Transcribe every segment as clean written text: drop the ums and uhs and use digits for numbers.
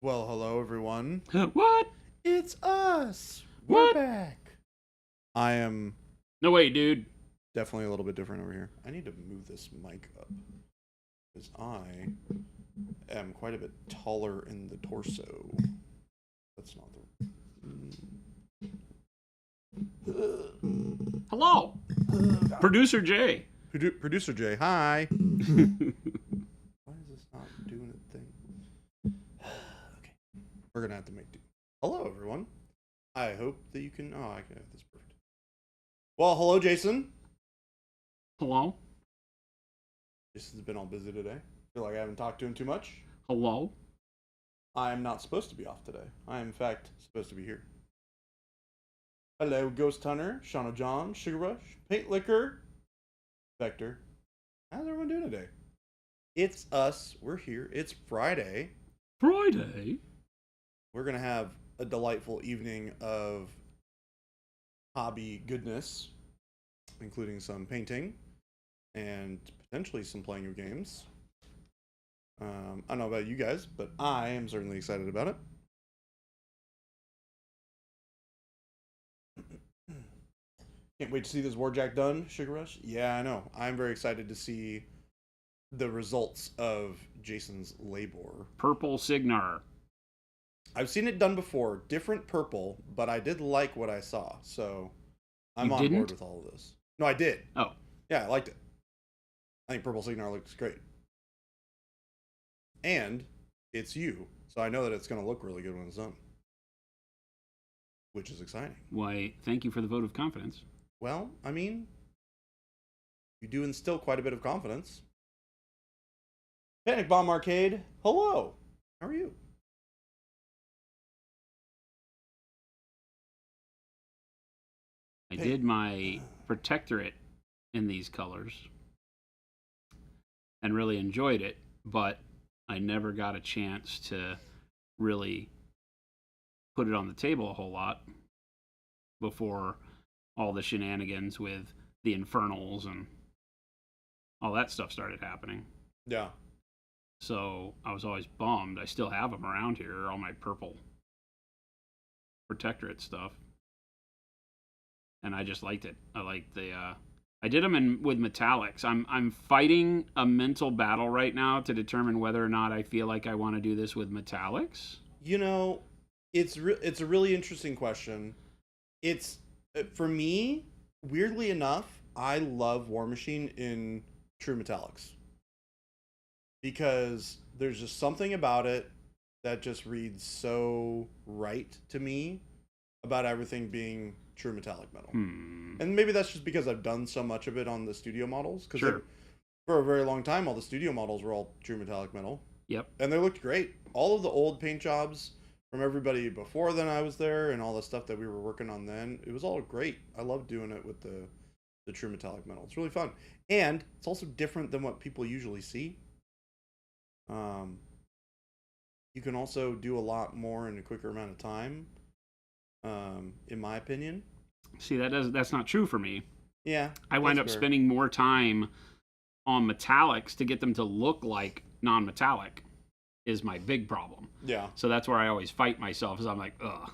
Well, hello everyone. What? It's us. We're What? back. I am No way, dude. definitely a little bit different over here. I need to move this mic up because I am quite a bit taller in the torso. That's not the. Hello. Producer Jay. Producer Jay, hi. Why is this not doing a thing? Okay, we're gonna have to make do. Hello everyone. I hope that you can. Oh, I can. That's perfect. Well, hello, Jason. Hello. Jason's been all busy today. Feel like I haven't talked to him too much. Hello. I'm not supposed to be off today. I am, in fact, supposed to be here. Hello, Ghost Hunter, Shauna John, Sugar Rush, Paint Liquor, Vector. How's everyone doing today? It's us. We're here. It's Friday. Friday. We're going to have a delightful evening of hobby goodness, including some painting and potentially some playing of games. I don't know about you guys, but I am certainly excited about it. Can't wait to see this Warjack done, Sugar Rush. Yeah, I know. I'm very excited to see the results of Jason's labor. Purple Signar. I've seen it done before, different purple, but I did like what I saw, so I'm You on didn't? board with all of this. No, I did. Oh. Yeah, I liked it. I think Purple Signar looks great. And it's you, so I know that it's going to look really good when it's done. Which is exciting. Why, thank you for the vote of confidence. Well, I mean, you do instill quite a bit of confidence. Panic Bomb Arcade, hello. How are you? I did my Protectorate in these colors and really enjoyed it, but I never got a chance to really put it on the table a whole lot before all the shenanigans with the Infernals and all that stuff started happening. Yeah. So I was always bummed. I still have them around here, all my purple Protectorate stuff. And I just liked it. I liked the I did them with metallics. I'm fighting a mental battle right now to determine whether or not I feel like I want to do this with metallics. You know, it's a really interesting question. It's for me, weirdly enough, I love War Machine in true metallics. Because there's just something about it that just reads so right to me about everything being true metallic metal. And maybe that's just because I've done so much of it on the studio models. Because Sure. for a very long time, all the studio models were all true metallic metal. Yep. And they looked great. All of the old paint jobs from everybody before then I was there and all the stuff that we were working on then, it was all great. I love doing it with the true metallic metal. It's really fun. And it's also different than what people usually see. You can also do a lot more in a quicker amount of time, in my opinion. See, that's not true for me. Yeah. I wind up that's fair. spending more time on metallics to get them to look like non-metallic is my big problem. Yeah. So that's where I always fight myself is I'm like, ugh,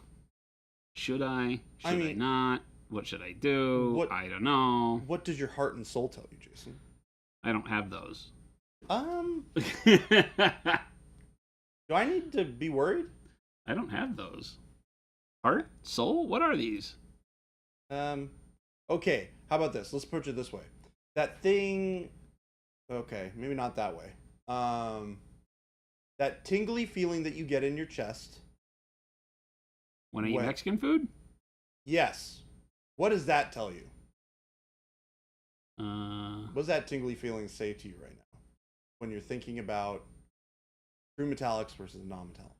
should I? Should I not? What should I do? I don't know. What does your heart and soul tell you, Jason? I don't have those. Do I need to be worried? I don't have those. Heart? Soul? What are these? Okay, how about this? Let's approach it this way. That thing... Okay, maybe not that way. That tingly feeling that you get in your chest. When I eat Mexican food? Yes. What does that tell you? What does that tingly feeling say to you right now? When you're thinking about true metallics versus non-metallic?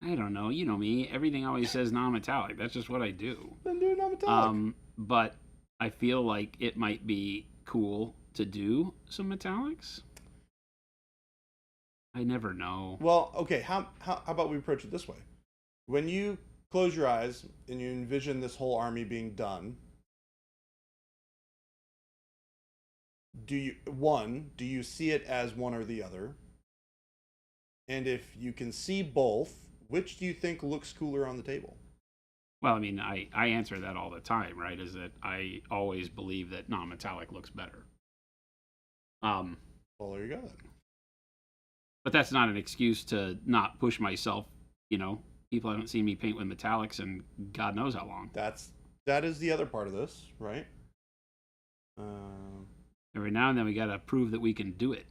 I don't know. You know me. Everything always says non-metallic. That's just what I do. Then do non-metallic. But I feel like it might be cool to do some metallics. I never know. Well, okay. How about we approach it this way? When you close your eyes and you envision this whole army being done, do you see it as one or the other? And if you can see both, which do you think looks cooler on the table? Well, I mean, I answer that all the time, right? Is that I always believe that non-metallic looks better. Well, there you go then. But that's not an excuse to not push myself. People haven't seen me paint with metallics in God knows how long. That is the other part of this, right? Every now and then we got to prove that we can do it.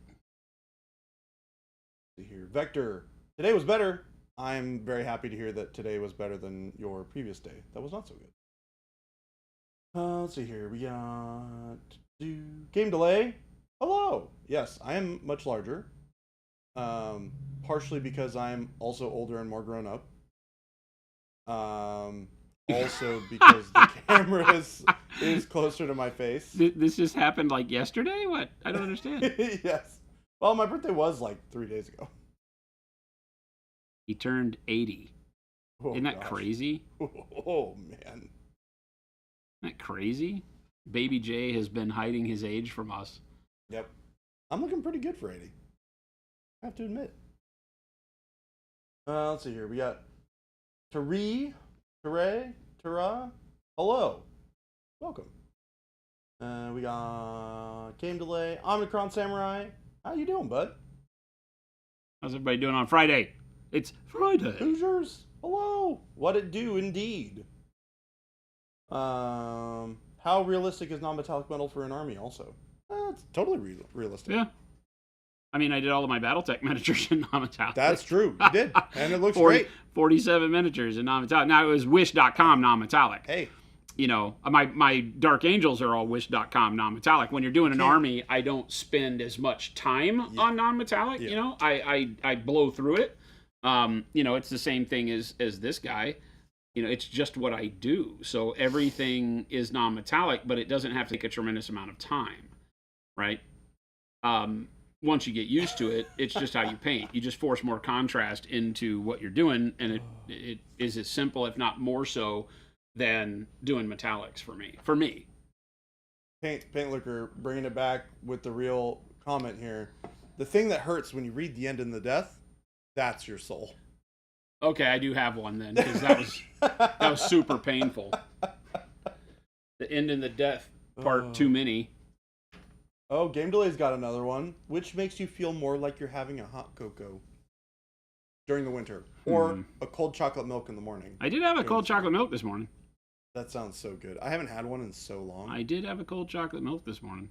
See here, Vector. Today was better. I'm very happy to hear that today was better than your previous day. That was not so good. Let's see here. We got game delay. Hello. Yes, I am much larger. Partially because I'm also older and more grown up. Also because the camera is closer to my face. This just happened like yesterday? What? I don't understand. Yes. Well, my birthday was like 3 days ago. He turned 80. Oh, Isn't that crazy? Oh, man. Isn't that crazy? Baby J has been hiding his age from us. Yep. I'm looking pretty good for 80. I have to admit. Let's see here. We got Tara. Hello. Welcome. We got Game Delay. Omicron Samurai. How you doing, bud? How's everybody doing on Friday? It's Friday. Hoosiers. Hello. What it do, indeed. How realistic is non-metallic metal for an army also? It's totally realistic. Yeah. I mean, I did all of my Battletech miniatures in non-metallic. That's true. You did. And it looks great. 47 miniatures in non-metallic. Now, it was Wish.com non-metallic. Hey. My Dark Angels are all Wish.com non-metallic. When you're doing an army, I don't spend as much time on non-metallic. Yeah. I blow through it. It's the same thing as this guy. It's just what I do. So everything is non-metallic, but it doesn't have to take a tremendous amount of time, right? Once you get used to it, it's just how you paint. You just force more contrast into what you're doing, and it is as simple, if not more so, than doing metallics for me. Paint Looker, bringing it back with the real comment here. The thing that hurts when you read the end and the death, that's your soul. Okay, I do have one then, because that was super painful. The end and the death part, too many. Oh, Game Delay's got another one. Which makes you feel more like you're having a hot cocoa during the winter, or a cold chocolate milk in the morning? I did have a cold chocolate milk this morning. That sounds so good. I haven't had one in so long. I did have a cold chocolate milk this morning.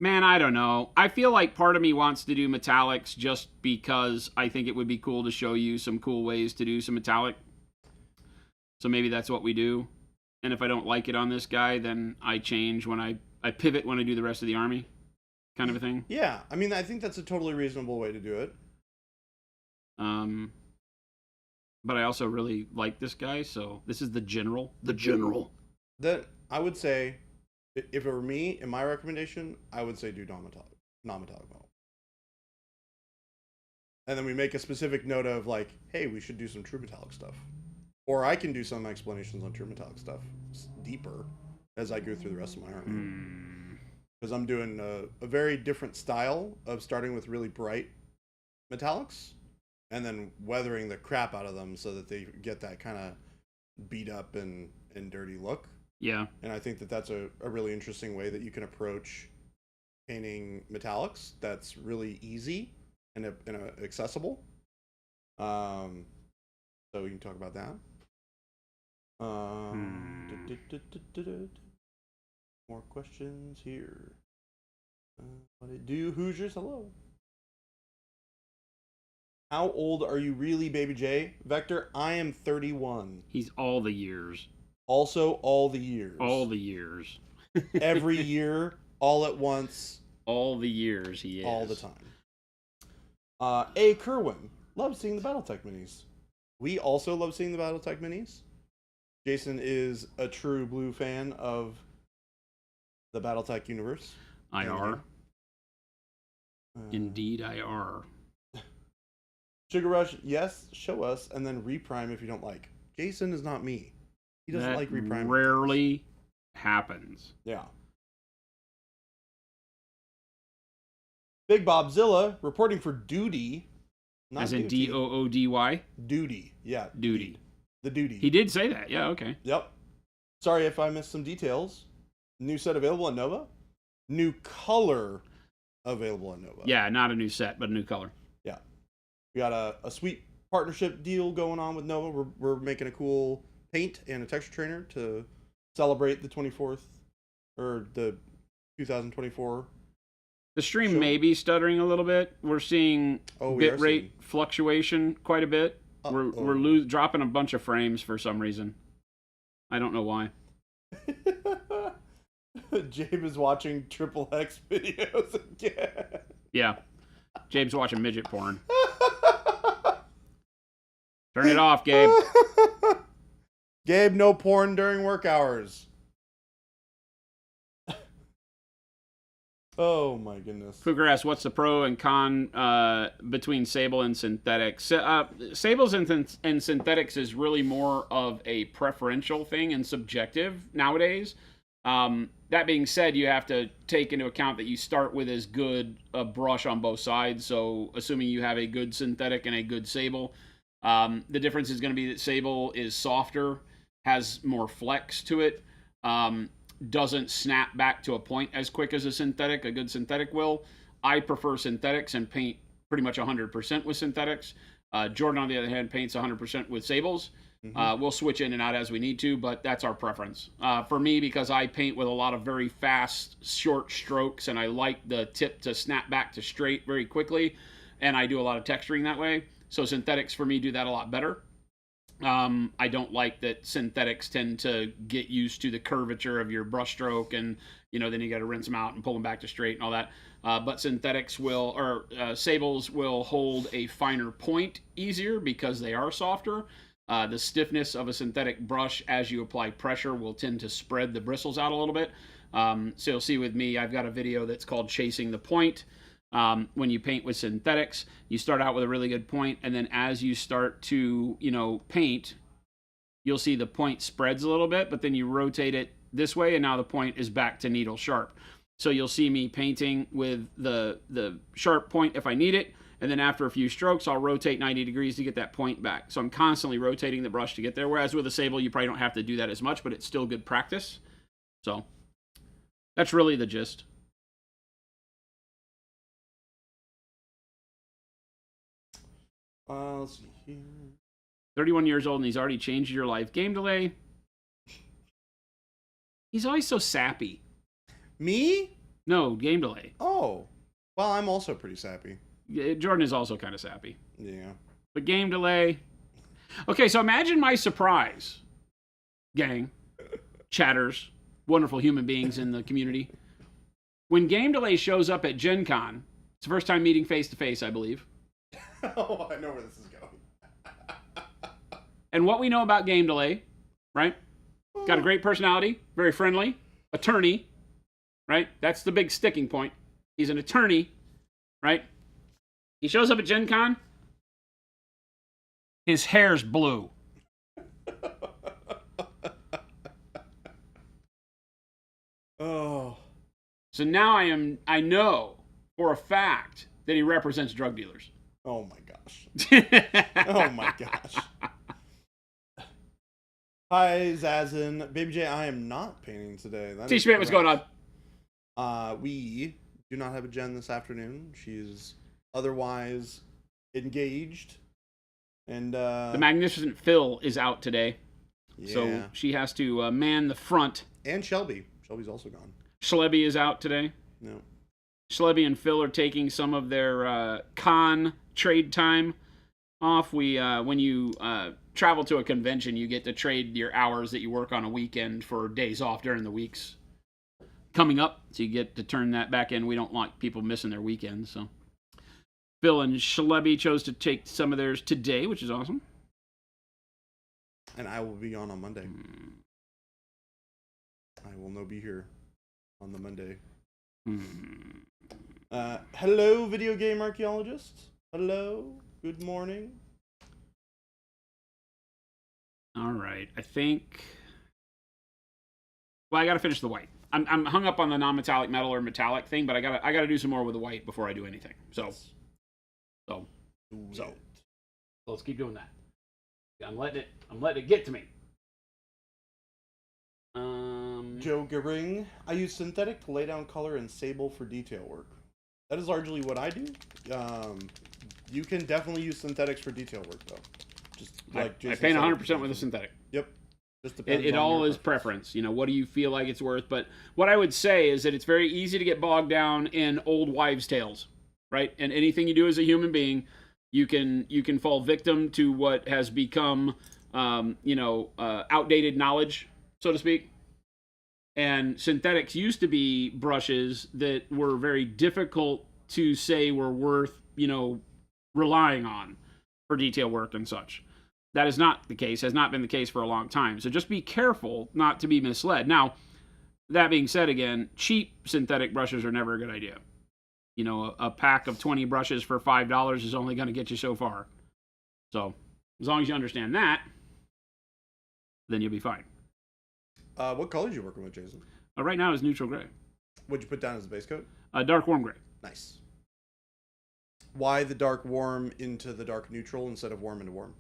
Man, I don't know. I feel like part of me wants to do metallics just because I think it would be cool to show you some cool ways to do some metallic. So maybe that's what we do. And if I don't like it on this guy, then I change when I pivot when I do the rest of the army, kind of a thing. Yeah, I mean, I think that's a totally reasonable way to do it. But I also really like this guy, so this is the general. The general. That I would say, if it were me, in my recommendation, I would say do non-metallic metal. And then we make a specific note of like, hey, we should do some true metallic stuff. Or I can do some explanations on true metallic stuff deeper as I go through the rest of my army. Because I'm doing a very different style of starting with really bright metallics and then weathering the crap out of them so that they get that kind of beat up and dirty look. Yeah. And I think that that's a really interesting way that you can approach painting metallics that's really easy and accessible. So we can talk about that. More questions here. What it do, Hoosiers? Hello. How old are you really, Baby J? Vector, I am 31. He's all the years. Also, all the years. All the years. Every year, all at once. All the years he is. All the time. A. Kerwin. Love seeing the Battletech minis. We also love seeing the Battletech minis. Jason is a true blue fan of the Battletech universe. I are. Indeed, I are. Sugar Rush, yes, show us, and then reprime if you don't like. Jason is not me. He doesn't like reprime. Rarely happens. Yeah. Big Bobzilla reporting for duty. Not As in duty. Doody. Duty. Yeah. Duty. The duty. He did say that. Yeah, okay. Yep. Sorry if I missed some details. New set available at Nova. New color available at Nova. Yeah, not a new set, but a new color. Yeah. We got a sweet partnership deal going on with Nova. We're making a cool paint and a texture trainer to celebrate the 24th or the 2024. The stream Sure. may be stuttering a little bit. We're seeing we are bit rate seeing- fluctuation quite a bit. Uh-oh. We're dropping a bunch of frames for some reason. I don't know why. Jabe is watching Triple X videos again. Yeah. Jabe's watching midget porn. Turn it off, Gabe. Gabe, no porn during work hours. Oh my goodness. Cougar asks, what's the pro and con between Sable and synthetics? Sables and synthetics is really more of a preferential thing and subjective nowadays. That being said, you have to take into account that you start with as good a brush on both sides. So assuming you have a good synthetic and a good Sable, the difference is going to be that Sable is softer, has more flex to it, doesn't snap back to a point as quick as a good synthetic will. I prefer synthetics and paint pretty much 100% with synthetics. Jordan, on the other hand, paints 100% with Sables. We'll switch in and out as we need to, but that's our preference. For me, because I paint with a lot of very fast, short strokes, and I like the tip to snap back to straight very quickly, and I do a lot of texturing that way. So synthetics, for me, do that a lot better. I don't like that synthetics tend to get used to the curvature of your brush stroke, and then you got to rinse them out and pull them back to straight and all that. But synthetics Sables will hold a finer point easier because they are softer. The stiffness of a synthetic brush as you apply pressure will tend to spread the bristles out a little bit. So you'll see with me, I've got a video that's called Chasing the Point. When you paint with synthetics, you start out with a really good point, and then as you start to, paint, you'll see the point spreads a little bit, but then you rotate it this way, and now the point is back to needle sharp. So you'll see me painting with the sharp point if I need it, and then after a few strokes, I'll rotate 90 degrees to get that point back. So I'm constantly rotating the brush to get there, whereas with a Sable, you probably don't have to do that as much, but it's still good practice. So that's really the gist. Let's see here. 31 years old and he's already changed your life. Game delay. He's always so sappy. Me? No, game delay. Oh. Well, I'm also pretty sappy. Jordan is also kind of sappy. Yeah. But game delay. Okay, so imagine my surprise, gang, chatters, wonderful human beings in the community. When game delay shows up at Gen Con, it's the first time meeting face to face, I believe. Oh, I know where this is going. And what we know about game delay, right? Got a great personality, very friendly, attorney, right? That's the big sticking point. He's an attorney, right? He shows up at Gen Con. His hair's blue. Oh. So now I know for a fact that he represents drug dealers. Oh my gosh. Oh my gosh. Hi, Zazin. Baby J, I am not painting today. T. Schmidt, what's going on? We do not have a Jen this afternoon. She's otherwise engaged. And the magnificent Phil is out today. Yeah. So she has to man the front. And Shelby. Shelby's also gone. Schlebby is out today. No. Schlebby and Phil are taking some of their con trade time off. When you travel to a convention, you get to trade your hours that you work on a weekend for days off during the weeks coming up. So you get to turn that back in. We don't like people missing their weekends. So Phil and Schlebby chose to take some of theirs today, which is awesome. And I will be on Monday. I will not be here on the Monday. Hello, video game archaeologist. Hello. Good morning. All right. I think... Well, I got to finish the white. I'm hung up on the non-metallic metal or metallic thing, but I gotta do some more with the white before I do anything. So let's keep doing that. I'm letting it get to me. Joe Gering, I use synthetic to lay down color and sable for detail work. That is largely what I do. You can definitely use synthetics for detail work, though. Just like I paint 100% with a synthetic. Yep. Just depends it on all your is preference. You know, what do you feel like it's worth? But what I would say is that it's very easy to get bogged down in old wives' tales, right? And anything you do as a human being, you can fall victim to what has become, outdated knowledge, so to speak. And synthetics used to be brushes that were very difficult to say were worth, relying on for detail work and such. That is not the case, has not been the case for a long time. So just be careful not to be misled. Now, that being said again, cheap synthetic brushes are never a good idea. A pack of 20 brushes for $5 is only going to get you so far. So as long as you understand that, then you'll be fine. What colors are you working with, Jason? Right now is neutral gray. What'd you put down as the base coat? Dark warm gray. Nice. Why the dark warm into the dark neutral instead of warm into warm?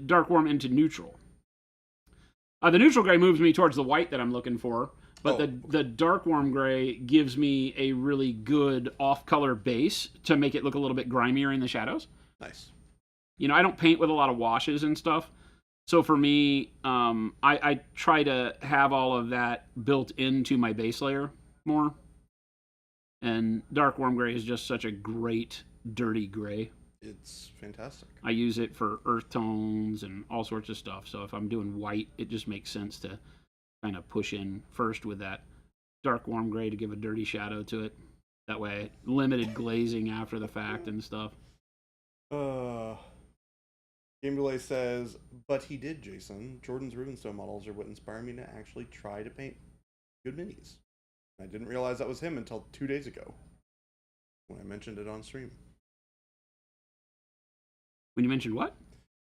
Dark warm into neutral. The neutral gray moves me towards the white that I'm looking for, but the dark warm gray gives me a really good off-color base to make it look a little bit grimier in the shadows. Nice. I don't paint with a lot of washes and stuff. So for me, I try to have all of that built into my base layer more. And dark warm gray is just such a great dirty gray. It's fantastic. I use it for earth tones and all sorts of stuff. So if I'm doing white, it just makes sense to kind of push in first with that dark warm gray to give a dirty shadow to it. That way, limited glazing after the fact and stuff. Game Delay says, but he did, Jason. Jordan's Rubenstone models are what inspired me to actually try to paint good minis. I didn't realize that was him until 2 days ago when I mentioned it on stream. When you mentioned what?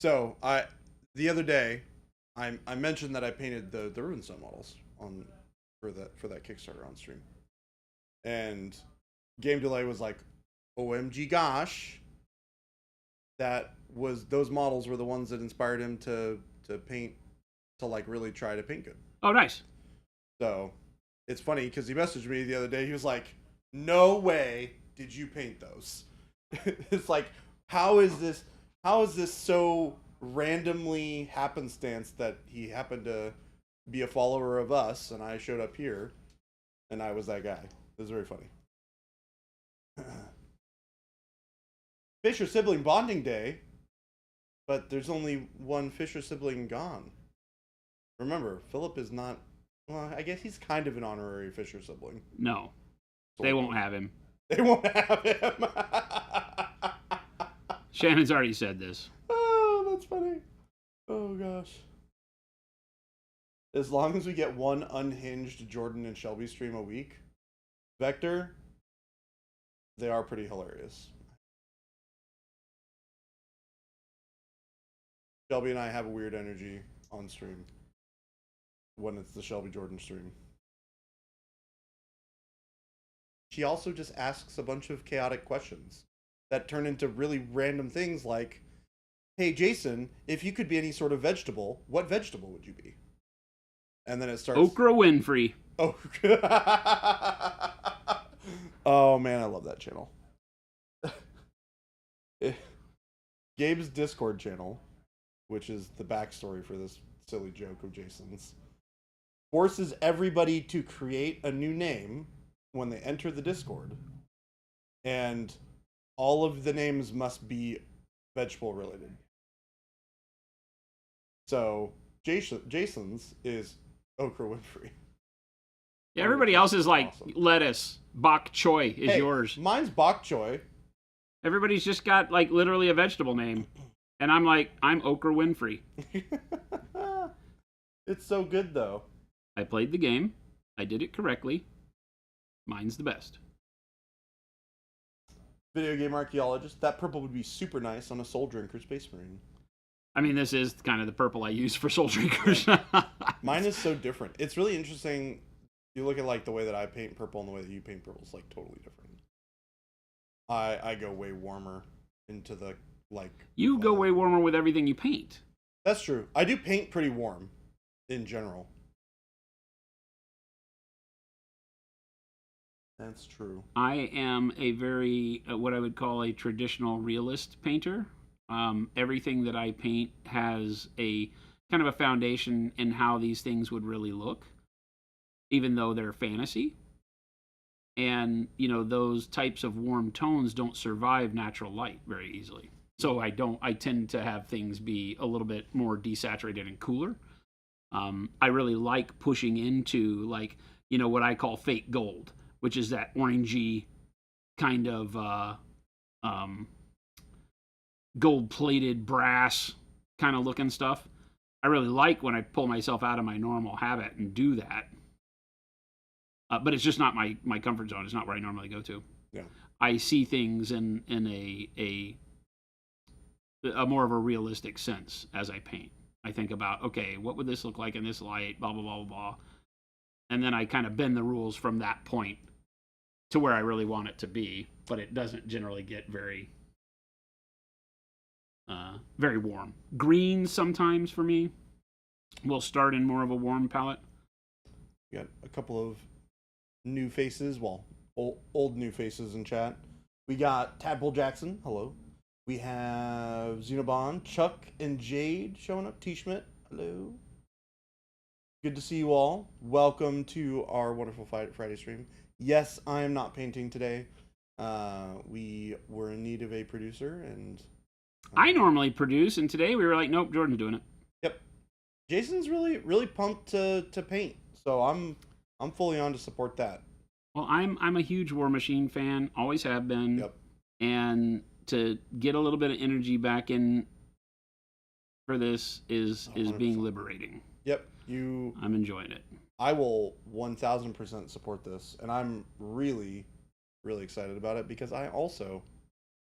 So the other day, I mentioned that I painted the Rubenstone models for that Kickstarter on stream, and Game Delay was like, "OMG, gosh!" Those models were the ones that inspired him to paint, to like really try to paint good. Oh, nice. So it's funny because he messaged me the other day. He was like, "No way did you paint those?" It's like, how is this so randomly happenstance that he happened to be a follower of us and I showed up here and I was that guy? It was very funny. Fisher sibling bonding day, but there's only one Fisher sibling gone. Remember, Philip is not, well, I guess he's kind of an honorary Fisher sibling. No, they won't have him. They won't have him. Shannon's already said this. Oh, that's funny. Oh, gosh. As long as we get one unhinged Jordan and Shelby stream a week, Vector, they are pretty hilarious. Shelby and I have a weird energy on stream when it's the Shelby Jordan stream. She also just asks a bunch of chaotic questions that turn into really random things like, "Hey Jason, if you could be any sort of vegetable, what vegetable would you be?" And then it starts Oprah Winfrey. Oh. Oh man, I love that channel. Gabe's Discord channel, which is the backstory for this silly joke of Jason's, forces everybody to create a new name when they enter the Discord, and all of the names must be vegetable related. So Jason's is Oprah Winfrey. Yeah, everybody else is like awesome. Lettuce. Bok choy is yours. Mine's bok choy. Everybody's just got like literally a vegetable name. And I'm like, I'm Oprah Winfrey. It's so good though. I played the game. I did it correctly. Mine's the best. Video game archaeologist. That purple would be super nice on a Soul Drinker Space Marine. I mean, this is kind of the purple I use for Soul Drinkers. Mine is so different. It's really interesting You look at like the way that I paint purple and the way that you paint purple is like totally different. I go way warmer into the like. You go way warmer with everything you paint. That's true. I do paint pretty warm in general. That's true. I am a very, what I would call a traditional realist painter. Everything that I paint has a kind of a foundation in how these things would really look, even though they're fantasy. And, those types of warm tones don't survive natural light very easily. So I tend to have things be a little bit more desaturated and cooler. I really like pushing into like, what I call fake gold, which is that orangey kind of gold-plated brass kind of looking stuff. I really like when I pull myself out of my normal habit and do that. But it's just not my comfort zone. It's not where I normally go to. Yeah. I see things in a more of a realistic sense as I paint. I think about, okay, what would this look like in this light, blah, blah, blah, blah, blah. And then I kind of bend the rules from that point to where I really want it to be, but it doesn't generally get very warm. Green sometimes for me will start in more of a warm palette. We got a couple of new faces, well, old new faces in chat. We got Tadpole Jackson, hello. We have Xenobon, Chuck, and Jade showing up. T. Schmidt, hello. Good to see you all. Welcome to our wonderful Friday stream. Yes, I am not painting today. We were in need of a producer, and I normally produce, and today we were like, nope, Jordan's doing it. Yep. Jason's really pumped to paint, so I'm fully on to support that. Well, I'm a huge War Machine fan, always have been. Yep. And to get a little bit of energy back in for this is 100%. Being liberating. Yep. I'm enjoying it. I will 1000% support this, and I'm really excited about it because I also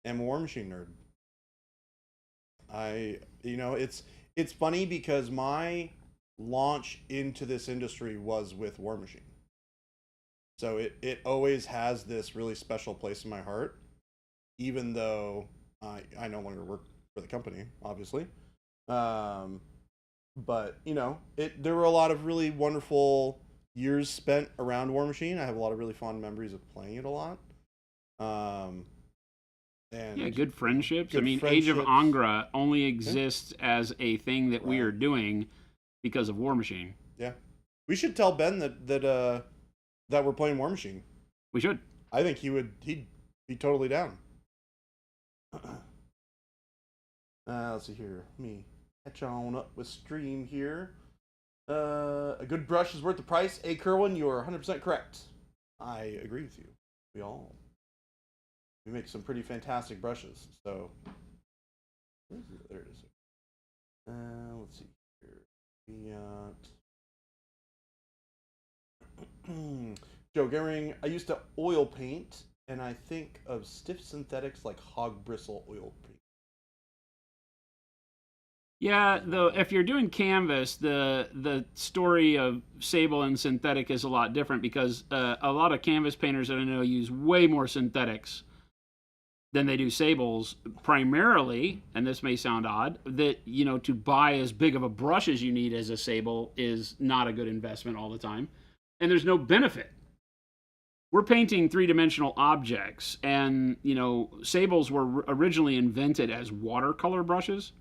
am a War Machine nerd. It's funny because my launch into this industry was with War Machine. So it always has this really special place in my heart, even though I no longer work for the company, obviously. But, there were a lot of really wonderful years spent around War Machine. I have a lot of really fond memories of playing it a lot. And yeah, good friendships. Good Age of Angra only exists as a thing that we are doing because of War Machine. Yeah. We should tell Ben that we're playing War Machine. We should. I think he'd be totally down. Let's see here. Me catch on up with stream here. A good brush is worth the price. A Kerwin, you are 100% correct. I agree with you. We make some pretty fantastic brushes. So there it is. Let's see here. We got Joe Gehring. I used to oil paint, and I think of stiff synthetics like hog bristle oil paint. Yeah, though, if you're doing canvas, the story of sable and synthetic is a lot different because a lot of canvas painters that I know use way more synthetics than they do sables, primarily, and this may sound odd, that, to buy as big of a brush as you need as a sable is not a good investment all the time, and there's no benefit. We're painting three-dimensional objects, and, sables were originally invented as watercolor brushes,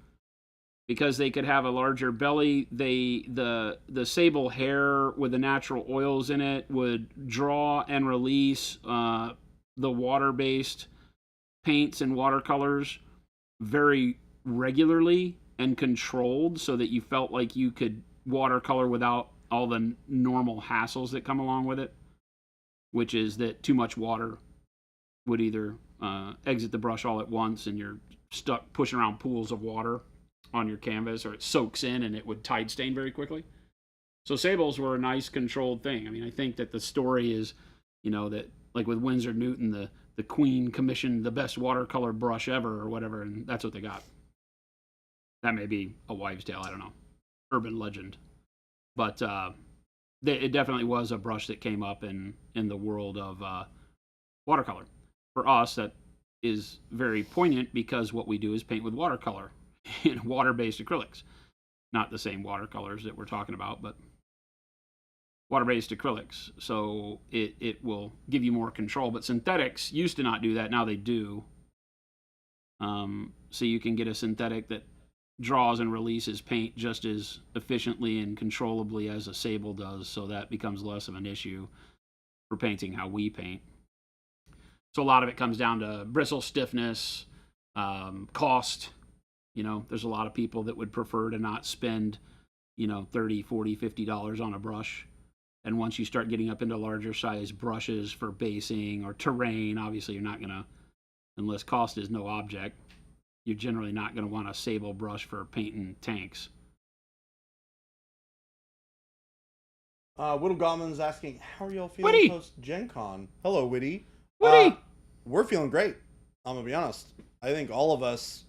because they could have a larger belly. The sable hair with the natural oils in it would draw and release the water-based paints and watercolors very regularly and controlled so that you felt like you could watercolor without all the normal hassles that come along with it, which is that too much water would either exit the brush all at once and you're stuck pushing around pools of water on your canvas, or it soaks in and it would tide stain very quickly. So sables were a nice controlled thing. I think that the story is, that like with Winsor Newton, the Queen commissioned the best watercolor brush ever or whatever, and that's what they got. That may be a wives' tale, I don't know. Urban legend. But it definitely was a brush that came up in the world of watercolor. For us, that is very poignant because what we do is paint with watercolor and water-based acrylics. Not the same watercolors that we're talking about, but water-based acrylics. So it will give you more control. But synthetics used to not do that. Now they do. So you can get a synthetic that draws and releases paint just as efficiently and controllably as a sable does. So that becomes less of an issue for painting how we paint. So a lot of it comes down to bristle stiffness, cost. There's a lot of people that would prefer to not spend, $30, $40, $50 on a brush. And once you start getting up into larger size brushes for basing or terrain, obviously you're not going to, unless cost is no object, you're generally not going to want a sable brush for painting tanks. Whittle Gomlin's asking, how are y'all feeling post Gen Con? Hello, Witty. Woody! We're feeling great. I'm going to be honest. I think all of us,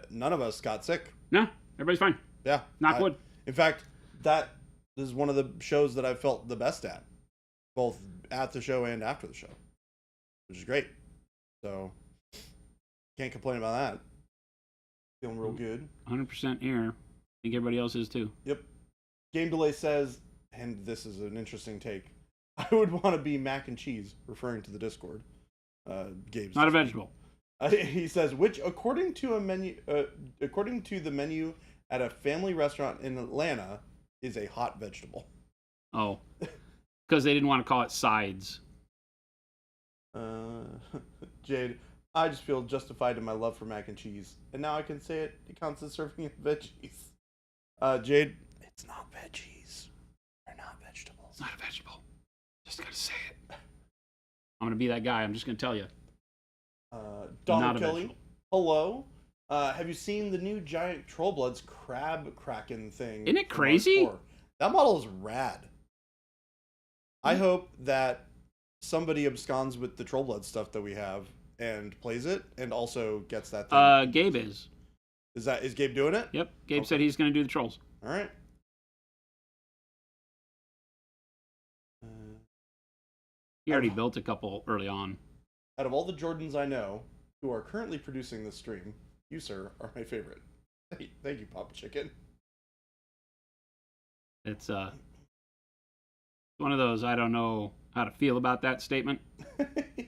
none of us got sick. No, everybody's fine. Yeah. Knock wood. In fact, this is one of the shows that I've felt the best at, both at the show and after the show, which is great. So, can't complain about that. Feeling real good. 100% here. I think everybody else is too. Yep. Game Delay says, and this is an interesting take, I would want to be mac and cheese, referring to the Discord. Gabe's not a vegetable. He says, which according to the menu at a family restaurant in Atlanta is a hot vegetable. Oh, because they didn't want to call it sides. Jade, I just feel justified in my love for mac and cheese, and now I can say it counts as serving of veggies. Jade, it's not veggies. They're not vegetables. It's not a vegetable. Just gotta say it. I'm gonna be that guy. I'm just gonna tell you. Donald Kelly, hello. Have you seen the new giant Trollbloods crab kraken thing? Isn't it crazy? That model is rad. I hope that somebody absconds with the Trollblood stuff that we have and plays it, and also gets that thing. Gabe is. Is Gabe doing it? Yep. Gabe said he's gonna do the trolls. All right. He already built a couple early on. Out of all the Jordans I know who are currently producing this stream, you, sir, are my favorite. Thank you, Papa Chicken. It's one of those I don't know how to feel about that statement.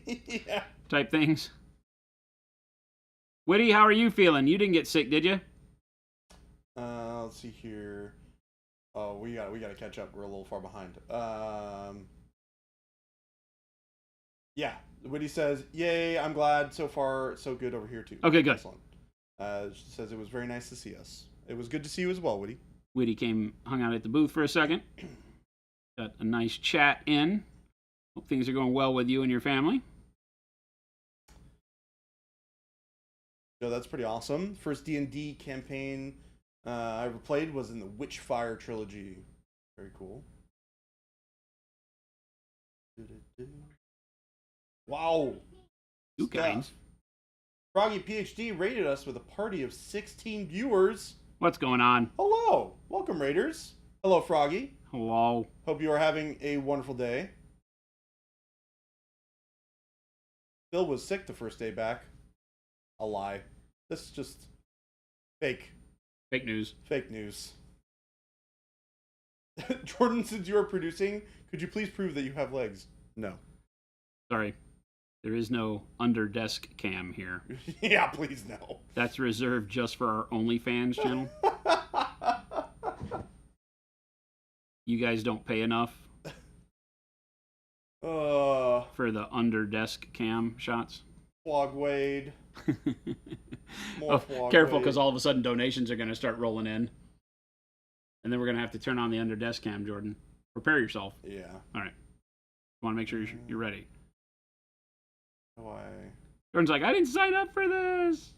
Yeah. Type things. Whitty, how are you feeling? You didn't get sick, did you? Let's see here. Oh, we got to catch up. We're a little far behind. Yeah. Whitty says, "Yay! I'm glad. So far, so good over here too." Okay, good. Excellent. She says it was very nice to see us. It was good to see you as well, Whitty. Whitty hung out at the booth for a second. Got a nice chat in. Hope things are going well with you and your family. So that's pretty awesome. First D&D campaign I ever played was in the Witchfire trilogy. Very cool. Wow. Two kinds. Froggy PhD rated us with a party of 16 viewers. What's going on? Hello. Welcome, Raiders. Hello, Froggy. Hello. Hope you are having a wonderful day. Phil was sick the first day back. A lie. This is just fake. Fake news. Fake news. Jordan, since you are producing, could you please prove that you have legs? No. Sorry. There is no under desk cam here. Yeah, please no. That's reserved just for our OnlyFans channel. You guys don't pay enough for the under desk cam shots. Flog Wade. More Flog careful, Wade. because all of a sudden donations are going to start rolling in. And then we're going to have to turn on the under desk cam, Jordan. Prepare yourself. Yeah. All right. Want to make sure you're ready. Why? Jordan's like, I didn't sign up for this.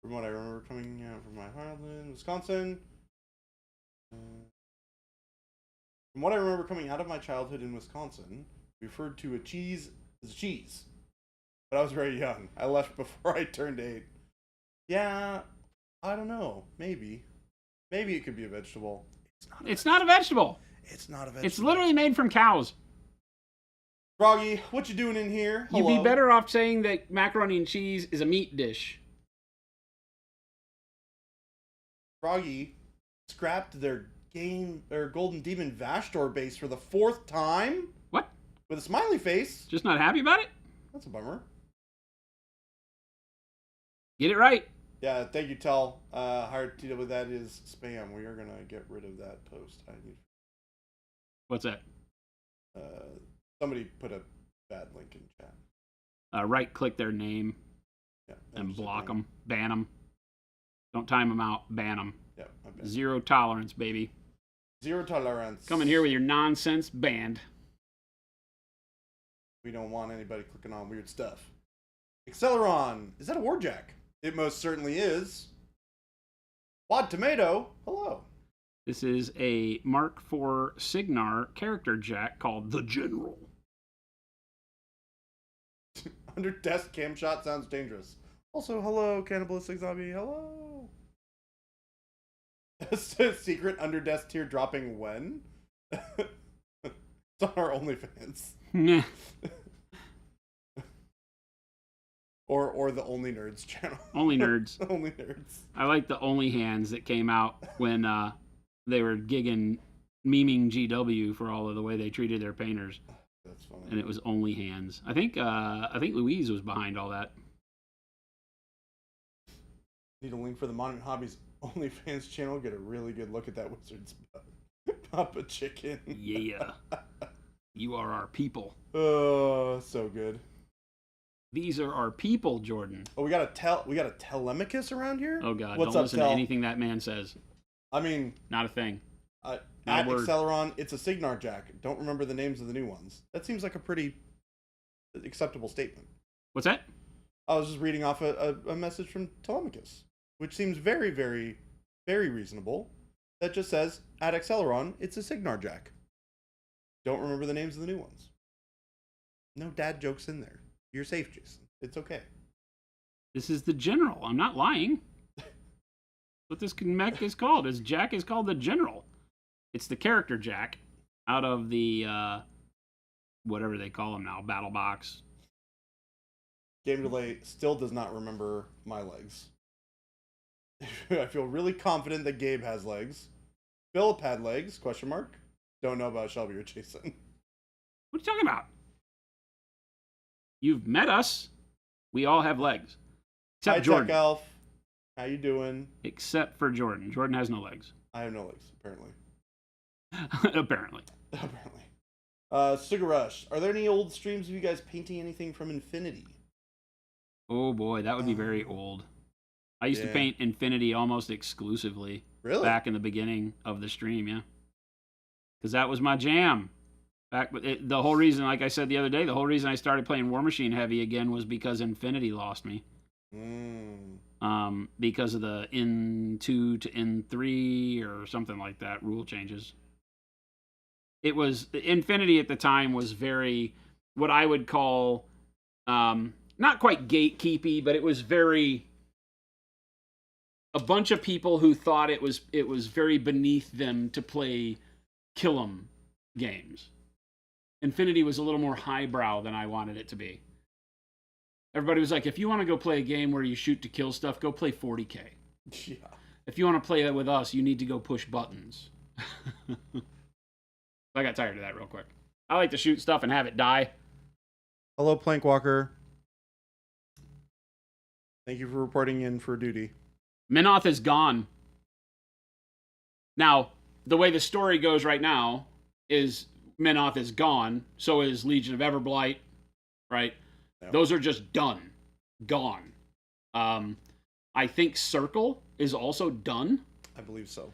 From what I remember coming out from my childhood in Wisconsin. From what I remember coming out of my childhood in Wisconsin, referred to a cheese as a cheese. But I was very young. I left before I turned 8. Yeah, I don't know. Maybe. Maybe it could be a vegetable. It's not a vegetable. It's not a vegetable. It's literally made from cows. Froggy, what you doing in here? Hello. You'd be better off saying that macaroni and cheese is a meat dish. Froggy scrapped their Golden Demon Vashtor base for the 4th time? What? With a smiley face. Just not happy about it? That's a bummer. Get it right. Yeah, thank you, Tell. Hard to deal with that is spam. We are going to get rid of that post. What's that? Somebody put a bad link in chat. Right-click their name and block them. Ban them. Don't time them out. Ban them. Yeah, Zero tolerance, baby. Zero tolerance. Come in here with your nonsense banned. We don't want anybody clicking on weird stuff. Acceleron. Is that a Warjack? It most certainly is. Wad Tomato. Hello. This is a Mark IV Signar character jack called the General. Under desk cam shot sounds dangerous. Also, hello, cannibalistic zombie. Hello. Secret under desk tier dropping when? It's on our OnlyFans. Nah. Or the Only Nerds channel. Only Nerds. Only Nerds. I like the Only Hands that came out when they were memeing GW for all of the way they treated their painters. That's funny. And it was Only Hands. I think Louise was behind all that. Need a link for the Modern Hobbies OnlyFans channel. Get a really good look at that wizard's Papa Chicken. Yeah. You are our people. Oh, so good. These are our people, Jordan. Oh, we got a Telemachus around here? Oh God, What's don't up, listen Tel? to anything that man says. I mean, not a thing. At word. Acceleron, it's a Signar Jack. Don't remember the names of the new ones. That seems like a pretty acceptable statement. What's that? I was just reading off a message from Telemachus, which seems very, very, very reasonable. That just says, at Acceleron, it's a Signar Jack. Don't remember the names of the new ones. No dad jokes in there. You're safe, Jason. It's okay. This is the General. I'm not lying. What this mech is called is Jack is called the General. It's the character Jack out of the whatever they call him now, Battle Box. Game Delay still does not remember my legs. I feel really confident that Gabe has legs. Philip had legs, question mark. Don't know about Shelby or Jason. What are you talking about? You've met us. We all have legs. Except Hi, Jordan. Tech Elf. How you doing? Except for Jordan. Jordan has no legs. I have no legs, apparently. Apparently. Apparently. Sugar Rush. Are there any old streams of you guys painting anything from Infinity? Oh boy, that would be very old. I used to paint Infinity almost exclusively. Really? Back in the beginning of the stream, yeah. Because that was my jam. The whole reason, like I said the other day, the whole reason I started playing War Machine heavy again was because Infinity lost me. Because of the N2 to N3 or something like that, rule changes. It was, Infinity at the time was very, what I would call, not quite gatekeepy, but it was very, a bunch of people who thought it was very beneath them to play kill 'em games. Infinity was a little more highbrow than I wanted it to be. Everybody was like, if you want to go play a game where you shoot to kill stuff, go play 40K. Yeah. If you want to play that with us, you need to go push buttons. I got tired of that real quick. I like to shoot stuff and have it die. Hello, Plankwalker. Thank you for reporting in for duty. Minoth is gone. Now, the way the story goes right now is Minoth is gone. So is Legion of Everblight, right? Yeah. Those are just done. Gone. I think Circle is also done. I believe so.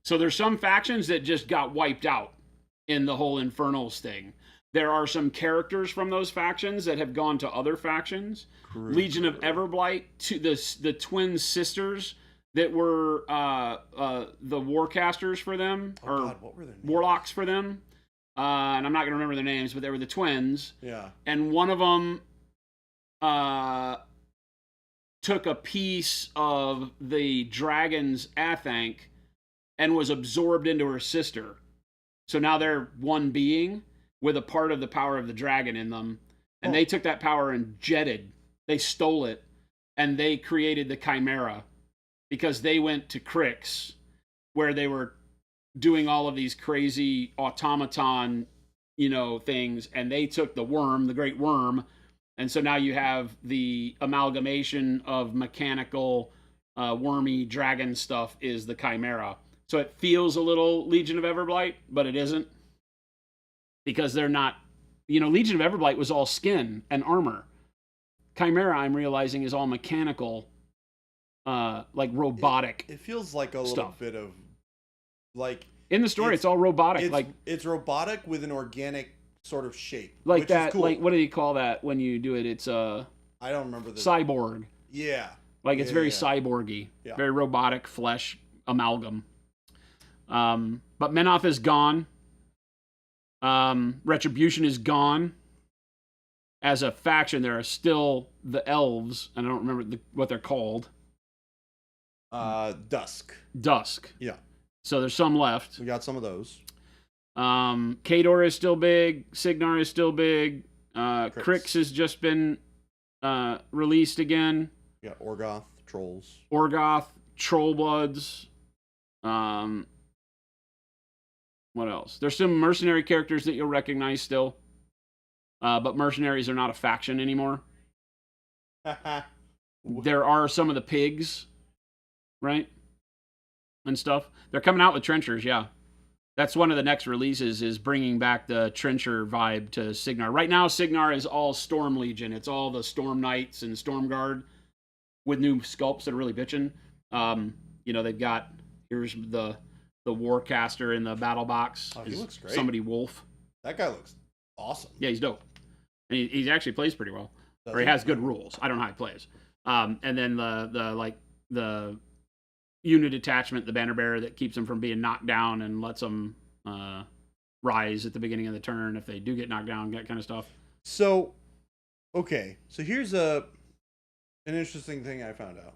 So there's some factions that just got wiped out in the whole Infernals thing. there are some characters from those factions that have gone to other factions. Legion of Everblight, to the twin sisters that were the warcasters for them, Oh, or God, what were their names? warlocks for them. And I'm not going to remember their names, but they were the twins. Yeah. And one of them took a piece of the dragon's athank and was absorbed into her sister. So now they're one being with a part of the power of the dragon in them. And they took that power and jetted. They stole it. And they created the Chimera. Because they went to Crix, where they were doing all of these crazy automaton, things. And they took the worm, the great worm. And so now you have the amalgamation of mechanical, wormy dragon stuff is the Chimera. So it feels a little Legion of Everblight, but it isn't. Because they're not, Legion of Everblight was all skin and armor. Chimera, I'm realizing, is all mechanical, like robotic. It feels like a little bit of, like... In the story, it's all robotic. It's robotic with an organic sort of shape. Like which that, is cool. like, what do you call that when you do it? It's I don't remember the... cyborg. Yeah. Like, it's very cyborgy. Yeah. Very robotic flesh amalgam. But Menoth is gone. Retribution is gone. As a faction, there are still the elves, and I don't remember what they're called. Dusk. Yeah. So there's some left. We got some of those. Khador is still big. Signar is still big. Crix has just been released again. Yeah, Orgoth, Trolls. Orgoth, Trollbloods. What else? There's some mercenary characters that you'll recognize still. But mercenaries are not a faction anymore. There are some of the pigs, right? And stuff. They're coming out with trenchers, yeah. That's one of the next releases, is bringing back the trencher vibe to Signar. Right now, Signar is all Storm Legion. It's all the Storm Knights and Storm Guard with new sculpts that are really bitching. They've got, here's the Warcaster in the battle box. Oh, he looks great. Somebody Wolf. That guy looks awesome. Yeah, he's dope. And he actually plays pretty well. Or he has good rules. I don't know how he plays. And then the unit attachment, the banner bearer that keeps them from being knocked down and lets them rise at the beginning of the turn if they do get knocked down, that kind of stuff. So, okay. So here's an interesting thing I found out.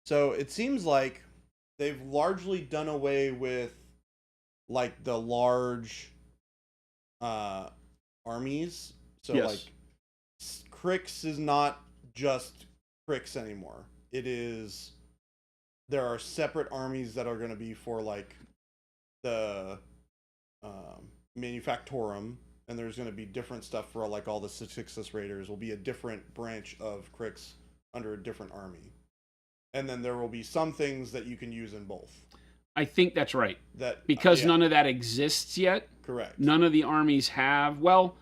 So it seems like they've largely done away with, like, the large armies. So, yes. like, Crix is not just Crix anymore. It is... There are separate armies that are going to be for, like, the Manufactorum, and there's going to be different stuff for, like, all the Styxis Raiders will be a different branch of Crix under a different army. And then there will be some things that you can use in both. I think that's right. Because none of that exists yet. Correct. None of the armies have. Well...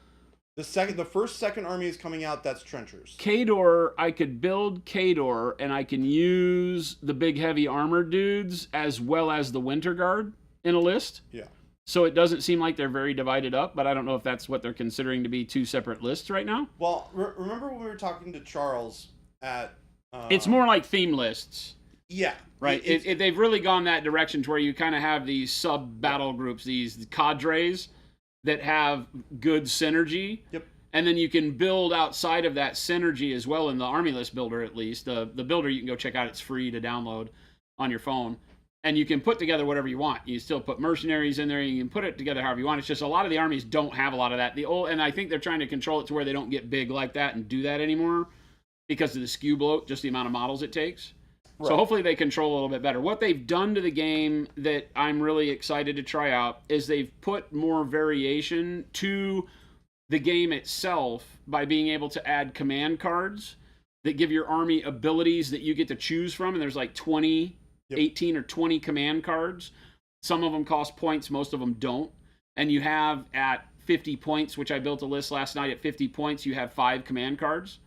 The first second army is coming out, that's trenchers. Khador, I could build Khador, and I can use the big heavy armored dudes as well as the Winter Guard in a list. Yeah. So it doesn't seem like they're very divided up, but I don't know if that's what they're considering to be two separate lists right now. Well, remember when we were talking to Charles at... it's more like theme lists. Yeah. Right? They've really gone that direction to where you kind of have these sub-battle groups, these cadres that have good synergy. Yep. And then you can build outside of that synergy as well in the Army List Builder, at least. The builder you can go check out. It's free to download on your phone. And you can put together whatever you want. You still put mercenaries in there. You can put it together however you want. It's just a lot of the armies don't have a lot of that. And I think they're trying to control it to where they don't get big like that and do that anymore because of the skew bloat, just the amount of models it takes. Right. So hopefully they control a little bit better. What they've done to the game that I'm really excited to try out is they've put more variation to the game itself by being able to add command cards that give your army abilities that you get to choose from. And there's like 20, 18 or 20 command cards. Some of them cost points, most of them don't. And you have at 50 points, which I built a list last night, at 50 points, you have 5 command cards.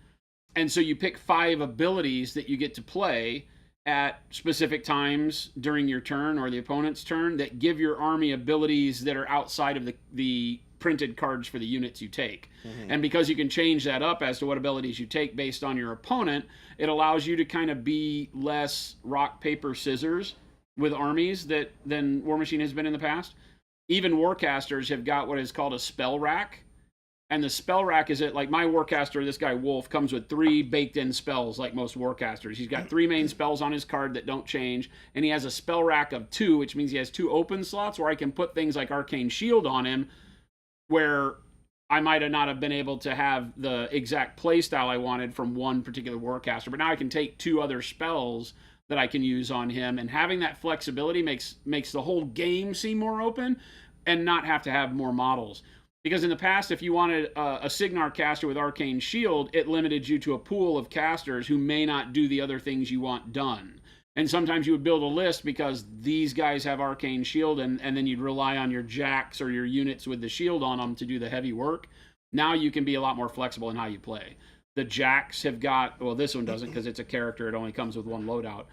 And so you pick 5 abilities that you get to play at specific times during your turn or the opponent's turn that give your army abilities that are outside of the printed cards for the units you take. And because you can change that up as to what abilities you take based on your opponent, it allows you to kind of be less rock, paper, scissors with armies than War Machine has been in the past. Even Warcasters have got what is called a spell rack. And the spell rack is it like my Warcaster, this guy Wolf, comes with 3 baked-in spells like most Warcasters. He's got 3 main spells on his card that don't change, and he has a spell rack of 2, which means he has 2 open slots where I can put things like Arcane Shield on him, where I might have not have been able to have the exact playstyle I wanted from one particular Warcaster, but now I can take 2 other spells that I can use on him, and having that flexibility makes the whole game seem more open and not have to have more models. Because in the past, if you wanted a Signar caster with Arcane Shield, it limited you to a pool of casters who may not do the other things you want done. And sometimes you would build a list because these guys have Arcane Shield, and then you'd rely on your jacks or your units with the shield on them to do the heavy work. Now you can be a lot more flexible in how you play. The jacks have got, well, this one doesn't because it's a character. It only comes with 1 loadout.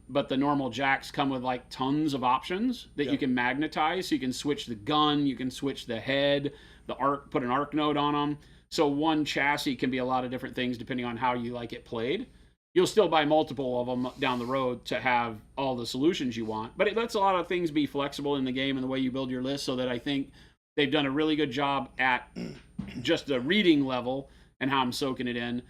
But the normal jacks come with like tons of options that you can magnetize. So you can switch the gun, you can switch the head, the arc, put an arc node on them. So one chassis can be a lot of different things depending on how you like it played. You'll still buy multiple of them down the road to have all the solutions you want. But it lets a lot of things be flexible in the game and the way you build your list, so that I think they've done a really good job at just the reading level and how I'm soaking it in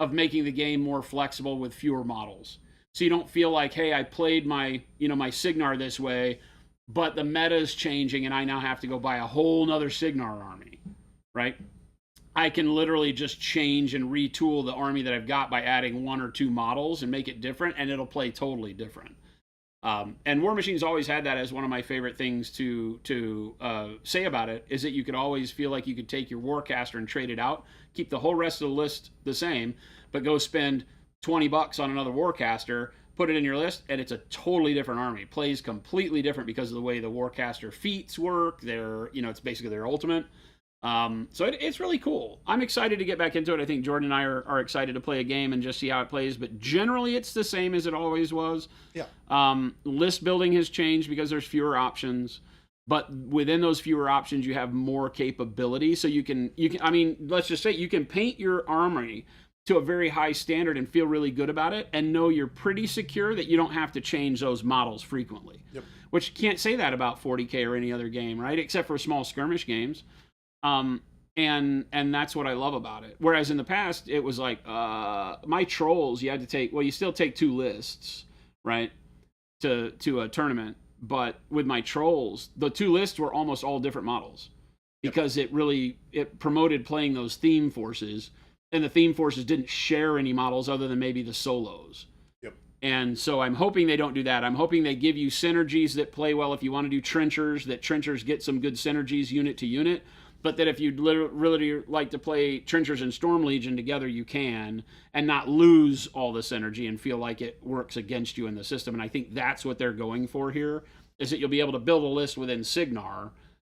of making the game more flexible with fewer models. So you don't feel like, hey, I played my Signar this way, but the meta is changing and I now have to go buy a whole nother Signar army, right? I can literally just change and retool the army that I've got by adding 1 or 2 models and make it different, and it'll play totally different. And War Machine's always had that as one of my favorite things to say about it, is that you could always feel like you could take your Warcaster and trade it out, keep the whole rest of the list the same, but go spend $20 on another Warcaster, put it in your list, and it's a totally different army. It plays completely different because of the way the Warcaster feats work. It's basically their ultimate. So it's really cool. I'm excited to get back into it. I think Jordan and I are excited to play a game and just see how it plays, but generally it's the same as it always was. Yeah. List building has changed because there's fewer options, but within those fewer options you have more capability. So you can I mean, let's just say you can paint your armory to a very high standard and feel really good about it and know you're pretty secure that you don't have to change those models frequently. Yep. Which you can't say that about 40K or any other game, right? Except for small skirmish games. And that's what I love about it. Whereas in the past, it was like, my trolls, you had to take, well, you still take 2 lists, right, to a tournament. But with my trolls, the 2 lists were almost all different models because it promoted playing those theme forces, and the theme forces didn't share any models other than maybe the solos. Yep. And so I'm hoping they don't do that. I'm hoping they give you synergies that play well if you want to do trenchers, that trenchers get some good synergies unit to unit. But that if you'd really like to play Trenchers and Storm Legion together, you can, and not lose all this energy and feel like it works against you in the system. And I think that's what they're going for here, is that you'll be able to build a list within Signar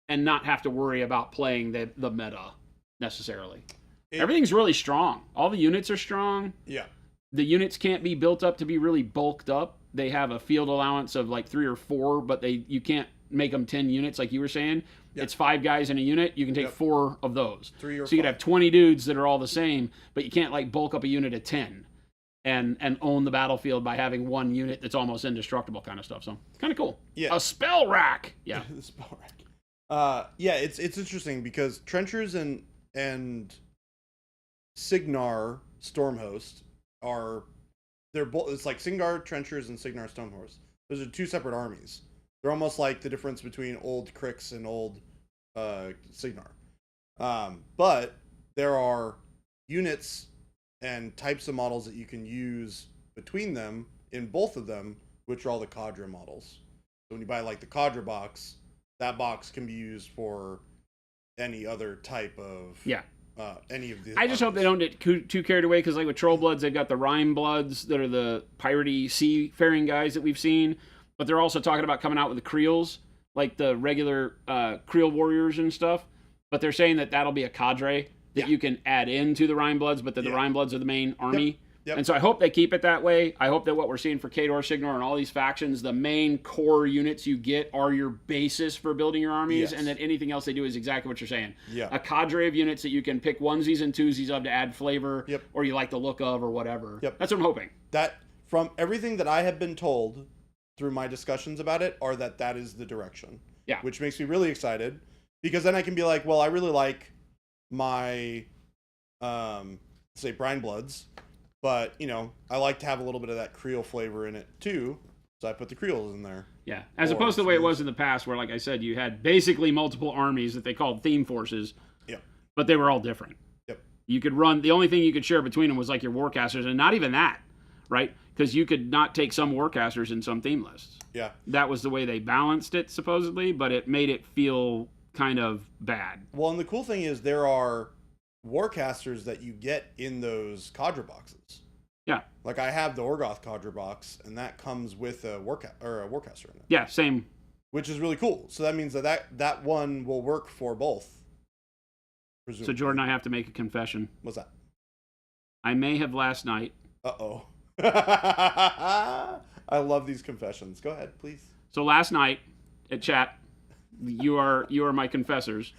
and not have to worry about playing the meta necessarily. Everything's really strong. All the units are strong. Yeah. The units can't be built up to be really bulked up. They have a field allowance of like 3 or 4, but you can't make them 10 units like you were saying. Yep. It's 5 guys in a unit. You can take 4 of those. 3 or so you could have 20 dudes that are all the same, but you can't like bulk up a unit of 10 and own the battlefield by having 1 unit that's almost indestructible kind of stuff. So it's kind of cool. Yeah. A spell rack. Yeah. The spell rack. Yeah, it's interesting because Trenchers and Signar Stormhost they're both, it's like Signar Trenchers and Signar Stormhost. Those are 2 separate armies. They're almost like the difference between old Crix and old Signar. But there are units and types of models that you can use between them in both of them, which are all the Cadre models. So when you buy like the Cadre box, that box can be used for any other type of any of the. I just hope they don't get too carried away, because like with Troll Bloods, they've got the Rime Bloods that are the piratey seafaring guys that we've seen. But they're also talking about coming out with the Creels, like the regular Creel warriors and stuff. But they're saying that that'll be a cadre that you can add into the Rime Bloods, but that the Rime Bloods are the main army. Yep. And so I hope they keep it that way. I hope that what we're seeing for Khador, Signor, and all these factions, the main core units you get are your basis for building your armies, Yes. and that anything else they do is exactly what you're saying. Yeah. A cadre of units that you can pick onesies and twosies of to add flavor, Yep. or you like the look of, or whatever. Yep. That's what I'm hoping. That, from everything that I have been told through my discussions about it, are that is the direction. Yeah. Which makes me really excited, because then I can be like, well, I really like my, say, Brine Bloods, but, you know, I like to have a little bit of that Creole flavor in it too, so I put the Creoles in there. Yeah, as opposed to the way it was in the past, where, like I said, you had basically multiple armies that they called theme forces. Yep. But they were all different. Yep. You could run, the only thing you could share between them was like your warcasters, and not even that, right? Because you could not take some warcasters in some theme lists. Yeah. That was the way they balanced it, supposedly, but it made it feel kind of bad. Well, and the cool thing is there are warcasters that you get in those cadre boxes. Yeah. Like I have the Orgoth cadre box, and that comes with a warcaster in it. Yeah, same. Which is really cool. So that means that one will work for both. Presumably. So Jordan, I have to make a confession. What's that? I may have last night. Uh-oh. I love these confessions. Go ahead, please. So last night at chat, you are my confessors.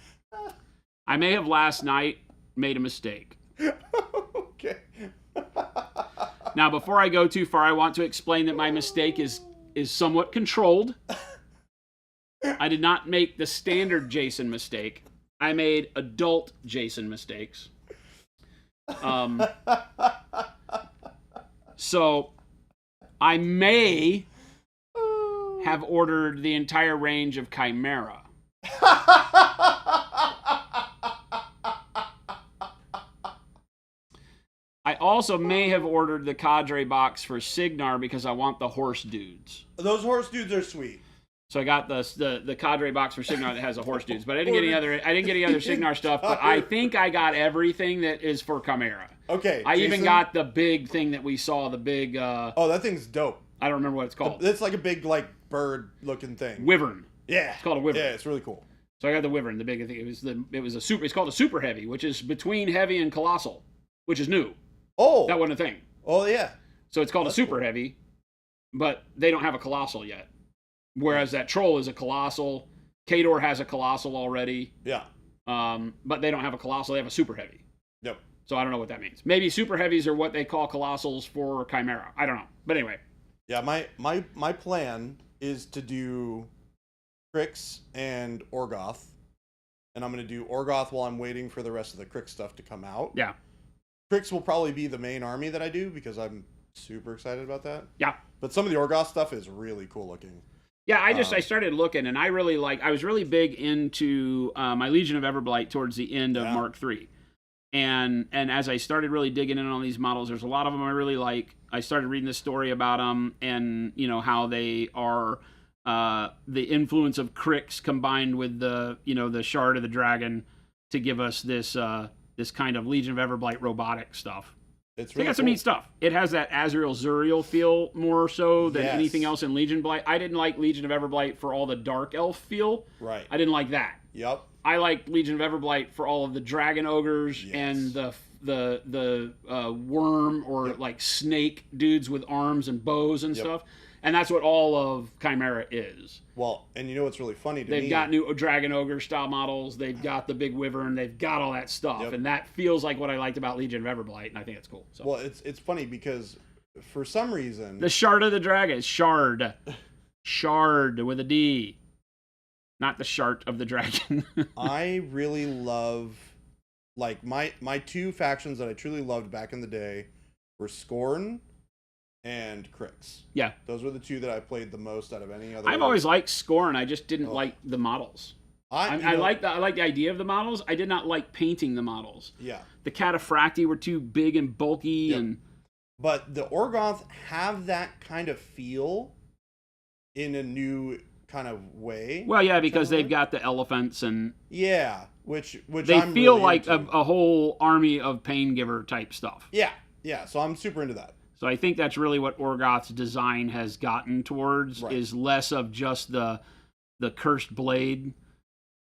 I may have last night made a mistake. Okay. Now, before I go too far, I want to explain that my mistake is somewhat controlled. I did not make the standard Jason mistake. I made adult Jason mistakes. So I may have ordered the entire range of Chimera. I also may have ordered the cadre box for Signar because I want the horse dudes. Those horse dudes are sweet. So I got the cadre box for Signar that has the horse dudes, but I didn't get any other Signar stuff. But I think I got everything that is for Chimera. Okay. I Jason, even got the big thing that we saw. The big. Oh, that thing's dope. I don't remember what it's called. It's like a big bird-looking thing. Wyvern. Yeah. It's called a wyvern. Yeah, it's really cool. So I got the wyvern. The big thing. It was a super. It's called a super heavy, which is between heavy and colossal, which is new. Oh. That wasn't a thing. Oh yeah. So it's called a super heavy, but they don't have a colossal yet. Whereas that troll is a colossal. Khador has a colossal already. Yeah. But they don't have a colossal. They have a super heavy. Yep. So I don't know what that means. Maybe super heavies are what they call colossals for Chimera. I don't know. But anyway. Yeah, my plan is to do Crix and Orgoth. And I'm going to do Orgoth while I'm waiting for the rest of the Crix stuff to come out. Yeah. Crix will probably be the main army that I do because I'm super excited about that. Yeah. But some of the Orgoth stuff is really cool looking. Yeah, I started looking, and I was really big into my Legion of Everblight towards the end of Mark III. And as I started really digging in on these models, there's a lot of them I really like. I started reading this story about them, and you know how they are the influence of Crix combined with the shard of the dragon to give us this kind of Legion of Everblight robotic stuff. It's They really got some cool. neat stuff. It has that Azrael Zuriel feel more so than Yes. anything else in Legion Blight. I didn't like Legion of Everblight for all the Dark Elf feel. Right. I didn't like that. Yep. I liked Legion of Everblight for all of the Dragon Ogres Yes. and the worm or like snake dudes with arms and bows and Yep. stuff. And that's what all of Chimera is. Well, and you know what's really funny to me? They've got new Dragon Ogre style models. They've got the big wyvern. They've got all that stuff. Yep. And that feels like what I liked about Legion of Everblight, and I think it's cool. So. Well, it's funny because for some reason The Shard of the Dragon. Shard. Shard with a D. Not the Shart of the Dragon. I really love, like, my two factions that I truly loved back in the day were Scorn and Crix. Yeah. Those were the two that I played the most out of any other. I've always liked Scorn. I just didn't like the models. I like the idea of the models. I did not like painting the models. Yeah. The Cataphracti were too big and bulky, Yep. and But the Orgoth have that kind of feel in a new kind of way. well, yeah, because Sound they've right? got the elephants, and Yeah, which they I'm feel really like into. a whole army of pain giver type stuff. Yeah. So I'm super into that. So I think that's really what Orgoth's design has gotten towards, Right. is less of just the cursed blade,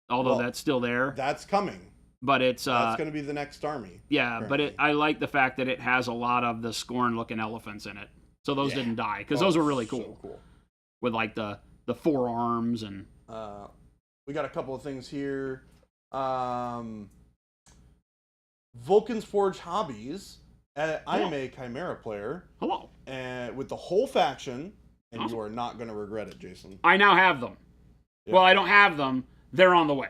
although Well, that's still there. That's coming. but it's that's going to be the next army. Yeah, currently. but I like the fact that it has a lot of the Scorn looking elephants in it. So those didn't die because those were really cool. So cool. With like the forearms and. We got a couple of things here. Vulcan's Forge Hobbies. I am a Chimera player. Hello. And with the whole faction, and Awesome. you are not going to regret it, Jason. I now have them. Yeah. Well, I don't have them. They're on the way.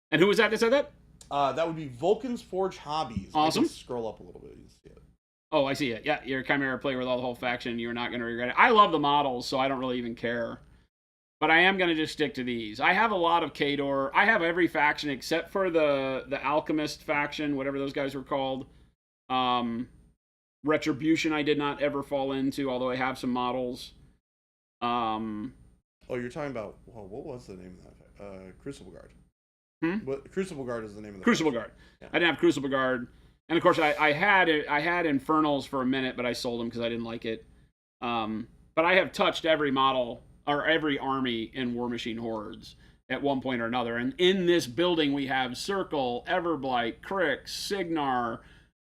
And who was that said that? That would be Vulcan's Forge Hobbies. Awesome. I can scroll up a little bit. You see it. Oh, I see it. Yeah, you're a Chimera player with all the whole faction. You're not going to regret it. I love the models, so I don't really even care. But I am going to just stick to these. I have a lot of Khador. I have every faction except for the Alchemist faction, whatever those guys were called. Retribution I did not ever fall into, although I have some models. Oh, you're talking about, well, what was the name of that? Crucible Guard. What, Crucible Guard is the name of the Crucible faction. Guard. Yeah. I didn't have Crucible Guard. And of course, I had Infernals for a minute, but I sold them because I didn't like it. But I have touched every model or every army in War Machine Hordes at one point or another. And in this building, we have Circle, Everblight, Crix, Signar,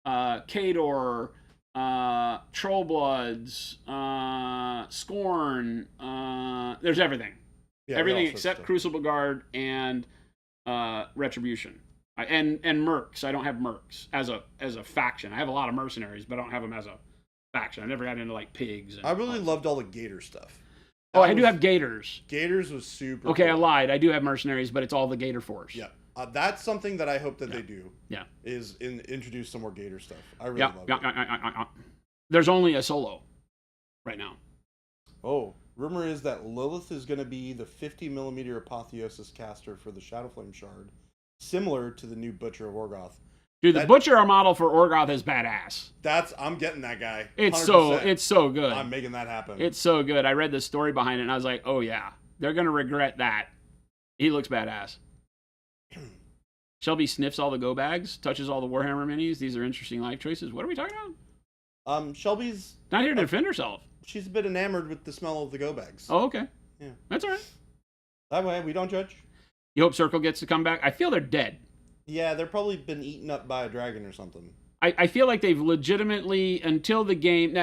Khador, Trollbloods, Scorn. There's everything. Yeah, Everything all sorts of except stuff. Crucible Guard and Retribution. And Mercs. I don't have Mercs as a faction. I have a lot of mercenaries, but I don't have them as a faction. I never got into like pigs. And I really loved all the Gator stuff. Oh, I do have Gators. Gators was super Okay, cool. I lied. I do have mercenaries, but it's all the Gator Force. Yeah. That's something that I hope that they do. Yeah. Is introduce some more Gator stuff. I really Yeah. love Yeah, it. yeah. There's only a solo right now. Oh, rumor is that Lilith is going to be the 50mm Apotheosis caster for the Shadowflame Shard, similar to the new Butcher of Orgoth. Dude, the Butcher model for Orgoth is badass. I'm getting that guy. It's 100%. so good. I'm making that happen. It's so good. I read the story behind it and I was like, oh yeah, they're gonna regret that. He looks badass. Shelby sniffs all the go bags, touches all the Warhammer minis. These are interesting life choices. What are we talking about? Shelby's Not here to defend herself. she's a bit enamored with the smell of the go bags. Oh, okay. Yeah. That's all right. That way we don't judge. You hope Circle gets to come back? I feel they're dead. Yeah, they're probably been eaten up by a dragon or something. I feel like they've legitimately, until the game,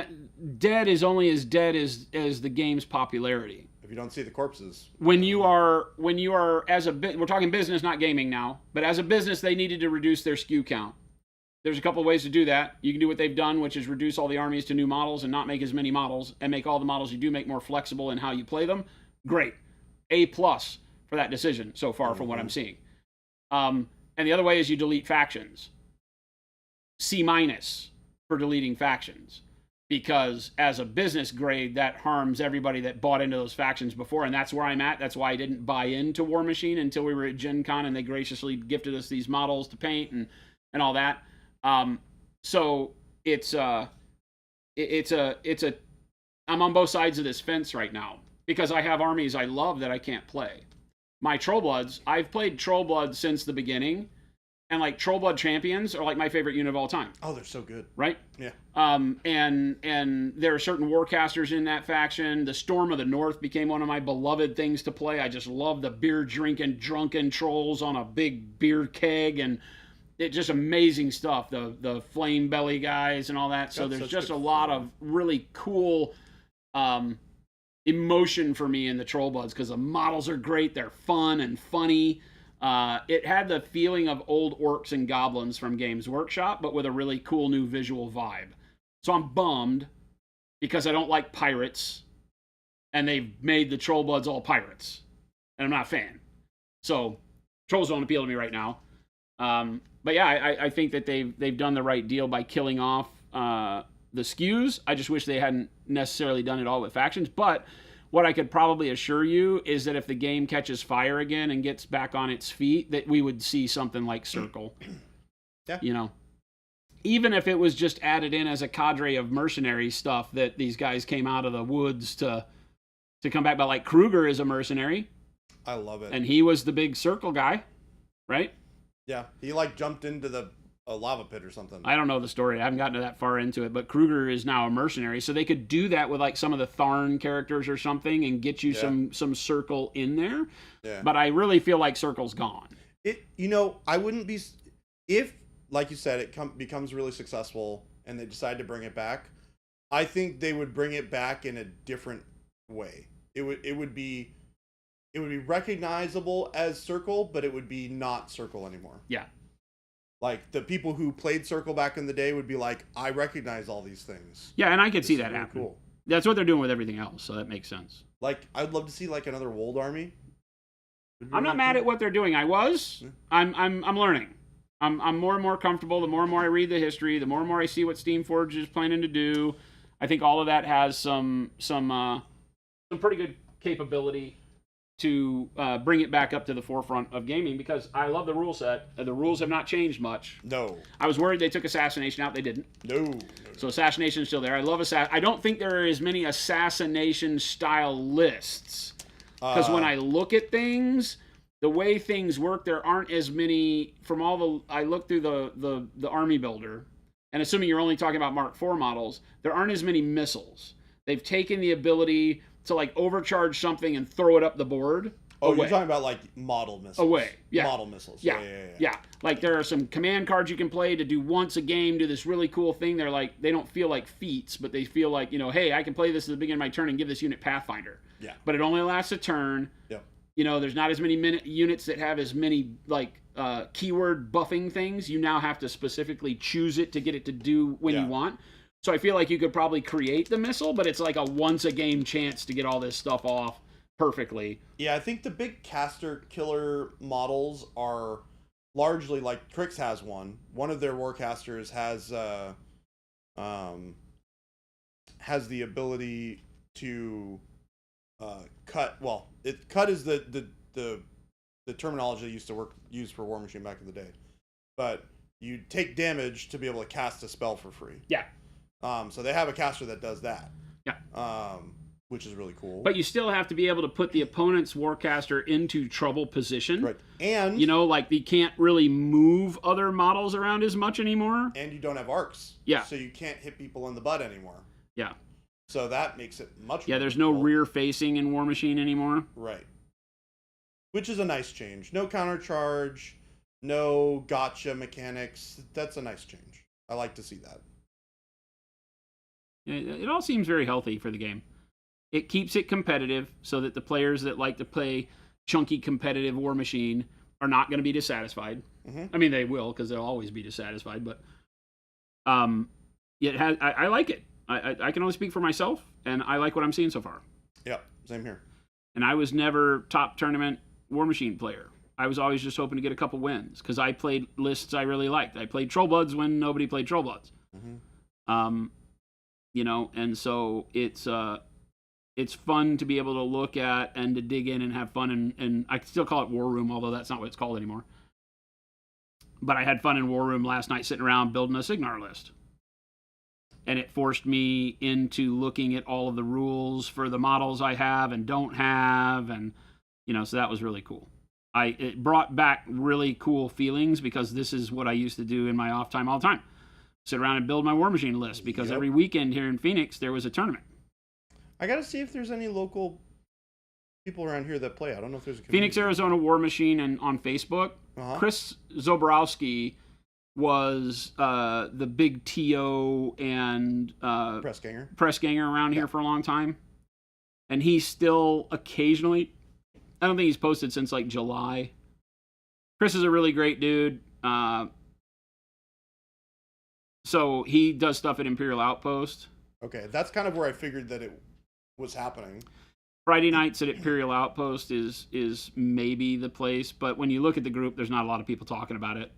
dead is only as dead as the game's popularity. If you don't see the corpses. When you are as a we're talking business, not gaming now, but as a business, they needed to reduce their SKU count. There's a couple of ways to do that. You can do what they've done, which is reduce all the armies to new models and not make as many models, and make all the models you do make more flexible in how you play them. Great. A+ for that decision so far from what I'm seeing. And the other way is you delete factions. C- for deleting factions. Because as a business grade, that harms everybody that bought into those factions before, and that's where I'm at. That's why I didn't buy into War Machine until we were at Gen Con and they graciously gifted us these models to paint and all that. So it's a I'm on both sides of this fence right now because I have armies I love that I can't play. My Trollbloods, I've played Trollbloods since the beginning, and like Trollblood Champions are like my favorite unit of all time. Oh, they're so good. Right? Yeah. And there are certain warcasters in that faction. The Storm of the North became one of my beloved things to play. I just love the beer drinking drunken trolls on a big beer keg, and it's just amazing stuff. The flame belly guys and all that. So That's there's such just a good lot fun. of really cool emotion for me in the Trollbloods because the models are great. They're fun and funny. It had the feeling of old orcs and goblins from Games Workshop, but with a really cool new visual vibe. So I'm bummed because I don't like pirates, and they've made the Trollbloods all pirates, and I'm not a fan. So trolls don't appeal to me right now. But yeah, I think that they've done the right deal by killing off the SKUs. I just wish they hadn't necessarily done it all with factions. But what I could probably assure you is that if the game catches fire again and gets back on its feet, that we would see something like Circle. Yeah. You know, even if it was just added in as a cadre of mercenary stuff that these guys came out of the woods to come back. But like Kruger is a mercenary. I love it. And he was the big Circle guy, right? Yeah, he like jumped into the a lava pit or something. I don't know the story. I haven't gotten to that far into it, but Kruger is now a mercenary, so they could do that with like some of the Tharn characters or something and get you some Circle in there. Yeah. But I really feel like Circle's gone. I wouldn't be if, like you said, it becomes really successful and they decide to bring it back. I think they would bring it back in a different way. It would be recognizable as Circle, but it would be not Circle anymore. Yeah. Like, the people who played Circle back in the day would be like, I recognize all these things. Yeah, and I could see that really happen. Cool. That's what they're doing with everything else, so that makes sense. Like, I'd love to see like another Wold Army. I'm not mad at what they're doing. I'm learning. I'm more and more comfortable. The more and more I read the history, the more and more I see what Steamforge is planning to do. I think all of that has some pretty good capability to bring it back up to the forefront of gaming, because I love the rule set. The rules have not changed much. No. I was worried they took Assassination out. They didn't. No. So Assassination is still there. I love I don't think there are as many Assassination style lists, because when I look at things, the way things work, there aren't as many. From all the I look through the army builder, and assuming you're only talking about Mark IV models, there aren't as many missiles. They've taken the ability to like overcharge something and throw it up the board. Oh, away. You're talking about like model missiles. Away, yeah. Model missiles. Yeah. Like there are some command cards you can play to do once a game, do this really cool thing. They're like, they don't feel like feats, but they feel like, hey, I can play this at the beginning of my turn and give this unit Pathfinder. Yeah. But it only lasts a turn. Yep. There's not as many units that have as many like keyword buffing things. You now have to specifically choose it to get it to do when you want. So I feel like you could probably create the missile, but it's like a once a game chance to get all this stuff off perfectly. Yeah, I think the big caster killer models are largely like Crix has one. One of their warcasters has the ability to cut. Well, cut is the terminology they used to use for War Machine back in the day, but you take damage to be able to cast a spell for free. Yeah. So they have a caster that does that. Yeah. Which is really cool. But you still have to be able to put the opponent's warcaster into trouble position. Right. And like you can't really move other models around as much anymore. And you don't have arcs. Yeah. So you can't hit people in the butt anymore. Yeah. So that makes it much Yeah, more there's difficult. no rear facing in War Machine anymore. Right. Which is a nice change. No countercharge, no gotcha mechanics. That's a nice change. I like to see that. It all seems very healthy for the game. It keeps it competitive so that the players that like to play chunky competitive War Machine are not going to be dissatisfied. Mm-hmm. I mean, they will, because they'll always be dissatisfied, but I like it. I can only speak for myself, and I like what I'm seeing so far. Yeah, same here. And I was never top tournament War Machine player. I was always just hoping to get a couple wins, because I played lists I really liked. I played Trollbloods when nobody played Trollbloods. Mm-hmm. And so it's fun to be able to look at and to dig in and have fun. And I still call it War Room, although that's not what it's called anymore. But I had fun in War Room last night sitting around building a Signar list. And it forced me into looking at all of the rules for the models I have and don't have. And, so that was really cool. It brought back really cool feelings, because this is what I used to do in my off time all the time. Sit around and build my War Machine list, because every weekend here in Phoenix, there was a tournament. I got to see if there's any local people around here that play. I don't know if there's a community. Phoenix, Arizona War Machine and on Facebook. Uh-huh. Chris Zoborowski was the big TO and press ganger around here for a long time. And he's still occasionally, I don't think he's posted since like July. Chris is a really great dude. So he does stuff at Imperial Outpost. Okay, that's kind of where I figured that it was happening. Friday nights at Imperial Outpost is maybe the place, but when you look at the group, there's not a lot of people talking about it,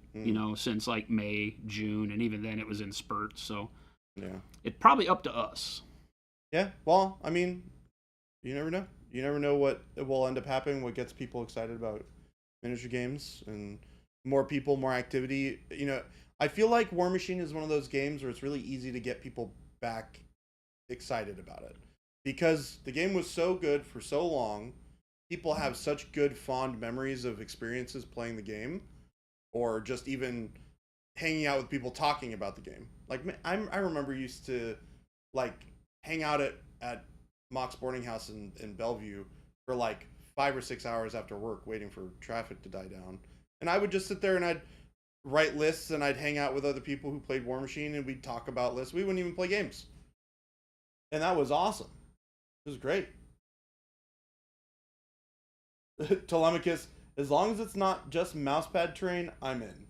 since like May, June, and even then it was in spurts, so yeah. It's probably up to us. Yeah, well, I mean, you never know. You never know what will end up happening, what gets people excited about miniature games, and more people, more activity. I feel like War Machine is one of those games where it's really easy to get people back excited about it, because the game was so good for so long. People have such good fond memories of experiences playing the game, or just even hanging out with people talking about the game. Like I remember used to like hang out at Mock's boarding house in Bellevue for like 5 or 6 hours after work waiting for traffic to die down. And I would just sit there and I'd write lists and I'd hang out with other people who played War Machine and we'd talk about lists. We wouldn't even play games. And that was awesome. It was great. Telemachus, as long as it's not just mousepad terrain, I'm in.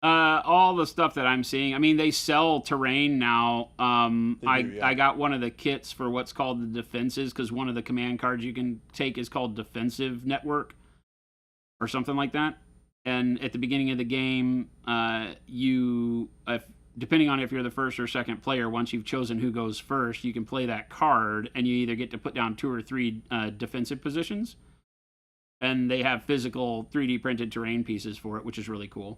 All the stuff that I'm seeing, I mean, they sell terrain now. I got one of the kits for what's called the defenses, because one of the command cards you can take is called Defensive Network or something like that. And at the beginning of the game, depending on if you're the first or second player, once you've chosen who goes first, you can play that card, and you either get to put down 2 or 3 defensive positions, and they have physical 3D printed terrain pieces for it, which is really cool.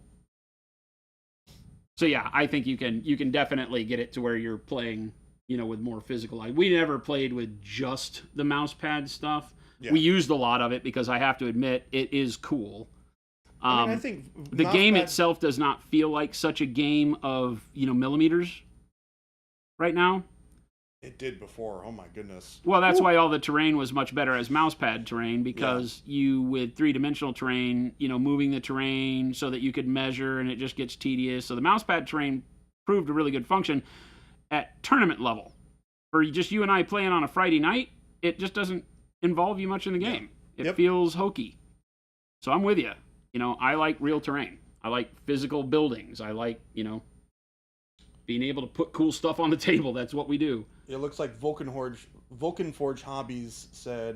So yeah, I think you can definitely get it to where you're playing, with more physical. We never played with just the mouse pad stuff. Yeah. We used a lot of it because I have to admit it is cool. I think the game itself does not feel like such a game of millimeters right now. It did before. Oh my goodness. Well, that's why all the terrain was much better as mousepad terrain, because you, with 3-dimensional terrain, moving the terrain so that you could measure, and it just gets tedious. So the mousepad terrain proved a really good function at tournament level. For just you and I playing on a Friday night, it just doesn't involve you much in the game. Yeah. It feels hokey. So I'm with you. I like real terrain. I like physical buildings. I like, being able to put cool stuff on the table. That's what we do. It looks like Vulcanforge Hobbies said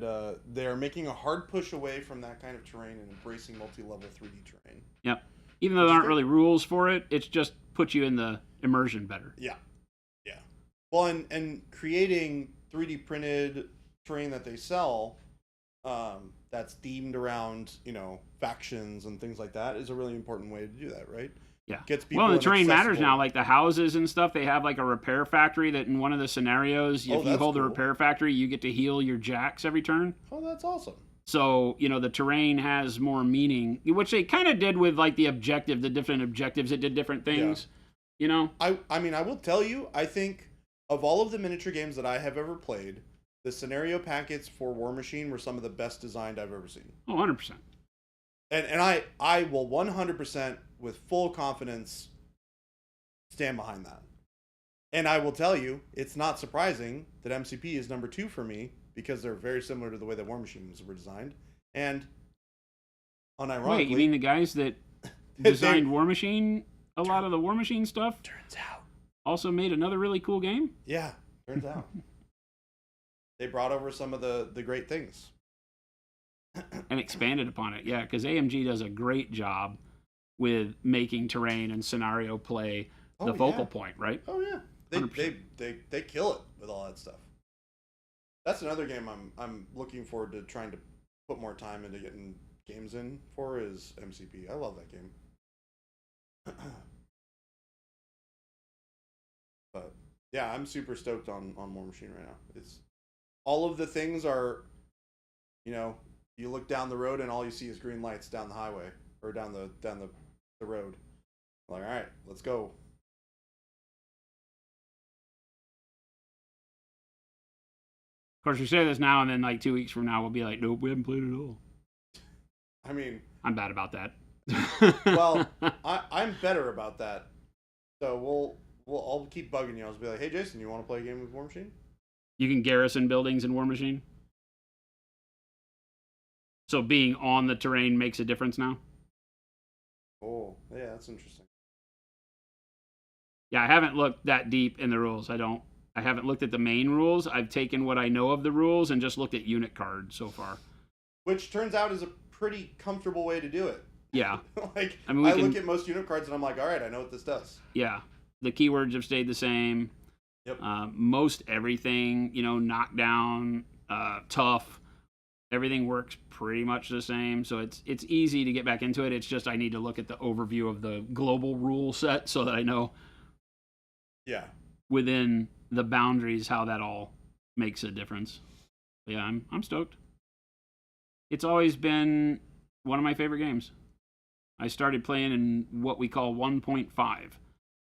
they are making a hard push away from that kind of terrain and embracing multi-level 3D terrain. Yep. Even though there aren't really rules for it, it's just puts you in the immersion better. Yeah. Yeah. Well, and creating 3D printed terrain that they sell that's themed around, factions and things like that is a really important way to do that, right? Yeah. Gets people the terrain matters now. Like the houses and stuff, they have like a repair factory that in one of the scenarios, if you hold the repair factory, you get to heal your jacks every turn. Oh, that's awesome. So, the terrain has more meaning, which they kind of did with like the different objectives. It did different things, I mean, I will tell you, I think of all of the miniature games that I have ever played, the scenario packets for War Machine were some of the best designed I've ever seen. Oh, 100%. And I will 100% with full confidence stand behind that. And I will tell you, it's not surprising that MCP is number 2 for me, because they're very similar to the way that War Machines were designed. And unironically... Wait, you mean the guys that designed War Machine, a lot of the War Machine stuff? Turns out. Also made another really cool game? Yeah, turns out. They brought over some of the great things. And expanded upon it, yeah, because AMG does a great job with making terrain and scenario play the focal point, right? Oh yeah, they kill it with all that stuff. That's another game I'm looking forward to trying to put more time into getting games in for is MCP. I love that game. But yeah, I'm super stoked on War Machine right now. It's all of the things are, you look down the road and all you see is green lights down the highway or down the road. Like, all right, let's go. Of course, we say this now, and then like 2 weeks from now, we'll be like, nope, we haven't played it at all. I mean, I'm bad about that. Well, I'm better about that. So I'll keep bugging you. I'll be like, hey, Jason, you want to play a game with War Machine? You can garrison buildings in War Machine? So being on the terrain makes a difference now? Oh, yeah, that's interesting. Yeah, I haven't looked that deep in the rules. I haven't looked at the main rules. I've taken what I know of the rules and just looked at unit cards so far. Which turns out is a pretty comfortable way to do it. Yeah. I look at most unit cards and I'm like, all right, I know what this does. Yeah. The keywords have stayed the same. Yep. Most everything, knockdown, tough, everything works pretty much the same. So it's easy to get back into it. It's just I need to look at the overview of the global rule set so that I know within the boundaries how that all makes a difference. But yeah, I'm stoked. It's always been one of my favorite games. I started playing in what we call 1.5.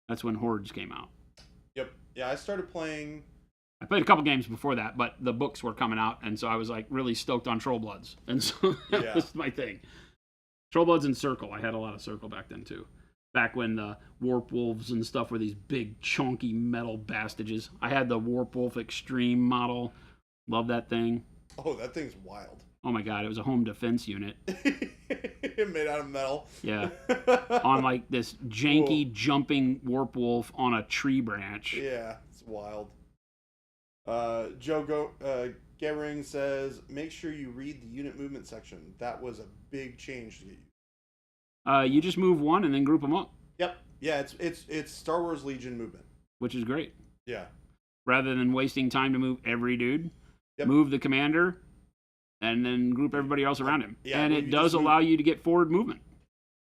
That's when Hordes came out. Yep. Yeah, I started playing. I played a couple games before that, but the books were coming out, and so I was like really stoked on Trollbloods, and so that was my thing. Trollbloods and Circle. I had a lot of Circle back then too. Back when the Warp Wolves and stuff were these big, chunky metal bastages. I had the Warp Wolf Extreme model. Love that thing. Oh, that thing's wild. Oh my god, it was a home defense unit. Made out of metal. Yeah. On like this janky jumping Warp Wolf on a tree branch. Yeah, it's wild. Joe Gehring says, make sure you read the unit movement section. That was a big change to get you. You just move one and then group them up. Yep. Yeah, it's Star Wars Legion movement. Which is great. Yeah. Rather than wasting time to move every dude, yep. Move the commander, and then group everybody else around him. Yeah, and it does allow you to get forward movement,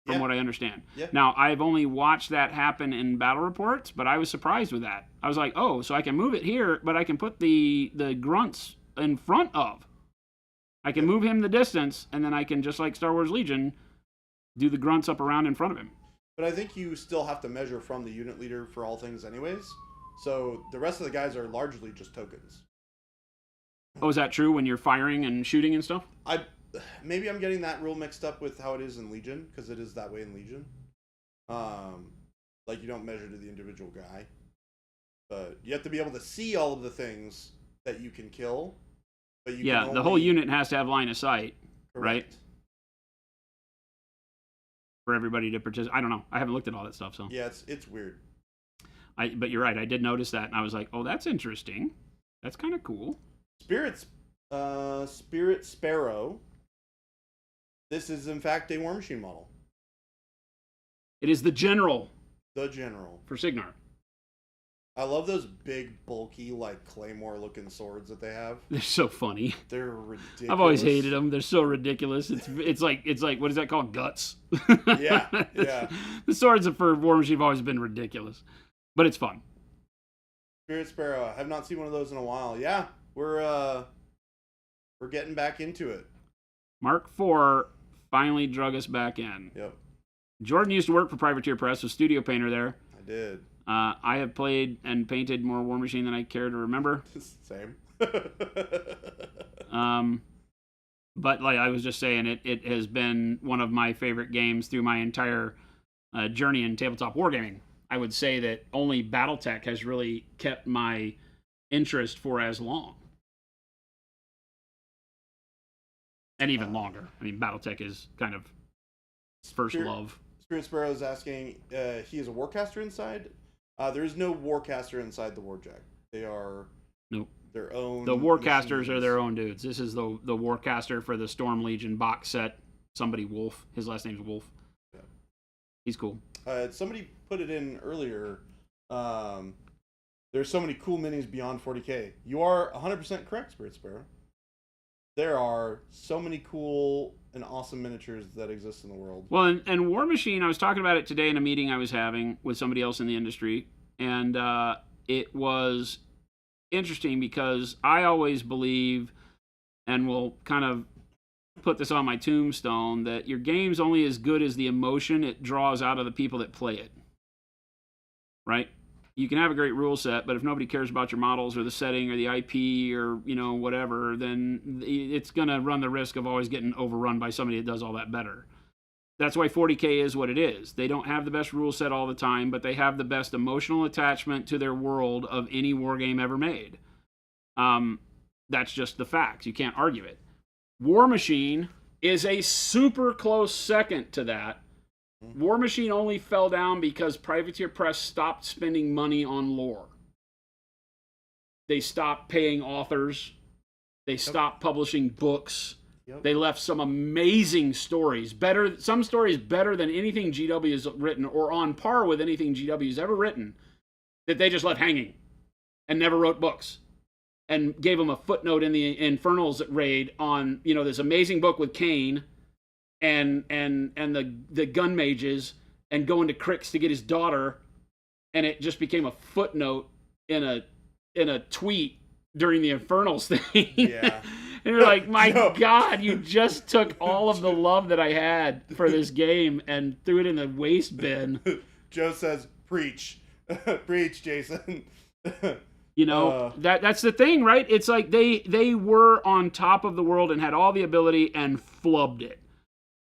from what I understand. Yeah. Now, I've only watched that happen in battle reports, but I was surprised with that. I was like, oh, so I can move it here, but I can put the grunts in front of. I can move him the distance, and then I can, just like Star Wars Legion, do the grunts up around in front of him. But I think you still have to measure from the unit leader for all things anyways. So the rest of the guys are largely just tokens. Oh, is that true when you're firing and shooting and stuff? Maybe I'm getting that rule mixed up with how it is in Legion, because it is that way in Legion. Like, you don't measure to the individual guy. But you have to be able to see all of the things that you can kill. But you can only... the whole unit has to have line of sight, right? For everybody to participate. I don't know. I haven't looked at all that stuff, so. Yeah, it's weird. But you're right. I did notice that, and I was like, oh, that's interesting. That's kind of cool. Spirit Sparrow. This is, in fact, a War Machine model. It is the General. The General. For Signar. I love those big, bulky, like, Claymore-looking swords that they have. They're so funny. They're ridiculous. I've always hated them. They're so ridiculous. It's like what is that called? Guts. Yeah. The swords for War Machine have always been ridiculous, but it's fun. Spirit Sparrow. I have not seen one of those in a while. Yeah, we're getting back into it. Mark IV finally drug us back in. Yep. Jordan used to work for Privateer Press, was studio painter there. I did. I have played and painted more War Machine than I care to remember. Same. But like I was just saying, it has been one of my favorite games through my entire journey in tabletop wargaming. I would say that only BattleTech has really kept my interest for as long. And even longer. I mean, BattleTech is kind of first love. Spirit Sparrow is asking, he is a Warcaster inside? There is no Warcaster inside the Warjack. They are their own. The Warcasters are their own dudes. This is the Warcaster for the Storm Legion box set. Somebody Wolf. His last name's Wolf. Yeah. He's cool. Somebody put it in earlier. There's so many cool minis beyond 40K. You are 100% correct, Spirit Sparrow. There are so many cool and awesome miniatures that exist in the world. Well, and War Machine, I was talking about it today in a meeting I was having with somebody else in the industry, and it was interesting because I always believe, and will kind of put this on my tombstone, that your game's only as good as the emotion it draws out of the people that play it. Right? You can have a great rule set, but if nobody cares about your models or the setting or the IP or, whatever, then it's going to run the risk of always getting overrun by somebody that does all that better. That's why 40K is what it is. They don't have the best rule set all the time, but they have the best emotional attachment to their world of any war game ever made. That's just the facts. You can't argue it. War Machine is a super close second to that. War Machine only fell down because Privateer Press stopped spending money on lore. They stopped paying authors. They stopped publishing books. Yep. They left some amazing stories, some stories better than anything GW has written or on par with anything GW has ever written, that they just left hanging and never wrote books and gave them a footnote in the Infernals raid on, this amazing book with Kane and the gun mages and going to Crix to get his daughter, and it just became a footnote in a tweet during the Infernals thing. Yeah. you're like, my Joe. God, you just took all of the love that I had for this game and threw it in the waste bin. Joe says, preach. Preach, Jason. You know, that's the thing, right? It's like they were on top of the world and had all the ability and flubbed it.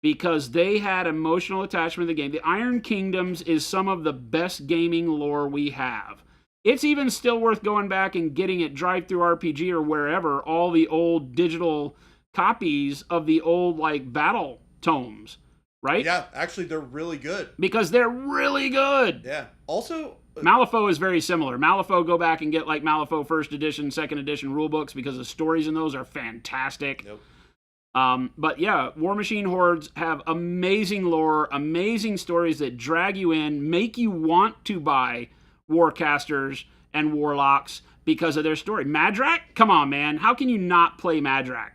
Because they had emotional attachment to the game. The Iron Kingdoms is some of the best gaming lore we have. It's even still worth going back and getting it Drive-Thru RPG or wherever, all the old digital copies of the old like battle tomes, right? Yeah, actually they're really good. Because they're really good. Yeah. Also, Malifaux is very similar. Malifaux, go back and get like Malifaux 1st edition, 2nd edition rule books because the stories in those are fantastic. Nope. But yeah, War Machine Hordes have amazing lore, amazing stories that drag you in, make you want to buy Warcasters and Warlocks because of their story. Madrak? Come on, man. How can you not play Madrak?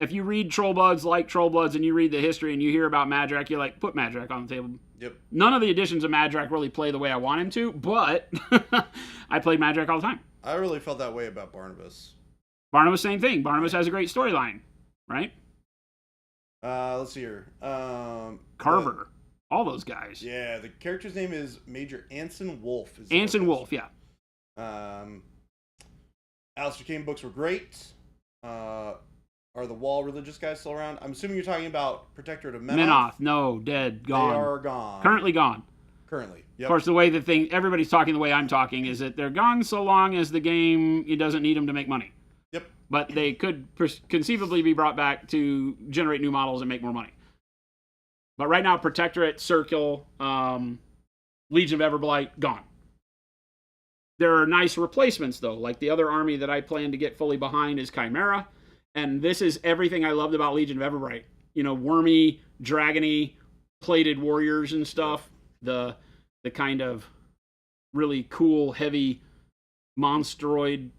If you read Trollbloods, like Trollbloods, and you read the history and you hear about Madrak, you're like, put Madrak on the table. Yep. None of the editions of Madrak really play the way I want him to, but I played Madrak all the time. I really felt that way about Barnabas. Barnabas, same thing. Barnabas has a great storyline, right? Let's see here. Carver. All those guys. Yeah, the character's name is Major Anson Wolf. Anson Wolf, yeah. Alistair Kane books were great. Are the Wall religious guys still around? I'm assuming you're talking about Protectorate of Menoth. Menoth, no, dead, gone. They are gone. Currently gone. Currently, yep. Of course, the way the thing, everybody's talking the way I'm talking is that they're gone so long as the game, it doesn't need them to make money. Yep. But they could conceivably be brought back to generate new models and make more money. But right now, Protectorate, Circle, Legion of Everblight, gone. There are nice replacements, though. Like the other army that I plan to get fully behind is Chimera. And this is everything I loved about Legion of Everbright. You know, wormy, dragony, plated warriors and stuff. The kind of really cool, heavy, monsteroid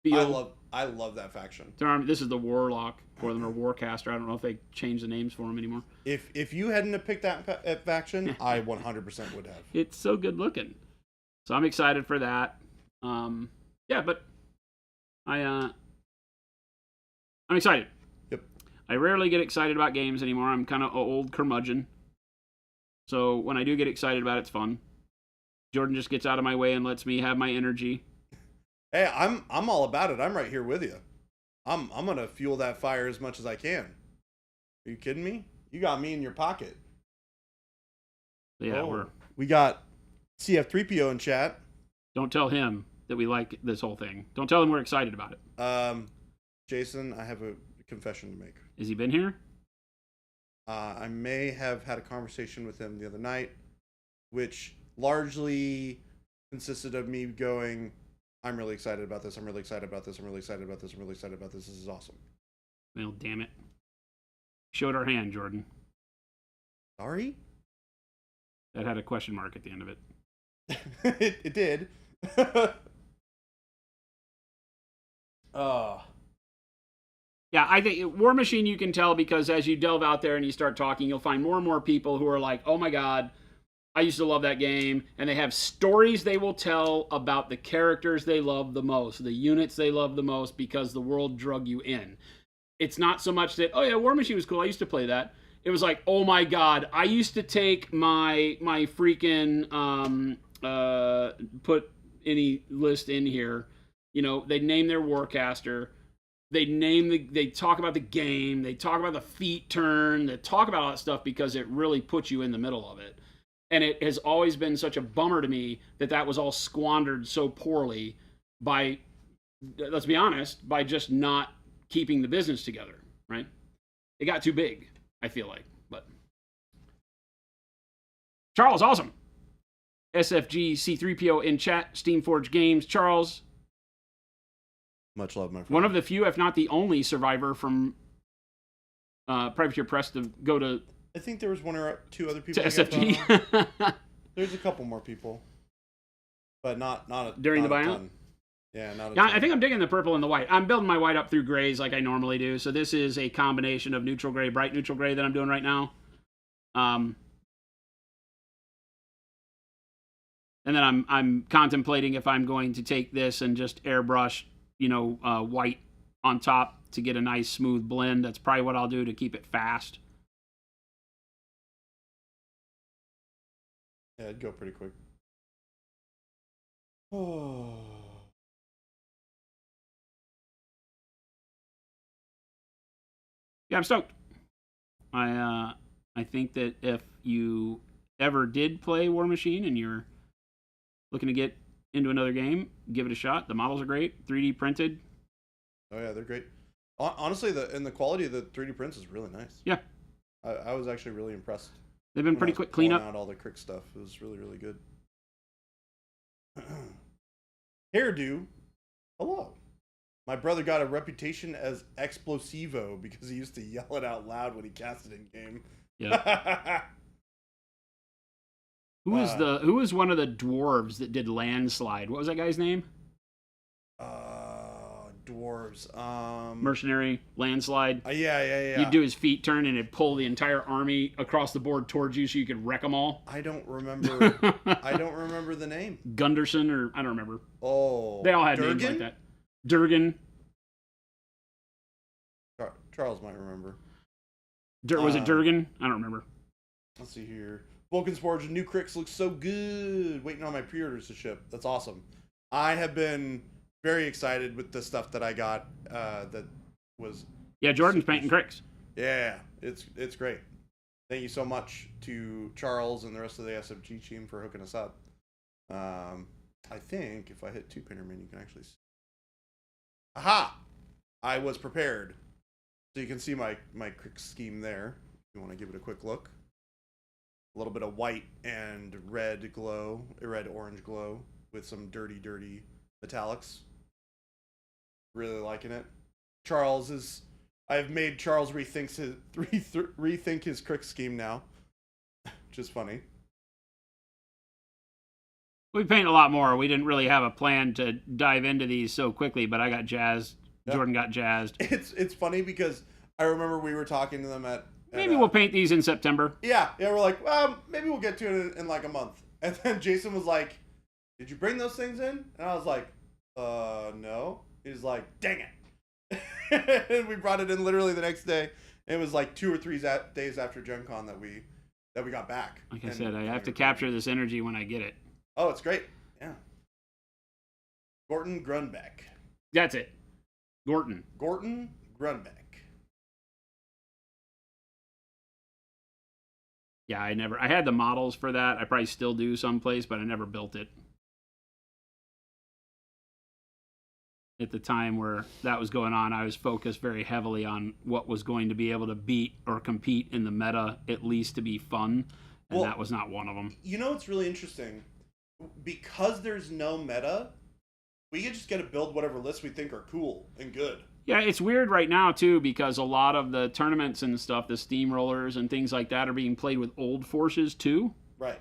feel. I love that faction. This is the Warlock for them, or Warcaster. I don't know if they changed the names for them anymore. If you hadn't have picked that faction, I 100% would have. It's so good looking. So I'm excited for that. Yeah, but I'm excited. Yep. I rarely get excited about games anymore. I'm kind of old curmudgeon. So when I do get excited about it, it's fun. Jordan just gets out of my way and lets me have my energy. Hey, I'm all about it. I'm right here with you. I'm gonna fuel that fire as much as I can. Are you kidding me? You got me in your pocket. Yeah, we got CF3PO in chat. Don't tell him that we like this whole thing. Don't tell him we're excited about it. Jason, I have a confession to make. Has he been here? I may have had a conversation with him the other night, which largely consisted of me going, I'm really excited about this. I'm really excited about this. I'm really excited about this. I'm really excited about this. This is awesome. Well, damn it. Showed our hand, Jordan. Sorry? That had a question mark at the end of it. It did. Yeah, I think War Machine you can tell because as you delve out there and you start talking, you'll find more and more people who are like, oh my God, I used to love that game. And they have stories they will tell about the characters they love the most, the units they love the most because the world drug you in. It's not so much that, oh yeah, War Machine was cool. I used to play that. It was like, oh my God, I used to take my freaking, put any list in here. You know, they name their Warcaster. They talk about the game, they talk about the feat turn, they talk about all that stuff because it really puts you in the middle of it. And it has always been such a bummer to me that was all squandered so poorly by, let's be honest, by just not keeping the business together, right? It got too big, I feel like. But Charles, awesome. SFG C3PO in chat, Steamforge Games. Charles, much love, my friend. One of the few, if not the only, survivor from Privateer Press to go to. I think there was one or two other people to SFG. There's a couple more people, but not during not the a buyout. ton. Yeah, not a Yeah, ton. I think I'm digging the purple and the white. I'm building my white up through grays like I normally do. So this is a combination of neutral gray, bright neutral gray that I'm doing right now. And then I'm contemplating if I'm going to take this and just airbrush, white on top to get a nice smooth blend. That's probably what I'll do to keep it fast. Yeah, it'd go pretty quick. Oh. Yeah, I'm stoked. I think that if you ever did play War Machine and you're looking to get into another game, give it a shot. The models are great, 3D printed. Oh yeah, they're great. Honestly, the quality of the 3D prints is really nice. Yeah, I was actually really impressed. they've been pretty quick cleanup. Out all the Crick stuff. It was really, really good. Hairdo, hello. My brother got a reputation as explosivo because he used to yell it out loud when he casted in game. Yeah. Who was one of the dwarves that did Landslide? What was that guy's name? Dwarves. Mercenary Landslide. Yeah. He'd do his feet turn and it'd pull the entire army across the board towards you so you could wreck them all. I don't remember. I don't remember the name. Gunderson, or I don't remember. Oh, they all had Durgan? names like that. Durgan. Charles might remember. Was it Durgan? I don't remember. Let's see here. Vulcan's Forge new Cricks looks so good. Waiting on my pre-orders to ship. That's awesome. I have been very excited with the stuff that I got. That was Jordan's painting Cricks. Yeah, it's great. Thank you so much to Charles and the rest of the SFG team for hooking us up. I think if I hit 2-Painterman, you can actually see. Aha! I was prepared. So you can see my Crick scheme there. If you want to give it a quick look. A little bit of white and red glow, red-orange glow with some dirty metallics. Really liking it. I've made Charles rethink his Crick scheme now, which is funny. We paint a lot more. We didn't really have a plan to dive into these so quickly, but I got jazzed. Yep. Jordan got jazzed. It's funny because I remember we were talking to them at maybe we'll paint these in September. Yeah, we're like, well, maybe we'll get to it in like a month. And then Jason was like, did you bring those things in? And I was like, no. He's like, dang it. And we brought it in literally the next day. It was like 2 or 3 days after Gen Con that we got back. Like I said, I have to capture this energy when I get it. Oh, it's great. Yeah. Gorton Grunbeck. That's it. Gorton Grunbeck. Yeah, I had the models for that. I probably still do someplace, but I never built it. At the time where that was going on, I was focused very heavily on what was going to be able to beat or compete in the meta, at least to be fun, and that was not one of them. You know what's really interesting? Because there's no meta, we just get to build whatever lists we think are cool and good. Yeah, it's weird right now, too, because a lot of the tournaments and stuff, the steamrollers and things like that, are being played with old forces, too. Right.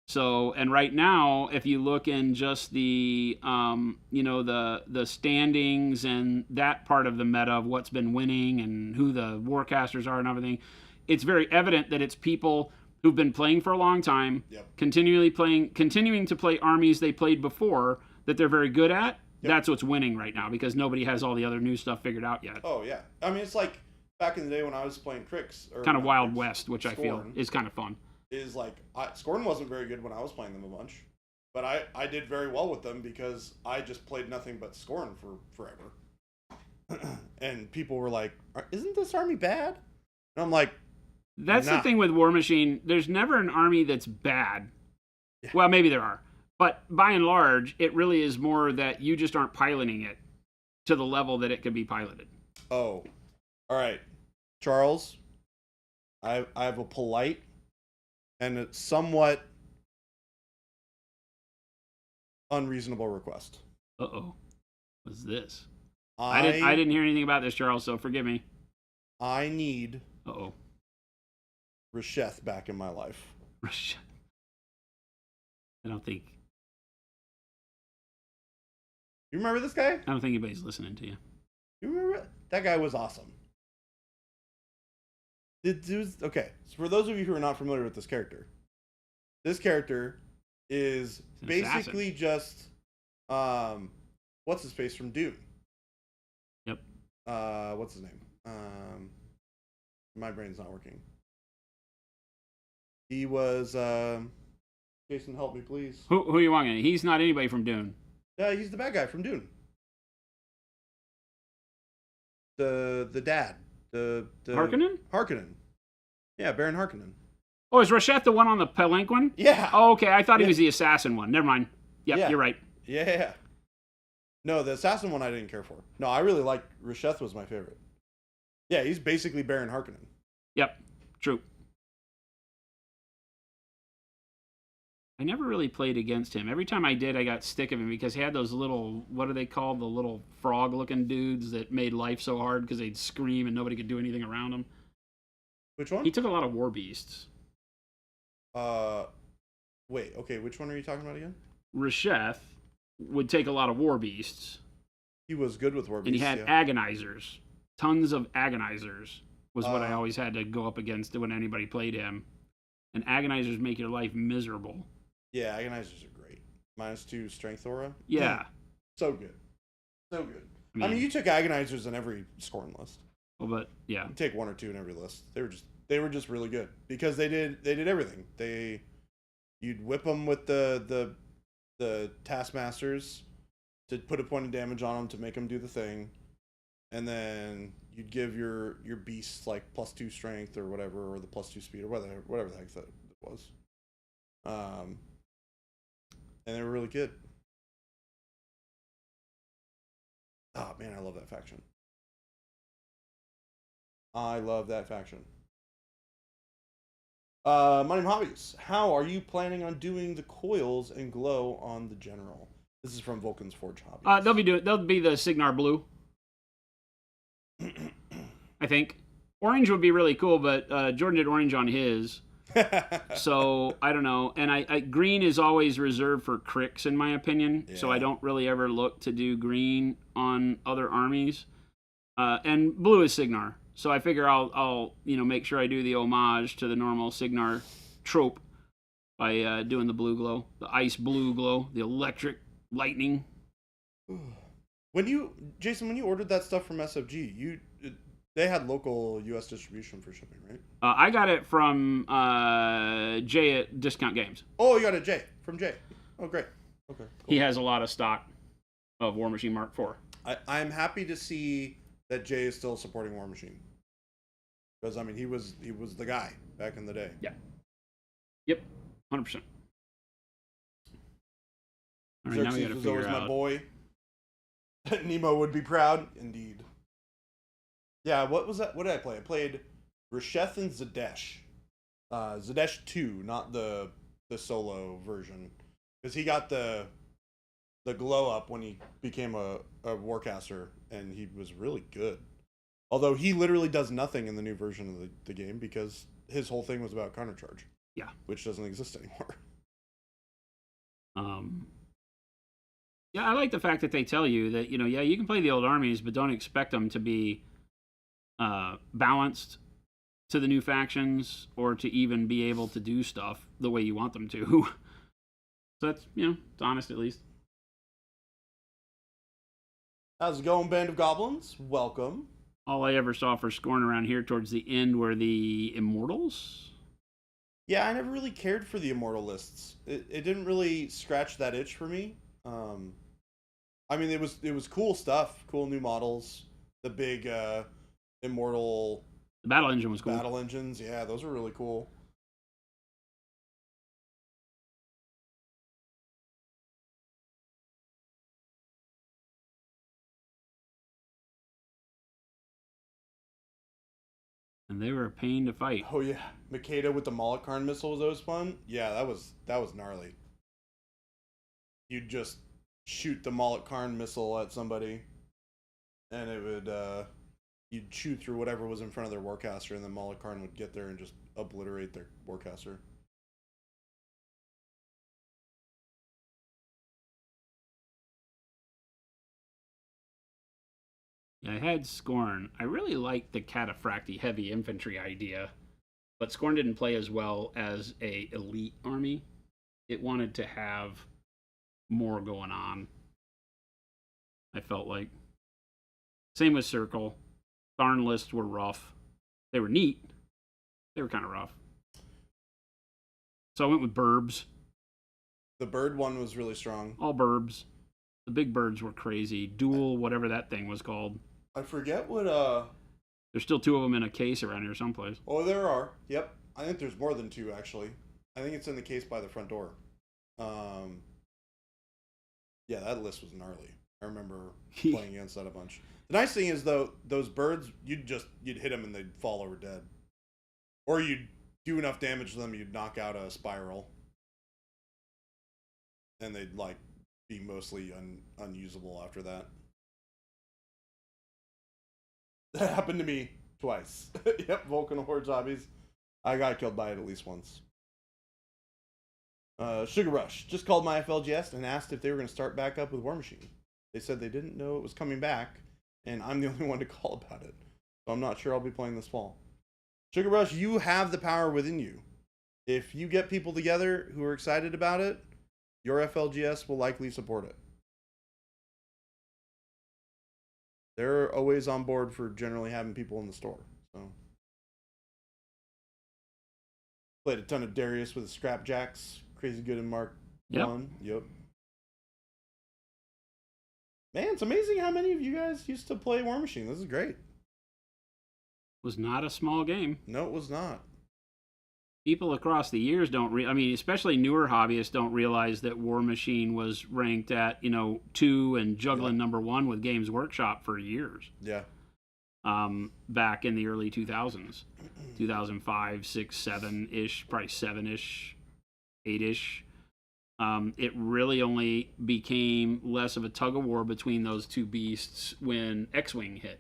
So, and right now, if you look in just the, the standings and that part of the meta of what's been winning and who the warcasters are and everything, it's very evident that it's people who've been playing for a long time, yep. continuing to play armies they played before that they're very good at. Yep. That's what's winning right now because nobody has all the other new stuff figured out yet. Oh, yeah. I mean, it's like back in the day when I was playing Cricks. Kind of Wild West, which Scorn, I feel is kind of fun. Is like, Scorn wasn't very good when I was playing them a bunch. But I did very well with them because I just played nothing but Scorn for forever. And people were like, isn't this army bad? And I'm like, that's the thing with War Machine. There's never an army that's bad. Yeah. Well, maybe there are. But by and large, it really is more that you just aren't piloting it to the level that it could be piloted. Oh, all right. Charles, I have a polite and a somewhat unreasonable request. Uh-oh. What's this? I didn't hear anything about this, Charles, so forgive me. I need Uh-oh. Rasheth back in my life. Rasheth. I don't think... You remember this guy? I don't think anybody's listening to you. You remember? That guy was awesome. Okay, so for those of you who are not familiar with this character is basically just what's his face from Dune. Yep. what's his name? My brain's not working. He was Jason, help me, please. Who are you wanting? He's not anybody from Dune. Yeah, he's the bad guy from Dune. The dad. The Harkonnen? Harkonnen. Yeah, Baron Harkonnen. Oh, is Rasheth the one on the Palanquin? Yeah. Oh, okay. I thought he Yeah. was the assassin one. Never mind. Yep, Yeah. you're right. Yeah. No, the assassin one I didn't care for. No, I really liked Rasheth was my favorite. Yeah, he's basically Baron Harkonnen. Yep, true. I never really played against him. Every time I did, I got sick of him because he had those little, what are they called? The little frog-looking dudes that made life so hard because they'd scream and nobody could do anything around them. Which one? He took a lot of war beasts. Wait, okay, which one are you talking about again? Rasheth would take a lot of war beasts. He was good with war beasts. And he had agonizers. Tons of agonizers was what I always had to go up against when anybody played him. And agonizers make your life miserable. Yeah, agonizers are great. -2 strength aura. Yeah. So good. So good. I mean, you took agonizers in every scoring list. Well, but yeah. You take 1 or 2 in every list. They were just really good because they did everything. You'd whip them with the taskmasters to put a point of damage on them to make them do the thing, and then you'd give your beasts like +2 strength or whatever, or the +2 speed or whatever the heck that was. And they were really good. Oh man, I love that faction. I love that faction. Money Hobbies. How are you planning on doing the coils and glow on the general? This is from Vulcan's Forge Hobbies. They'll be the Signar blue. I think orange would be really cool, but Jordan did orange on his, so I don't know. And I green is always reserved for Cricks in my opinion, so I don't really ever look to do green on other armies. And blue is Signar. So I figure I'll make sure I do the homage to the normal Signar trope by doing the blue glow, the ice blue glow, the electric lightning. Jason, when you ordered that stuff from SFG, they had local U.S. distribution for shipping, right? I got it from Jay at Discount Games. Oh, you got it from Jay. Oh, great. Okay. Cool. He has a lot of stock of War Machine Mark IV. I'm happy to see that Jay is still supporting War Machine. Because I mean, he was the guy back in the day. Yeah. Yep. 100%. All right, now we got to was figure always out. My boy. Nemo would be proud, indeed. Yeah. What was that? What did I play? I played Rasheth and Zadesh. Zadesh 2, not the solo version, because he got the glow up when he became a warcaster, and he was really good. Although he literally does nothing in the new version of the game because his whole thing was about countercharge. Yeah. Which doesn't exist anymore. Yeah, I like the fact that they tell you that, you can play the old armies, but don't expect them to be balanced to the new factions or to even be able to do stuff the way you want them to. So that's, it's honest at least. How's it going, Band of Goblins? Welcome. All I ever saw for Scorn around here towards the end were the Immortals. Yeah, I never really cared for the Immortal lists. It didn't really scratch that itch for me. I mean, it was cool stuff, cool new models. The big Immortal... The battle engine was cool. Battle engines, yeah, those were really cool. And they were a pain to fight. Oh yeah, Makeda with the Molokarn missile was always fun. Yeah, that was gnarly. You'd just shoot the Molokarn missile at somebody, and it would you'd shoot through whatever was in front of their Warcaster, and then Molokarn would get there and just obliterate their Warcaster. Yeah, I had Scorn. I really liked the Cataphracti heavy infantry idea, but Scorn didn't play as well as a elite army. It wanted to have more going on, I felt like. Same with Circle. Barn lists were rough. They were neat. They were kind of rough. So I went with Burbs. The bird one was really strong. All Burbs. The big birds were crazy. Duel, whatever that thing was called. I forget what There's still 2 of them in a case around here someplace. Oh, there are. Yep. I think there's more than 2 actually. I think it's in the case by the front door. Yeah, that list was gnarly. I remember playing against that a bunch. The nice thing is though, those birds, you'd hit them and they'd fall over dead, or you'd do enough damage to them, you'd knock out a spiral, and they'd like be mostly unusable after that. That happened to me twice. Yep, Vulcan Horde zombies. I got killed by it at least once. Sugar Rush just called my FLGS and asked if they were going to start back up with War Machine. They said they didn't know it was coming back, and I'm the only one to call about it. So I'm not sure I'll be playing this fall. Sugar Rush, you have the power within you. If you get people together who are excited about it, your FLGS will likely support it. They're always on board for generally having people in the store. So played a ton of Darius with the Scrapjacks. Crazy good in Mark 1. Yep. Man, it's amazing how many of you guys used to play War Machine. This is great. Was not a small game. No, it was not. People across the years don't especially newer hobbyists don't realize that War Machine was ranked at 2 and juggling number 1 with Games Workshop for years. Yeah. Back in the early 2000s, 2005, 6, 7-ish, probably 7-ish, 8-ish. It really only became less of a tug of war between those two beasts when X-Wing hit.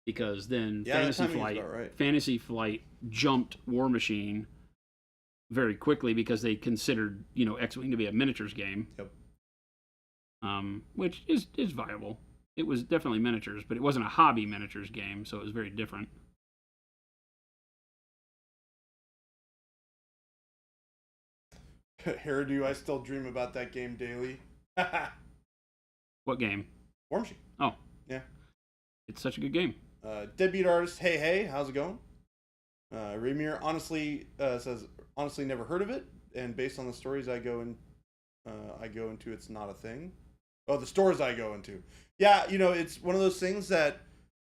Because then Fantasy Flight jumped War Machine very quickly because they considered, X-Wing to be a miniatures game. Yep. Which is viable. It was definitely miniatures, but it wasn't a hobby miniatures game, so it was very different. Hairdo, I still dream about that game daily. What game? War Machine. Oh. Yeah. It's such a good game. Deadbeat Artist, hey, how's it going? Ramir honestly says, honestly never heard of it, and based on the stories I go into, it's not a thing. Oh, the stores I go into. Yeah, it's one of those things that...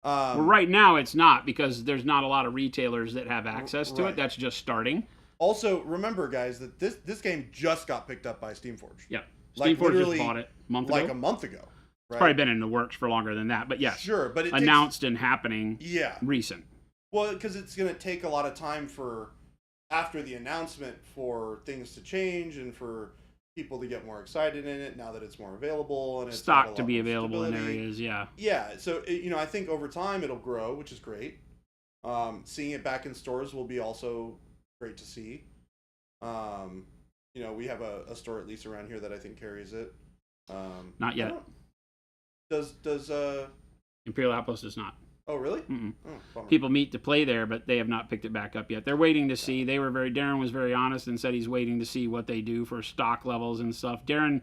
well, right now it's not, because there's not a lot of retailers that have access to it. That's just starting. Also, remember, guys, that this game just got picked up by Steamforged. Yeah. Steamforged just bought it a month ago. Right? It's probably been in the works for longer than that, but yes. Sure, but it announced and happening recent. Well, because it's going to take a lot of time after the announcement for things to change and for people to get more excited in it now that it's more available. And it's stock to be available in areas, yeah. Yeah, so, I think over time it'll grow, which is great. Seeing it back in stores will be also great to see. We have a store at least around here that I think carries it. Not yet. Does Imperial Outpost does not. Oh, really? Oh, people meet to play there, but they have not picked it back up yet. They're waiting to see. Darren was very honest and said he's waiting to see what they do for stock levels and stuff. Darren,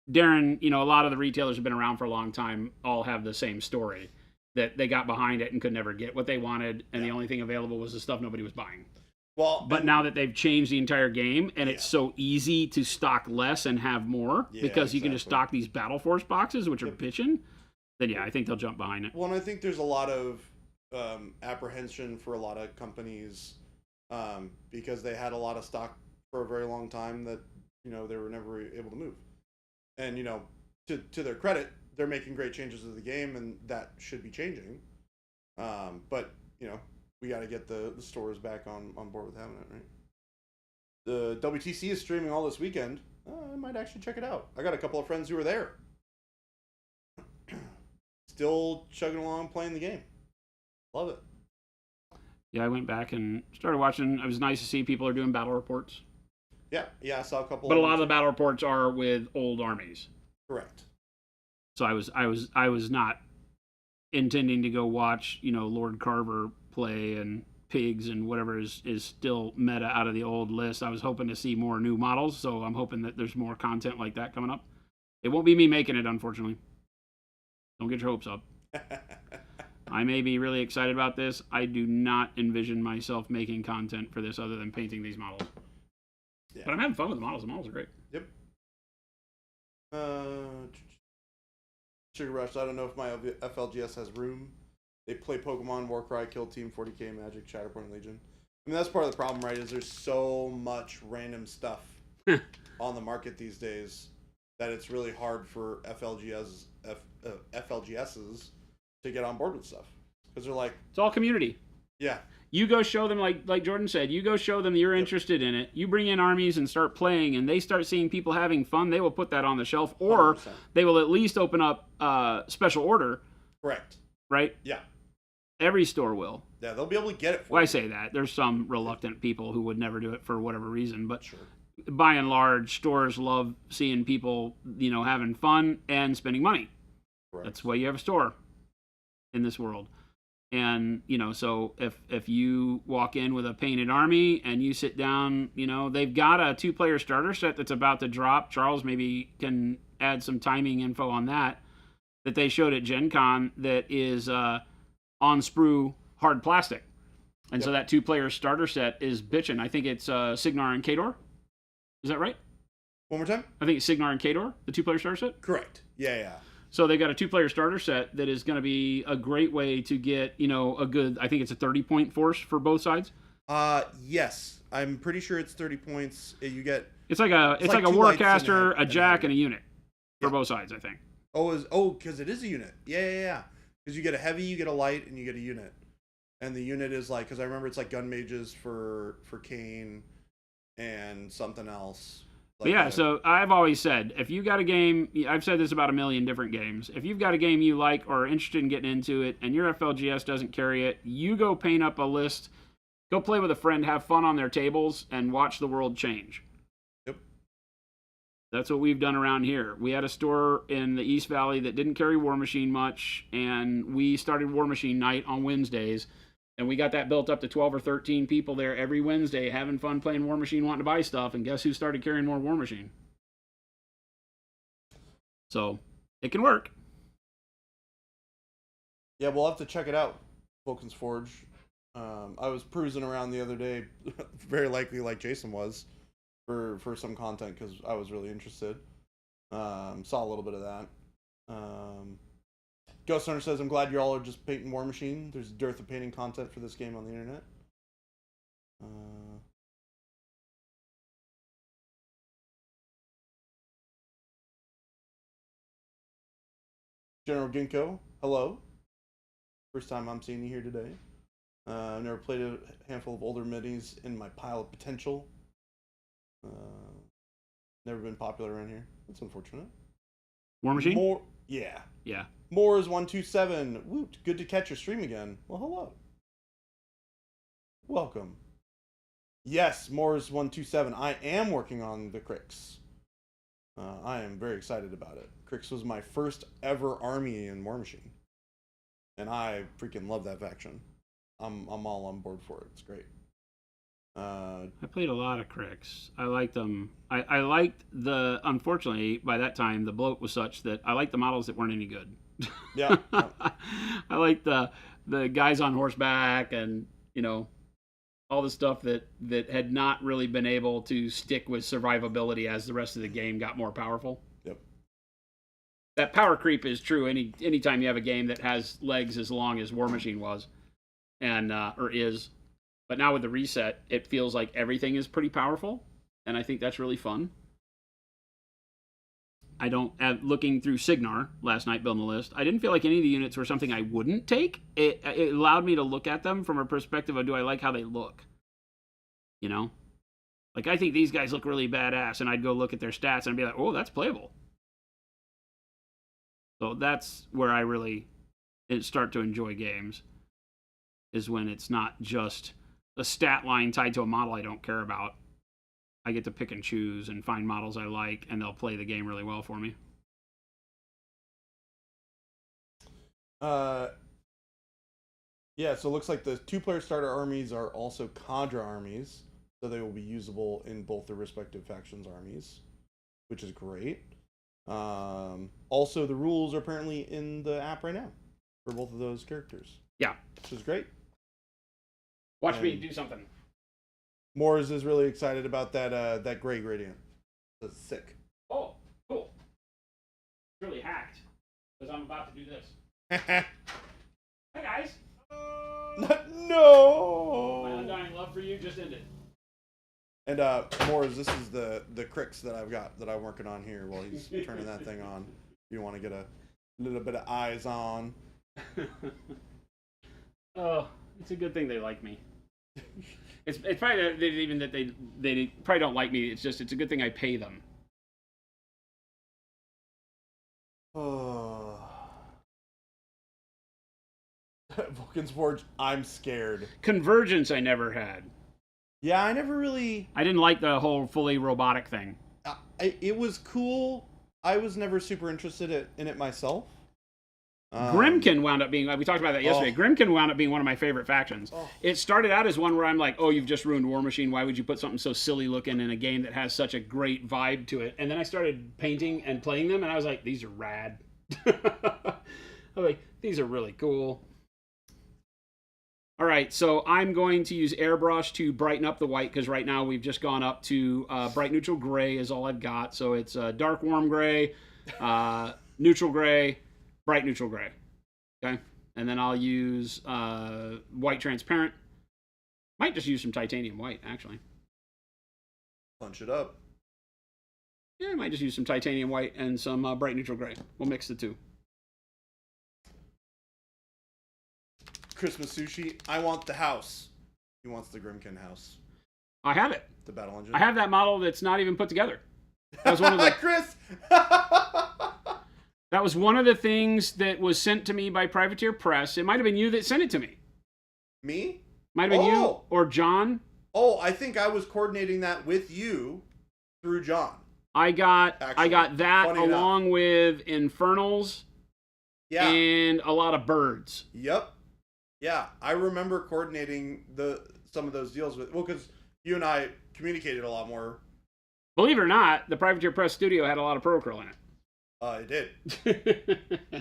a lot of the retailers have been around for a long time, all have the same story, that they got behind it and could never get what they wanted, and the only thing available was the stuff nobody was buying. Well, but now that they've changed the entire game, and it's so easy to stock less and have more, because you can just stock these Battle Force boxes, which are bitching, then I think they'll jump behind it. Well, and I think there's a lot of apprehension for a lot of companies because they had a lot of stock for a very long time that they were never able to move. And to their credit, they're making great changes to the game, and that should be changing. But we got to get the stores back on board with having it, right? The WTC is streaming all this weekend. I might actually check it out. I got a couple of friends who are there. Still chugging along playing the game. Love it. Yeah, I went back and started watching. It was nice to see people are doing battle reports. Yeah, I saw a couple. But a lot of the battle reports are with old armies. Correct. So I was not intending to go watch, Lord Carver play and pigs and whatever is still meta out of the old list. I was hoping to see more new models, so I'm hoping that there's more content like that coming up. It won't be me making it, unfortunately. Don't get your hopes up. I may be really excited about this. I do not envision myself making content for this other than painting these models. Yeah. But I'm having fun with the models. The models are great. Yep. Sugar Rush. I don't know if my FLGS has room. They play Pokemon, Warcry, Kill Team, 40k, Magic, Shatterpoint, Legion. I mean, that's part of the problem, right? Is there's so much random stuff on the market these days that it's really hard for FLGSs to get on board with stuff because they're like, it's all community. Yeah. You go show them, like Jordan said, you go show them you're interested in it. You bring in armies and start playing, and they start seeing people having fun. They will put that on the shelf, or 100%. They will at least open up special order. Correct. Right? Yeah. Every store will. Yeah, they'll be able to get it for you. I you. say that. There's some reluctant people who would never do it for whatever reason, but sure. By and large, stores love seeing people, having fun and spending money. Correct. That's why you have a store in this world. And, so if you walk in with a painted army and you sit down, they've got a 2-player starter set that's about to drop. Charles maybe can add some timing info on that they showed at Gen Con that is on sprue hard plastic. And so that 2-player starter set is bitchin'. I think it's Signar and Kador. Is that right? One more time? I think it's Signar and Kador, the 2-player starter set. Correct. Yeah. So they got a 2-player starter set that is going to be a great way to get, a good, I think it's a 30-point force for both sides. Yes. I'm pretty sure it's 30 points. You get It's like a Warcaster, a Jack, and a unit for both sides, I think. Because it is a unit. Yeah. Because you get a heavy, you get a light, and you get a unit. And the unit is like, because I remember it's like gun mages for Kane and something else. So I've always said, if you got a game, I've said this about a million different games, if you've got a game you like or are interested in getting into it and your FLGS doesn't carry it, you go paint up a list, go play with a friend, have fun on their tables, and watch the world change. Yep. That's what we've done around here. We had a store in the East Valley that didn't carry War Machine much, and we started War Machine night on Wednesdays. And we got that built up to 12 or 13 people there every Wednesday having fun playing War Machine, wanting to buy stuff. And guess who started carrying more War Machine? So, it can work. Yeah, we'll have to check it out, Vulcan's Forge. I was perusing around the other day, very likely like Jason was, for some content because I was really interested. Saw a little bit of that. Ghost Hunter says, I'm glad you all are just painting War Machine. There's a dearth of painting content for this game on the internet. General Ginkgo, hello. First time I'm seeing you here today. I've never played a handful of older minis in my pile of potential. Never been popular around here. That's unfortunate. War Machine? Yeah. Yeah. More is 127. Woot, good to catch your stream again. Well, hello. Welcome. Yes, more is 127. I am working on the Crix. I am very excited about it. Crix was my first ever army in War Machine. And I freaking love that faction. I'm all on board for it. It's great. I played a lot of Crix. I liked them. I liked unfortunately, by that time, the bloat was such that I liked the models that weren't any good. Yeah. I liked the guys on horseback and, all the stuff that had not really been able to stick with survivability as the rest of the game got more powerful. Yep. That power creep is true anytime you have a game that has legs as long as War Machine was and or is. But now with the reset, it feels like everything is pretty powerful, and I think that's really fun. Looking through Signar last night, building the list, I didn't feel like any of the units were something I wouldn't take. It allowed me to look at them from a perspective of, do I like how they look? Like, I think these guys look really badass, and I'd go look at their stats and be like, oh, that's playable. So that's where I really start to enjoy games, is when it's not just a stat line tied to a model I don't care about. I get to pick and choose and find models I like, and they'll play the game really well for me. Yeah, so it looks like the 2-player starter armies are also cadre armies, so they will be usable in both their respective factions' armies, which is great. Also, the rules are apparently in the app right now for both of those characters. Yeah. Which is great. Watch me do something. Moores is really excited about that gray gradient. That's sick. Oh, cool. It's really hacked because I'm about to do this. Hi, guys. No! My undying love for you just ended. And Moores, this is the cricks that I've got that I'm working on here while he's turning that thing on. You want to get a little bit of eyes on. Oh, it's a good thing they like me. It's probably that they probably don't like me. It's a good thing I pay them. Oh. Vulcan's Forge, I'm scared. Convergence I never had. Yeah, I never really... I didn't like the whole fully robotic thing. It was cool. I was never super interested in it myself. Grimkin wound up being, we talked about that yesterday. Grimkin wound up being one of my favorite factions. It started out as one where I'm like, oh, you've just ruined War Machine. Why would you put something so silly looking in a game that has such a great vibe to it? And then I started painting and playing them, and I was like, these are rad. I was like, these are really cool. All right, so I'm going to use airbrush to brighten up the white because right now we've just gone up to bright neutral gray is all I've got. So it's dark warm gray, neutral gray, bright neutral gray. Okay, and then I'll use white transparent. Might just use some titanium white actually. Punch it up. Yeah, I might just use some titanium white and some bright neutral gray. We'll mix the two. Christmas sushi. I want the house. He wants the Grimkin house. I have it. The battle engine. I have that model that's not even put together. That was one of the Chris. That was one of the things that was sent to me by Privateer Press. It might have been you that sent it to me. Me? Might have been you or John. Oh, I think I was coordinating that with you through John. I got that along with Infernals. Yeah. And a lot of birds. Yep. Yeah, I remember coordinating some of those deals with because you and I communicated a lot more. Believe it or not, the Privateer Press studio had a lot of Procurl in it. It did.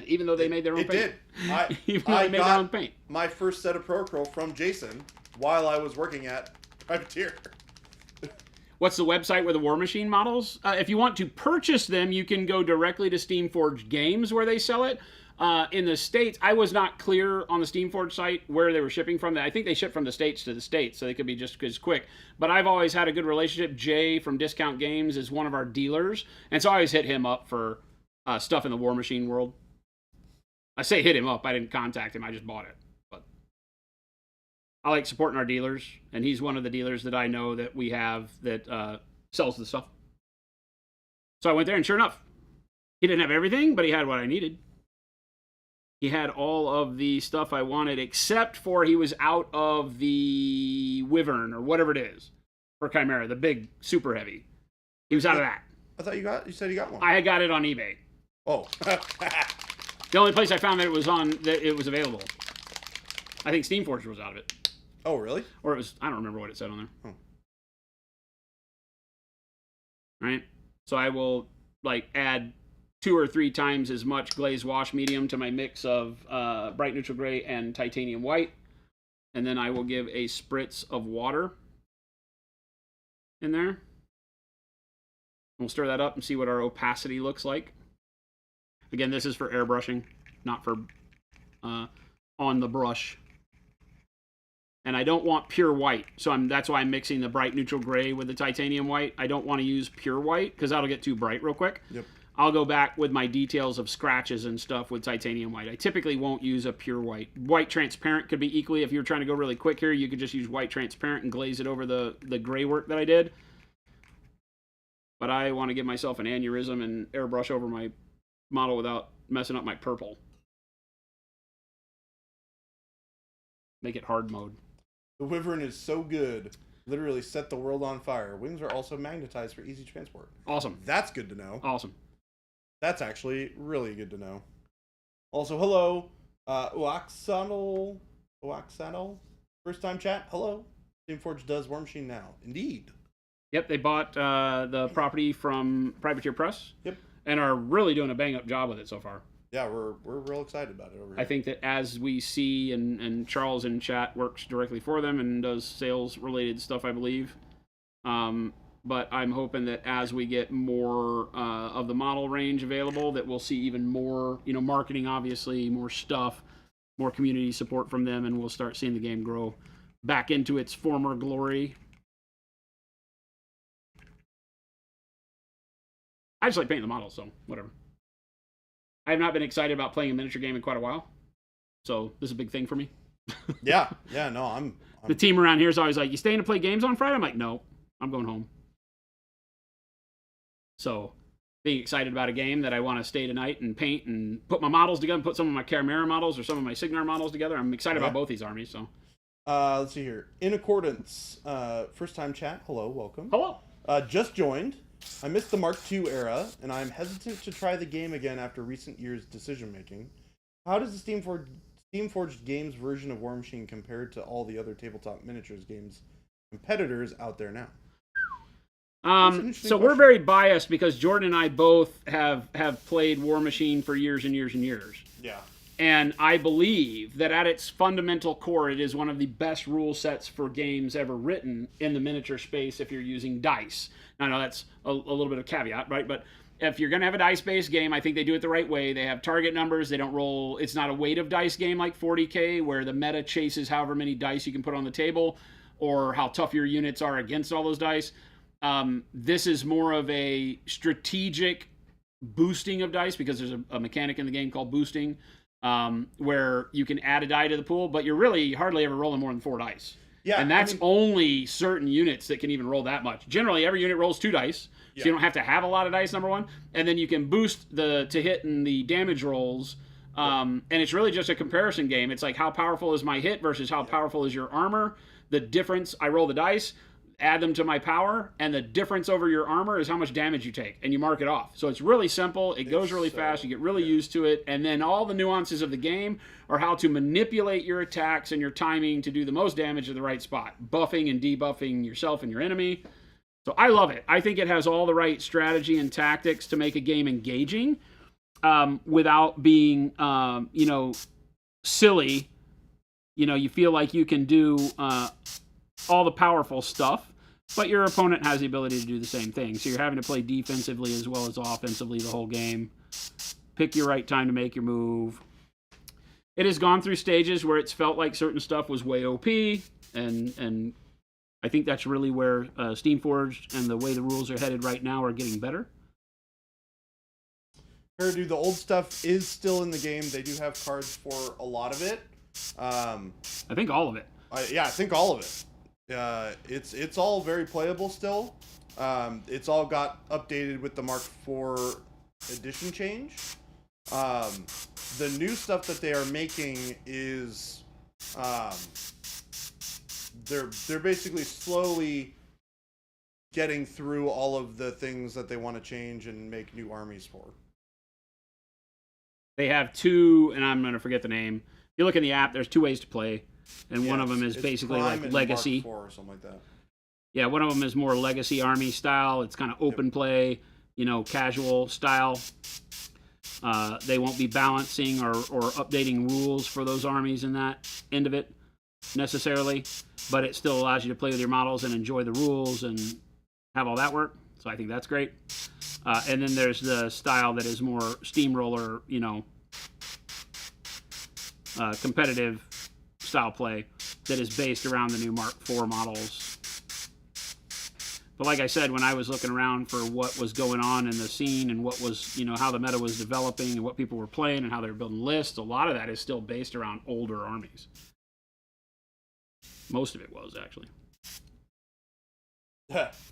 Even though they made their own paint. It did. Even though they made their own paint. My first set of Procurl from Jason while I was working at Privateer. What's the website where the War Machine models? If you want to purchase them, you can go directly to Steamforged Games where they sell it. In the States, I was not clear on the Steamforged site where they were shipping from. I think they ship from the States to the States, so they could be just as quick. But I've always had a good relationship. Jay from Discount Games is one of our dealers, and so I always hit him up for stuff in the War Machine world. I say hit him up. I didn't contact him. I just bought it. But I like supporting our dealers, and he's one of the dealers that I know that we have that sells the stuff. So I went there, and sure enough, he didn't have everything, but he had what I needed. He had all of the stuff I wanted, except for he was out of the Wyvern or whatever it is for Chimera, the big super heavy. He was out of that. I thought you said you got one. I got it on eBay. Oh. The only place I found that it was available. I think Steamforged was out of it. Oh, really? Or it was, I don't remember what it said on there. Oh. Right? So I will add 2 or 3 times as much glaze wash medium to my mix of bright neutral gray and titanium white. And then I will give a spritz of water in there. We'll stir that up and see what our opacity looks like. Again, this is for airbrushing, not for on the brush. And I don't want pure white, so that's why I'm mixing the bright neutral gray with the titanium white. I don't want to use pure white because that'll get too bright real quick. Yep. I'll go back with my details of scratches and stuff with titanium white. I typically won't use a pure white. White transparent could be equally, if you're trying to go really quick here, you could just use white transparent and glaze it over the gray work that I did. But I want to give myself an aneurysm and airbrush over my model without messing up my purple. Make it hard mode. The Wyvern is so good. Literally set the world on fire. Wings are also magnetized for easy transport. Awesome. That's good to know. Awesome. That's actually really good to know. Also, hello, Oaxanal. First time chat. Hello. Steamforged does War Machine now. Indeed. Yep, they bought the property from Privateer Press. Yep. and are really doing a bang up job with it so far. Yeah, we're real excited about it over here. I think that as we see, and Charles in chat works directly for them and does sales related stuff, I believe. But I'm hoping that as we get more of the model range available, that we'll see even more, marketing, obviously, more stuff, more community support from them, and we'll start seeing the game grow back into its former glory. I just like painting the models, so whatever. I have not been excited about playing a miniature game in quite a while, so this is a big thing for me. yeah, no, I'm the team around here is always like, "You staying to play games on Friday?" I'm like, "No, I'm going home." So, being excited about a game that I want to stay tonight and paint and put my models together, put some of my Caramera models or some of my Signar models together. I'm excited about both these armies. So, let's see here. In accordance, first time chat. Hello, welcome. Hello. Just joined. I missed the Mark II era, and I'm hesitant to try the game again after recent years' decision making. How does the Steamforged Games version of War Machine compare to all the other tabletop miniatures games competitors out there now? So we're very biased because Jordan and I both have played War Machine for years and years and years. Yeah. And I believe that at its fundamental core, it is one of the best rule sets for games ever written in the miniature space if you're using dice. Now, I know that's a little bit of caveat, right? But if you're going to have a dice-based game, I think they do it the right way. They have target numbers. They don't roll. It's not a weight of dice game like 40K where the meta chases however many dice you can put on the table or how tough your units are against all those dice. This is more of a strategic boosting of dice because there's a mechanic in the game called boosting where you can add a die to the pool, but you're really hardly ever rolling more than 4 dice. Yeah, and that's only certain units that can even roll that much. Generally, every unit rolls 2 dice, so you don't have to have a lot of dice, number one. And then you can boost to hit and the damage rolls. And it's really just a comparison game. It's like how powerful is my hit versus how powerful is your armor. The difference, I roll the dice, add them to my power, and the difference over your armor is how much damage you take, and you mark it off. So it's really simple. It goes really fast. You get really used to it, and then all the nuances of the game are how to manipulate your attacks and your timing to do the most damage at the right spot, buffing and debuffing yourself and your enemy. So I love it. I think it has all the right strategy and tactics to make a game engaging without being, silly. You feel like you can do all the powerful stuff, but your opponent has the ability to do the same thing. So you're having to play defensively as well as offensively the whole game. Pick your right time to make your move. It has gone through stages where it's felt like certain stuff was way OP, and I think that's really where Steamforged and the way the rules are headed right now are getting better. Dude, the old stuff is still in the game. They do have cards for a lot of it. I think all of it. I think all of it. It's all very playable still. It's all got updated with the Mark IV edition change. The new stuff that they are making is they're basically slowly getting through all of the things that they want to change and make new armies for. They have 2, and I'm going to forget the name. If you look in the app, there's 2 ways to play. And one of them is basically like legacy. Mark 4 or something like that. Yeah, one of them is more legacy army style. It's kind of open play, casual style. They won't be balancing or updating rules for those armies in that end of it necessarily, but it still allows you to play with your models and enjoy the rules and have all that work. So I think that's great. And then there's the style that is more steamroller, competitive style play that is based around the new Mark IV models. But like I said, when I was looking around for what was going on in the scene and what was, how the meta was developing and what people were playing and how they were building lists, a lot of that is still based around older armies. Most of it was, actually.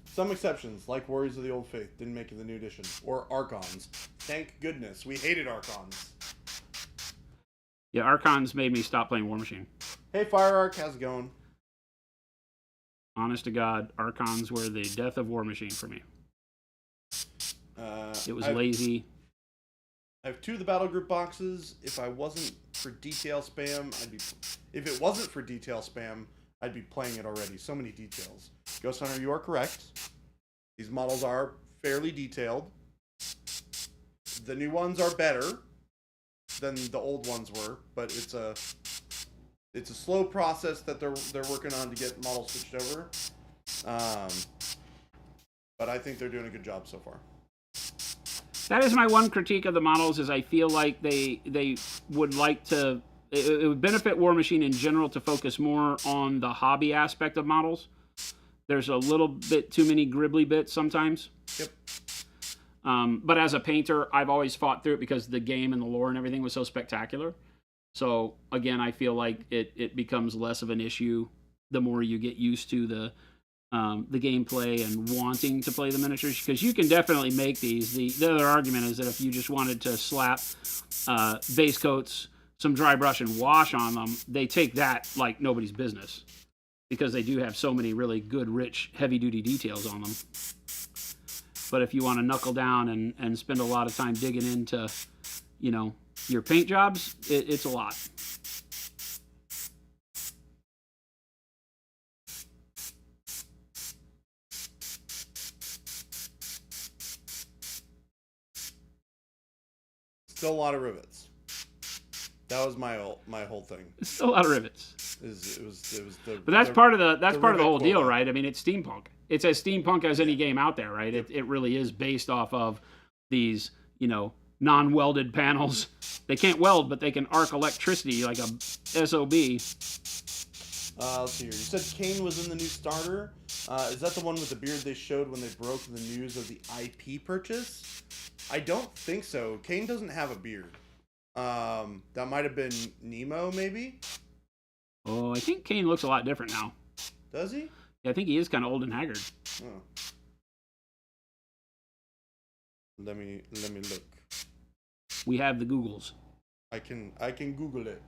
Some exceptions, like Warriors of the Old Faith, didn't make it in the new edition. Or Archons. Thank goodness. We hated Archons. Yeah, Archons made me stop playing War Machine. Hey, Fire Arc, how's it going? Honest to God, Archons were the death of War Machine for me. It was lazy. I have 2 of the battle group boxes. If it wasn't for detail spam, I'd be playing it already. So many details. Ghost Hunter, you are correct. These models are fairly detailed. The new ones are better than the old ones were, but it's a slow process that they're working on to get models switched over. But I think they're doing a good job so far. That is my one critique of the models. Is I feel like they would like to. It would benefit War Machine in general to focus more on the hobby aspect of models. There's a little bit too many gribbly bits sometimes. Yep. But as a painter, I've always fought through it because the game and the lore and everything was so spectacular. So again, I feel like it becomes less of an issue the more you get used to the gameplay and wanting to play the miniatures, because you can definitely make these. The other argument is that if you just wanted to slap base coats, some dry brush, and wash on them, they take that like nobody's business, because they do have so many really good, rich, heavy-duty details on them. But if you want to knuckle down and spend a lot of time digging into, your paint jobs, it's a lot. Still a lot of rivets. That was my whole thing. It's still a lot of rivets. But that's part of the whole deal, right? I mean, it's steampunk. It's as steampunk as any game out there, right? It really is based off of these, non-welded panels. They can't weld, but they can arc electricity like a SOB. Let's see here. You said Kane was in the new starter. Is that the one with the beard they showed when they broke the news of the IP purchase? I don't think so. Kane doesn't have a beard. That might have been Nemo, maybe? Oh, I think Kane looks a lot different now. Does he? Yeah, I think he is kind of old and haggard. Oh. Let me look. We have the Googles. I can Google it.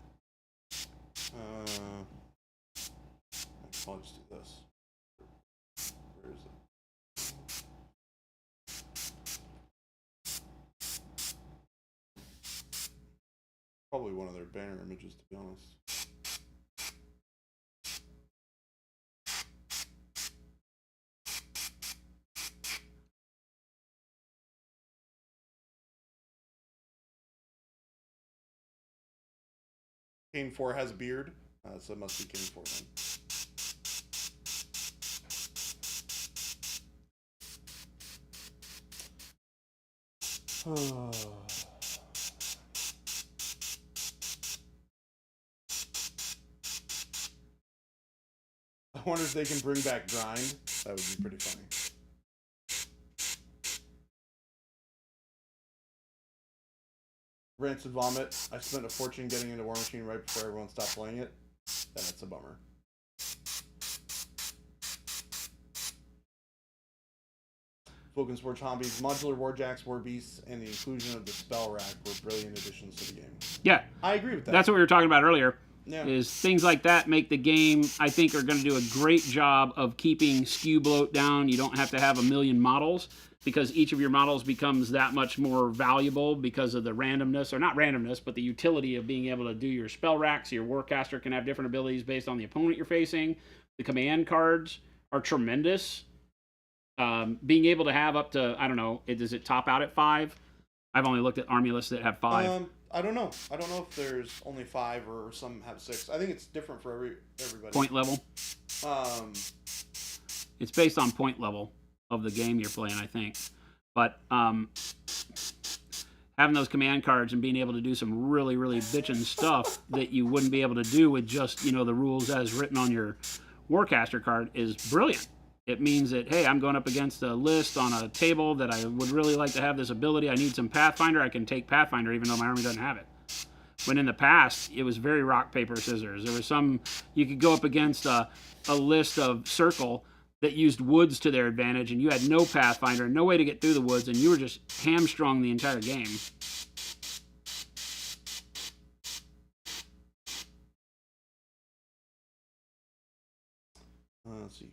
I'll just do this. Where is it? Probably one of their banner images, to be honest. Kane 4 has a beard, so it must be Kane 4 then. I wonder if they can bring back grind. That would be pretty funny. Rancid Vomit. I spent a fortune getting into War Machine right before everyone stopped playing it. That's a bummer. Spoken Sports Hobbies, modular Warjacks, War Beasts, and the inclusion of the spell rack were brilliant additions to the game. Yeah. I agree with that. That's what we were talking about earlier. Yeah. Is things like that make the game, I think, are going to do a great job of keeping SKU bloat down. You don't have to have a million models, because each of your models becomes that much more valuable because of the randomness, or not randomness, but the utility of being able to do your spell racks. Your Warcaster can have different abilities based on the opponent you're facing. The command cards are tremendous. Being able to have up to, I don't know, does it top out at 5? I've only looked at army lists that have 5. I don't know. I don't know if there's only 5 or some have 6. I think it's different for everybody. Point level? It's based on point level of the game you're playing, I think. But having those command cards and being able to do some really, really bitchin' stuff that you wouldn't be able to do with just, the rules as written on your Warcaster card is brilliant. It means that, hey, I'm going up against a list on a table that I would really like to have this ability. I need some Pathfinder. I can take Pathfinder even though my army doesn't have it. When in the past, it was very rock, paper, scissors. There was you could go up against a list of Circle that used woods to their advantage, and you had no Pathfinder, no way to get through the woods, and you were just hamstrung the entire game. Let's see here.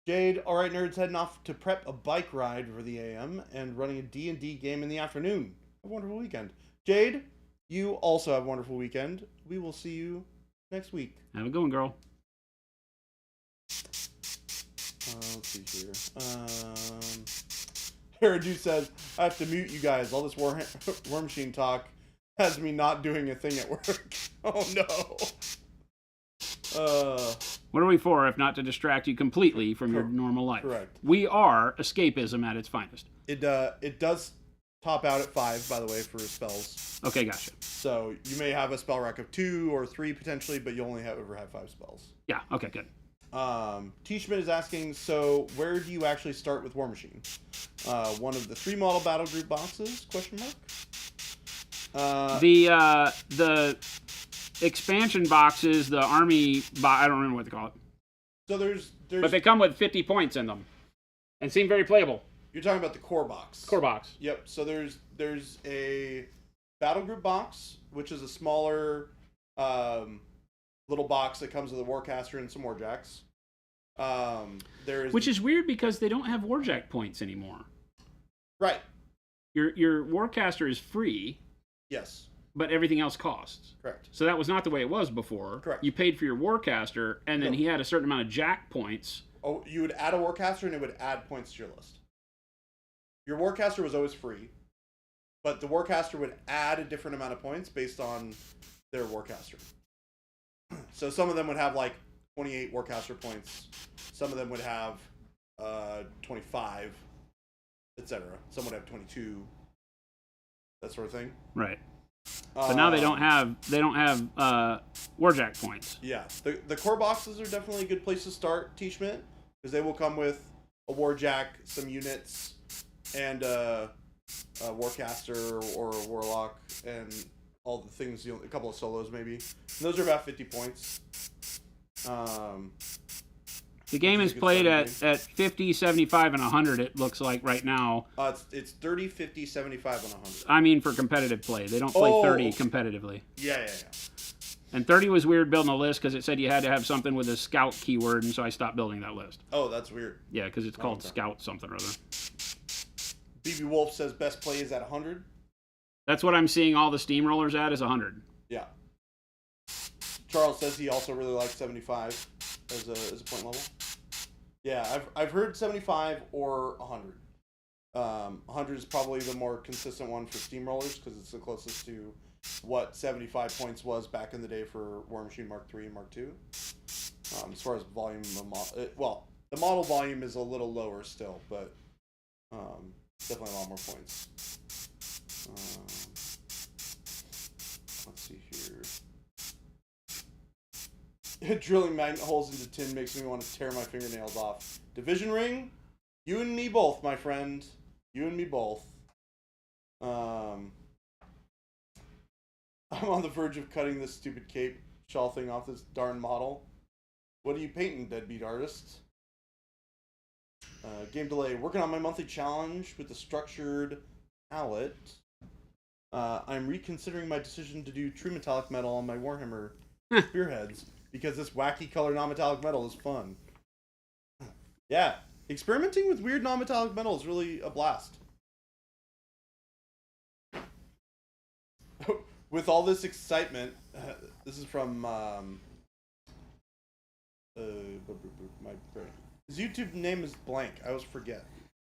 Jade, all right, nerds, heading off to prep a bike ride for the AM and running a D&D game in the afternoon. Have a wonderful weekend. Jade, you also have a wonderful weekend. We will see you next week. Have a good one, girl. Let's see here. Paradude says, I have to mute you guys. All this War Machine talk has me not doing a thing at work. Oh no. What are we for if not to distract you completely from your normal life? Correct. We are escapism at its finest. It does top out at 5, by the way, for spells. Okay, gotcha. So you may have a spell rack of 2 or 3 potentially, but you only ever have 5 spells. Yeah, okay, good. T. Schmidt is asking, so where do you actually start with War Machine? One of the 3 model battle group boxes? Question mark. The expansion boxes, the army I don't remember what they call it. So there's but they come with 50 points in them and seem very playable. You're talking about the core box. Core box. Yep. So there's a battle group box, which is a smaller little box that comes with a Warcaster and some Warjacks. Which is weird because they don't have Warjack points anymore. Right. Your Warcaster is free. Yes. But everything else costs. Correct. So that was not the way it was before. Correct. You paid for your Warcaster, and then he had a certain amount of Jack points. Oh, you would add a Warcaster, and it would add points to your list. Your Warcaster was always free, but the Warcaster would add a different amount of points based on their Warcaster. So some of them would have like 28 Warcaster points. Some of them would have 25, etc. Some would have 22. That sort of thing. Right. But now they don't have Warjack points. Yeah, the core boxes are definitely a good place to start, T. Schmidt, because they will come with a Warjack, some units, and a Warcaster or a Warlock, and all the things. A couple of solos maybe. And those are about 50 points. The game is played at 50, 75, and 100, it looks like right now. It's 30, 50, 75, and 100. I mean for competitive play. They don't play 30 competitively. Yeah. And 30 was weird building a list because it said you had to have something with a scout keyword, and so I stopped building that list. Oh, that's weird. Yeah, because it's called scout something or other. BB Wolf says best play is at 100. That's what I'm seeing all the steamrollers at is 100. Yeah. Charles says he also really likes 75 as a point level. Yeah, I've heard 75 or 100. 100 is probably the more consistent one for steamrollers because it's the closest to what 75 points was back in the day for War Machine Mark III and Mark II. As far as volume, the model volume is a little lower still, but definitely a lot more points. Let's see here. Drilling magnet holes into tin makes me want to tear my fingernails off. Division ring? You and me both, my friend. You and me both. I'm on the verge of cutting this stupid cape shawl thing off this darn model. What are you painting, deadbeat artist? Game delay. Working on my monthly challenge with the structured palette. I'm reconsidering my decision to do true metallic metal on my Warhammer spearheads because this wacky color non-metallic metal is fun. Yeah, experimenting with weird non-metallic metal is really a blast. With all this excitement, this is from my brain. His YouTube name is blank. I always forget.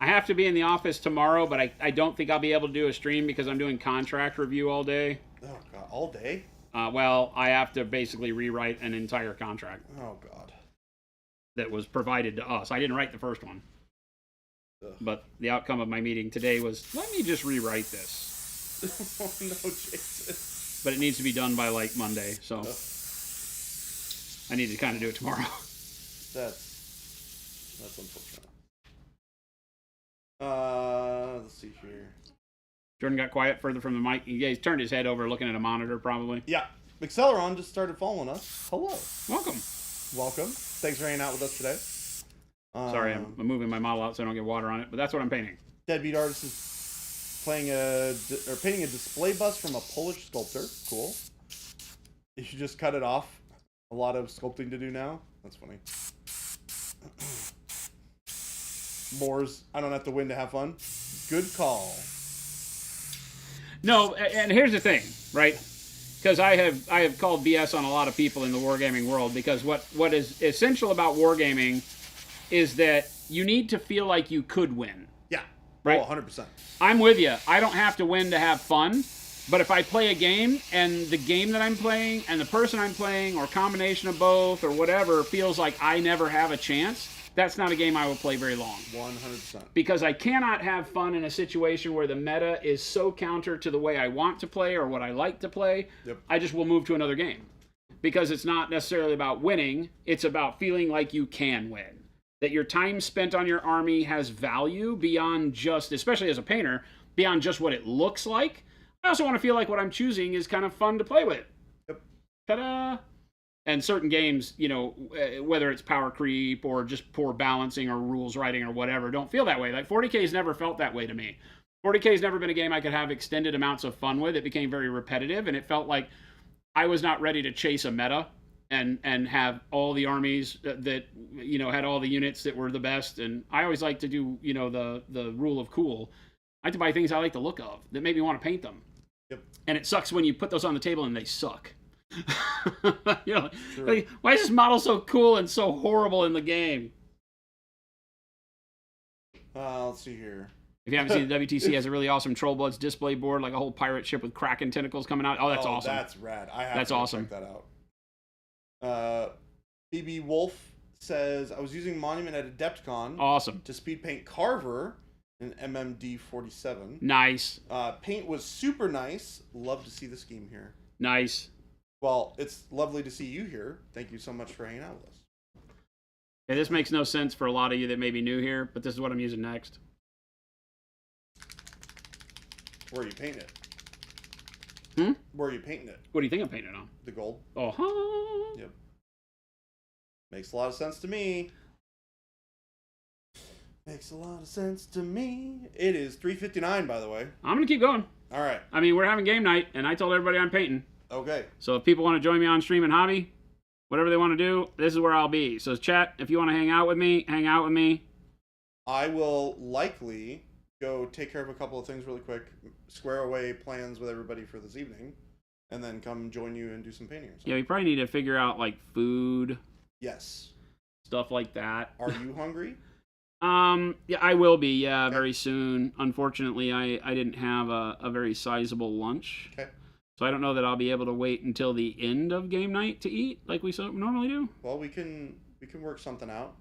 I have to be in the office tomorrow, but I don't think I'll be able to do a stream because I'm doing contract review all day. Oh, God. All day? Well, I have to basically rewrite an entire contract. Oh, God. That was provided to us. I didn't write the first one. Ugh. But the outcome of my meeting today was, let me just rewrite this. Oh, no, Jason. But it needs to be done by, like, Monday, so I need to kind of do it tomorrow. That's unfortunate. Let's see here. Jordan got quiet further from the mic. He turned his head over looking at a monitor, probably. Yeah. Acceleron just started following us. Hello. Welcome. Thanks for hanging out with us today. Sorry, I'm moving my model out so I don't get water on it, but that's what I'm painting. Deadbeat Artist is painting a display bus from a Polish sculptor. Cool. You should just cut it off. A lot of sculpting to do now. That's funny. Moors, I don't have to win to have fun. Good call. No, and here's the thing, right? Because I have called BS on a lot of people in the wargaming world, because what is essential about wargaming is that you need to feel like you could win. Yeah. right? Oh, 100%. I'm with you. I don't have to win to have fun. But if I play a game and the game that I'm playing and the person I'm playing or combination of both or whatever feels like I never have a chance, that's not a game I will play very long. 100%. Because I cannot have fun in a situation where the meta is so counter to the way I want to play or what I like to play. Yep. I just will move to another game. Because it's not necessarily about winning, it's about feeling like you can win. That your time spent on your army has value beyond just, especially as a painter, beyond just what it looks like. I also want to feel like what I'm choosing is kind of fun to play with. Yep. Ta-da! And certain games, you know, whether it's power creep or just poor balancing or rules writing or whatever, don't feel that way. Like 40K's never felt that way to me. 40K's never been a game I could have extended amounts of fun with. It became very repetitive, and it felt like I was not ready to chase a meta and have all the armies that you know had all the units that were the best. And I always like to do, you know, the rule of cool. I like to buy things I like the look of that make me want to paint them. Yep. And it sucks when you put those on the table and they suck. You know, Sure. like, why is this model so cool and so horrible in the game? Let's see here. If you haven't seen, the WTC has a really awesome Troll Bloods display board, like a whole pirate ship with Kraken tentacles coming out. Oh, that's awesome. That's rad. I have That's to awesome. check that out. BB Wolf says, I was using Monument at Adepticon Awesome. to speed paint Carver in MMD 47. Nice. Paint was super nice. Love to see the scheme here. Nice. Well, it's lovely to see you here. Thank you so much for hanging out with us. Okay, this makes no sense for a lot of you that may be new here, but this is what I'm using next. Where are you painting it? Hmm? Where are you painting it? What do you think I'm painting on? The gold? Oh, Yep. Makes a lot of sense to me. Makes a lot of sense to me. It is 3:59, by the way. I'm going to keep going. All right. I mean, we're having game night, and I told everybody I'm painting. Okay. So if people want to join me on stream and hobby, whatever they want to do, this is where I'll be. So chat, if you want to hang out with me, hang out with me. I will likely go take care of a couple of things really quick, square away plans with everybody for this evening, and then come join you and do some painting or something. Yeah, we probably need to figure out, like, food, Yes. stuff like that. Are you hungry? Yeah, I will be, yeah, Okay. very soon. Unfortunately, I didn't have a very sizable lunch. Okay. So I don't know that I'll be able to wait until the end of game night to eat like we so normally do. Well, we can work something out.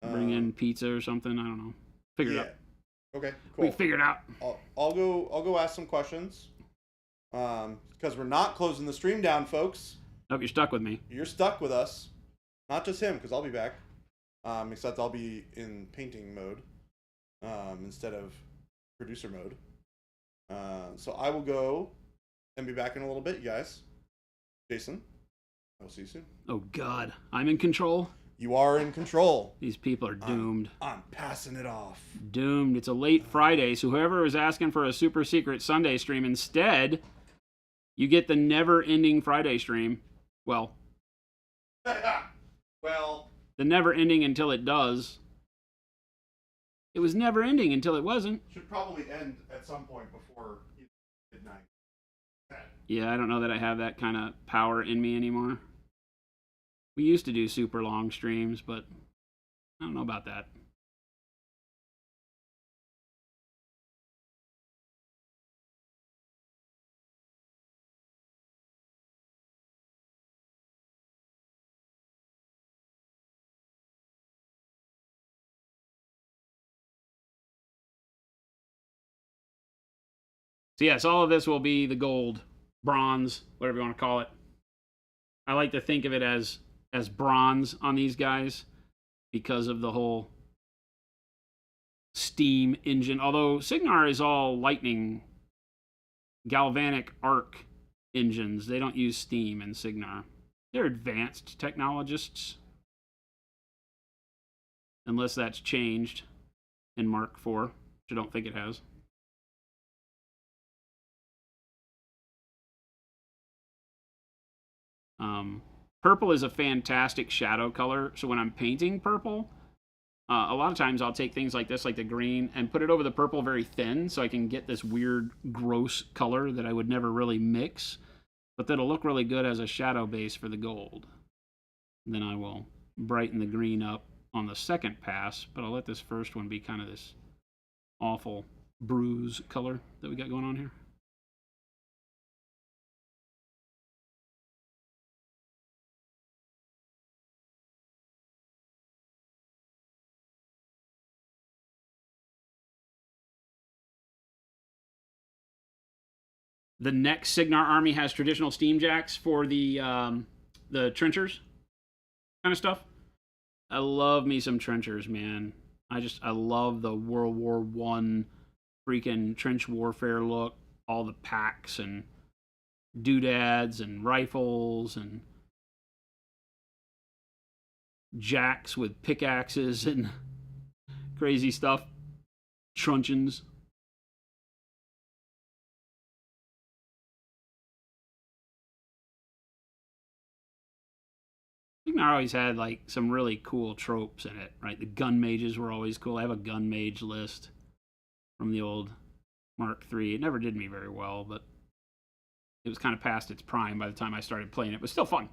Bring in pizza or something. I don't know. Figure it out. Okay, We cool. figure it out. I'll go ask some questions. Because we're not closing the stream down, folks. Hope you're stuck with me. You're stuck with us. Not just him, because I'll be back. Except I'll be in painting mode instead of producer mode. So I will go and be back in a little bit, you guys. Jason, I will see you soon. Oh, God. I'm in control. You are in control. These people are doomed. I'm passing it off. Doomed. It's a late Friday, so whoever was asking for a super secret Sunday stream, instead, you get the never-ending Friday stream. Well, Well, the never-ending until it does. It was never-ending until it wasn't. should probably end at some point before midnight. Yeah, I don't know that I have that kind of power in me anymore. We used to do super long streams, but I don't know about that. So yes, all of this will be the gold, bronze, whatever you want to call it. I like to think of it as bronze on these guys because of the whole steam engine. Although Signar is all lightning, galvanic arc engines. They don't use steam in Signar. They're advanced technologists. Unless that's changed in Mark IV, which I don't think it has. Purple is a fantastic shadow color, so when I'm painting purple, a lot of times I'll take things like this, like the green, and put it over the purple very thin so I can get this weird, gross color that I would never really mix, but that'll look really good as a shadow base for the gold. And then I will brighten the green up on the second pass, but I'll let this first one be kind of this awful bruise color that we got going on here. The next Signar army has traditional steam jacks for the trenchers kind of stuff. I love me some trenchers, man. I love the World War One freaking trench warfare look. All the packs and doodads and rifles and jacks with pickaxes and crazy stuff. Truncheons. Signar always had like some really cool tropes in it, right? The gun mages were always cool. I have a gun mage list from the old Mark III. It never did me very well, but it was kind of past its prime by the time I started playing it, but still fun.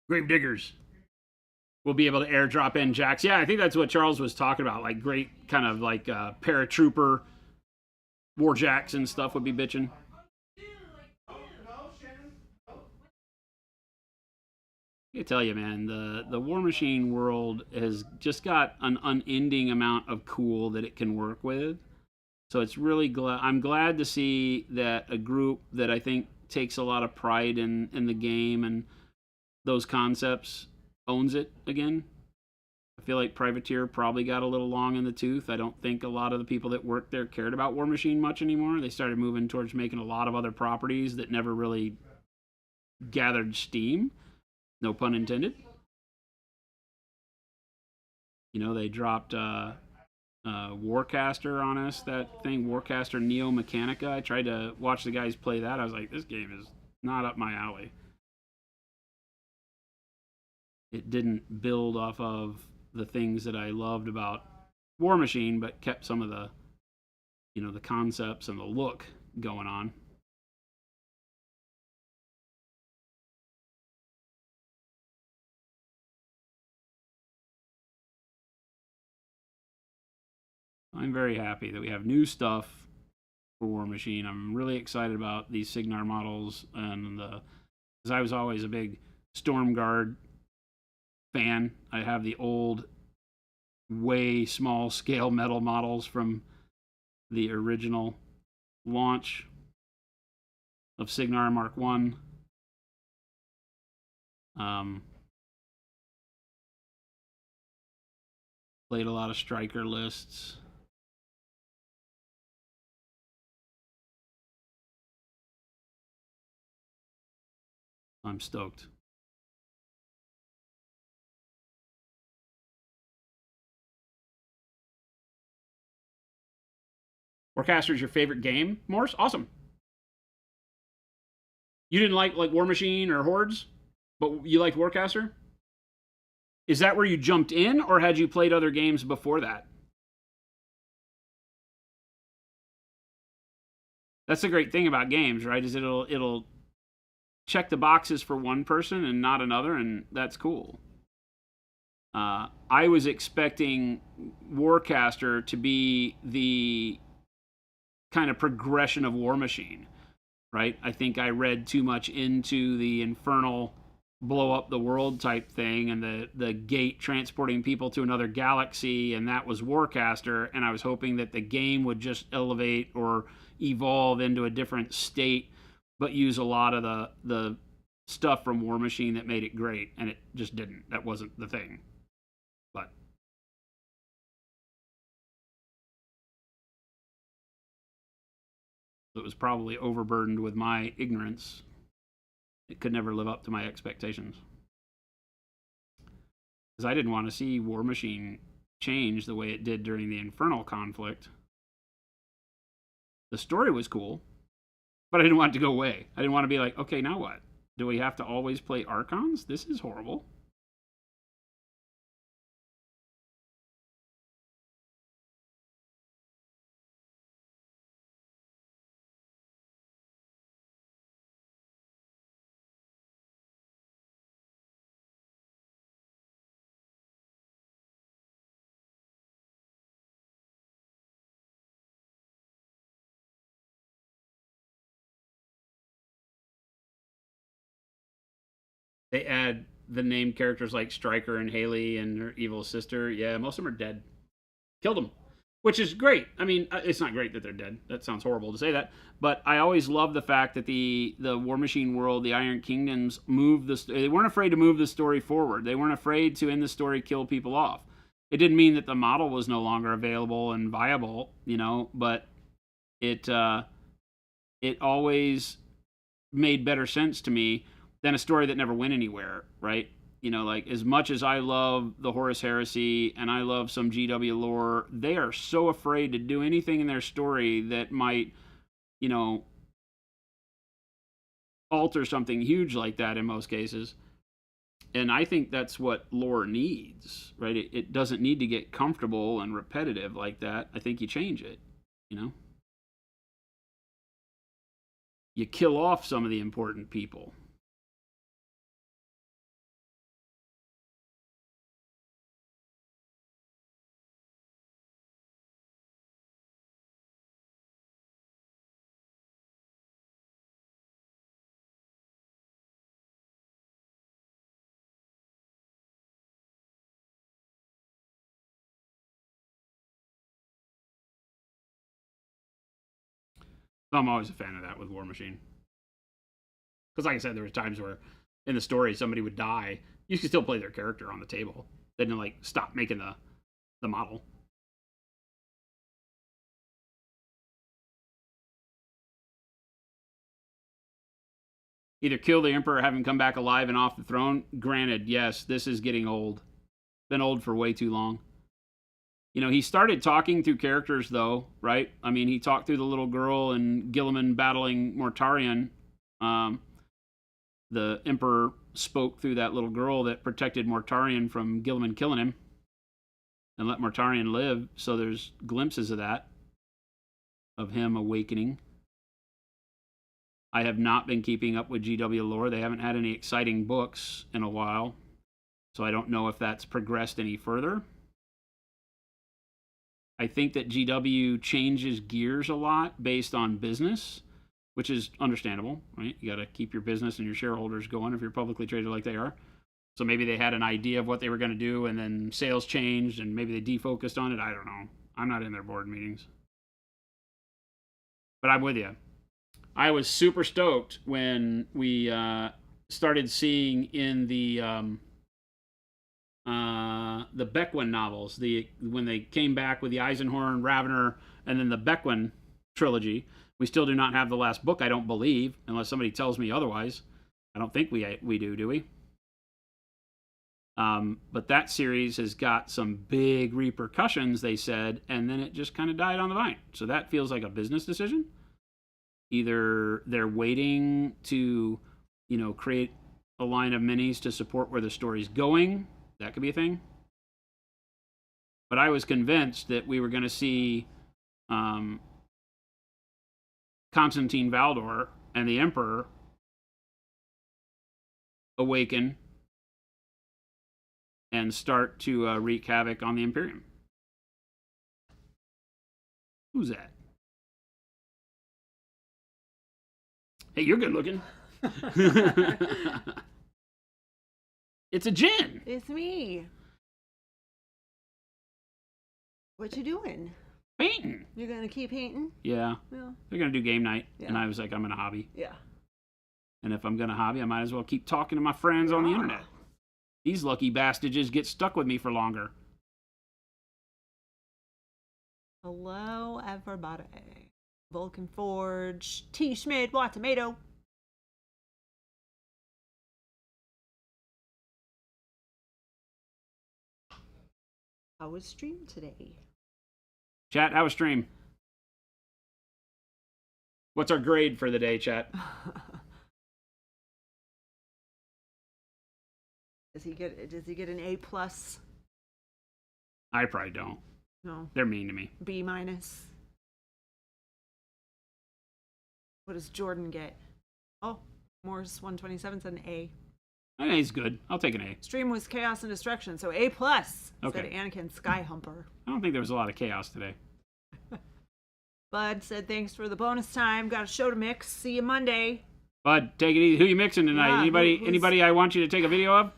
Grave diggers. We'll be able to airdrop in jacks. Yeah, I think that's what Charles was talking about. Like great kind of like paratrooper war jacks and stuff would be bitching. I tell you, man, the War Machine world has just got an unending amount of cool that it can work with. So it's really glad I'm glad to see that a group that I think takes a lot of pride in the game and those concepts owns it again. I feel like Privateer probably got a little long in the tooth. I don't think a lot of the people that worked there cared about War Machine much anymore. They started moving towards making a lot of other properties that never really gathered steam. No pun intended. You know, they dropped Warcaster on us, that thing, Warcaster Neo Mechanica. I tried to watch the guys play that. I was like, this game is not up my alley. It didn't build off of the things that I loved about War Machine, but kept some of the, you know, the concepts and the look going on. I'm very happy that we have new stuff for War Machine. I'm really excited about these Signar models, and because I was always a big Stormguard fan. I have the old, way small scale metal models from the original launch of Signar Mark One. Played a lot of striker lists. I'm stoked. Warcaster is your favorite game, Morse? Awesome. You didn't like War Machine or Hordes, but you liked Warcaster? Is that where you jumped in, or had you played other games before that? That's the great thing about games, right? Is it'll check the boxes for one person and not another, and that's cool. I was expecting Warcaster to be the kind of progression of War Machine, right? I think I read too much into the infernal blow up the world type thing and the gate transporting people to another galaxy, and that was Warcaster, and I was hoping that the game would just elevate or evolve into a different state, but use a lot of the stuff from War Machine that made it great, and it just didn't. That wasn't the thing. But it was probably overburdened with my ignorance. It could never live up to my expectations. Because I didn't want to see War Machine change the way it did during the Infernal conflict. The story was cool, but I didn't want it to go away. I didn't want to be like, okay, now what? Do we have to always play Archons? This is horrible. They add the named characters like Stryker and Haley and her evil sister. Yeah, most of them are dead. Killed them, which is great. I mean, it's not great that they're dead. That sounds horrible to say that, but I always love the fact that the War Machine world, the Iron Kingdoms, moved the. They weren't afraid to move the story forward. They weren't afraid to end the story, kill people off. It didn't mean that the model was no longer available and viable, but it always made better sense to me than a story that never went anywhere, right? Like as much as I love the Horus Heresy and I love some GW lore, they are so afraid to do anything in their story that might, alter something huge like that in most cases. And I think that's what lore needs, right? It doesn't need to get comfortable and repetitive like that. I think you change it, You kill off some of the important people. I'm always a fan of that with War Machine. Because like I said, there were times where in the story somebody would die. You could still play their character on the table. They didn't like stop making the model. Either kill the Emperor or have him come back alive and off the throne. Granted, yes, this is getting old. Been old for way too long. He started talking through characters, though, right? I mean, he talked through the little girl and Gilliman battling Mortarion. The Emperor spoke through that little girl that protected Mortarion from Gilliman killing him and let Mortarion live. So there's glimpses of that, of him awakening. I have not been keeping up with GW lore. They haven't had any exciting books in a while, so I don't know if that's progressed any further. I think that GW changes gears a lot based on business, which is understandable, right? You got to keep your business and your shareholders going if you're publicly traded like they are. So maybe they had an idea of what they were going to do, and then sales changed, and maybe they defocused on it. I don't know. I'm not in their board meetings. But I'm with you. I was super stoked when we started seeing in the Beckwin novels, when they came back with the Eisenhorn, Ravener, and then the Beckwin trilogy. We still do not have the last book, I don't believe, unless somebody tells me otherwise. I don't think we do we? But that series has got some big repercussions, they said, and then it just kind of died on the vine. So that feels like a business decision. Either they're waiting to, create a line of minis to support where the story's going. That could be a thing. But I was convinced that we were going to see Constantine Valdor and the Emperor awaken and start to wreak havoc on the Imperium. Who's that? Hey, you're good looking. It's a Jen. It's me. What you doing? Painting. You're gonna keep painting? Yeah. Yeah. They're gonna do game night, Yeah. and I was like, I'm gonna hobby. Yeah. And if I'm gonna hobby, I might as well keep talking to my friends on the internet. These lucky bastages get stuck with me for longer. Hello, everybody. Vulcan Forge, T. Schmidt, what tomato? How was stream today? Chat, how was stream? What's our grade for the day, chat? Does he get an A plus? I probably don't. No. They're mean to me. B minus. What does Jordan get? Oh, Morris 127 said an A. I think he's good. I'll take an A. Stream was chaos and destruction, so A plus. Okay. Said Anakin Skyhumper. I don't think there was a lot of chaos today. Bud said thanks for the bonus time. Got a show to mix. See you Monday. Bud, take it easy. Who you mixing tonight? Yeah, anybody I want you to take a video of?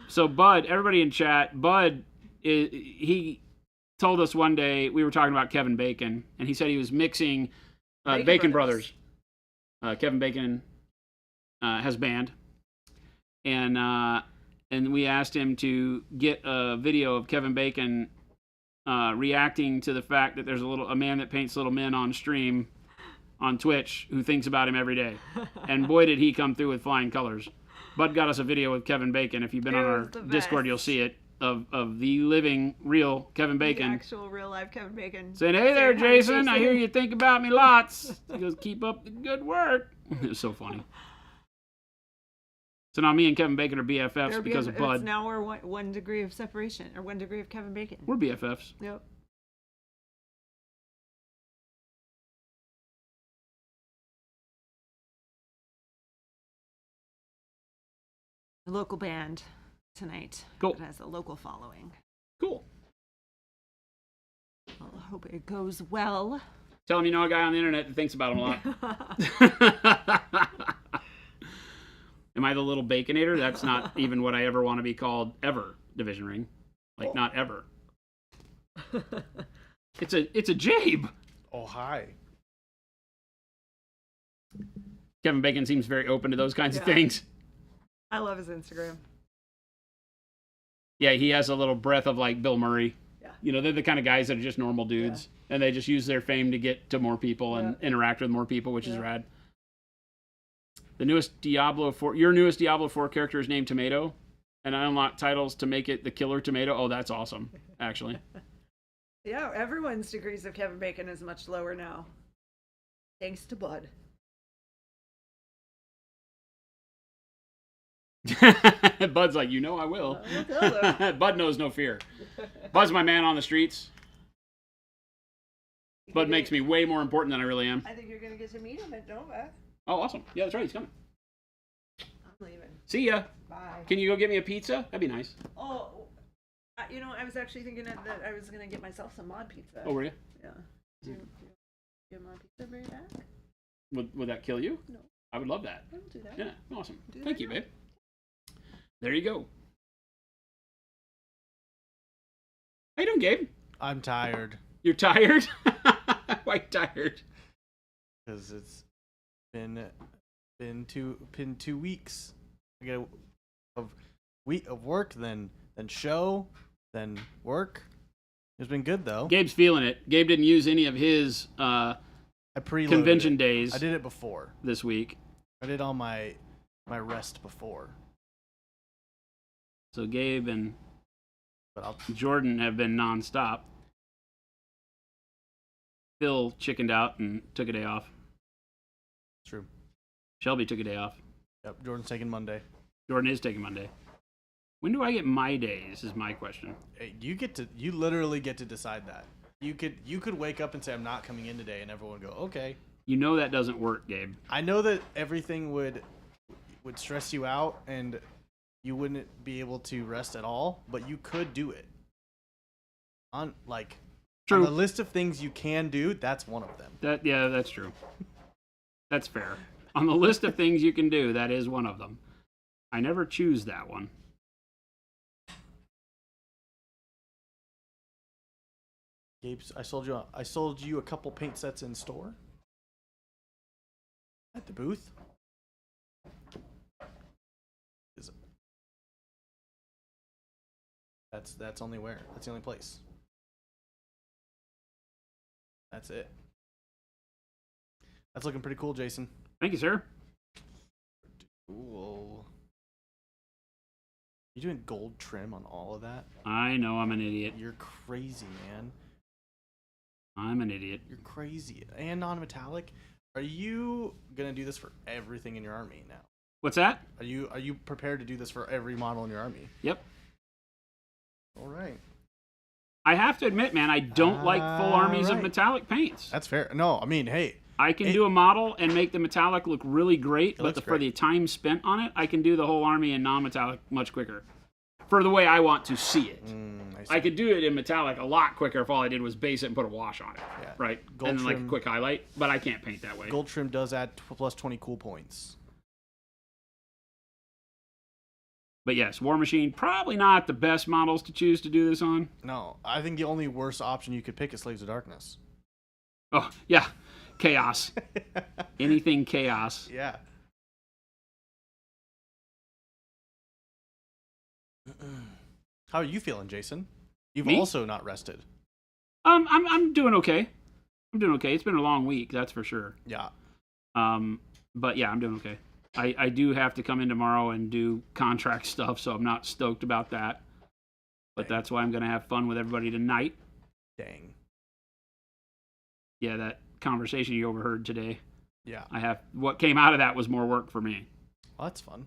So Bud, everybody in chat, Bud, he told us one day, we were talking about Kevin Bacon, and he said he was mixing Bacon Brothers. Kevin Bacon has band, and we asked him to get a video of Kevin Bacon reacting to the fact that there's a man that paints little men on stream on Twitch who thinks about him every day. And boy, did he come through with flying colors. Bud got us a video with Kevin Bacon. If you've been on our Discord, you'll see it, of the living, real Kevin Bacon. The actual real life Kevin Bacon. Saying, hey there, Jason. I hear you think about me lots. He goes, keep up the good work. It was so funny. So now me and Kevin Bacon are BFFs because of Bud. Now we're one degree of separation, or 1 degree of Kevin Bacon. We're BFFs. Yep. A local band tonight. Cool. It has a local following. Cool. Well, I hope it goes well. Tell him you know a guy on the internet that thinks about him a lot. Am I the little Baconator? That's not even what I ever want to be called ever, Division Ring. Like, not ever. It's a Jabe. Oh, hi. Kevin Bacon seems very open to those kinds of things. I love his Instagram. Yeah, he has a little breath of like Bill Murray. Yeah. You know, they're the kind of guys that are just normal dudes. Yeah. And they just use their fame to get to more people and interact with more people, which is rad. The newest Diablo 4, your newest Diablo 4 character is named Tomato, and I unlock titles to make it the Killer Tomato. Oh, that's awesome, actually. Yeah, everyone's degrees of Kevin Bacon is much lower now. Thanks to Bud. Bud's like, you know I will. Bud knows no fear. Bud's my man on the streets. Bud makes me way more important than I really am. I think you're going to get to meet him at Nova. Oh, awesome. Yeah, that's right. He's coming. I'm leaving. See ya. Bye. Can you go get me a pizza? That'd be nice. Oh, you know, I was actually thinking that I was going to get myself some mod pizza. Oh, were you? Yeah. Do you get mod pizza bring it back? Would that kill you? No. I would love that. I will do that. Yeah, awesome. Thank you, babe. There you go. How you doing, Gabe? I'm tired. You're tired? Why tired? Because it's been 2 weeks. I get a week of work, then show, then work. It's been good though. Gabe's feeling it. Gabe didn't use any of his I preloaded convention days. I did it before this week. I did all my rest before. So Gabe and Jordan have been nonstop. Phil chickened out and took a day off. True. Shelby took a day off. Yep, Jordan's taking Monday. Jordan is taking Monday. When do I get my days is my question. Hey, you literally get to decide that. You could wake up and say I'm not coming in today and everyone would go, "Okay." You know that doesn't work, Gabe. I know that everything would stress you out and you wouldn't be able to rest at all, but you could do it. On True. On the list of things you can do, that's one of them. That's true. That's fair. On the list of things you can do, that is one of them. I never choose that one. Gabe, I sold you a couple paint sets in store at the booth. That's only where. That's the only place. That's it. That's looking pretty cool, Jason. Thank you, sir. Cool. You doing gold trim on all of that? I know I'm an idiot. You're crazy, man. I'm an idiot. You're crazy. And non-metallic. Are you gonna do this for everything in your army now? What's that? Are you prepared to do this for every model in your army? Yep. All right. I have to admit, man, I don't like full armies of right. metallic paints. That's fair. No, I mean, hey, I can do a model and make the metallic look really great, but looks for great. the time spent on it, I can do the whole army in non-metallic much quicker. For the way I want to see it. I could do it in metallic a lot quicker if all I did was base it and put a wash on it. Yeah. Right? Gold and then like a trim. quick highlight, but I can't paint that way. gold trim does add plus 20 cool points. But yes, War Machine, probably not the best models to choose to do this on. No, I think the only worst option you could pick is Slaves of Darkness. Oh, yeah. Chaos. Anything chaos. Yeah. How are you feeling, Jason? You've Me? also not rested. I'm doing okay. I'm doing okay. It's been a long week, that's for sure. Yeah. But yeah, I'm doing okay. I do have to come in tomorrow and do contract stuff, so I'm not stoked about that. But Dang. that's why I'm going to have fun with everybody tonight. Dang. Yeah, that conversation you overheard today. Yeah. What came out of that was more work for me. Well, that's fun.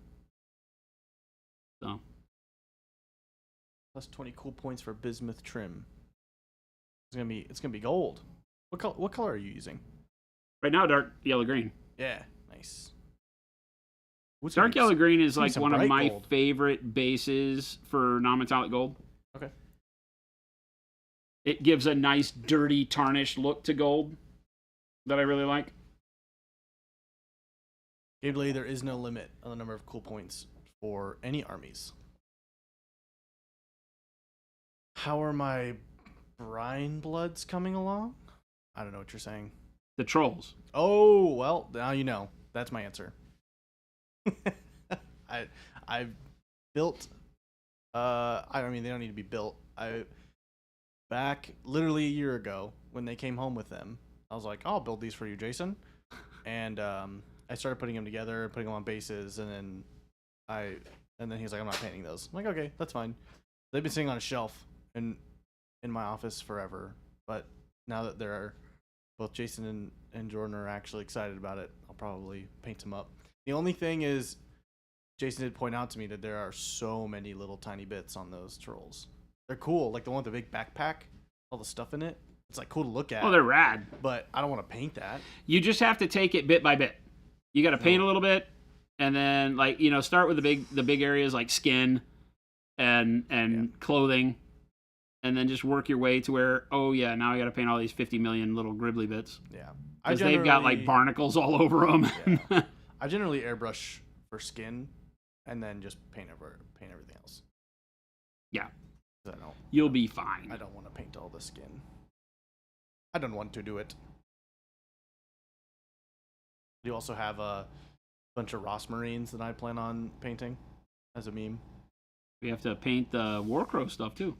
So Plus 20 cool points for bismuth trim. It's gonna be gold. What color are you using? right now, dark yellow green. Yeah, nice. What's Dark yellow green is like some one of bright my gold. favorite bases for non-metallic gold. Okay. It gives a nice, dirty, tarnished look to gold that I really like. Gameplay, there is no limit on the number of cool points for any armies. How are my brine bloods coming along? I don't know what you're saying. The trolls. Oh, well, now you know. That's my answer. I've built I mean they don't need to be built. Back literally a year ago when they came home with them, I was like, I'll build these for you, Jason. And I started putting them together, putting them on bases, and then he was like, I'm not painting those. I'm like, okay, that's fine. They've been sitting on a shelf in my office forever, but now that they're both Jason and Jordan are actually excited about it, I'll probably paint them up. The only thing is, Jason did point out to me that there are so many little tiny bits on those trolls. They're cool, like the one with the big backpack, all the stuff in it. It's like cool to look at. Oh, they're rad. But I don't want to paint that. You just have to take it bit by bit. You got to paint a little bit, and then start with the big areas like skin and clothing, and then just work your way to where now I got to paint all these 50 million little gribbly bits. Yeah, Because they've got like barnacles all over them. Yeah. I generally airbrush for skin, and then just paint everything else. Yeah. I You'll be fine. I don't want to paint all the skin. I don't want to do it. You also have a bunch of Ross Marines that I plan on painting as a meme. We have to paint the Warcrow stuff too.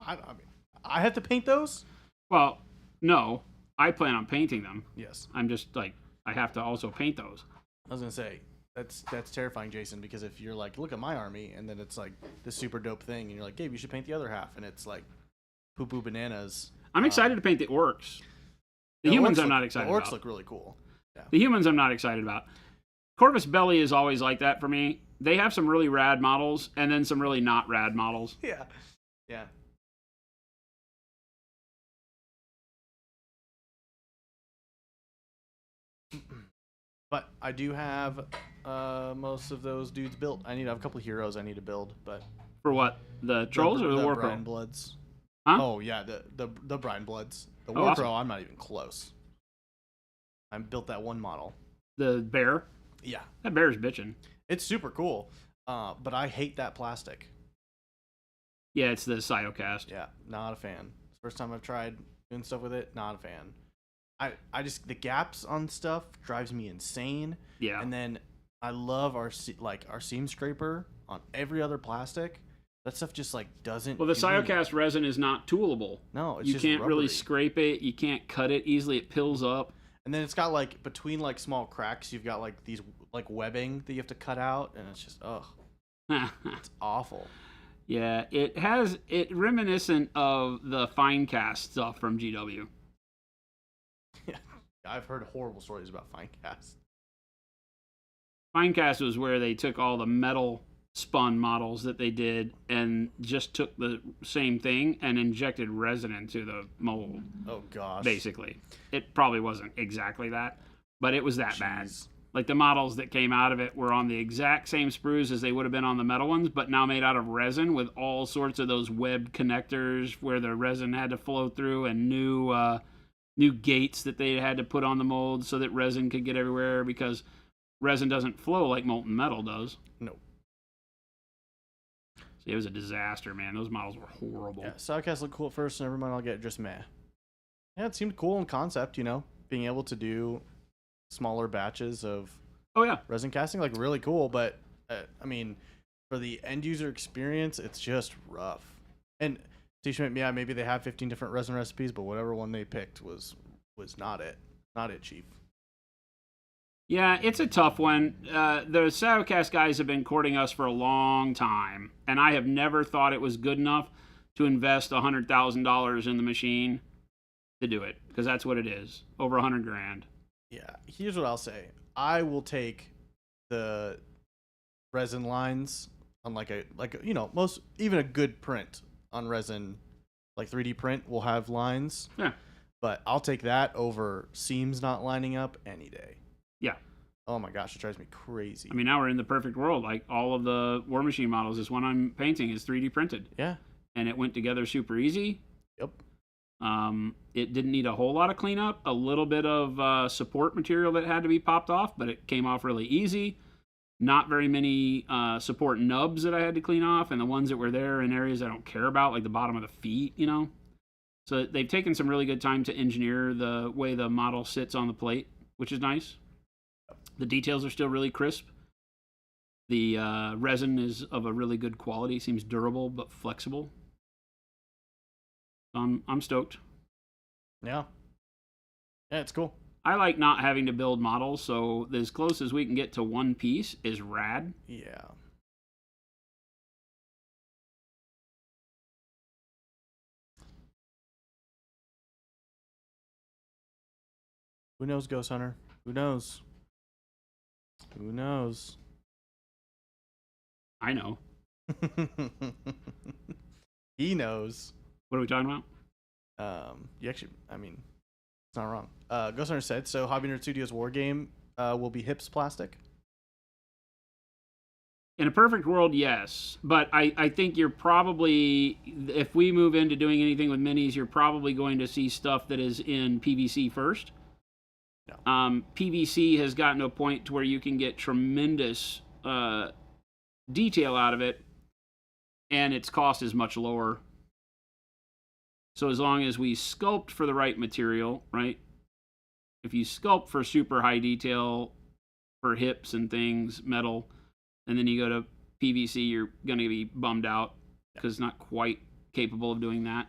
I mean, I have to paint those? Well, no. I plan on painting them. Yes. I'm just like, I have to also paint those. I was gonna say that's terrifying, Jason, because if you're like, look at my army, and then it's like this super dope thing, and you're like, Gabe, you should paint the other half, and it's like poo poo bananas. I'm excited to paint the orcs. The humans I'm not excited The orcs about. look really cool. Yeah. The humans I'm not excited about. Corvus Belli is always like that for me. They have some really rad models, and then some really not rad models. Yeah. Yeah. But I do have most of those dudes built. I have a couple of heroes I need to build, but For what? The trolls or the Warcrow? Brine Bloods. Huh? Oh yeah, the Brine Bloods. The Oh, Warcrow, awesome. I'm not even close. I built that one model. The bear? Yeah, That bear's bitching. it's super cool. But I hate that plastic. Yeah, it's the Cyocast. Yeah, not a fan. First time I've tried doing stuff with it, not a fan. I just the gaps on stuff drives me insane. Yeah. And then I love our seam scraper on every other plastic. That stuff just like doesn't. Well, the do me- Cyocast resin is not toolable. No, it's You just can't really rubbery. scrape it. You can't cut it easily. It pills up. And then it's got like between like small cracks, you've got like these like webbing that you have to cut out, and it's just ugh. It's awful. Yeah, it reminiscent of the fine cast stuff from GW. Yeah, I've heard horrible stories about Finecast. Finecast was where they took all the metal spun models that they did and just took the same thing and injected resin into the mold. Oh gosh. Basically, it probably wasn't exactly that, but it was that bad. Jeez. Like the models that came out of it were on the exact same sprues as they would have been on the metal ones, but now made out of resin with all sorts of those webbed connectors where the resin had to flow through, and new gates that they had to put on the mold so that resin could get everywhere, because resin doesn't flow like molten metal does. No. So it was a disaster, man. Those models were horrible. Yeah, Sidecast looked cool at first, never mind, I'll get just meh. Yeah, it seemed cool in concept, being able to do smaller batches of Oh yeah. resin casting, like really cool, but I mean, for the end user experience, it's just rough. And yeah, maybe they have 15 different resin recipes, but whatever one they picked was not it. Not it, Chief. Yeah, it's a tough one. The Shadowcast guys have been courting us for a long time, and I have never thought it was good enough to invest $100,000 in the machine to do it, because that's what it is, over $100,000. Yeah, here's what I'll say. I will take the resin lines on like most, even a good print on resin, like 3D print will have lines. Yeah. But I'll take that over seams not lining up any day. Yeah. Oh my gosh, it drives me crazy. I mean, now we're in the perfect world. Like, all of the War Machine models, this one I'm painting is 3D printed. Yeah. And it went together super easy. Yep. It didn't need a whole lot of cleanup. A little bit of support material that had to be popped off, but it came off really easy. Not very many support nubs that I had to clean off, and the ones that were there in areas I don't care about, like the bottom of the feet, So they've taken some really good time to engineer the way the model sits on the plate, which is nice. The details are still really crisp. The resin is of a really good quality. Seems durable but flexible. I'm stoked. Yeah. Yeah, it's cool. I like not having to build models, so as close as we can get to one piece is rad. Yeah. Who knows, Ghost Hunter? Who knows? Who knows? I know. He knows. What are we talking about? You actually, I mean, it's not wrong. Ghost Hunter said, so Hobby Nerd Studios War Game will be hips plastic? In a perfect world, yes. But I think you're probably, if we move into doing anything with minis, you're probably going to see stuff that is in PVC first. No. PVC has gotten to a point to where you can get tremendous detail out of it, and its cost is much lower. So as long as we sculpt for the right material, right? If you sculpt for super high detail for hips and things, metal, and then you go to PVC, you're going to be bummed out because it's not quite capable of doing that.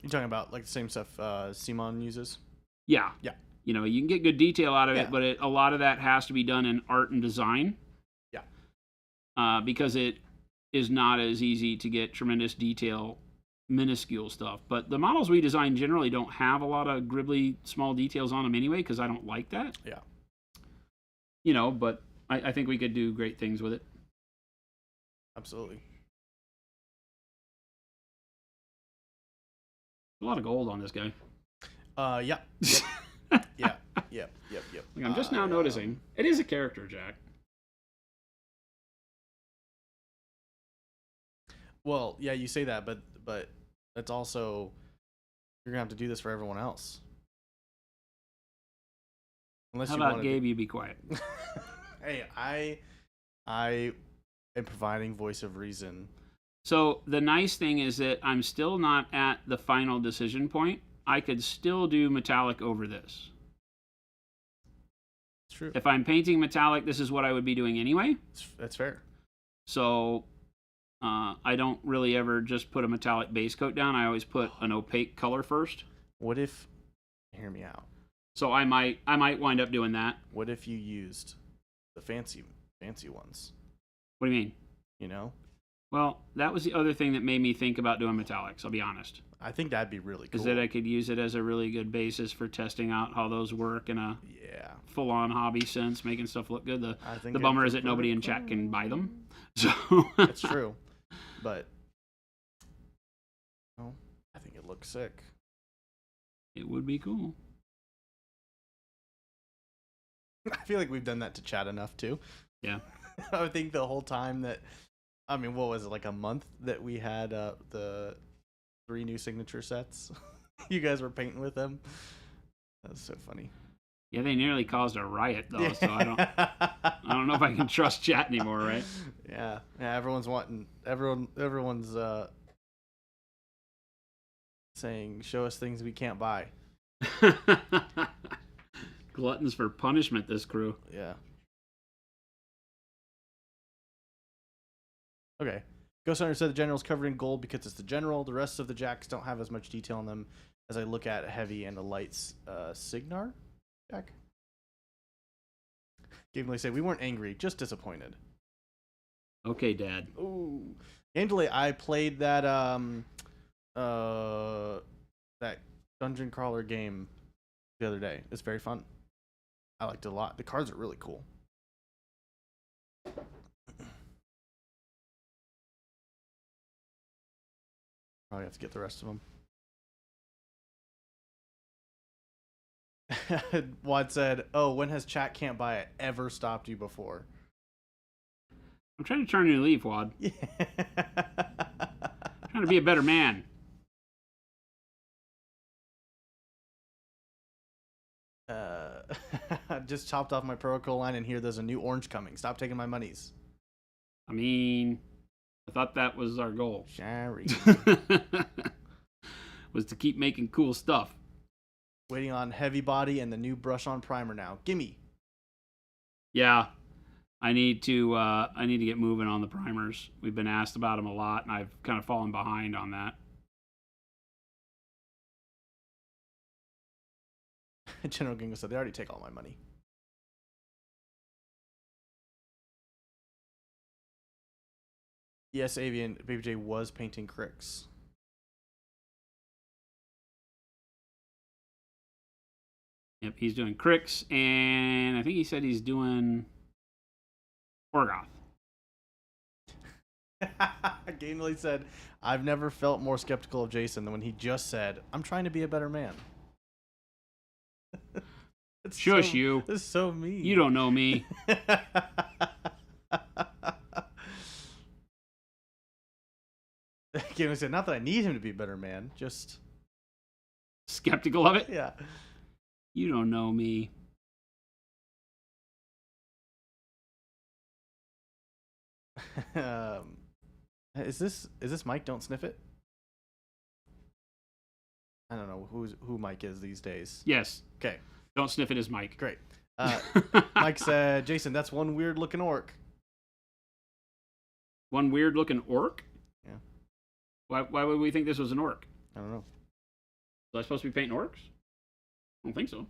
You're talking about like the same stuff Simon uses? Yeah. Yeah. You can get good detail out of Yeah. it, but a lot of that has to be done in art and design. Yeah. Because it is not as easy to get tremendous detail, minuscule stuff. But the models we design generally don't have a lot of gribbly small details on them anyway, because I don't like that. Yeah. But I think we could do great things with it. Absolutely. A lot of gold on this guy. Yeah. Yep. Yep. Like, I'm just now noticing. It is a character, Jack. Well, yeah, you say that, but that's also, you're gonna have to do this for everyone else. Unless How you about wanna Gabe, you be quiet. Hey, I am providing voice of reason. So the nice thing is that I'm still not at the final decision point. I could still do metallic over this. It's true. If I'm painting metallic, this is what I would be doing anyway. That's fair. So I don't really ever just put a metallic base coat down. I always put an opaque color first. What if, hear me out. So I might wind up doing that. What if you used the fancy ones? What do you mean? You know, Well, that was the other thing that made me think about doing metallics. I'll be honest. I think that'd be really cool. Is that I could use it as a really good basis for testing out how those work in a full-on hobby sense, making stuff look good. The bummer is that nobody in chat can buy them. So That's true, but I think it looks sick. It would be cool. I feel like we've done that to chat enough too. Yeah. I think the whole time that, I mean, what was it, like a month that we had the 3 new signature sets? You guys were painting with them. That was so funny. Yeah, they nearly caused a riot though, so I don't know if I can trust chat anymore, right? Yeah. Everyone's saying, show us things we can't buy. Gluttons for punishment, this crew. Yeah. Okay. Ghost Hunter said the general's covered in gold because it's the general. The rest of the jacks don't have as much detail on them as I look at heavy and the lights. Signar jack? Gamely say, we weren't angry, just disappointed. Okay, Dad. Ooh. Game delay, I played that that dungeon crawler game the other day. It's very fun. I liked it a lot. The cards are really cool. Probably have to get the rest of them. Wad said, "Oh, when has chat can't buy it ever stopped you before?" I'm trying to turn you a leaf, Wad. Yeah. Trying to be a better man. Just chopped off my protocol line and here there's a new orange coming. Stop taking my monies. I mean, I thought that was our goal. Sorry. Was to keep making cool stuff. Waiting on heavy body and the new brush on primer now. Gimme. Yeah. I need to get moving on the primers. We've been asked about them a lot, and I've kind of fallen behind on that. General Gingo said they already take all my money. Yes, Avian Baby J was painting cricks. Yep, he's doing Crix, and I think he said he's doing Orgoth. Gamely said, I've never felt more skeptical of Jason than when he just said, I'm trying to be a better man. Shush you. This is so mean. You don't know me. Gamely said, not that I need him to be a better man, just Skeptical of it? yeah. You don't know me. Is this Mike? Don't sniff it. I don't know who Mike is these days. Yes. Okay, Don't sniff it as Mike. great. Mike said, Jason, that's one weird looking orc. One weird looking orc? Yeah. Why would we think this was an orc? I don't know. Was I supposed to be painting orcs? I don't think so.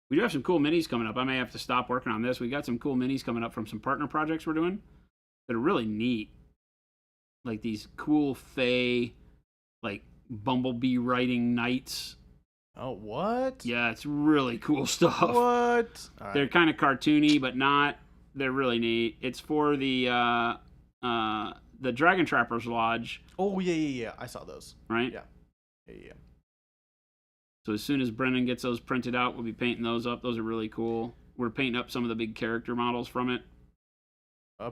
We do have some cool minis coming up. I may have to stop working on this. We got some cool minis coming up from some partner projects we're doing that are really neat. Like these cool Fey, like bumblebee riding knights. Oh, what? Yeah, it's really cool stuff. What? All right. They're kind of cartoony, but not. They're really neat. It's for the Dragon Trappers Lodge. Oh, yeah. I saw those. Right? Yeah. So as soon as Brennan gets those printed out, we'll be painting those up. Those are really cool. We're painting up some of the big character models from it.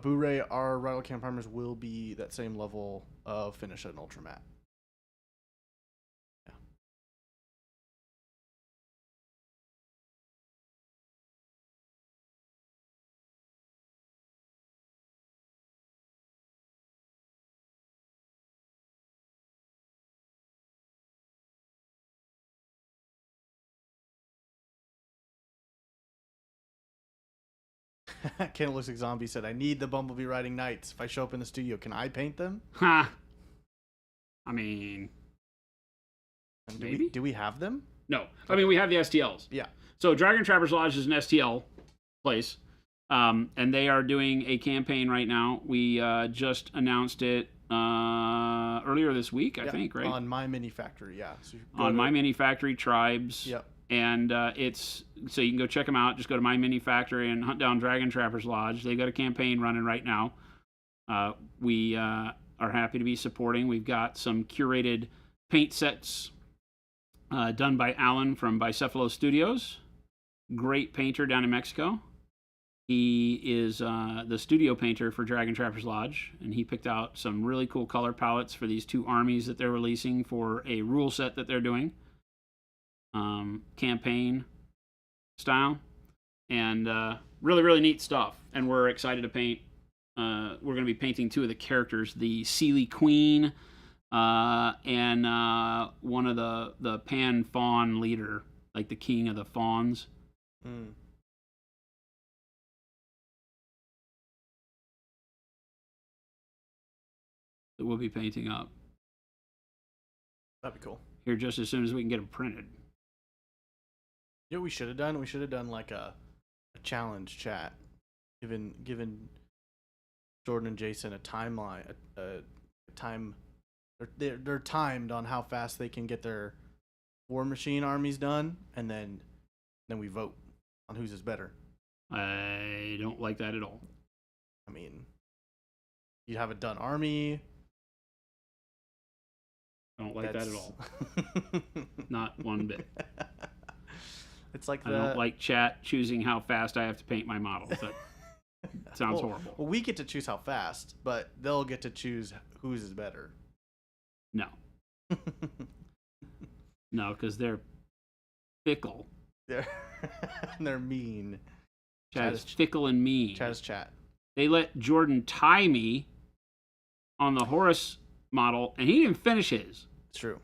Blu-ray, our Rattle Can primers will be that same level of finish at an Ultra Matte. Ken looks like zombie said, I need the Bumblebee riding knights. If I show up in the studio, can I paint them? Ha! I mean, maybe? Do we have them? No. I mean, we have the STLs. Yeah. So Dragon Trappers Lodge is an STL place. And they are doing a campaign right now. We just announced it earlier this week, I think, right? On My Mini Factory, yeah. So on My Mini Factory Tribes. Yep. And it's so you can go check them out. Just go to My Mini Factory and hunt down Dragon Trappers Lodge. They've got a campaign running right now. We are happy to be supporting. We've got some curated paint sets done by Alan from Bicephalo Studios. Great painter down in Mexico. He is the studio painter for Dragon Trappers Lodge, and he picked out some really cool color palettes for these 2 armies that they're releasing for a rule set that they're doing. Campaign style, and really, really neat stuff. And we're excited to paint. We're going to be painting 2 of the characters, the Sealy Queen and one of the Pan Fawn leader, like the king of the fawns. That we'll be painting up. That'd be cool. Here just as soon as we can get them printed. You know what we should have done? We should have done like a challenge chat, given Jordan and Jason a timeline, a time. They're timed on how fast they can get their War Machine armies done, and then we vote on whose is better. I don't like that at all. I mean, you have a done army. I don't like that at all. Not one bit. It's like I don't like chat choosing how fast I have to paint my models. That sounds horrible. Well, we get to choose how fast, but they'll get to choose whose is better. No. No, because they're fickle. They're mean. Chat is fickle and mean. Chat is chat. They let Jordan tie me on the Horus model, and he didn't finish his. It's true.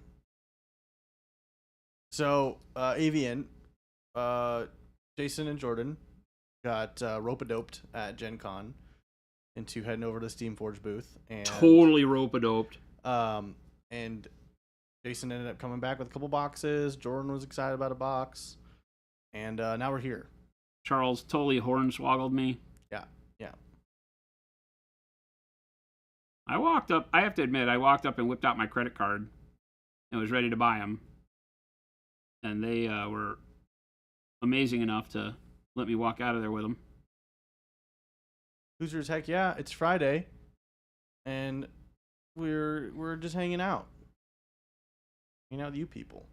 So, Avian, Jason and Jordan got rope-a-doped at Gen Con into heading over to the Steamforge booth. And Totally rope-a-doped. And Jason ended up coming back with a couple boxes. Jordan was excited about a box. And now we're here. Charles totally hornswoggled me. Yeah. I have to admit, I walked up and whipped out my credit card and was ready to buy them. And they were amazing enough to let me walk out of there with them. Hoosiers, heck yeah, it's Friday. And we're just hanging out. Hanging out with you people.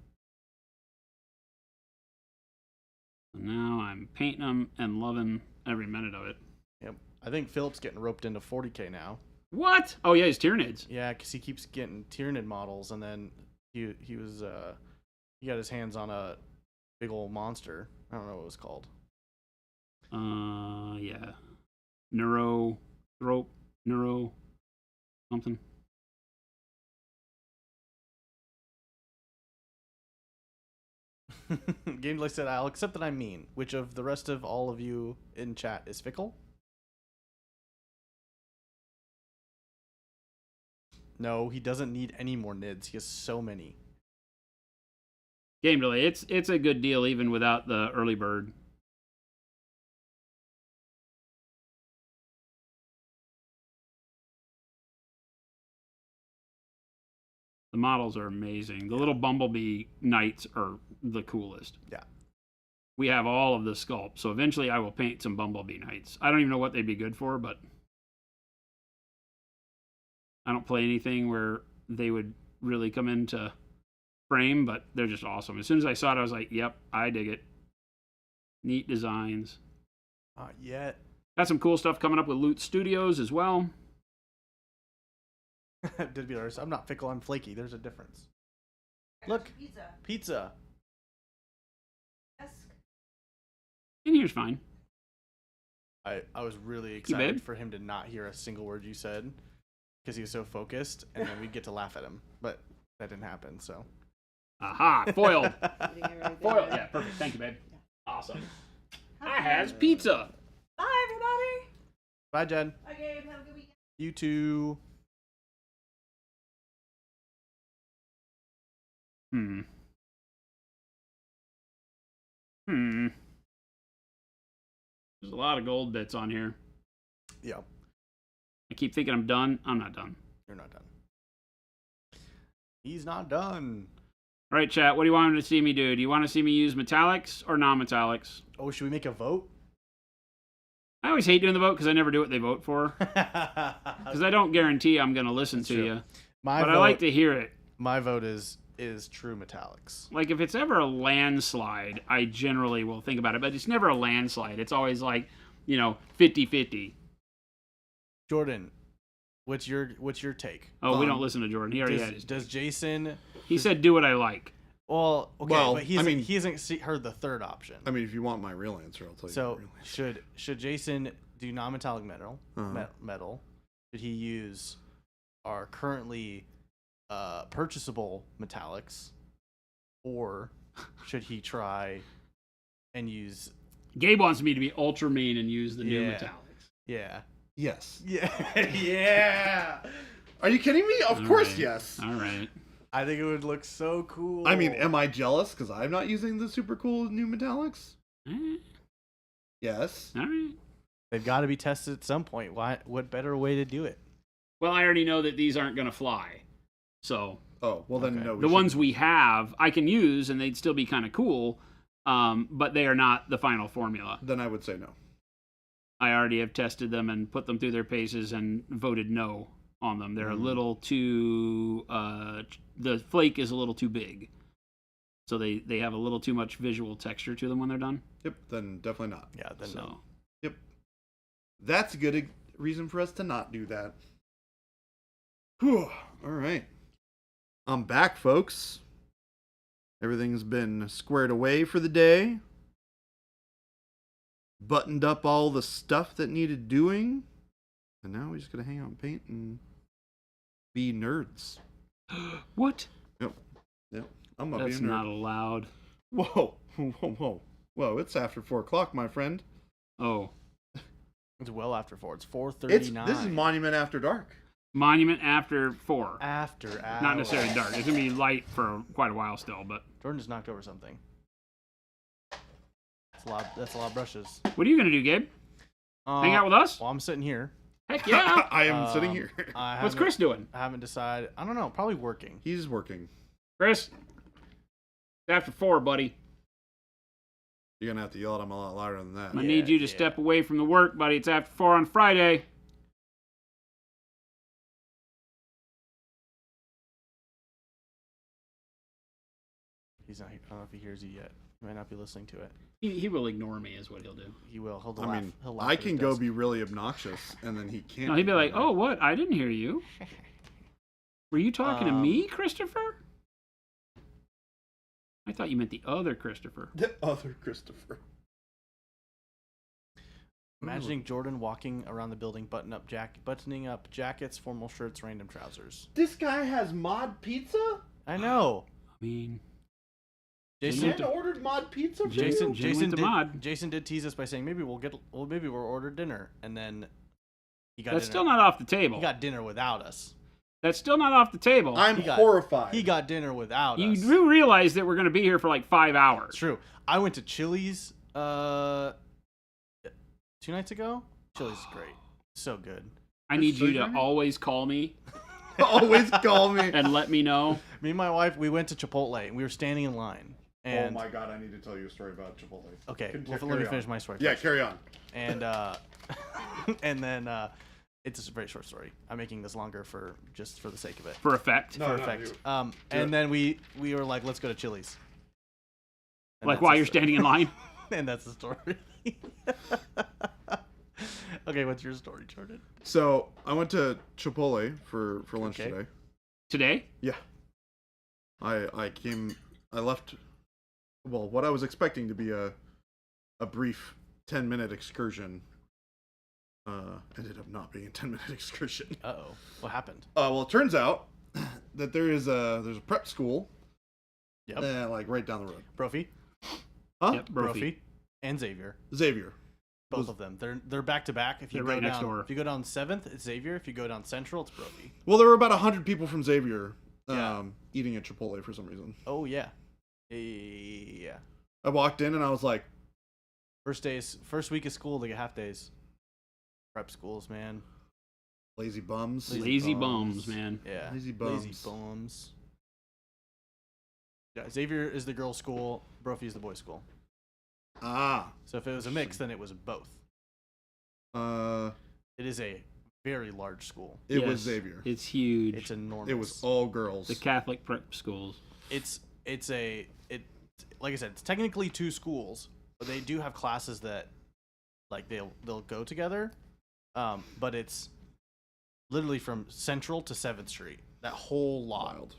Now I'm painting them and loving every minute of it. Yep. I think Philip's getting roped into 40K now. What? Oh yeah, he's Tyranids. Yeah, because he keeps getting Tyranid models, and then he got his hands on a big old monster. I don't know what it was called. Yeah. Neuro, something. Gameplay said, I'll accept that I'm mean. Which of the rest of all of you in chat is fickle? No, he doesn't need any more NIDs. He has so many. Game delay. It's a good deal even without the early bird. The models are amazing. The little bumblebee knights are the coolest. Yeah. We have all of the sculpts, so eventually I will paint some bumblebee knights. I don't even know what they'd be good for, but I don't play anything where they would really come into frame, but they're just awesome. As soon as I saw it, I was like, yep, I dig it. Neat designs. Not yet. Got some cool stuff coming up with Loot Studios as well. Did be honest, I'm not fickle, I'm flaky. There's a difference. Look, pizza. In here's fine. I was really excited for him to not hear a single word you said because he was so focused, and then we'd get to laugh at him. But that didn't happen, so. Aha, foiled. Foiled. Yeah, perfect. Thank you, babe. Awesome. I has pizza. Bye, everybody. Bye, Jen. Bye, Gabe. Have a good weekend. You too. Hmm. There's a lot of gold bits on here. Yeah, I keep thinking I'm done. I'm not done. you're not done. He's not done. All right, chat. What do you want to see me do? Do you want to see me use metallics or non-metallics? Oh, should we make a vote? I always hate doing the vote because I never do what they vote for. Because I don't guarantee I'm going to listen to true. you. My But vote, I like to hear it. My vote is true metallics. Like, if it's ever a landslide, I generally will think about it. But it's never a landslide. It's always like, 50-50. Jordan, what's your take? Oh, we don't listen to Jordan. He already had his. Does Jason? He said, do what I like. Well, okay, Well, but he hasn't heard the third option. I mean, if you want my real answer, I'll tell you. So my real answer. should Jason do non-metallic metal? Uh-huh. Metal? Should he use our currently purchasable metallics, or should he try and use? Gabe wants me to be ultra mean and use the new Yeah. metallics. Yeah. Yes. Yeah. Yeah. Are you kidding me? Of All course, right. yes. All right. I think it would look so cool. I mean, am I jealous because I'm not using the super cool new metallics? Eh, Yes. all right. They've got to be tested at some point. Why? What better way to do it? Well, I already know that these aren't going to fly. So Oh, well then Okay. no. We the ones shouldn't. we have, I can use, and they'd still be kind of cool. But they are not the final formula. Then I would say no. I already have tested them and put them through their paces and voted no on them. They're a little too. The flake is a little too big, so they have a little too much visual texture to them when they're done. Yep. Then definitely not. Yeah. Then no. So Yep. That's a good reason for us to not do that. Whew. All right. I'm back, folks. Everything's been squared away for the day. Buttoned up all the stuff that needed doing. And now we're just going to hang out and paint and be nerds. what? Yep. I'm not That's being a nerd. not allowed. Whoa. Whoa, it's after 4 o'clock, my friend. Oh, It's well after 4. It's This 4:39. is Monument After Dark. Monument after 4. after hours. Not necessarily dark. It's gonna be light for quite a while still. But Jordan just knocked over something. That's a lot of brushes. what are you gonna do, Gabe? Hang out with us? Well, I'm sitting here. Heck yeah! I am sitting here. I What's haven't- Chris doing? I haven't decided. I don't know. Probably working. He's working. Chris, it's after 4, buddy. You're going to have to yell at him a lot louder than that. I need you to step away from the work, buddy. It's after 4 on Friday. He's not. I don't know if he hears you yet. He might not be listening to it. He will ignore me, is what he'll do. He will. He'll I laugh. mean, He'll laugh I at his can go desk. be really obnoxious, and then he can't. No, he'd be like, "Oh, what? I didn't hear you. Were you talking to me, Christopher? I thought you meant the other Christopher." The other Christopher. Imagining Jordan walking around the building, buttoning up jackets, formal shirts, random trousers. This guy has mod pizza? I know. I mean, Jason. Man ordered mod pizza for Jason. you? Jason did, mod. Jason did tease us by saying maybe we'll order dinner, and then he got that's dinner. still not off the table. He got dinner without us. That's still not off the table. I'm He got- horrified. He got dinner without You us. do realize that we're going to be here for like 5 hours. It's true. I went to Chili's 2 nights ago. Chili's is great. So good. I need So you you're to right. always call me Always call me. and let me know. Me and my wife, we went to Chipotle and we were standing in line. And oh my god, I need to tell you a story about Chipotle. okay, Carry let me on. finish my story. Yeah, first. carry on. And and then it's a very short story. I'm making this longer for the sake of it. For effect. No, For no, effect. do it. And it. then we were like, let's go to Chili's. And Like that's while the you're story. standing in line. And that's the story. Okay, what's your story, Jordan? So I went to Chipotle for lunch Okay. today. Today? Yeah. I left what I was expecting to be a brief 10-minute excursion ended up not being a 10-minute excursion. Uh-oh. What happened? Well, it turns out that there's a prep school Yep. like right down the road. Brophy. Huh? Yep, Brophy. Brophy. And Xavier. Xavier. Both of them. They're back to back. If you They're go right next down, door. If you go down 7th, it's Xavier. If you go down Central, it's Brophy. Well, there were about 100 people from Xavier Yeah. eating at Chipotle for some reason. Oh yeah. Yeah. I walked in and I was like, First week of school, they get half days. Prep schools, man. Lazy bums. Lazy bums, man. Yeah. Lazy bums. Lazy bums. Yeah, Xavier is the girls' school. Brophy is the boys' school. Ah. So if it was a mix, then it was both. It is a very large school. It Yes, was Xavier. It's huge. It's enormous. It was all girls. the Catholic prep schools. Like I said, it's technically 2 schools, but they do have classes that like they'll go together. But it's literally from Central to 7th Street. That whole lot Wild.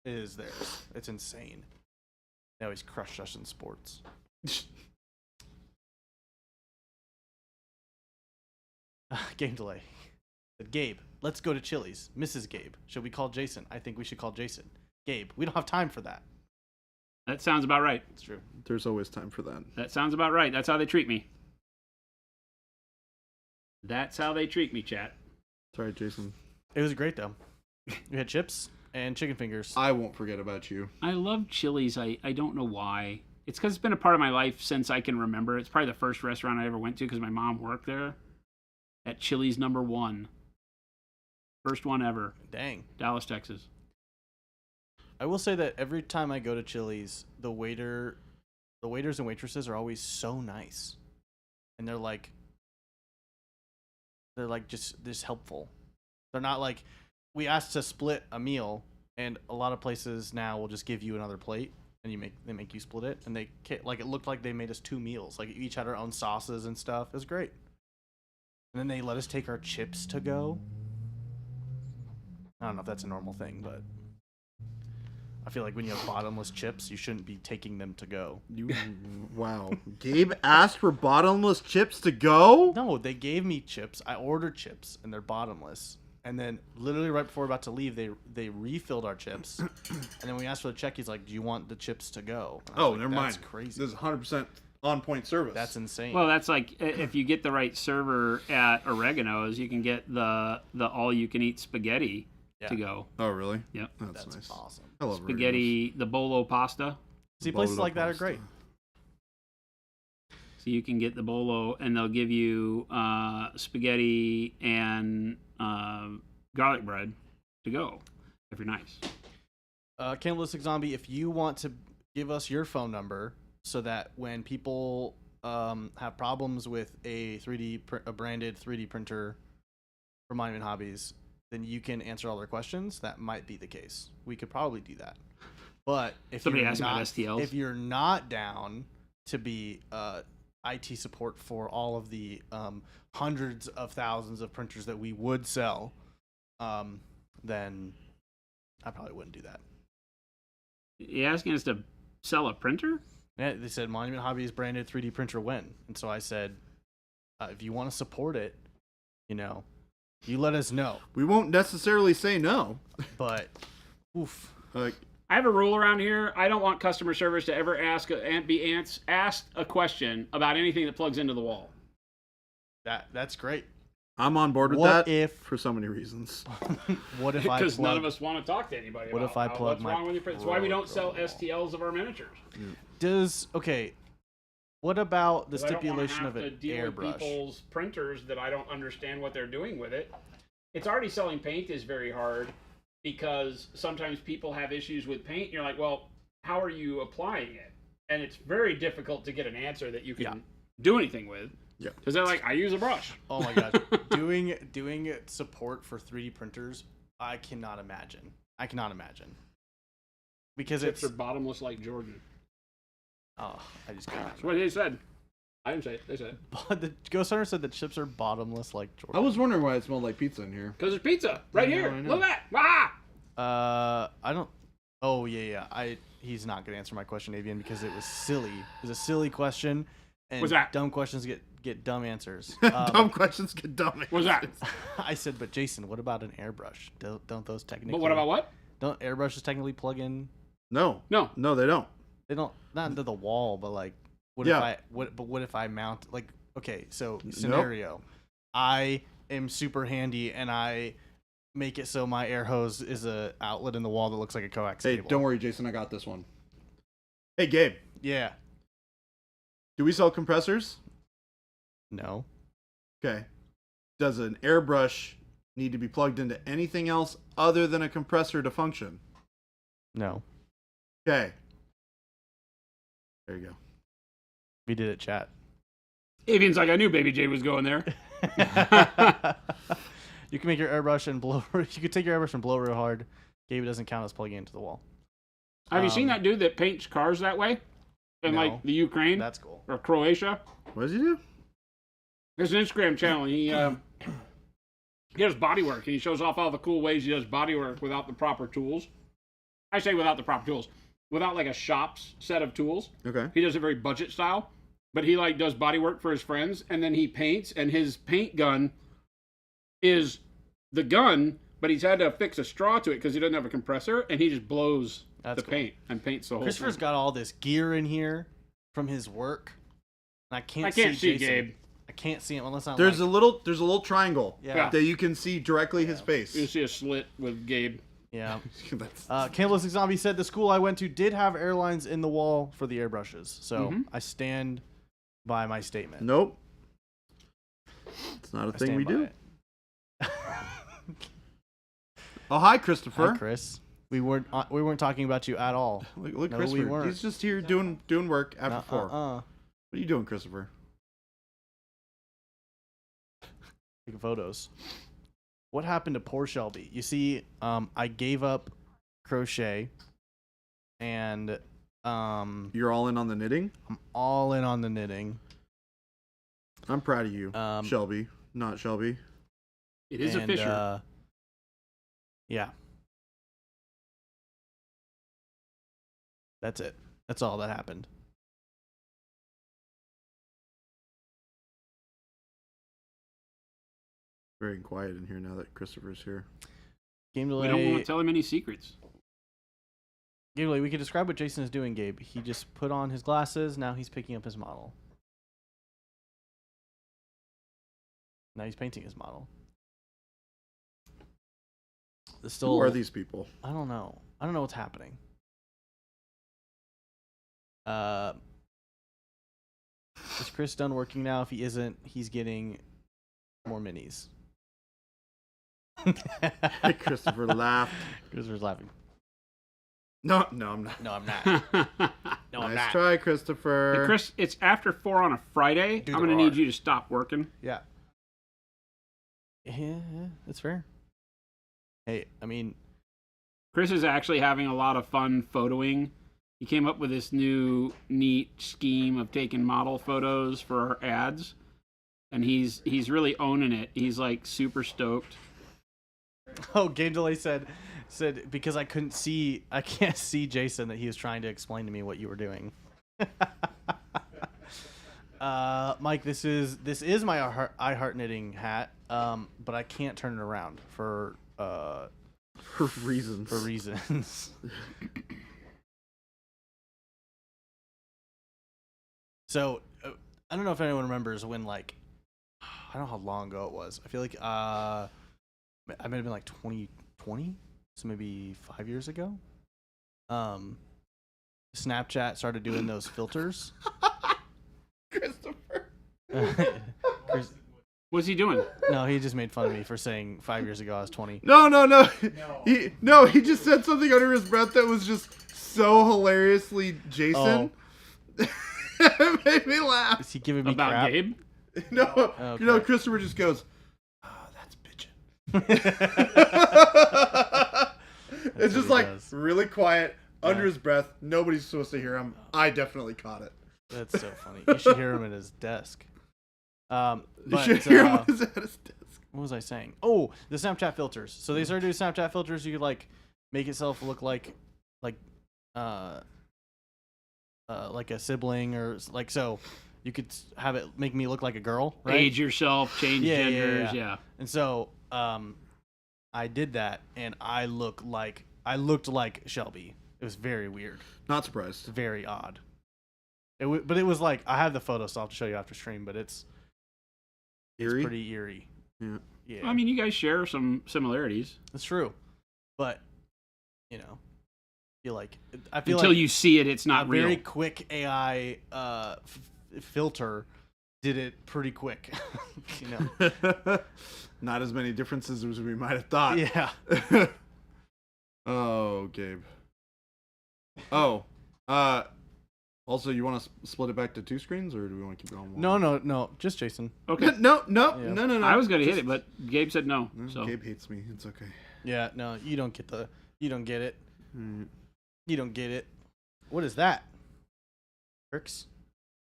is theirs. It's insane. They always crush us in sports. Game delay. Gabe, let's go to Chili's. Mrs. Gabe, should we call Jason? I think we should call Jason. Gabe, we don't have time for that. That sounds about right. It's true. There's always time for that. That sounds about right. That's how they treat me. That's how they treat me, chat. Sorry, Jason. It was great though. We had chips and chicken fingers. I won't forget about you. I love Chili's. I don't know why. It's because it's been a part of my life since I can remember. It's probably the first restaurant I ever went to because my mom worked there. At Chili's #1. First one ever. Dang. Dallas, Texas. I will say that every time I go to Chili's, the waiters and waitresses are always so nice, and they're like just helpful. They're not like, we asked to split a meal, and a lot of places now will just give you another plate, and they make you split it, and it looked like they made us 2 meals, like each had our own sauces and stuff. It was great. And then they let us take our chips to go. I don't know if that's a normal thing, but I feel like when you have bottomless chips, you shouldn't be taking them to go. Wow. Gabe asked for bottomless chips to go? No, they gave me chips. I ordered chips, and they're bottomless. And then literally right before we're about to leave, they refilled our chips. And then we asked for the check. He's like, "Do you want the chips to go?" And I was Oh, like, never mind. That's crazy. This is 100% on-point service. That's insane. Well, that's like if you get the right server at Oregano's, you can get the all-you-can-eat spaghetti to go. Oh, really? Yep. That's nice. awesome. I love Spaghetti, the bolo pasta. See, places Bolo like that are pasta. great. So you can get the bolo, and they'll give you spaghetti and garlic bread to go if you're nice. Cannibalistic Zombie, if you want to give us your phone number so that when people have problems with a branded 3D printer for Monument Hobbies, then you can answer all their questions. That might be the case. We could probably do that. But if Somebody you're asked about STLs. if you're not down to be IT support for all of the hundreds of thousands of printers that we would sell, then I probably wouldn't do that. You asking us to sell a printer? Yeah, they said Monument Hobbies branded 3D printer when, and so I said, if you want to support it, you let us know. We won't necessarily say no. But, oof. Like, I have a rule around here. I don't want customer service to ever asked a question about anything that plugs into the wall. That's great. I'm on board with What that if- for so many reasons. What if I Because none plug? of us want to talk to anybody What about if I plug what's my wrong with your print. That's why we don't sell program? STLs of our miniatures. What about the 'Cause I don't wanna stipulation have of to an deal with airbrush? people's printers that I don't understand what they're doing with it. It's already selling paint is very hard because sometimes people have issues with paint. And you're like, well, how are you applying it? And it's very difficult to get an answer that you can do anything with. Yeah. Because they're like, I use a brush. Oh my god, doing support for 3D printers, I cannot imagine. Because Chips it's are bottomless like Jordan. I just can't. That's what they said. I didn't say it. They said it. But the Ghost Hunter said the chips are bottomless like I Jordan. was wondering why it smelled like pizza in here. Because there's pizza right I know, here. I know. Look at that. Ah! I don't. Oh yeah. He's not gonna answer my question, Avian, because it was silly. It was a silly question, and What's that? dumb questions get dumb answers. Dumb questions get dumb. What's that? I said, but Jason, what about an airbrush? Don't those technically? But what about what? Don't airbrushes technically plug in? No, No. they don't. They don't. Not into the wall, but like, what Yeah. if I mount like? Okay, so scenario, I am super handy and I make it so my air hose is a outlet in the wall that looks like a coax Hey, cable. don't worry, Jason. I got this one. Hey, Gabe. Yeah. Do we sell compressors? No. Okay. Does an airbrush need to be plugged into anything else other than a compressor to function? No. Okay. There you go. We did it, chat. Avian's like, I knew Baby J was going there. You can make your airbrush and blow. You could take your airbrush and blow real hard. Gabe, doesn't count as plugging into the wall. Have you seen that dude that paints cars that way? In No. like the Ukraine That's cool. or Croatia? What does he do? There's an Instagram channel. He does body work, and he shows off all the cool ways he does body work without the proper tools. I say without the proper tools. Without like a shop's set of tools. Okay. He does it very budget style. But he like does body work for his friends, and then he paints, and his paint gun is the gun, but he's had to fix a straw to it because he doesn't have a compressor, and he just blows That's the cool. paint and paints the whole Christopher's thing. got all this gear in here from his work. And I can't see Jason. Gabe. I can't see him unless I'm There's like, a little triangle Yeah. that you can see directly his face. You see a slit with Gabe. yeah. That's- Cannibalistic Zombie said the school I went to did have airlines in the wall for the airbrushes. So Mhm. I stand by my statement. Nope. It's not a I thing stand we by do. it. Oh, hi, Christopher. Hi, Chris. We weren't talking about you at all. Look, No, we Christopher. weren't. He's just here doing work after 4. What are you doing, Christopher? Taking photos. What happened to poor Shelby? You see, I gave up crochet, and You're all in on the knitting? I'm all in on the knitting. I'm proud of you, Um, Shelby. Not Shelby. It is a and, Fisher. Yeah. That's it. That's all that happened. Very quiet in here now that Christopher's here. Game We delay. don't want to tell him any secrets. Game delay. We could describe what Jason is doing, Gabe. He just put on his glasses. Now he's picking up his model. Now he's painting his model. Who are these people? I don't know. I don't know what's happening. Is Chris done working now? If he isn't, he's getting more minis. Christopher laughed. Christopher's laughing. No, I'm not. No, I'm not. No, I'm Nice not. try, Christopher. Hey, Chris, it's after 4 on a Friday. Do I'm the going to need roar. you to stop working. Yeah. Yeah, that's fair. Hey, I mean, Chris is actually having a lot of fun photoing. He came up with this new neat scheme of taking model photos for our ads, and he's really owning it. He's like super stoked. oh, Game Delay said because I can't see Jason that he was trying to explain to me what you were doing. Mike, this is my I Heart Knitting hat, but I can't turn it around for reasons. reasons. So I don't know if anyone remembers when, like, I don't know how long ago it was. I feel like I might have been like 2020, so maybe 5 years ago. Snapchat started doing those filters. Christopher. Chris- What's he doing? no, he just made fun of me for saying 5 years ago I was 20. No. He just said something under his breath that was just so hilariously Jason. It made me laugh. Is he giving me About crap? Gabe? No, Okay. Christopher just goes, that's bitchin'. It's just what he like does. really quiet, under Yeah. his breath. Nobody's supposed to hear him. I definitely caught it. That's so funny. You should hear him at his desk. You But, should hear him when he's at his desk. what was I saying? Oh, the Snapchat filters. So they started doing Snapchat filters. You could like make yourself look like a sibling or like, so you could have it make me look like a girl, right? Age yourself, change Yeah, yeah, genders, yeah. yeah. And so I did that, and I looked like Shelby. It was very weird, Not surprised. very odd. But it was like, I have the photo, so I'll have to show you after stream. But it's Eerie? pretty eerie. Yeah. Yeah, I mean, you guys share some similarities. it's true. But you know, I feel Until like you see it, it's a not real. very quick AI filter did it pretty quick. You know. Not as many differences as we might have thought. Yeah. Oh, Gabe. Oh, also, you want to split it back to 2 screens, or do we want to keep going? No, just Jason. Okay. No. Yeah. No. I was gonna hit it, but Gabe said no. No, So Gabe hates me. It's okay. Yeah, no, you don't get it. Mm, You don't get it. What is that? Crix?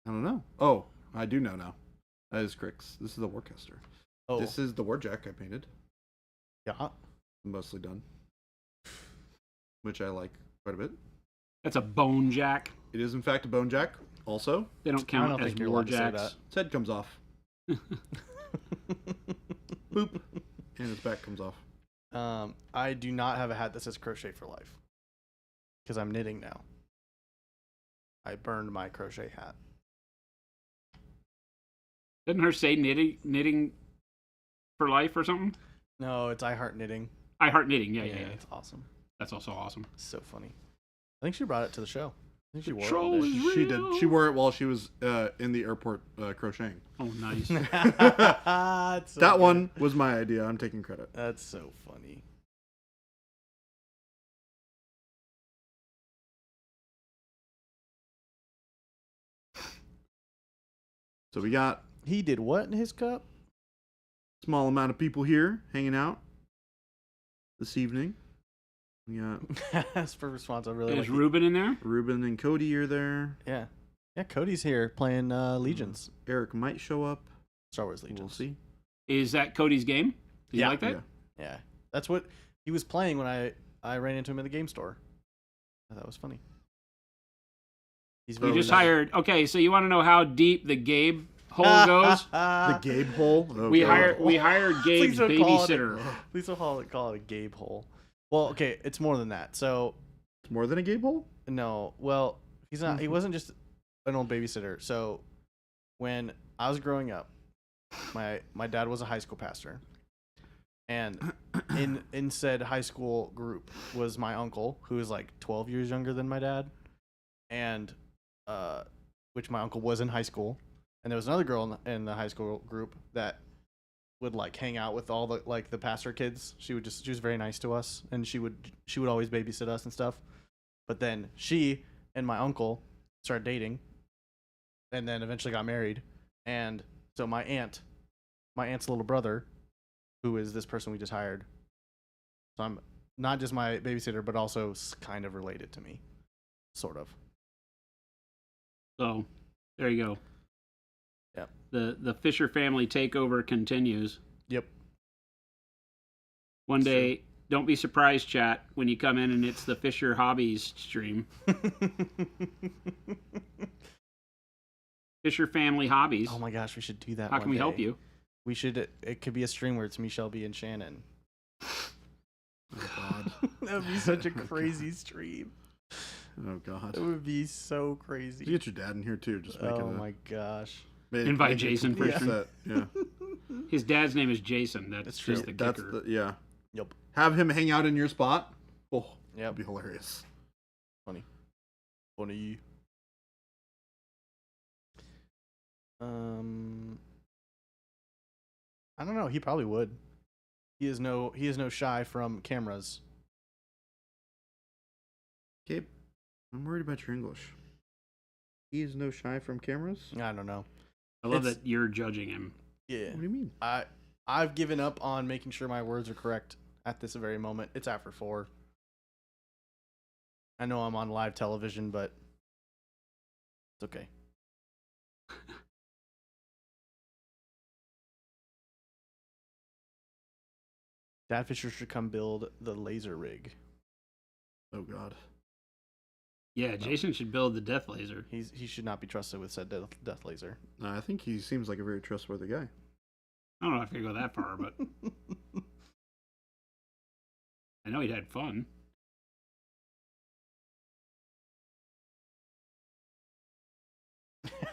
I don't know. Oh, I do know now. That is Crix. This is the Warcaster. Oh, This is the Warjack I painted. yeah. Mostly done. Which I like quite a bit. that's a bone jack. It is, in fact, a Bone Jack. Also, They don't count don't as think you're war allowed to say jacks. its head comes off. Boop. And its back comes off. I do not have a hat that says crochet for life. Because I'm knitting now. I burned my crochet hat. Doesn't her say knitting for life or something? No, it's I Heart Knitting. I heart knitting. Yeah. It's awesome. That's also awesome. So funny. I think she brought it to the show. I think she wore Troll it all is day. real. She did. She wore it while she was in the airport crocheting. Oh, nice. It's so That good. one was my idea. I'm taking credit. That's so funny. So we got He did what in his cup? a small amount of people here hanging out this evening. We got As for response, I really Is like Ruben in there? Ruben and Cody are there. Yeah. Yeah, Cody's here playing Legions. Eric might show up. Star Wars Legions. We'll see. Is that Cody's game? Do you Yeah. like that? Yeah. Yeah. That's what he was playing when I ran into him in the game store. I thought it was funny. He's We Oh, just nice. hired. Okay, so you want to know how deep the Gabe hole goes? The Gabe hole. Oh, we God. hired Gabe's Please don't call it- babysitter. Please don't call it a Gabe hole. Well, okay, it's more than that. So It's more than a Gabe hole. no, well, he's not. He wasn't just an old babysitter. So when I was growing up, my dad was a high school pastor, and in said high school group was my uncle, who is like 12 years younger than my dad, and which my uncle was in high school, and there was another girl in the high school group that would like hang out with all the like the pastor kids. She was very nice to us, and she would always babysit us and stuff. But then she and my uncle started dating, and then eventually got married. And so my aunt's little brother, who is this person we just hired, so I'm not just my babysitter, but also kind of related to me, sort of. So there you go. Yep. The Fisher family takeover continues. Yep. One day, don't be surprised, chat, when you come in and it's the Fisher Hobbies stream. Fisher Family Hobbies. Oh my gosh, we should do that. How one can we help day. you? We should. It could be a stream where it's me, Shelby, and Shannon. Oh God. That would be such a crazy stream. Oh God. It would be so crazy. You get your dad in here too. Just make it. Oh my gosh. Invite Jason for for set. Yeah. His dad's name is Jason. That's That's just true. the That's kicker. the yeah. Yep. Have him hang out in your spot. Oh, Yep. that'd be hilarious. Funny. I don't know. He probably would. He is no shy from cameras. Gabe, I'm worried about your English. He is no shy from cameras. I don't know. I love It's- that you're judging him. Yeah. What do you mean? I've given up on making sure my words are correct at this very moment. It's after 4. I know I'm on live television, but it's okay. Dad Fisher should come build the laser rig. Oh God. Yeah, Jason should build the death laser. He should not be trusted with said death laser. I think he seems like a very trustworthy guy. I don't know if I could go that far, but I know he'd had fun.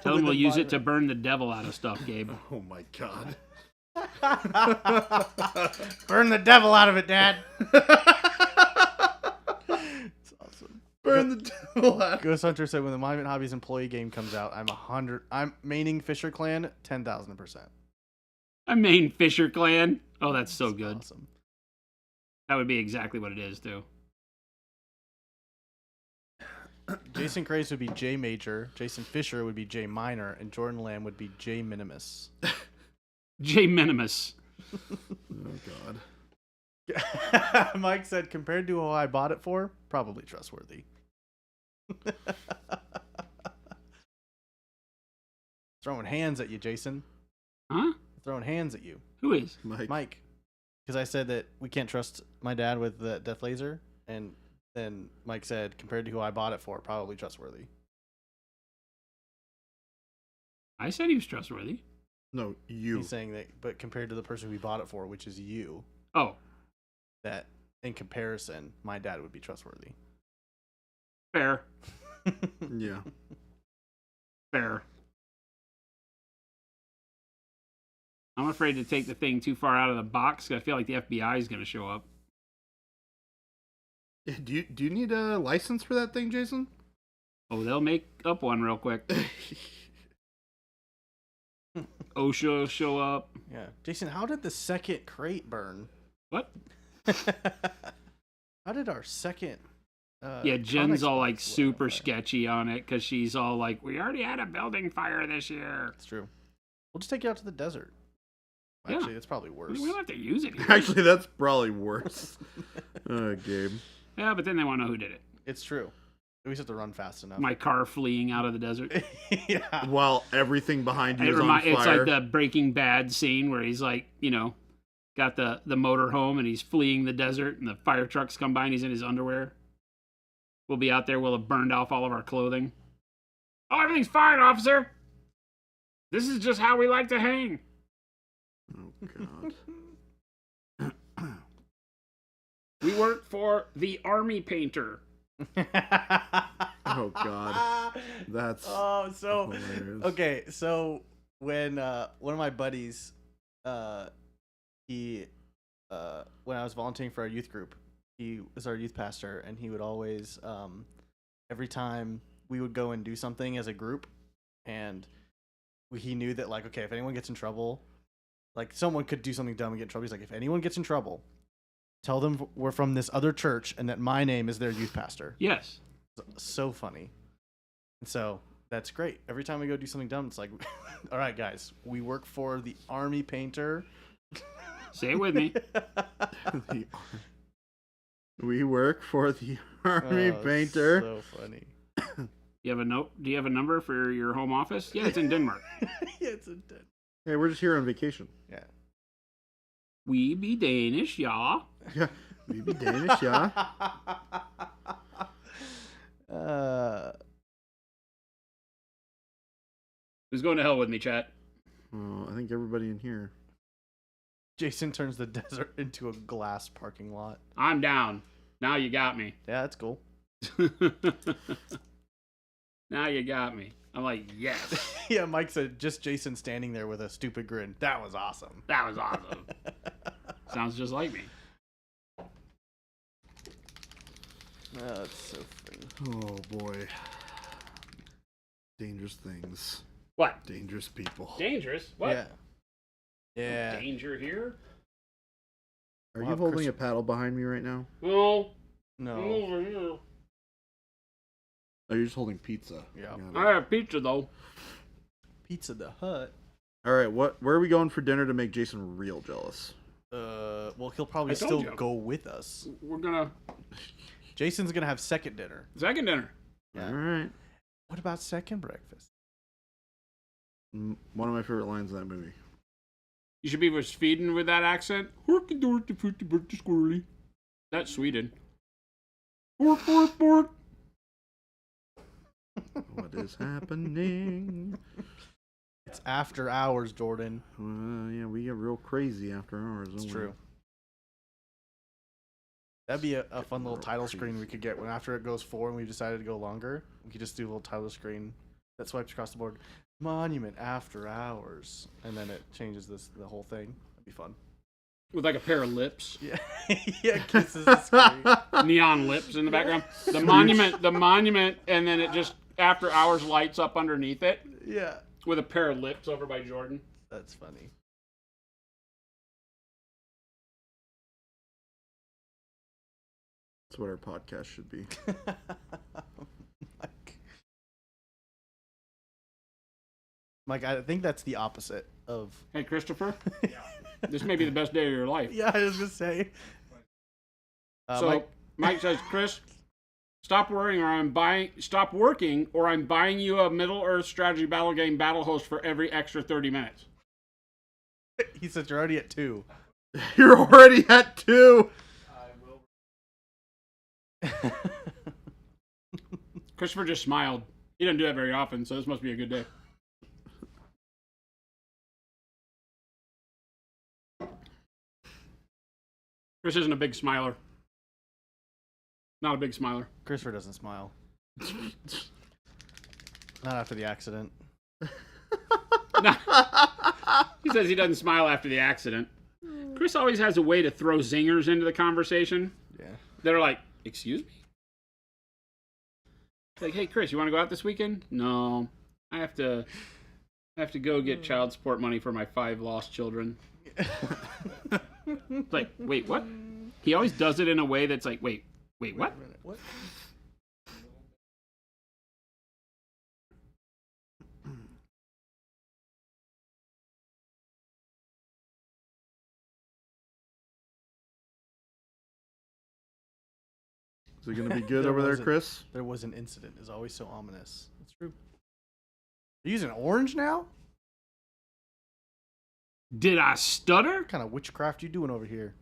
Tell him we'll use it to burn the devil out of stuff, Gabe. Oh my God. Burn the devil out of it, Dad. It's awesome. Burn the devil out. Ghost Hunter said when the Monument Hobbies employee game comes out, I'm maining Fisher Clan 10,000%. I main Fisher Clan. Oh, that's so That's good. Awesome. That would be exactly what it is, too. Jason Craze would be J major, Jason Fisher would be J minor, and Jordan Lamb would be J minimus. J Minimus. Oh God. Mike said, compared to who I bought it for, probably trustworthy. Throwing hands at you, Jason. Huh? Throwing hands at you. Who is? Mike. Because I said that we can't trust my dad with the Death Laser, and then Mike said, compared to who I bought it for, probably trustworthy. I said he was trustworthy. No, you. He's saying that, but compared to the person we bought it for, which is you, Oh, that in comparison, my dad would be trustworthy. fair. Yeah. Fair. I'm afraid to take the thing too far out of the box because I feel like the FBI is going to show up. Do you need a license for that thing, Jason? Oh, they'll make up one real quick. OSHA will show up. Yeah. Jason, how did the second crate burn? What? How did our second... Yeah, Jen's comics all box like lit on super fire? sketchy on it because she's all like, we already had a building fire this year. It's true. We'll just take you out to the desert. Yeah. Actually, it's probably worse. We don't have to use it here. Actually, that's probably worse. Gabe. Yeah, but then they won't know who did it. It's true. We just have to run fast enough. My car fleeing out of the desert. Yeah. While everything behind you is on It's fire. like the Breaking Bad scene where he's like, got the motor home and he's fleeing the desert and the fire trucks come by and he's in his underwear. We'll be out there. We'll have burned off all of our clothing. Oh, everything's fine, officer. This is just how we like to hang. Oh, God. We work for the army painter. Oh, God. That's Oh, so hilarious. okay. So when one of my buddies, he when I was volunteering for our youth group, he was our youth pastor, and he would always every time we would go and do something as a group, and he knew that, like, okay, if anyone gets in trouble, like someone could do something dumb and get in trouble. He's like, if anyone gets in trouble, tell them we're from this other church and that my name is their youth pastor. Yes. So funny. And so that's great. Every time we go do something dumb, it's like, all right, guys, we work for the army painter. Say it with me. We work for the army painter. So funny. You have a note? Do you have a number for your home office? Yeah, it's in Denmark. Yeah, it's a dead. Hey, we're just here on vacation. Yeah. We be Danish, yeah. Yeah, we be Danish, yeah. Who's going to hell with me, chat? Oh, I think everybody in here. Jason turns the desert into a glass parking lot. I'm down. Now you got me. Yeah, that's cool. Now you got me. I'm like, yes. Yeah, Mike said just Jason standing there with a stupid grin. That was awesome. That was awesome. Sounds just like me. Oh, that's so funny. Oh, boy. Dangerous things. What? Dangerous people. Dangerous? What? Yeah. Yeah. Danger here? Are Wow, you holding Chris- a paddle behind me right now? No. I'm No. over here. Oh, you're just holding pizza. Yeah. Got it. I have pizza, though. Pizza the Hut. All right, where are we going for dinner to make Jason real jealous? Well, he'll probably I told still you. go with us. We're gonna... Jason's gonna have second dinner. Second dinner. Yeah. All right. What about second breakfast? One of my favorite lines in that movie. You should be feeding with that accent. Horky dorky fruity birthday squirrely. That's Sweden. Bork, bork, bork. What is happening? It's after hours, Jordan. Yeah, we get real crazy after hours. It's don't we? true. That'd be a fun little Real title screen we crazy. could get when after it goes 4 and we decided to go longer. We could just do a little title screen that swipes across the board. Monument after hours, and then it changes the whole thing. That'd be fun. With like a pair of lips. Yeah, yeah, kisses the screen. Neon lips in the background. The monument, and then it just, after hours, lights up underneath it Yeah, with a pair of lips over by Jordan. that's funny. That's what our podcast should be. Mike, I think that's the opposite of. Hey, Christopher. This may be the best day of your life. Yeah, I was gonna say. So Mike says, Chris, stop worrying, stop working, or I'm buying you a Middle Earth strategy battle game battle host for every extra 30 minutes. He said you're already at 2. You're already at 2. Christopher just smiled. He doesn't do that very often, so this must be a good day. Chris isn't a big smiler. Not a big smiler. Christopher doesn't smile. Not after the accident. No. He says he doesn't smile after the accident. Chris always has a way to throw zingers into the conversation. Yeah. They're like, excuse me? Like, hey, Chris, you want to go out this weekend? No. I have to go get child support money for my 5 lost children. It's like, wait, what? He always does it in a way that's like, wait, what? What? Is it going to be good There over there, wasn't. Chris? There was an incident. Is always so ominous. It's true. You're using orange now? Did I stutter? What kind of witchcraft you doing over here?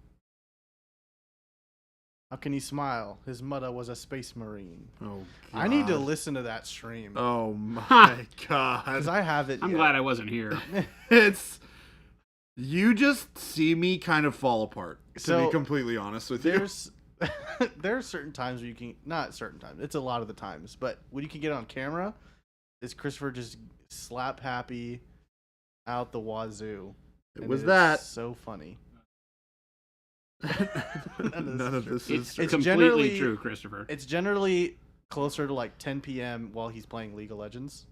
How can he smile? His mother was a space marine. Oh, God. I need to listen to that stream. Oh, my God. Because I have it. I'm yet. glad I wasn't here. It's... You just see me kind of fall apart, to So, be completely honest with you. There's there are certain times where you can, not certain times, it's a lot of the times, but when you can get on camera, is Christopher just slap happy out the wazoo. It And was is that. so funny. None of this is It's true. completely generally- true, Christopher. It's generally closer to like 10 p.m. while he's playing League of Legends.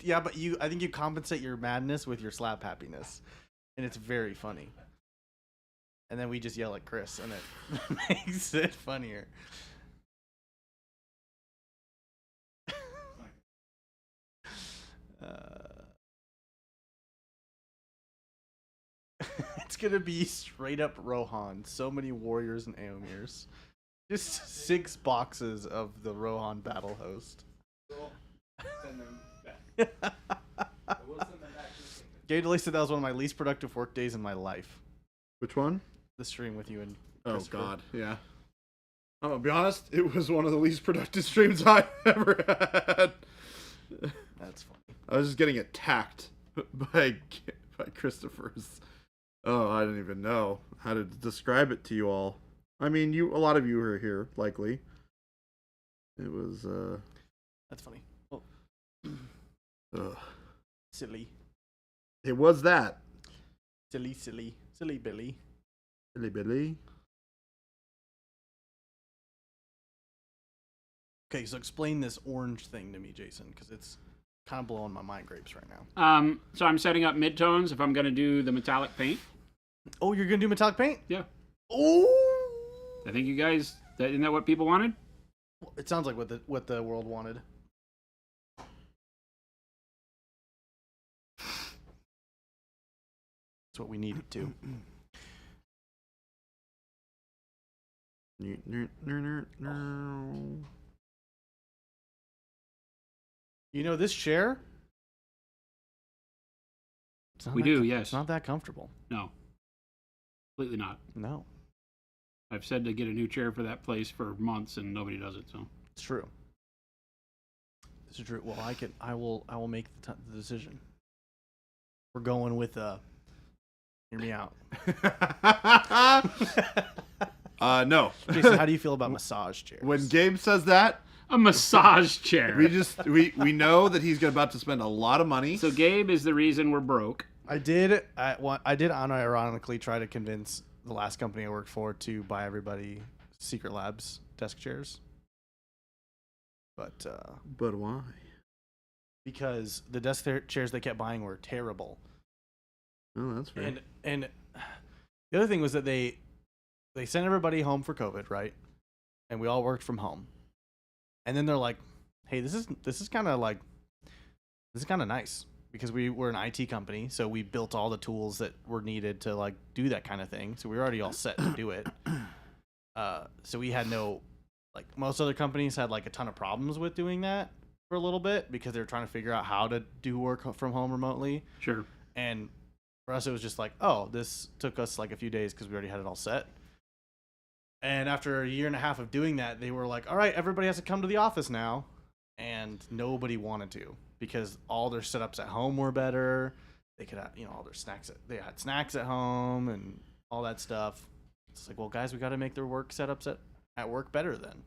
Yeah, but I think you compensate your madness with your slap happiness, and it's very funny. And then we just yell at Chris, and it makes it funnier. It's gonna be straight up Rohan. So many warriors and Aomirs. Just 6 boxes of the Rohan battle host. Gabe Delay said that was one of my least productive work days in my life. Which one? The stream with you and Oh, Christopher. God, yeah. I'm going to be honest, it was one of the least productive streams I've ever had. That's funny. I was just getting attacked by Christopher's. Oh, I didn't even know how to describe it to you all. I mean, a lot of you are here, likely. It was, That's funny. Oh, ugh. silly. It was that. Silly Billy. Billy Billy. Okay, so explain this orange thing to me, Jason, because it's kind of blowing my mind grapes right now. So I'm setting up midtones if I'm going to do the metallic paint. Oh, you're gonna do metallic paint? Yeah. Oh, I think you guys, isn't that what people wanted? it sounds like what the world wanted. That's what we needed to. You know this chair? It's not We that do, com- yes. It's not that comfortable. No. Completely not. No, I've said to get a new chair for that place for months and nobody does it, so. it's true. This is true. Well, I will make the decision. We're going with hear me out. No. Jason, how do you feel about massage chairs? When Gabe says that, A massage chair. we know that he's about to spend a lot of money. So Gabe is the reason we're broke. I did unironically try to convince the last company I worked for to buy everybody Secret Labs desk chairs. But why? because the desk chairs they kept buying were terrible. Oh, that's fair. And the other thing was that they sent everybody home for COVID, right? And we all worked from home. And then they're like, "Hey, this is kind of nice because we were an IT company, so we built all the tools that were needed to like do that kind of thing. So we were already all set to do it. So we had no, like most other companies had like a ton of problems with doing that for a little bit because they were trying to figure out how to do work from home remotely. Sure. And for us, it was just like, oh, this took us like a few days because we already had it all set. And after a year and a half of doing that, they were like, all right, everybody has to come to the office now. And nobody wanted to because all their setups at home were better. They could have, all their snacks. They had snacks at home and all that stuff. It's like, well, guys, we got to make their work setups at work better then.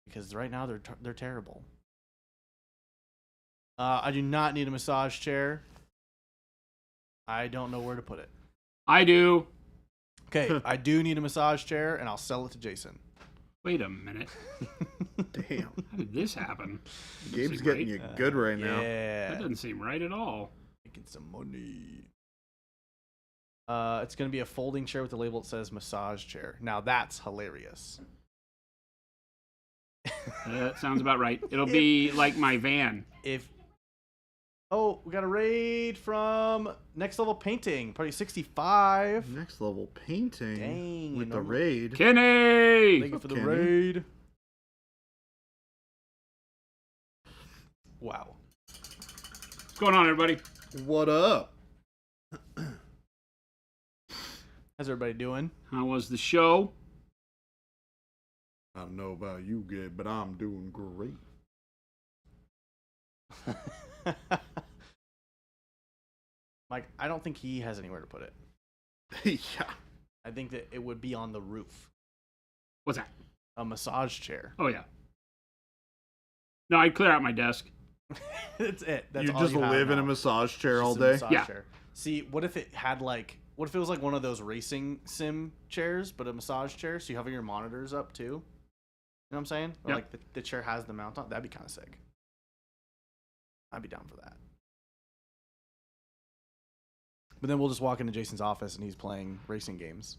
Because right now they're terrible. I do not need a massage chair. I don't know where to put it. I do. Okay, I do need a massage chair, and I'll sell it to Jason. Wait a minute. Damn. How did this happen? Gabe's getting you good right now. Yeah. That doesn't seem right at all. Making some money. It's going to be a folding chair with a label that says massage chair. Now that's hilarious. That sounds about right. It'll be like my van. Oh, we got a raid from Next Level Painting, party 65. Next level painting. Dang, with the raid. Kenny! Thank you for the Kenny. raid. Wow. What's going on, everybody? What up? How's everybody doing? How was the show? I don't know about you, Gabe, but I'm doing great. Mike, I don't think he has anywhere to put it. Yeah. I think that it would be on the roof. What's that? A massage chair. Oh, yeah. No, I'd clear out my desk. That's it. That's You all just you have live in now. a massage chair all Just a day? massage Yeah. chair. See, what if it had what if it was like one of those racing sim chairs, but a massage chair, so you have your monitors up too? You know what I'm saying? Or Yep. like the chair has the mount on. That'd be kind of sick. I'd be down for that. But then we'll just walk into Jason's office and he's playing racing games.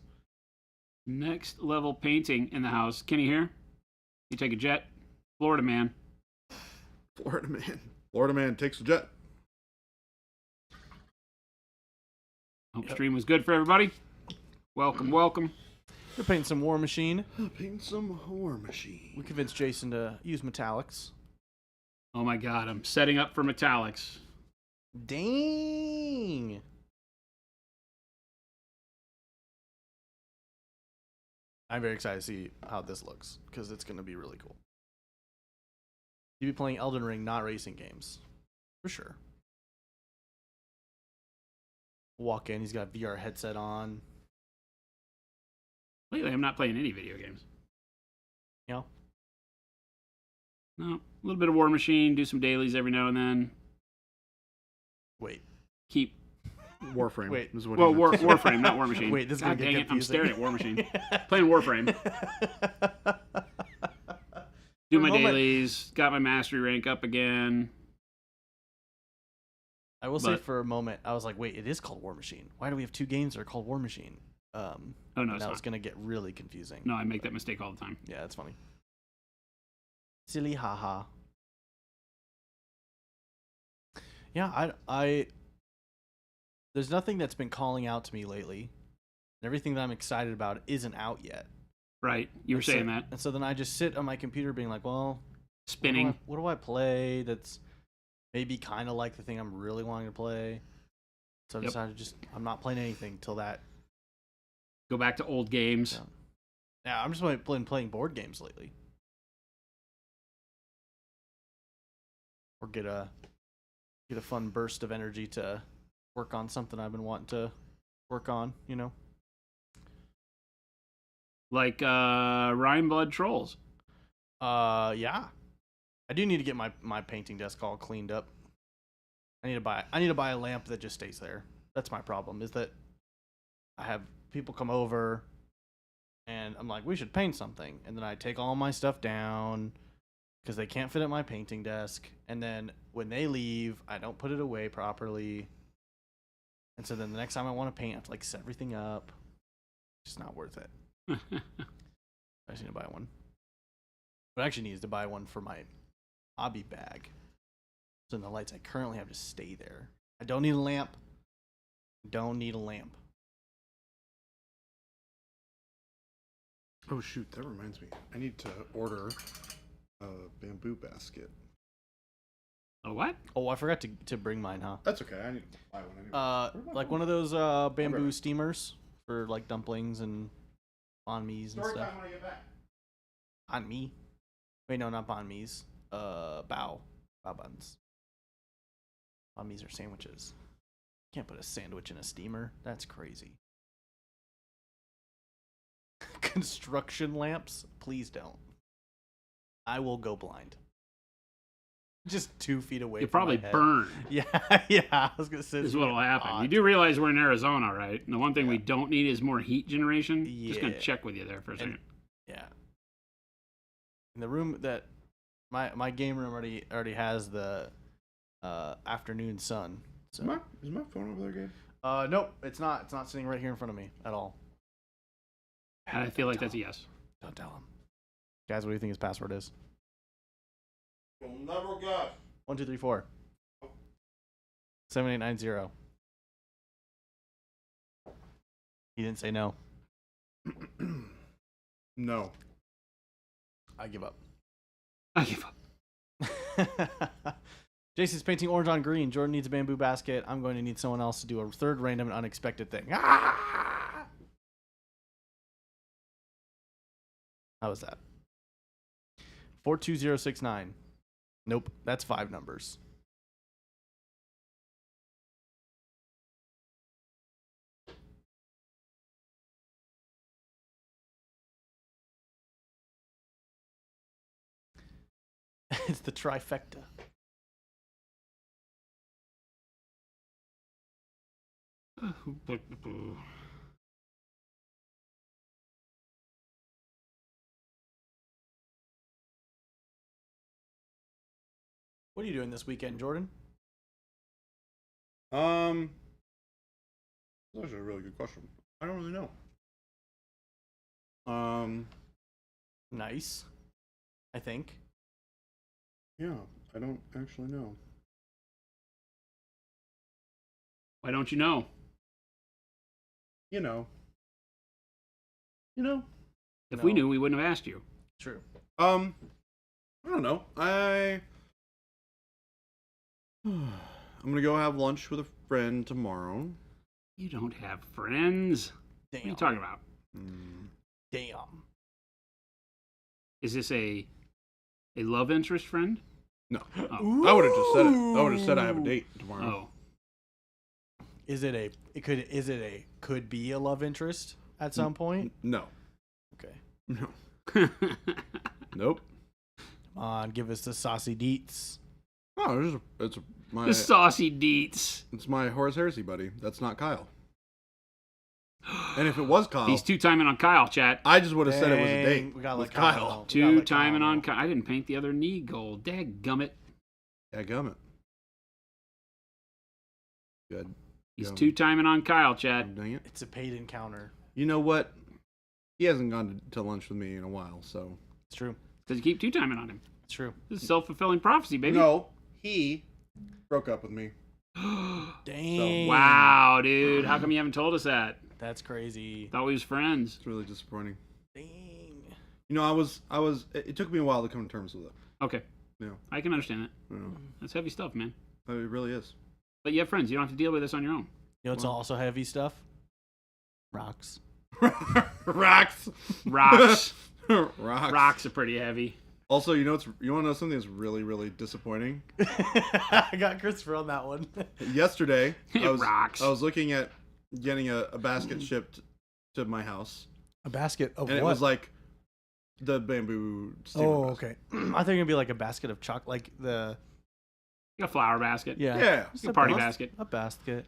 Next level painting in the house. Kenny here. You take a jet. Florida man. Florida man. Florida man takes a jet. Hope stream was good for everybody. Welcome, welcome. We're painting some War Machine. Paint some War Machine. We convinced Jason to use metallics. Oh my god, I'm setting up for metallics. Dang! I'm very excited to see how this looks, because it's going to be really cool. You'll be playing Elden Ring, not racing games. For sure. Walk in, he's got a VR headset on. Lately, I'm not playing any video games. You know? No, a little bit of War Machine, do some dailies every now and then. Wait. Keep. Warframe. Wait. Is what Well, he meant. Warframe, not War Machine. Wait, this is God going to dang get it, I'm confusing. staring at War Machine. Playing Warframe. Do my For a moment- dailies. Got my mastery rank up again. I will say But- for a moment, I was like, wait, it is called War Machine. Why do we have two games that are called War Machine? Oh, no, it's Now not. it's going to get really confusing. No, I make that mistake all the time. Yeah, that's funny. Silly haha. Yeah, I there's nothing that's been calling out to me lately. Everything that I'm excited about isn't out yet. Right. You were And so- saying that. And so then I just sit on my computer being like, well, Spinning. what do I play that's maybe kind of like the thing I'm really wanting to play? So I Yep. decided I'm not playing anything till that. Go back to old games. Yeah, I'm just playing board games lately. Or get a fun burst of energy to work on something I've been wanting to work on, you know? Like Rhyme Blood Trolls. Yeah. I do need to get my painting desk all cleaned up. I need to buy a lamp that just stays there. That's my problem. Is that I have people come over, and I'm like, we should paint something, and then I take all my stuff down because they can't fit at my painting desk, and then when they leave, I don't put it away properly, and so then the next time I want to paint, I have to like set everything up. It's just not worth it. I just need to buy one. But I actually need to buy one for my hobby bag. So then the lights I currently have just stay there. I don't need a lamp. Don't need a lamp. Oh shoot, that reminds me. I need to order a bamboo basket. A what? Oh, I forgot to bring mine, huh? That's okay. I need to buy one anyway. Like one of those bamboo steamers for like dumplings and banh mi's and stuff. When I get back. Banh mi? Wait, no, not banh mi's. Bao buns. Banh mi's are sandwiches. Can't put a sandwich in a steamer. That's crazy. Construction lamps? Please don't. I will go blind. Just 2 feet away. You'll from probably my head. burn. Yeah, yeah. I was gonna say Is what'll happen. hot. You do realize we're in Arizona, right? And the one thing Yeah. we don't need is more heat generation. Just gonna Yeah. check with you there for a second. Yeah. In the room that my game room already has the afternoon sun. So Is my phone over there, Gabe? nope, it's not. It's not sitting right here in front of me at all. And I feel like that's a yes. Don't tell him. Guys, what do you think his password is? You'll never guess. 1 2 3 4 7890. He didn't say no. No. I give up. I give up. Jason's painting orange on green. Jordan needs a bamboo basket. I'm going to need someone else to do a third random and unexpected thing. Ah! How was that? 42069. Nope, that's 5 numbers. It's the trifecta. What are you doing this weekend, Jordan? That's actually a really good question. I don't really know. Nice. I think. Yeah, I don't actually know. Why don't you know? You know. If No. we knew, we wouldn't have asked you. True. I don't know. I'm gonna go have lunch with a friend tomorrow. You don't have friends. Damn. What are you talking about? Damn. Is this a love interest friend? No. Oh. I would have just said it. I would have said I have a date tomorrow. Oh. Is it could be a love interest at some point? No. Okay. No. Nope. Come on, give us the saucy deets. Oh, it's The saucy deets. It's my Horace Heresy buddy. That's not Kyle. And if it was Kyle, He's two-timing on Kyle, chat. I just would have said it was a Dang, date we gotta with let Kyle Kyle. know. Two-timing on Kyle. I didn't paint the other knee gold. Dadgummit. Yeah, gummit. Good. He's Gum. two-timing on Kyle, chat. Dang it. It's a paid encounter. You know what? He hasn't gone to lunch with me in a while, so. It's true. Because you keep two-timing on him. It's true. This is self-fulfilling prophecy, baby. No, he broke up with me. Dang. Wow, dude. How come you haven't told us that? That's crazy. Thought we was friends. It's really disappointing. Dang. You know, it took me a while to come to terms with it. Okay. Yeah. I can understand that. You know, That's heavy stuff, man. it really is. But you have friends. You don't have to deal with this on your own. You know what's also heavy stuff? Rocks. Rocks. Rocks. Rocks. Rocks are pretty heavy. Also, you want to know something that's really, really disappointing? I got Christopher on that one. Yesterday, Rocks. I was looking at getting a basket shipped to my house, A basket of and what? it was like the bamboo steamer oh, basket. okay. I think it'd be like a basket of chocolate, like the Like a flower basket. yeah. Yeah. Like a party basket. A basket.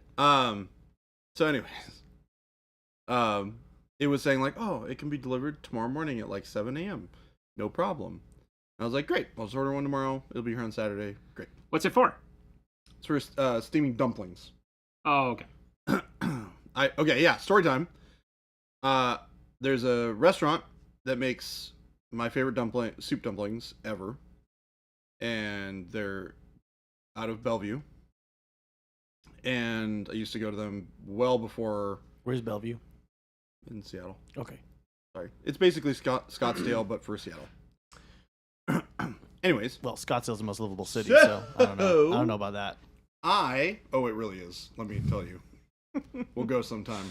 So, anyways, it was saying like, oh, it can be delivered tomorrow morning at like 7 a.m. No problem. I was like, great. I'll just order one tomorrow. It'll be here on Saturday. Great. What's it for? It's for steaming dumplings. Oh, okay. Okay, yeah. Story time. There's a restaurant that makes my favorite soup dumplings ever, and they're out of Bellevue. And I used to go to them well before. Where's Bellevue? In Seattle. Okay. Sorry, it's basically Scottsdale, but for Seattle. Anyways, Well, Scottsdale's the most livable city, so I don't know. I don't know about that. oh, it really is. Let me tell you. We'll go sometime,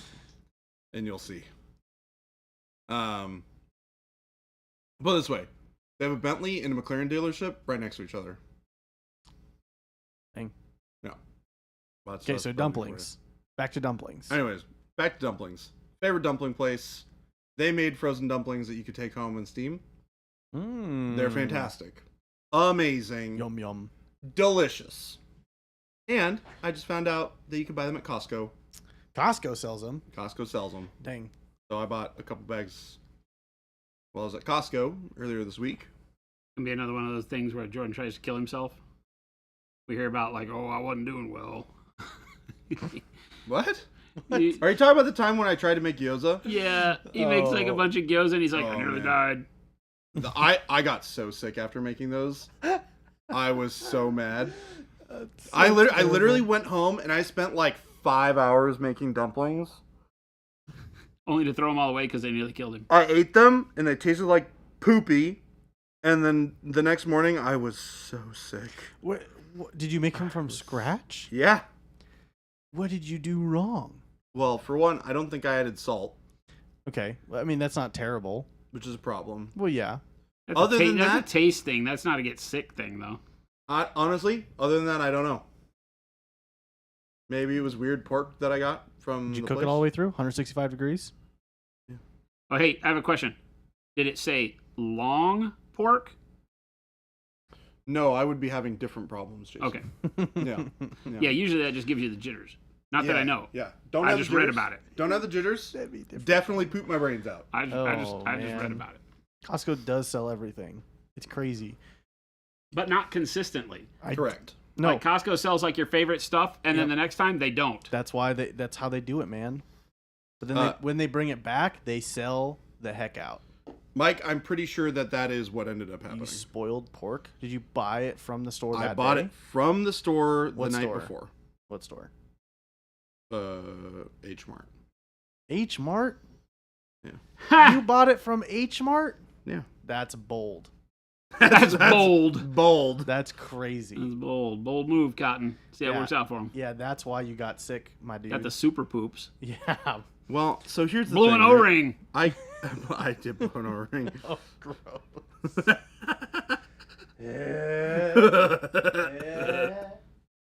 and you'll see. Put it this way: they have a Bentley and a McLaren dealership right next to each other. Dang. Yeah. Okay, so dumplings. Back to dumplings. Anyways, back to dumplings. Favorite dumpling place. They made frozen dumplings that you could take home and steam. They're fantastic. Amazing. Yum yum. Delicious. And I just found out that you can buy them at Costco. Costco sells them. Costco sells them. Dang. So I bought a couple bags while I was at Costco earlier this week. Gonna be another one of those things where Jordan tries to kill himself. We hear about like, oh, I wasn't doing well. What? Are you talking about the time when I tried to make gyoza? Yeah, he makes like a bunch of gyoza and he's like, I nearly died. I got so sick after making those. I was so mad. I literally went home and I spent like 5 hours making dumplings. Only to throw them all away because they nearly killed him. I ate them and they tasted like poopy. And then the next morning I was so sick. What did you make them from scratch? Yeah. What did you do wrong? Well, for one, I don't think I added salt, Okay. Well, I mean, that's not terrible. which is a problem. Well, yeah. That's Other than that- that's a taste thing. That's not a get sick thing, though. Honestly, other than that, I don't know. Maybe it was weird pork that I got from Did you the cook place. it all the way through? 165 degrees? Oh, hey, I have a question. Did it say long pork? No, I would be having different problems, Jason. Okay. Yeah. Yeah, usually that just gives you the jitters. Not that I know. Yeah. I just read about it. Don't have the jitters. That'd be different. Definitely poop my brains out. I just read man. about it. Costco does sell everything. It's crazy. But not consistently. Correct. No, Like Costco sells like your favorite stuff, and then the next time they don't. that's why that's how they do it, man. But then when they bring it back, they sell the heck out. Mike, I'm pretty sure that is what ended up happening. You spoiled pork? Did you buy it from the store I bought it from the store What the night store? before. What store? H Mart. H Mart? Ha! You bought it from H Mart? Yeah. That's bold. That's bold. Bold. That's crazy. That's bold. Bold move, Cotton. See how it Yeah. works out for him. Yeah, that's why you got sick, my dude. Got the super poops. Yeah. Well, so here's the Blew thing. an O-ring. Right? I did blow an O-ring. Oh, gross.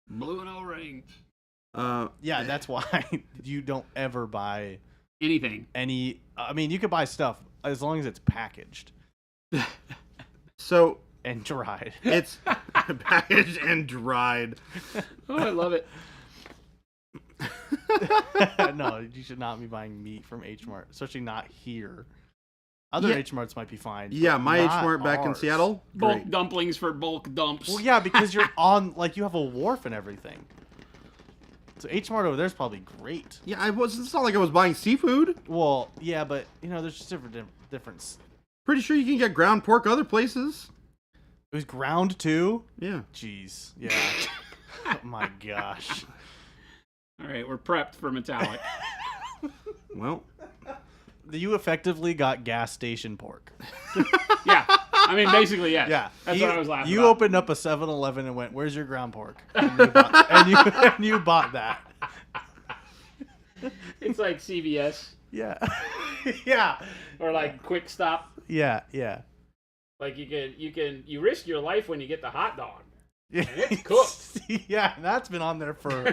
Blew an O-ring. Yeah, that's why you don't ever buy Anything. any. I mean, you could buy stuff as long as it's packaged So and dried. it's packaged and dried. Oh, I love it. No, you should not be buying meat from H Mart, especially not here. Other Yeah. H Marts might be fine. Yeah, but my H not Mart back in ours. Seattle. Bulk Great. dumplings for bulk dumps. Well, yeah, because you're on, like, you have a wharf and everything. So H Mart over there is probably great. Yeah, it's not like I was buying seafood. Well, yeah, but you know, there's just difference. Pretty sure you can get ground pork other places. It was ground too. Yeah. Jeez, yeah. Oh my gosh. All right, we're prepped for metallic. Well, You effectively got gas station pork. Yeah. I mean, basically, yes. Yeah, That's what I was laughing You about. opened up a 7-Eleven and went, "Where's your ground pork?" And you bought that. It's like CVS Yeah, yeah, or like Quick Stop. yeah. Like you risk your life when you get the hot dog. Yeah, it's cooked. Yeah, that's been on there for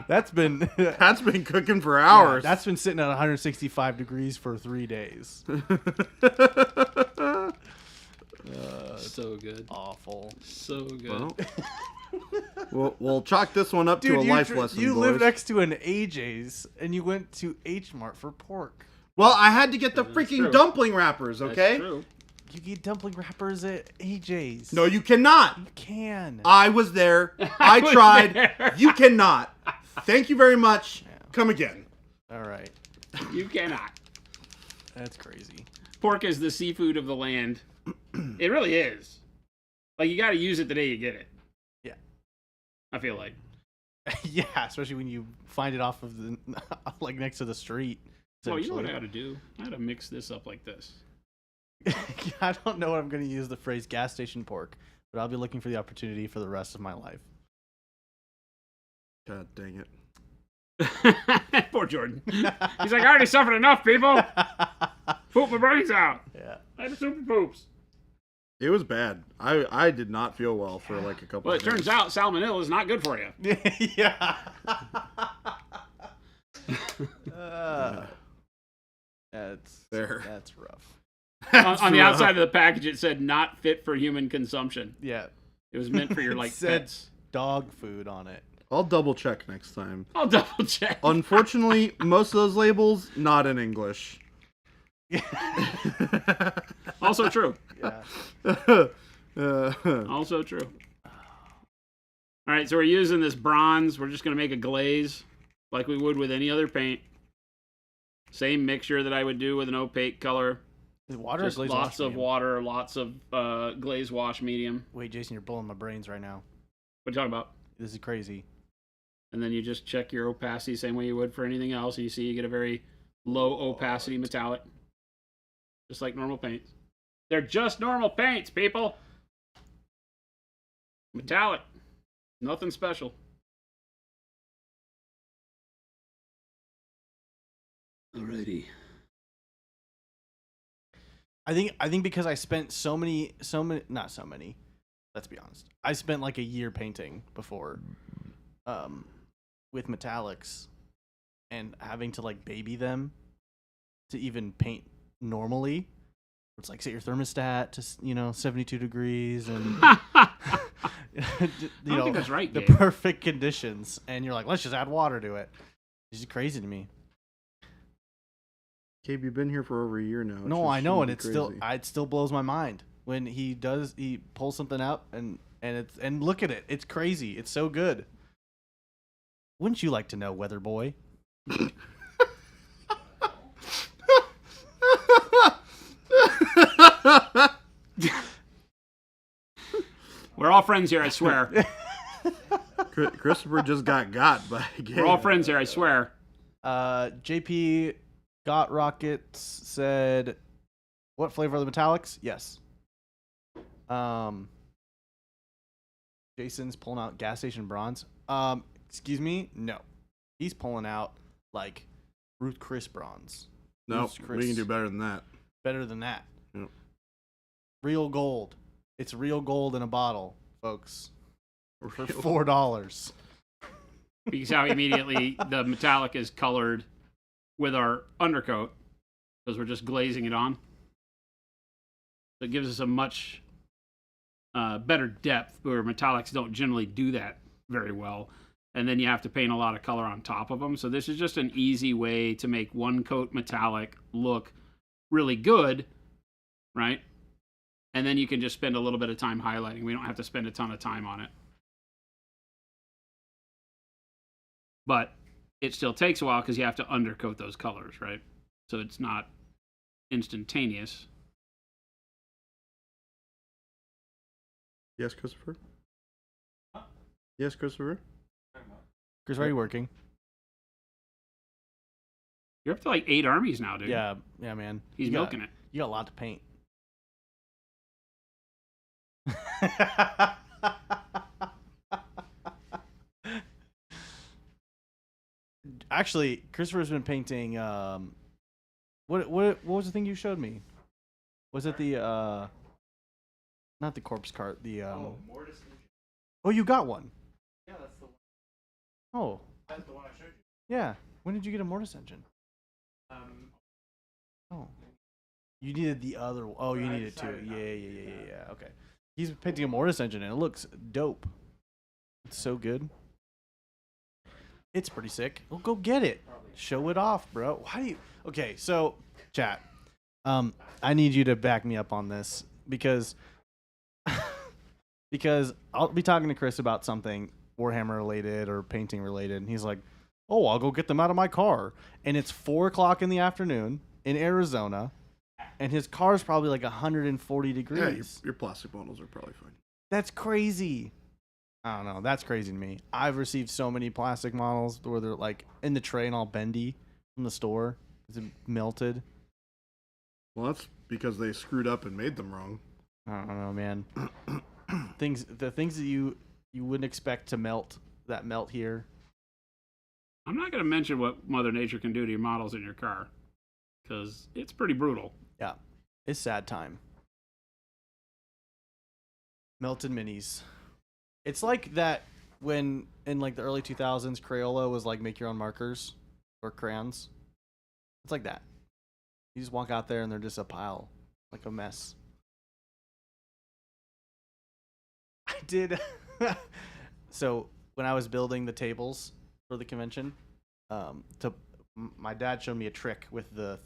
that's been that's been cooking for hours. that's been sitting at 165 degrees for 3 days. So good. Awful. So good. Well, We'll chalk this one up to a life lesson, You boys. live next to an AJ's, and you went to H Mart for pork. Well, I had to get the That's freaking true. dumpling wrappers, That's okay? true. You get dumpling wrappers at AJ's. No, you cannot. You can. I was there. I was tried. there. You cannot. Thank you very much. Yeah. Come again. All right. You cannot. That's crazy. Pork is the seafood of the land. It really is. Like, you got to use it the day you get it. Yeah. I feel like. Yeah, especially when you find it off of the like next to the street. Well, you know what I essentially. got to do? I got to mix this up like this. I don't know what I'm going to use the phrase gas station pork, but I'll be looking for the opportunity for the rest of my life. God dang it. Poor Jordan. He's like, I already suffered enough, people. Poop my brains out. Yeah. I had super poops. It was bad. I did not feel well for like a couple Well, of it turns out salmonella is not good for you. Yeah. That's rough. On the outside of the package, it said not fit for human consumption. Yeah. It was meant for your, It like, said pets. dog food on it. I'll double check next time. I'll double check. Unfortunately, most of those labels not in English. Also true. Yeah. Also true. All right, so we're using this bronze. We're just going to make a glaze like we would with any other paint. Same mixture that I would do with an opaque color. Is water Just or glaze lots wash of medium? water, lots of glaze wash medium. Wait, Jason, you're blowing my brains right now. What are you talking about? This is crazy. And then you just check your opacity same way you would for anything else. And you see you get a very low opacity metallic. Just like normal paints. They're just normal paints, people. Metallic. Nothing special. Alrighty. I think because I spent so many not so many, let's be honest. I spent like a year painting before with metallics and having to like baby them to even paint normally. It's like set your thermostat to 72 degrees and I don't think that's right, the Gabe. perfect conditions, and you're like, let's just add water to it. It's just crazy to me. Gabe, you've been here for over a year now. No, I know, and it crazy. still blows my mind when he pulls something out and look at it. It's crazy. It's so good. Wouldn't you like to know, Weather Boy? We're all friends here, I swear. Christopher just got by Gabe. We're all friends here, I swear. JP Got Rockets said, "What flavor are the metallics?" Yes. Jason's pulling out gas station bronze. Excuse me? No. He's pulling out like Ruth Chris bronze. No, Ruth's Chris. we can do better than that. Better than that. Yep. Real gold. It's real gold in a bottle, folks. For Real- $4. Because how immediately the metallic is colored with our undercoat, because we're just glazing it on. So it gives us a much better depth, where metallics don't generally do that very well. And then you have to paint a lot of color on top of them. So this is just an easy way to make one coat metallic look really good, right? And then you can just spend a little bit of time highlighting. We don't have to spend a ton of time on it. But it still takes a while because you have to undercoat those colors, right? So it's not instantaneous. Yes, Christopher? Yes, Christopher? Chris, where are you working? You're up to like 8 armies now, dude. Yeah, man. He's milking it. You got a lot to paint. Actually, Christopher's been painting. What was the thing you showed me? Was it the not the corpse cart? The Mortis. Oh, you got one. Yeah, that's the one. Oh, That's the one I showed yeah. When did you get a Mortis engine? you. Oh, you needed the other. Oh, you I needed two. decided not to get Yeah. Okay. He's painting a Mortis engine, and it looks dope. It's so good. It's pretty sick. Well, go get it. Show it off, bro. Why do you? Okay, so chat. I need you to back me up on this because I'll be talking to Chris about something Warhammer related or painting related, and he's like, "Oh, I'll go get them out of my car," and it's 4 o'clock in the afternoon in Arizona, and his car's probably like 140 degrees. Yeah, your plastic bottles are probably fine. That's crazy. I don't know. That's crazy to me. I've received so many plastic models where they're like in the tray and all bendy from the store. Is it melted? Well, that's because they screwed up and made them wrong. I don't know, man. The things that you wouldn't expect to melt that melt here. I'm not going to mention what Mother Nature can do to your models in your car because it's pretty brutal. Yeah, it's sad time. Melted minis. It's like that when in like the early 2000s, Crayola was like make your own markers or crayons. It's like that. You just walk out there and they're just a pile, like a mess. I did. So when I was building the tables for the convention, my dad showed me a trick with the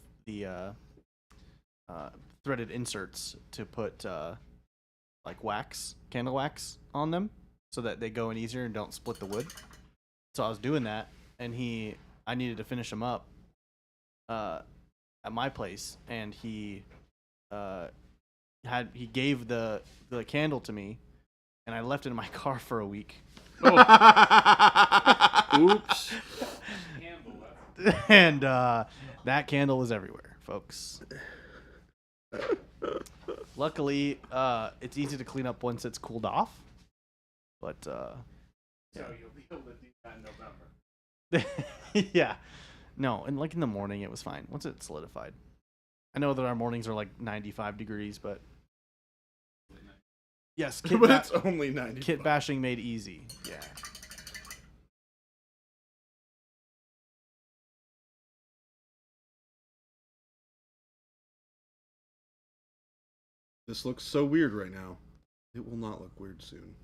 threaded inserts to put like wax, candle wax on them, so that they go in easier and don't split the wood. So I was doing that, and I needed to finish them up at my place, and he gave the candle to me, and I left it in my car for a week. Oops. And that candle was everywhere, folks. Luckily, it's easy to clean up once it's cooled off. But So you'll be able to do that in November. yeah, no, and like in the morning it was fine once it solidified. I know that our mornings are like 95 degrees, but yes, But it's only 90. kit bashing made easy. Yeah. This looks so weird right now. It will not look weird soon.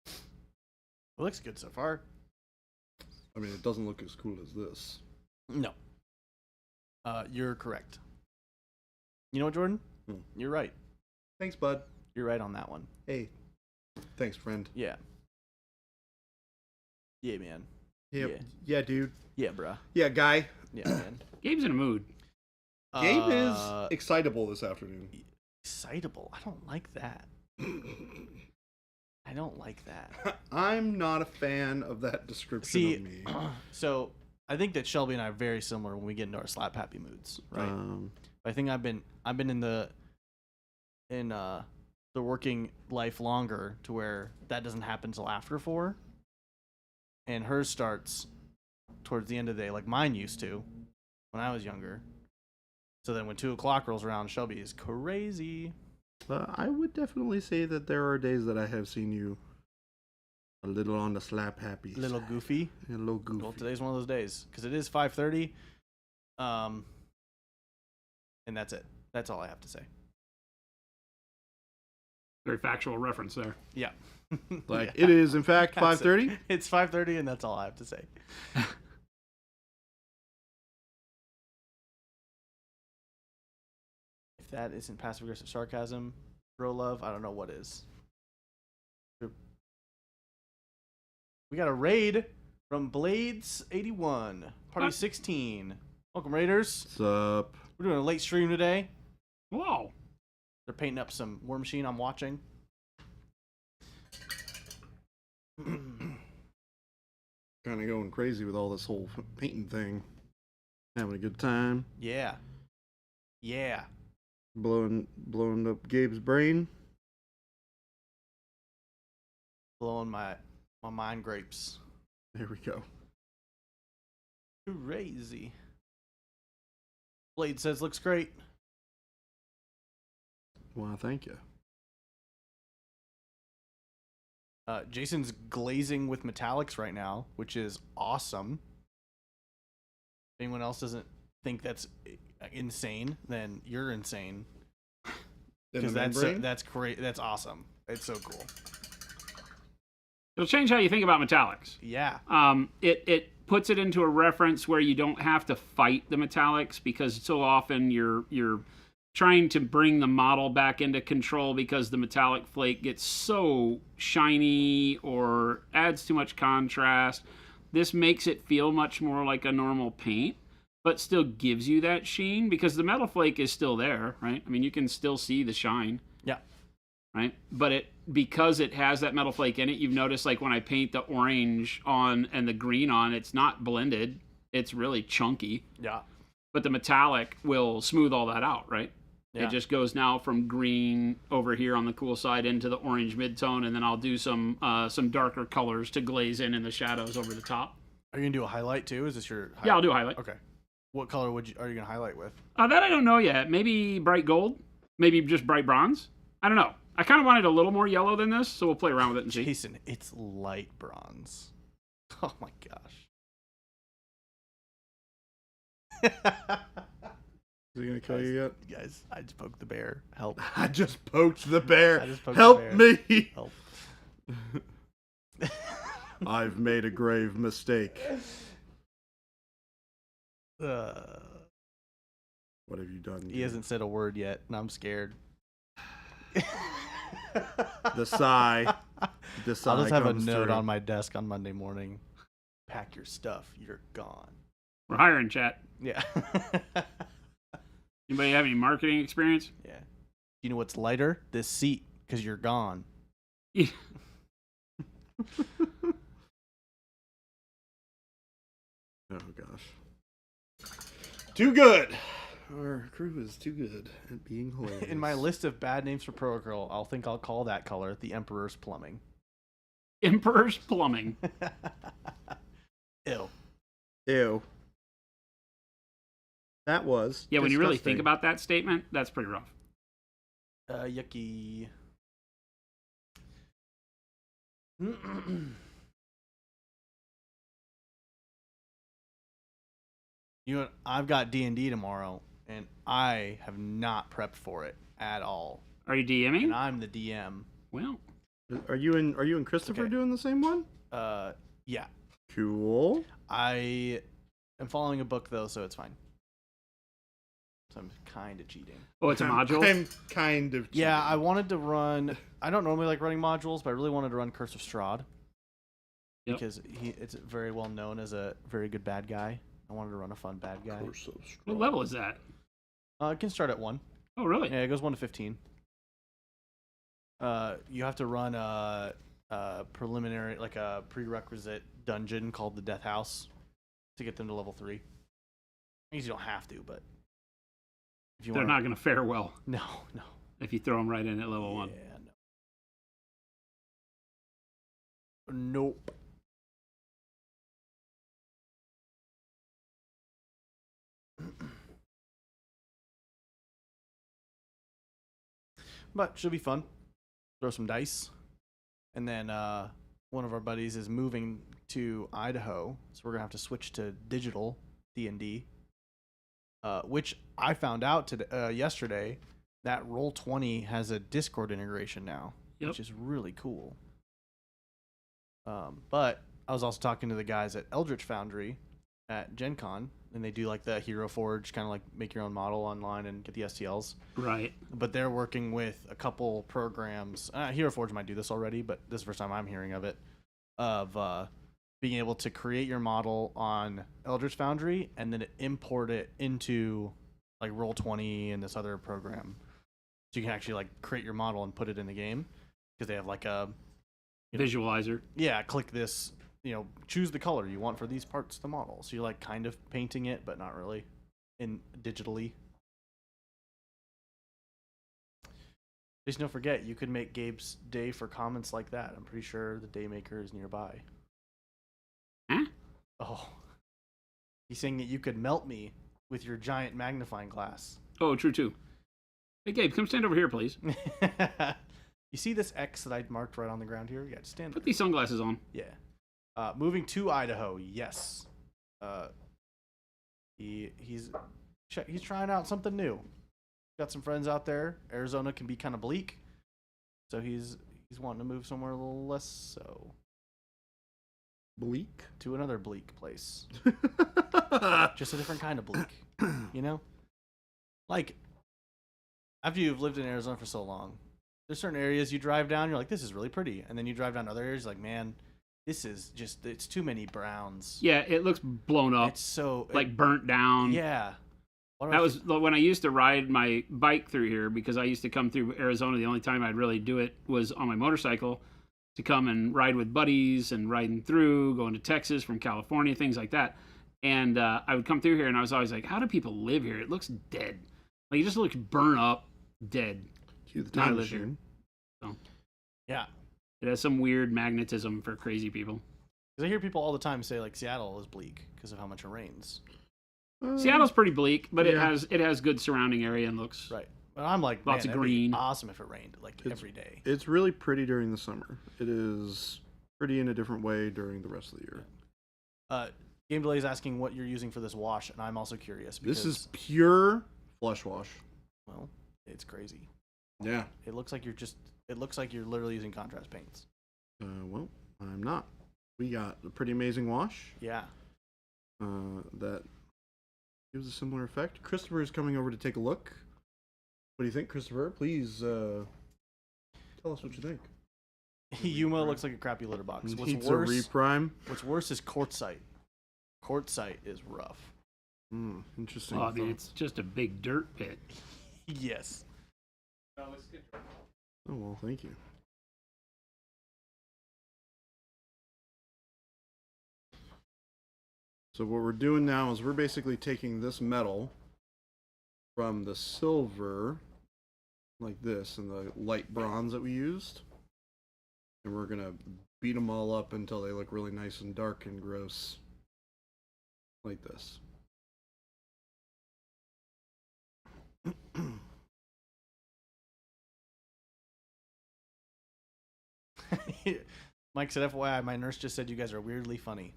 It looks good so far. I mean, it doesn't look as cool as this. No. You're correct. You know what, Jordan? You're right. Thanks, bud. You're right on that one. Hey. Thanks, friend. Yeah. Yeah, man. Yeah, Yeah. yeah, dude. Yeah, bruh. Yeah, guy. Yeah, man. Gabe's in a mood. Gabe is excitable this afternoon. Excitable. I don't like that. I don't like that. I'm not a fan of that description See, of me. So I think that Shelby and I are very similar when we get into our slap happy moods, right? I think I've been in the working life longer to where that doesn't happen till after 4, and hers starts towards the end of the day, like mine used to when I was younger. So then when 2 o'clock rolls around, Shelby is crazy. I would definitely say that there are days that I have seen you a little on the slap happy. A little goofy. A little goofy. Well, today's one of those days because it is 5:30. And that's it. That's all I have to say. Very factual reference there. Yeah. Like, Yeah. it is, in fact, That's it. 5:30. It's 5:30, and that's all I have to say. If that isn't passive aggressive sarcasm, bro love, I don't know what is. We got a raid from Blades81, Party What? 16. Welcome, Raiders. What's up? We're doing a late stream today. Whoa. They're painting up some War Machine I'm watching. Kind of going crazy with all this whole painting thing. Having a good time. Yeah. Yeah. Blowing up Gabe's brain. Blowing my mind grapes. There we go. Crazy. Blade says looks great. Well, thank you. Jason's glazing with metallics right now, which is awesome. If anyone else doesn't think that's insane, then you're insane. In Because the membrane? that's great. That's awesome. It's so cool. It'll change how you think about metallics. Yeah. It puts it into a reference where you don't have to fight the metallics, because so often you're trying to bring the model back into control because the metallic flake gets so shiny or adds too much contrast. This makes it feel much more like a normal paint, but still gives you that sheen because the metal flake is still there, right? I mean, you can still see the shine. Yeah. Right? But because it has that metal flake in it, you've noticed like when I paint the orange on and the green on, it's not blended. It's really chunky. Yeah. But the metallic will smooth all that out, right? Yeah. It just goes now from green over here on the cool side into the orange midtone, and then I'll do some darker colors to glaze in the shadows over the top. Are you gonna do a highlight too? Is this your? Yeah, I'll do a highlight. Okay. What color are you gonna highlight with? That I don't know yet. Maybe bright gold. Maybe just bright bronze. I don't know. I kind of wanted a little more yellow than this, so we'll play around with it and see. Jason, it's light bronze. Oh my gosh. Is he gonna kill you yet? Guys, I just poked the bear. Help. I just poked the bear. I just poked Help the bear. me! Help. I've made a grave mistake. Uh, What have you done? he hasn't said a word yet, and I'm scared. The sigh. The sigh. I'll just have a comes note through. on my desk on Monday morning. Pack your stuff. You're gone. We're hiring, chat. Yeah. Anybody have any marketing experience? Yeah. You know what's lighter? This seat, because you're gone. Yeah. Oh gosh. Too good. Our crew is too good at being hilarious. In my list of bad names for Pro Girl, I'll call that color the Emperor's Plumbing. Emperor's Plumbing. Ew. Ew. That was. Yeah, when you really disgusting. think about that statement, that's pretty rough. Yucky. You know, I've got D&D tomorrow, and I have not prepped for it at all. Are you DMing? And I'm the DM. Well, Are you and Christopher Okay. doing the same one? Yeah. Cool. I am following a book, though, so it's fine. So I'm kind of cheating. oh, it's a module? I'm kind of. Yeah, cheating. I wanted to run... I don't normally like running modules, but I really wanted to run Curse of Strahd. Yep. Because it's very well known as a very good bad guy. I wanted to run a fun bad guy. Curse of What Strahd. level is that? It can start at 1. Oh, really? Yeah, it goes 1 to 15. You have to run a preliminary, like a prerequisite dungeon called the Death House to get them to level 3. I guess you don't have to, but if you They're want, not going to fare well No. if you throw them right in at level 1. Yeah, no. Nope. But should be fun. Throw some dice. And then one of our buddies is moving to Idaho, so we're gonna have to switch to digital D&D. Which I found out today, yesterday that Roll20 has a Discord integration now, Yep. which is really cool. But I was also talking to the guys at Eldritch Foundry at Gen Con, and they do like the Hero Forge, kind of like make your own model online and get the STLs. Right. But they're working with a couple programs. Hero Forge might do this already, but this is the first time I'm hearing of it. Of being able to create your model on Eldritch Foundry and then import it into like Roll20 and this other program, so you can actually like create your model and put it in the game because they have like a Visualizer. click this, choose the color you want for these parts of the model. So you're like kind of painting it, but not really, in digitally. Just don't forget, you could make Gabe's day for comments like that. I'm pretty sure the day maker is nearby. Huh? Oh. He's saying that you could melt me with your giant magnifying glass. Oh, true, too. Hey, Gabe, come stand over here, please. You see this X that I marked right on the ground here? Yeah, just stand Put there. these sunglasses on. Yeah. Moving to Idaho, yes. He's trying out something new. Got some friends out there. Arizona can be kind of bleak, so he's wanting to move somewhere a little less so. Bleak. to another bleak place. Just a different kind of bleak. You know? Like, after you've lived in Arizona for so long, there's certain areas you drive down, you're like, this is really pretty. And then you drive down other areas, like, man, this is just, it's too many browns. Yeah, it looks blown up, It's so, like burnt down. yeah. That was when I used to ride my bike through here, because I used to come through Arizona. The only time I'd really do it was on my motorcycle, to come and ride with buddies and riding through, going to Texas from California, things like that. And I would come through here and I was always like, how do people live here? It looks dead. Like, it just looks burnt up, dead. Cue the Not time live here. machine. So Yeah. it has some weird magnetism for crazy people. Because I hear people all the time say, like, Seattle is bleak because of how much it rains. Seattle's pretty bleak, but yeah. it has good surrounding area and looks. Right. But I'm like, Lots man, of that'd be green. awesome if it rained, like, every day. It's really pretty during the summer. It is pretty in a different way during the rest of the year. Game Delay is asking what you're using for this wash, and I'm also curious. Because, This is pure flush wash. well, it's crazy. Yeah. It looks like you're literally using contrast paints. Well, I'm not. We got a pretty amazing wash Yeah. that gives a similar effect. Christopher is coming over to take a look. What do you think, Christopher? Please tell us what you think. Yuma looks like a crappy litter box. Needs a reprime. What's worse is Quartzite. Quartzite is rough. Interesting. Oh, I mean, it's just a big dirt pit. Yes. No, it's good. Oh, well, thank you. So what we're doing now is we're basically taking this metal from the silver, like this, and the light bronze that we used, and we're going to beat them all up until they look really nice and dark and gross, like this. Mike said, FYI, my nurse just said you guys are weirdly funny.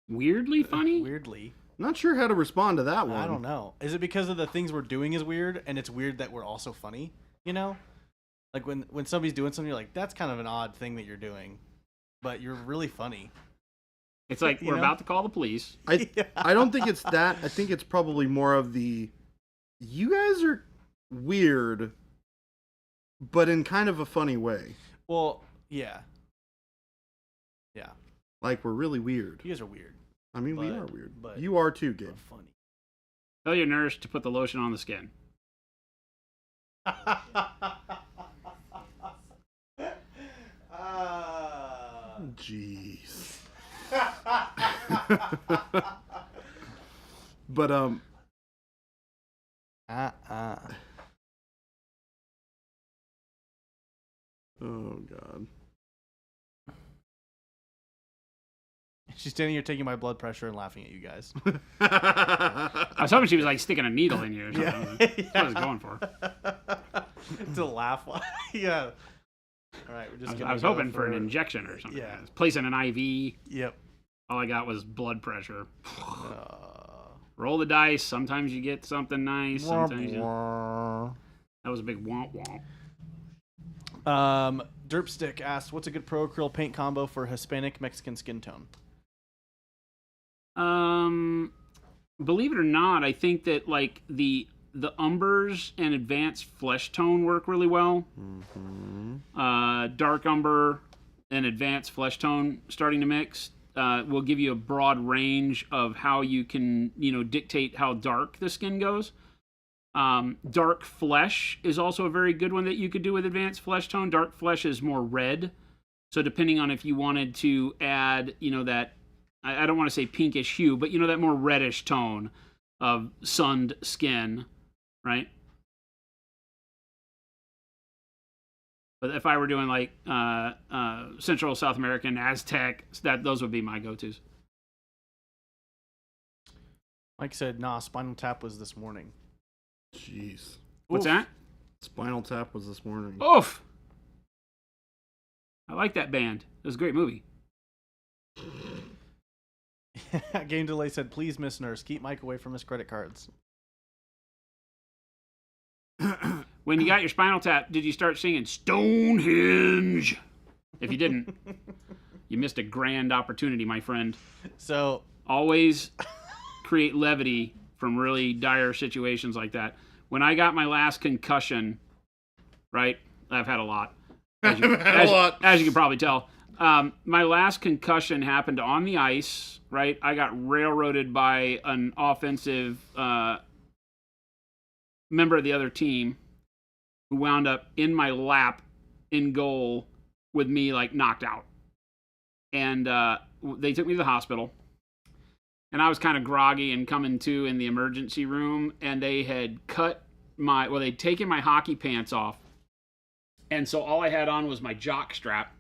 Weirdly funny? Weirdly. Not sure how to respond to that one. I don't know. Is it because of the things we're doing is weird, and it's weird that we're also funny? You know? Like, when somebody's doing something, you're like, that's kind of an odd thing that you're doing, but you're really funny. It's like, You we're know? about to call the police. I don't think it's that. I think it's probably more of the, you guys are weird, but in kind of a funny way. Well, yeah. Yeah. Like, we're really weird. You guys are weird. I mean, we but- are weird. but- You are too, You're Gabe. funny. Tell your nurse to put the lotion on the skin. Jeez. But oh god. She's standing here taking my blood pressure and laughing at you guys. I was hoping she was like sticking a needle in you or something. That's what I was going for. To laugh. Yeah. All right, we're just. I was hoping for an injection or something. Yeah. Placing an IV. Yep. All I got was blood pressure. Uh, Roll the dice. Sometimes you get something nice. Sometimes you... That was a big womp womp. Derpstick asked, "What's a good pro acryl paint combo for Hispanic Mexican skin tone?" Believe it or not, I think that like the umbers and advanced flesh tone work really well. Dark umber and advanced flesh tone starting to mix will give you a broad range of how you can, dictate how dark the skin goes. Dark flesh is also a very good one that you could do with advanced flesh tone. Dark flesh is more red. So depending on if you wanted to add, that, I don't want to say pinkish hue, but that more reddish tone of sunned skin, right? But if I were doing like Central South American, Aztec, those would be my go-tos. Mike said, "Nah, Spinal Tap was this morning." Jeez. What's Oof. that? Spinal Tap was this morning. Oof! I like that band. It was a great movie. Game Delay said, "Please, Miss Nurse, keep Mike away from his credit cards." When you got your Spinal Tap, did you start singing Stonehenge? If you didn't, you missed a grand opportunity, my friend. So Always create levity from really dire situations like that. When I got my last concussion, right? I've had a lot. As you can probably tell. My last concussion happened on the ice, right? I got railroaded by an offensive member of the other team who wound up in my lap in goal with me like knocked out. And they took me to the hospital. And I was kind of groggy and coming to in the emergency room. And they had they'd taken my hockey pants off. And so all I had on was my jock strap.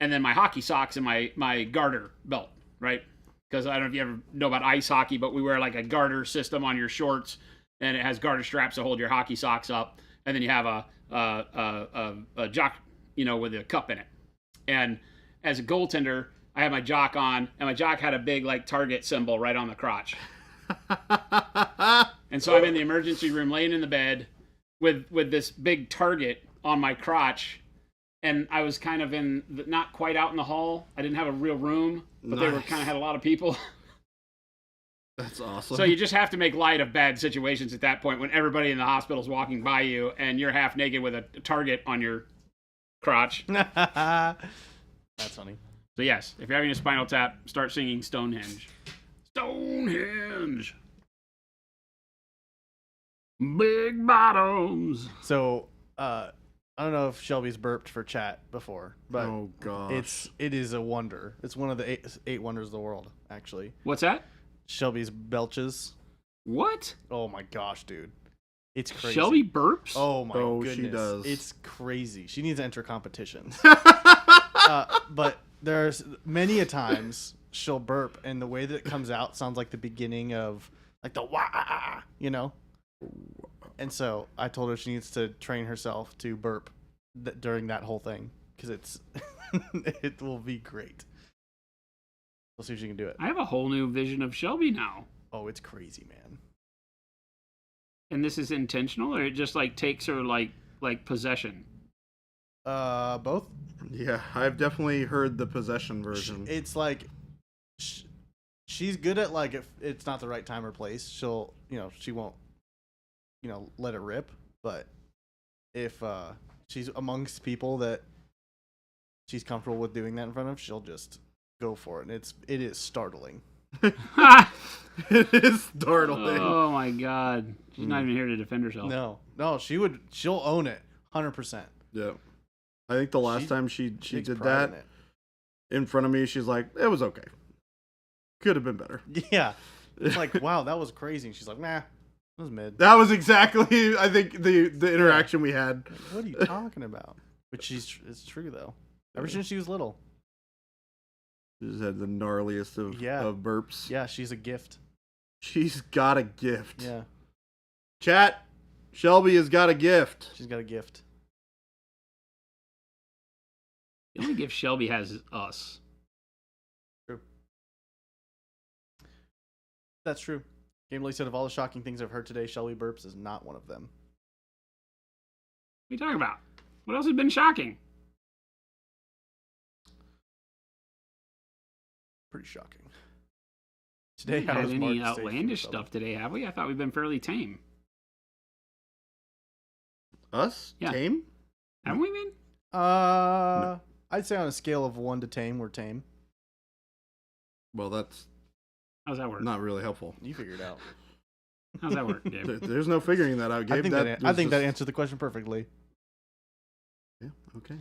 And then my hockey socks and my garter belt, right? Because I don't know if you ever know about ice hockey, but we wear like a garter system on your shorts. And it has garter straps to hold your hockey socks up. And then you have a jock, with a cup in it. And as a goaltender, I had my jock on, and my jock had a big like Target symbol right on the crotch. And so I'm in the emergency room, laying in the bed with this big Target on my crotch, and I was kind of not quite out in the hall. I didn't have a real room, but they were kind of had a lot of people. That's awesome. So you just have to make light of bad situations at that point when everybody in the hospital is walking by you and you're half naked with a Target on your crotch. That's funny. So yes, if you're having a spinal tap, start singing Stonehenge. Stonehenge. Big bottoms. So, I don't know if Shelby's burped for chat before, but oh gosh, it is a wonder. It's one of the eight wonders of the world, actually. What's that? Shelby's belches. What? Oh my gosh, dude. It's crazy. Shelby burps? Oh my goodness. She does. It's crazy. She needs to enter competitions. But there's many a times she'll burp, and the way that it comes out sounds like the beginning of like the wah, And so I told her she needs to train herself to burp during that whole thing because it will be great. We'll see if she can do it. I have a whole new vision of Shelby now. Oh, it's crazy, man. And this is intentional, or it just like takes her like possession? Both. Yeah, I've definitely heard the possession version. It's like she's good at like if it's not the right time or place, she'll she won't let it rip. But if she's amongst people that she's comfortable with doing that in front of, she'll just go for it, and it is startling. It is startling. Oh my god, she's not even here to defend herself. No, she'll own it 100%. Yeah, I think the last time she takes did pride that in front of me, she's like, it was okay, could have been better. Yeah, it's like, wow, that was crazy, and she's like, nah, it was mid. That was exactly, I think, the interaction we had. Like, what are you talking about? Which it's true though. Ever since she was little. She just had the gnarliest of burps. Yeah, she's a gift. She's got a gift. Yeah. Chat, Shelby has got a gift. She's got a gift. The only gift Shelby has is us. True. That's true. Gamely said, of all the shocking things I've heard today, Shelby burps is not one of them. What are you talking about? What else has been shocking? Pretty shocking. Today, We haven't had any outlandish stuff today, have we? I thought we've been fairly tame. Us? Yeah. Tame? Haven't we been? I'd say on a scale of 1 to tame, we're tame. Well, that's How's that work? not really helpful. You figure it out. How's that work, Gabe? There's no figuring that out, Gabe. I think that answered the question perfectly. Yeah, okay.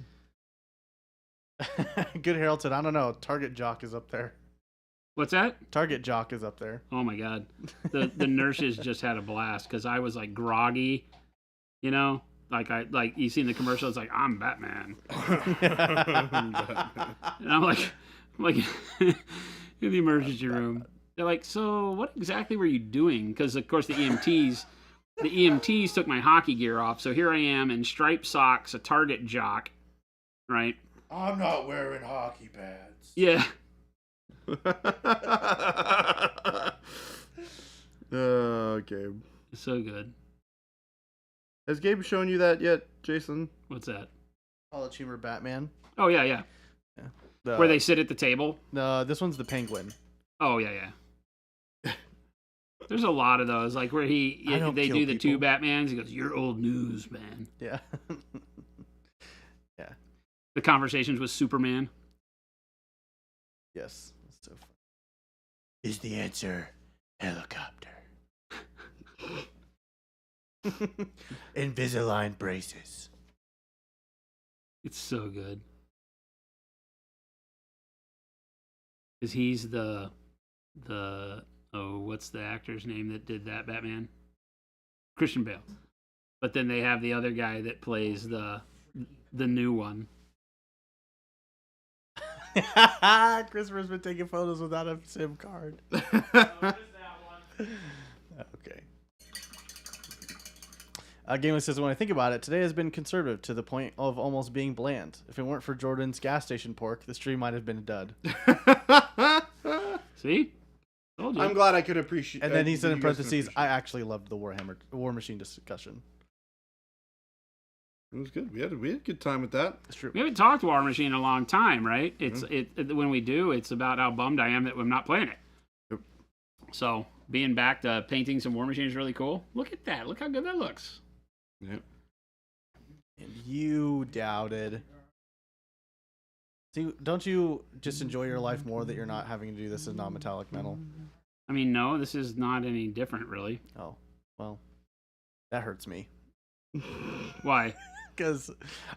Good Harold said, I don't know. Target Jock is up there. What's that? Target Jock is up there. Oh my god. The nurses just had a blast because I was like groggy, like you see in the commercial, it's like I'm Batman. And I'm like in the emergency room. They're like, so what exactly were you doing? Because of course the EMTs took my hockey gear off, so here I am in striped socks, a Target Jock, right? I'm not wearing hockey pads. Yeah. Gabe. So good. Has Gabe shown you that yet, Jason? What's that? College Humor Batman. Oh yeah. Where they sit at the table. This one's the Penguin. Oh yeah. There's a lot of those, like where they do the two Batmans. He goes, "You're old news, man." Yeah. The conversations with Superman. Yes. That's so fun. Is the answer helicopter? Invisalign braces. It's so good. Because he's the what's the actor's name that did that Batman? Christian Bale. But then they have the other guy that plays the new one. Christopher's been taking photos without a SIM card. That one. Okay. Gameless says, when I think about it, today has been conservative to the point of almost being bland. If it weren't for Jordan's gas station pork, the stream might have been a dud. See? Told you. I'm glad I could appreciate. And then he said in you guys can parentheses, appreciate I actually loved the War Machine discussion. it. Was good. We had a good time with that. It's true. We haven't talked War Machine in a long time, right? It's Mm-hmm. when we do, it's about how bummed I am that I'm not playing it. Yep. So being back to painting some War Machine is really cool. Look at that. Look how good that looks. Yep. And you doubted. See, don't you just enjoy your life more that you're not having to do this as non-metallic metal? I mean, no, this is not any different, really. Oh, well, that hurts me. Why? Because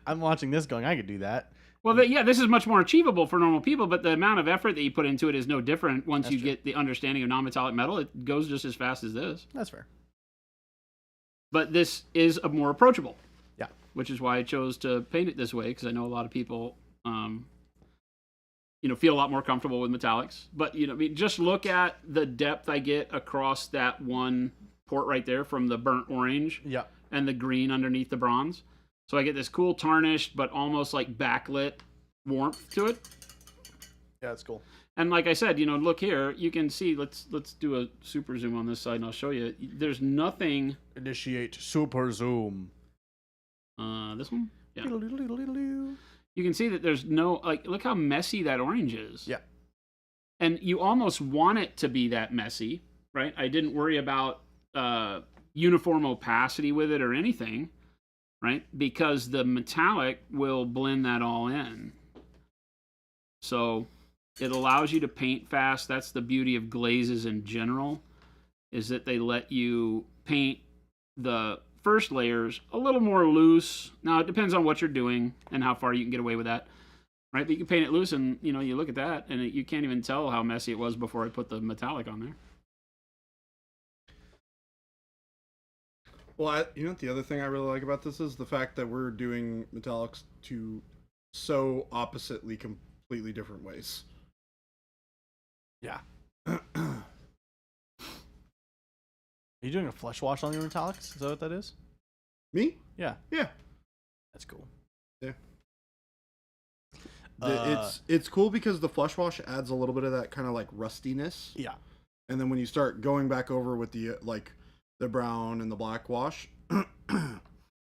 I'm watching this going, I could do that. Well, this is much more achievable for normal people, but the amount of effort that you put into it is no different. Once That's you true. get the understanding of non-metallic metal, it goes just as fast as this. That's fair. But this is a more approachable. Yeah. Which is why I chose to paint it this way, because I know a lot of people, feel a lot more comfortable with metallics. But, just look at the depth I get across that one port right there from the burnt orange Yeah. and the green underneath the bronze. So I get this cool tarnished, but almost like backlit warmth to it. Yeah, that's cool. And like I said, look here, you can see, let's do a super zoom on this side and I'll show you. There's nothing. Initiate super zoom. This one? Yeah. Yeah. You can see that there's no, look how messy that orange is. Yeah. And you almost want it to be that messy, right? I didn't worry about uniform opacity with it or anything, right? Because the metallic will blend that all in. So it allows you to paint fast. That's the beauty of glazes in general, is that they let you paint the first layers a little more loose. Now, it depends on what you're doing and how far you can get away with that, right? But you can paint it loose and, you look at that and you can't even tell how messy it was before I put the metallic on there. Well, the other thing I really like about this is the fact that we're doing metallics to so oppositely completely different ways. Yeah. Are you doing a flesh wash on your metallics? Is that what that is? Me? Yeah. Yeah. That's cool. Yeah. It's cool because the flush wash adds a little bit of that kind of like rustiness. Yeah. And then when you start going back over with the the brown and the black wash,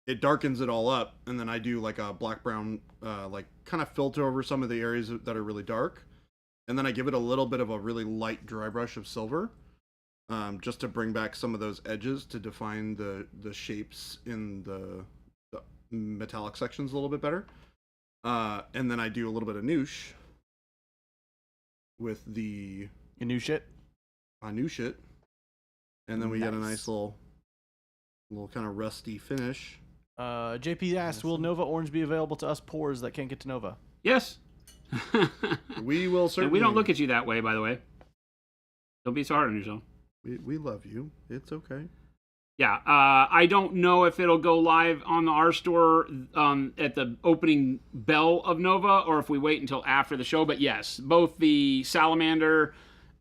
it darkens it all up. And then I do like a black brown kind of filter over some of the areas that are really dark. And then I give it a little bit of a really light dry brush of silver, just to bring back some of those edges to define the shapes in the metallic sections a little bit better. And then I do a little bit of noosh with the New shit. noosh it. And then we get a nice little kind of rusty finish. JP asked, will Nova Orange be available to us poors that can't get to Nova? Yes. We will certainly. And we don't look at you that way, by the way. Don't be so hard on yourself. We love you. It's okay. Yeah, I don't know if it'll go live on the R store at the opening bell of Nova or if we wait until after the show. But yes, both the Salamander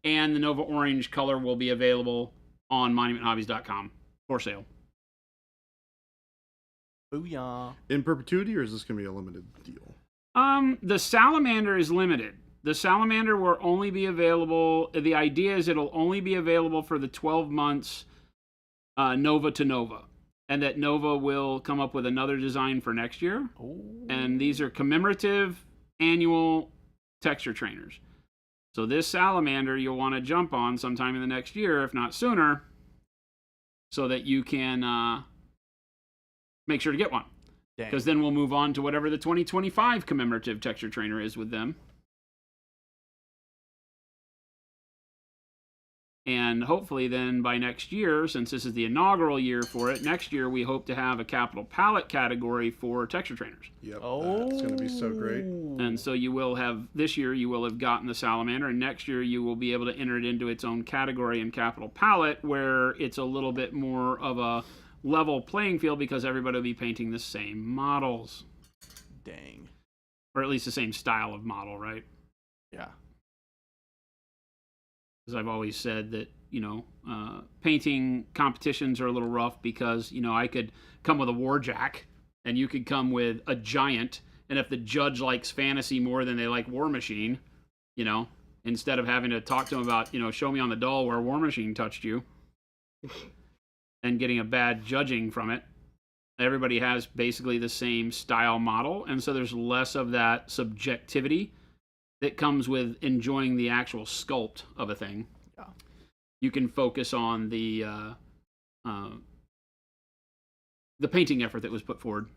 and the Nova Orange color will be available on monumenthobbies.com for sale. Booyah. In perpetuity, or is this going to be a limited deal? The Salamander is limited. The Salamander will only be available. The idea is it'll only be available for the 12 months Nova to Nova. and that Nova will come up with another design for next year. And these are commemorative annual texture trainers. So this salamander you'll want to jump on sometime in the next year, if not sooner, so that you can make sure to get one. Because then we'll move on to whatever the 2025 commemorative texture trainer is with them. And hopefully then by next year, since this is the inaugural year for it, next year we hope to have a capital palette category for texture trainers. Yep, that's going to be so great. And so you will have, this year you will have gotten the salamander, and next year you will be able to enter it into its own category in capital palette, where it's a little bit more of a level playing field because everybody will be painting the same models. Dang. Or at least the same style of model, right? Yeah. Because I've always said that, painting competitions are a little rough because, I could come with a warjack and you could come with a giant. And if the judge likes fantasy more than they like War Machine, instead of having to talk to them about, show me on the doll where War Machine touched you and getting a bad judging from it, everybody has basically the same style model. And so there's less of that subjectivity that comes with enjoying the actual sculpt of a thing. Yeah. You can focus on the painting effort that was put forward.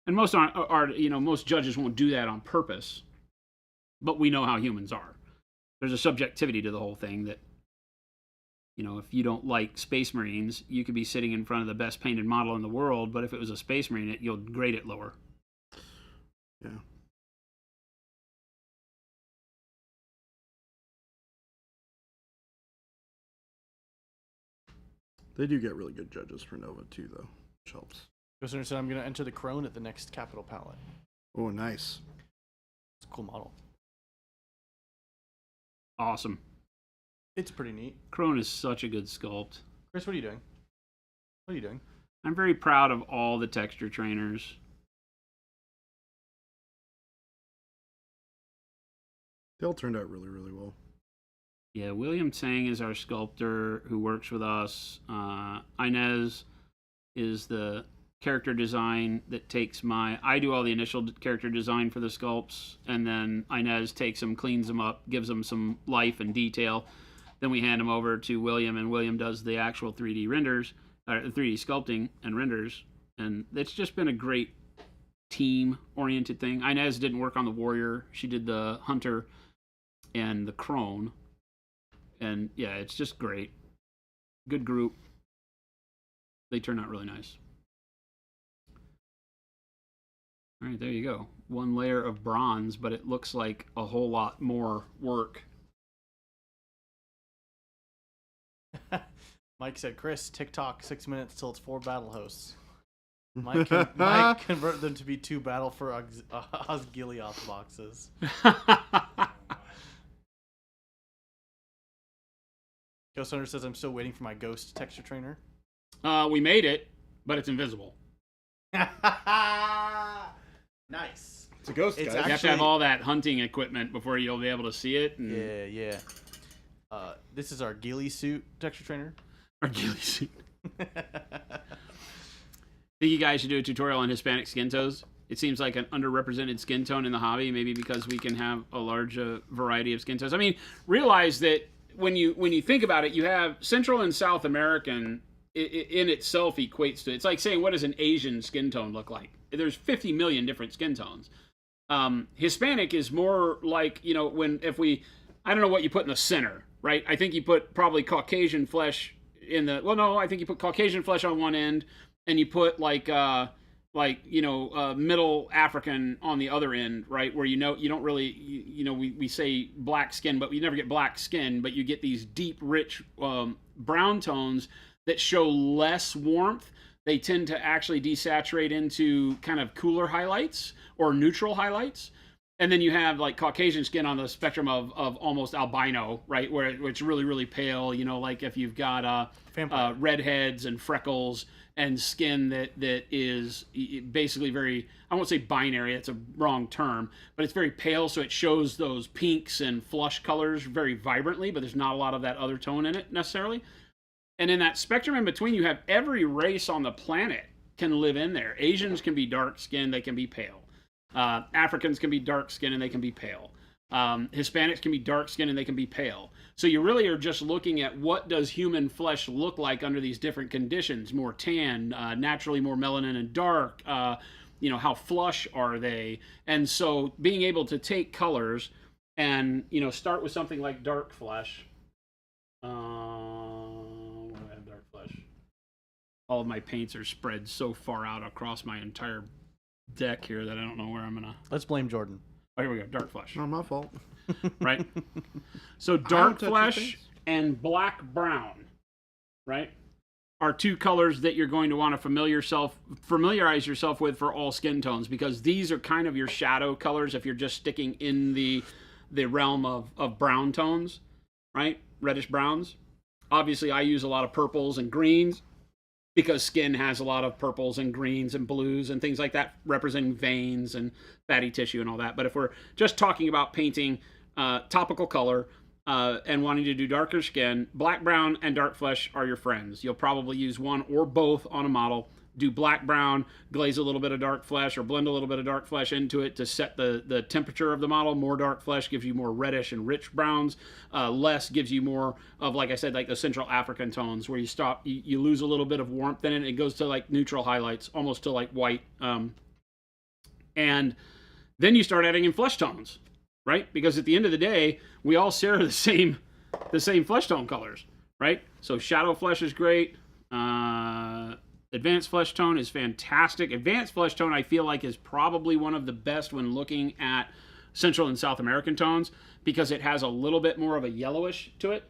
And most most judges won't do that on purpose, but we know how humans are. There's a subjectivity to the whole thing that, if you don't like Space Marines, you could be sitting in front of the best painted model in the world, but if it was a Space Marine, you'll grade it lower. Yeah. They do get really good judges for Nova too, though, which helps. Listener said I'm going to enter the Crone at the next capital palette. Oh, nice. It's a cool model. Awesome. It's pretty neat. Crone is such a good sculpt. Chris, what are you doing? What are you doing? I'm very proud of all the texture trainers. They all turned out really, really well. Yeah, William Tang is our sculptor who works with us. Inez is the character design that takes I do all the initial character design for the sculpts, and then Inez takes them, cleans them up, gives them some life and detail. Then we hand them over to William, and William does the actual 3D renders, 3D sculpting and renders. And it's just been a great team-oriented thing. Inez didn't work on the warrior. She did the hunter and the crone. And yeah, it's just great. Good group. They turn out really nice. All right, there you go. One layer of bronze, but it looks like a whole lot more work. Mike said, Chris, TikTok, 6 minutes till it's 4 battle hosts. Mike convert them to be 2 battle for Osgiliath boxes. Ghost Hunter says, I'm still waiting for my ghost texture trainer. We made it, but it's invisible. Nice. It's a ghost, It's guys. You have to have all that hunting equipment before you'll be able to see it. And Yeah. This is our ghillie suit texture trainer. Our ghillie suit. Think you guys should do a tutorial on Hispanic skin tones? It seems like an underrepresented skin tone in the hobby, maybe because we can have a large variety of skin tones. I mean, realize that when you think about it, you have Central and South American in itself equates to, it's like saying, what does an Asian skin tone look like? There's 50 million different skin tones. Hispanic is more like, I don't know what you put in the center, right? I think you put probably Caucasian flesh I think you put Caucasian flesh on one end, and you put middle African on the other end, right? Where you don't really, we say black skin, but you never get black skin, but you get these deep, rich brown tones that show less warmth. They tend to actually desaturate into kind of cooler highlights or neutral highlights. And then you have like Caucasian skin on the spectrum of almost albino, right? Where it's really, really pale, like if you've got redheads and freckles and skin that is basically very, I won't say binary, that's a wrong term, but it's very pale, so it shows those pinks and flush colors very vibrantly, but there's not a lot of that other tone in it necessarily. And in that spectrum in between, you have every race on the planet can live in there. Asians can be dark skinned, they can be pale. Africans can be dark skinned and they can be pale. Hispanics can be dark skinned and they can be pale. So you really are just looking at what does human flesh look like under these different conditions: more tan, naturally more melanin and dark. How flush are they? And so being able to take colors and start with something like dark flesh. What do I have? Dark flesh. All of my paints are spread so far out across my entire deck here that I don't know where I'm gonna. Let's blame Jordan. Oh, here we go. Dark flesh. Not my fault. Right. So dark flesh and black brown, right, are two colors that you're going to want to familiarize yourself with for all skin tones, because these are kind of your shadow colors if you're just sticking in the realm of brown tones, right? Reddish browns. Obviously, I use a lot of purples and greens because skin has a lot of purples and greens and blues and things like that, representing veins and fatty tissue and all that. But if we're just talking about painting topical color and wanting to do darker skin, black, brown, and dark flesh are your friends. You'll probably use one or both on a model. Do black, brown, glaze a little bit of dark flesh, or blend a little bit of dark flesh into it to set the temperature of the model. More dark flesh gives you more reddish and rich browns. Less gives you more of, like I said, like the Central African tones, where you lose a little bit of warmth in it. It goes to like neutral highlights, almost to like white. And then you start adding in flesh tones, right? Because at the end of the day, we all share the same flesh tone colors, right? So shadow flesh is great. Advanced flesh tone is fantastic. Advanced flesh tone, I feel like, is probably one of the best when looking at Central and South American tones, because it has a little bit more of a yellowish to it,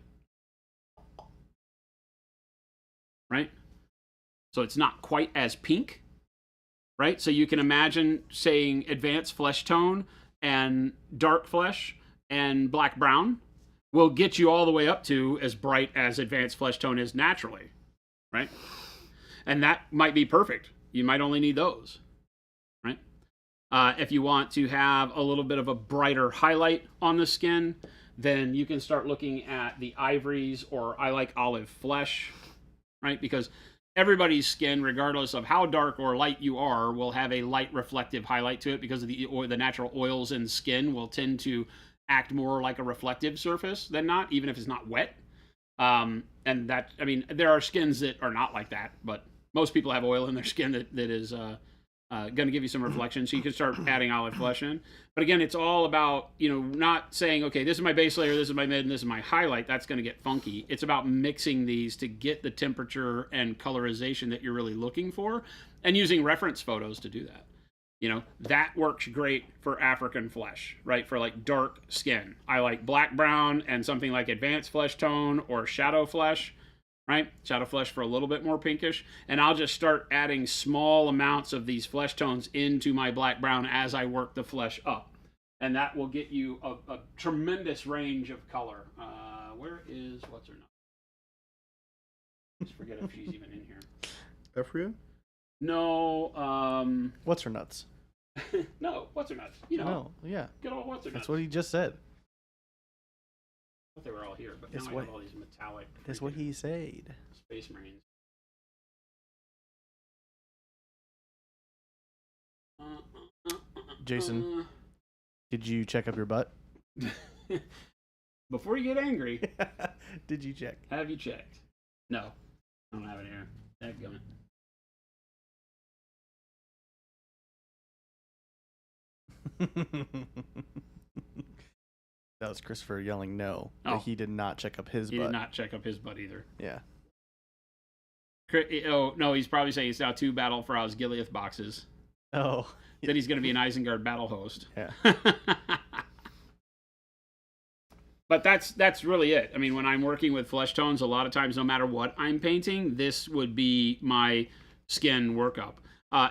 right? So it's not quite as pink, right? So you can imagine saying advanced flesh tone and dark flesh and black brown will get you all the way up to as bright as advanced flesh tone is naturally, right? And that might be perfect. You might only need those, right? If you want to have a little bit of a brighter highlight on the skin, then you can start looking at the ivories, or I like olive flesh, right? Because everybody's skin, regardless of how dark or light you are, will have a light reflective highlight to it, because of the natural oils in skin will tend to act more like a reflective surface than not, even if it's not wet. And that, I mean, there are skins that are not like that, but most people have oil in their skin that is going to give you some reflection, so you can start adding olive flesh in. But again, it's all about, not saying, okay, this is my base layer, this is my mid, and this is my highlight. That's going to get funky. It's about mixing these to get the temperature and colorization that you're really looking for, and using reference photos to do that. That works great for African flesh, right? For like dark skin. I like black, brown, and something like advanced flesh tone or shadow flesh, right? Shadow flesh for a little bit more pinkish. And I'll just start adding small amounts of these flesh tones into my black, brown as I work the flesh up. And that will get you a tremendous range of color. Where is what's her name? Just forget if she's even in here. Ephria? No. What's her nuts? No, what's her nuts? No, yeah. Good old what's her nuts. That's what he just said. I thought they were all here, but That's now what- I have all these metallic. That's what he said. Space Marines. Jason, did you check up your butt? Before you get angry, Did you check? have you checked? No, I don't have it here. Dadgummit. That was Christopher yelling no. Oh. But he did not check up his He butt. did not check up his butt either. Yeah. Oh no, he's probably saying it's now 2 Battle for Osgiliath boxes. Oh. That he's going to be an Isengard battle host. Yeah. But that's really it. I mean, when I'm working with flesh tones, a lot of times, no matter what I'm painting, this would be my skin workup.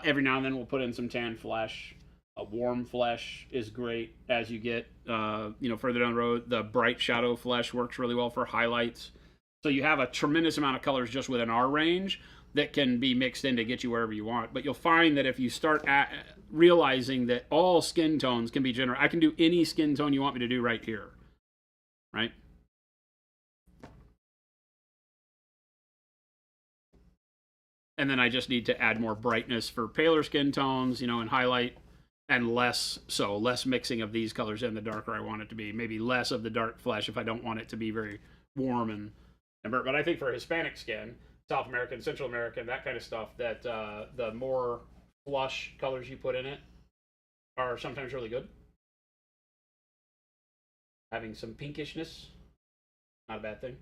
Every now and then we'll put in some tan flesh. A warm flesh is great as you get, further down the road. The bright shadow flesh works really well for highlights. So you have a tremendous amount of colors just within our range that can be mixed in to get you wherever you want. But you'll find that if you start realizing that all skin tones can be general, I can do any skin tone you want me to do right here. Right? and then I just need to add more brightness for paler skin tones, and highlight, and less mixing of these colors in the darker I want it to be. Maybe less of the dark flesh if I don't want it to be very warm and burnt. But I think for Hispanic skin, South American, Central American, that kind of stuff, that the more flush colors you put in it are sometimes really good. Having some pinkishness, not a bad thing.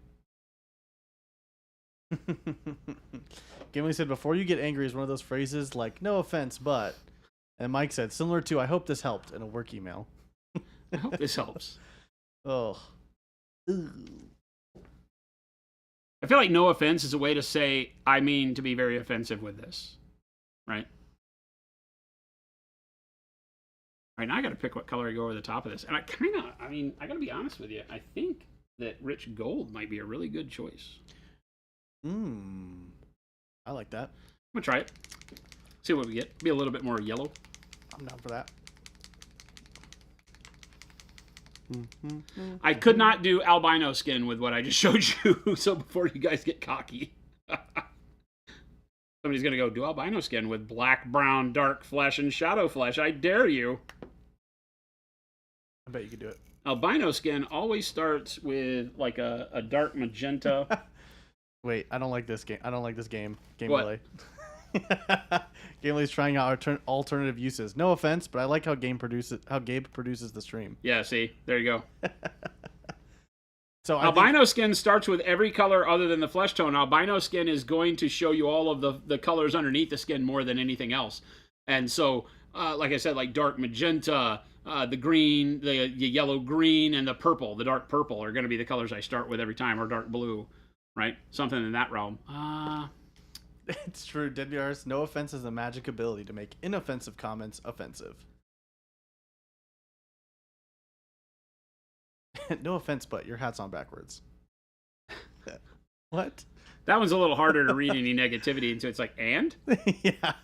Gimli said, before you get angry is one of those phrases like, no offense, but. And Mike said, similar to, I hope this helped, in a work email. I hope this helps. Oh. Ooh. I feel like no offense is a way to say, I mean to be very offensive with this. Right? All right, now I got to pick what color I go over the top of this. And I got to be honest with you. I think that rich gold might be a really good choice. I like that. I'm going to try it. See what we get. Be a little bit more yellow. I'm down for that. I could not do albino skin with what I just showed you, so before you guys get cocky. Somebody's going to go, do albino skin with black, brown, dark flesh, and shadow flesh. I dare you. I bet you could do it. Albino skin always starts with like a dark magenta. Wait, I don't like this game. I don't like this game. What? Gamelay's trying out alternative uses. No offense, but I like how Gabe produces the stream. Yeah, see? There you go. So albino skin starts with every color other than the flesh tone. Albino skin is going to show you all of the colors underneath the skin more than anything else. And so, like I said, like dark magenta, the green, the yellow green, and the purple, the dark purple are going to be the colors I start with every time, or dark blue, right? Something in that realm. It's true. DeadBR's no offense is a magic ability to make inoffensive comments offensive. No offense, but your hat's on backwards. What? That one's a little harder to read any negativity into. It's like, and? Yeah.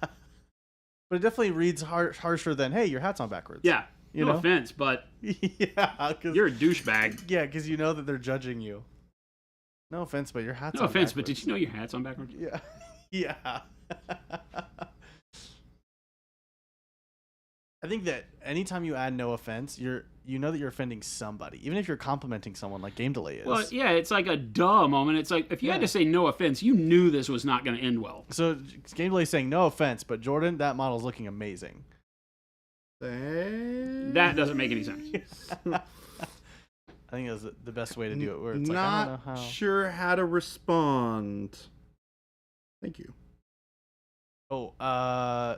But it definitely reads harsher than, hey, your hat's on backwards. Yeah. You no know? offense, but yeah, you're a douchebag. Yeah, because you know that they're judging you. No offense, but your hat's on backwards. No offense, backwards. but did you know your hat's on backwards? Yeah. Yeah. I think that anytime you add no offense, you know that you're offending somebody, even if you're complimenting someone like Game Delay is. Well, yeah, it's like a duh moment. It's like if you had to say no offense, you knew this was not going to end well. So Game Delay is saying no offense, but Jordan, that model's looking amazing. That doesn't make any sense. I think that's the best way to do it. Where it's not like, I don't know how. Sure how to respond. Thank you. Oh,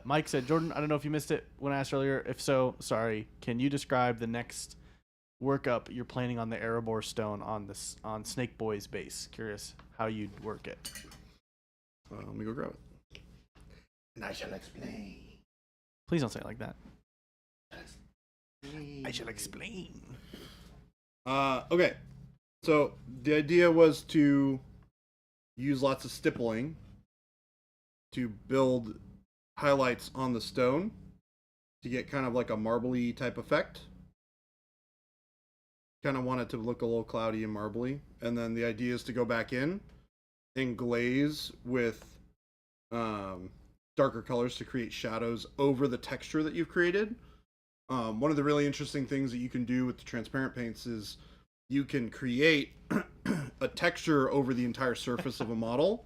Mike said, Jordan, I don't know if you missed it when I asked earlier. If so, sorry. Can you describe the next workup you're planning on the Erebor stone on Snake Boy's base? Curious how you'd work it. Let me go grab it. And I shall explain. Please don't say it like that. I shall explain. Okay. So the idea was to use lots of stippling to build highlights on the stone to get kind of like a marbly type effect. Kind of want it to look a little cloudy and marbly. And then the idea is to go back in and glaze with darker colors to create shadows over the texture that you've created. One of the really interesting things that you can do with the transparent paints is you can create a texture over the entire surface of a model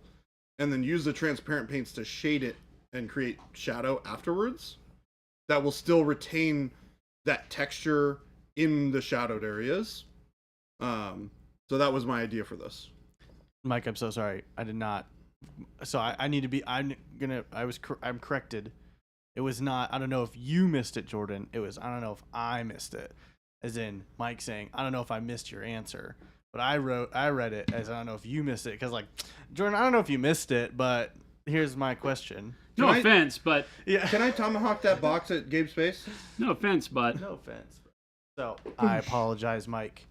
and then use the transparent paints to shade it and create shadow afterwards. That will still retain that texture in the shadowed areas. So that was my idea for this. Mike, I'm so sorry. I did not. So I need to be. I'm corrected. It was not. I don't know if you missed it, Jordan. It was. I don't know if I missed it. As in Mike saying, I don't know if I missed your answer. But I read it as I don't know if you missed it, because like, Jordan, I don't know if you missed it, but here's my question. No offense, but yeah, can I tomahawk that box at Gabe's face? No offense, but no offense. So I apologize, Mike.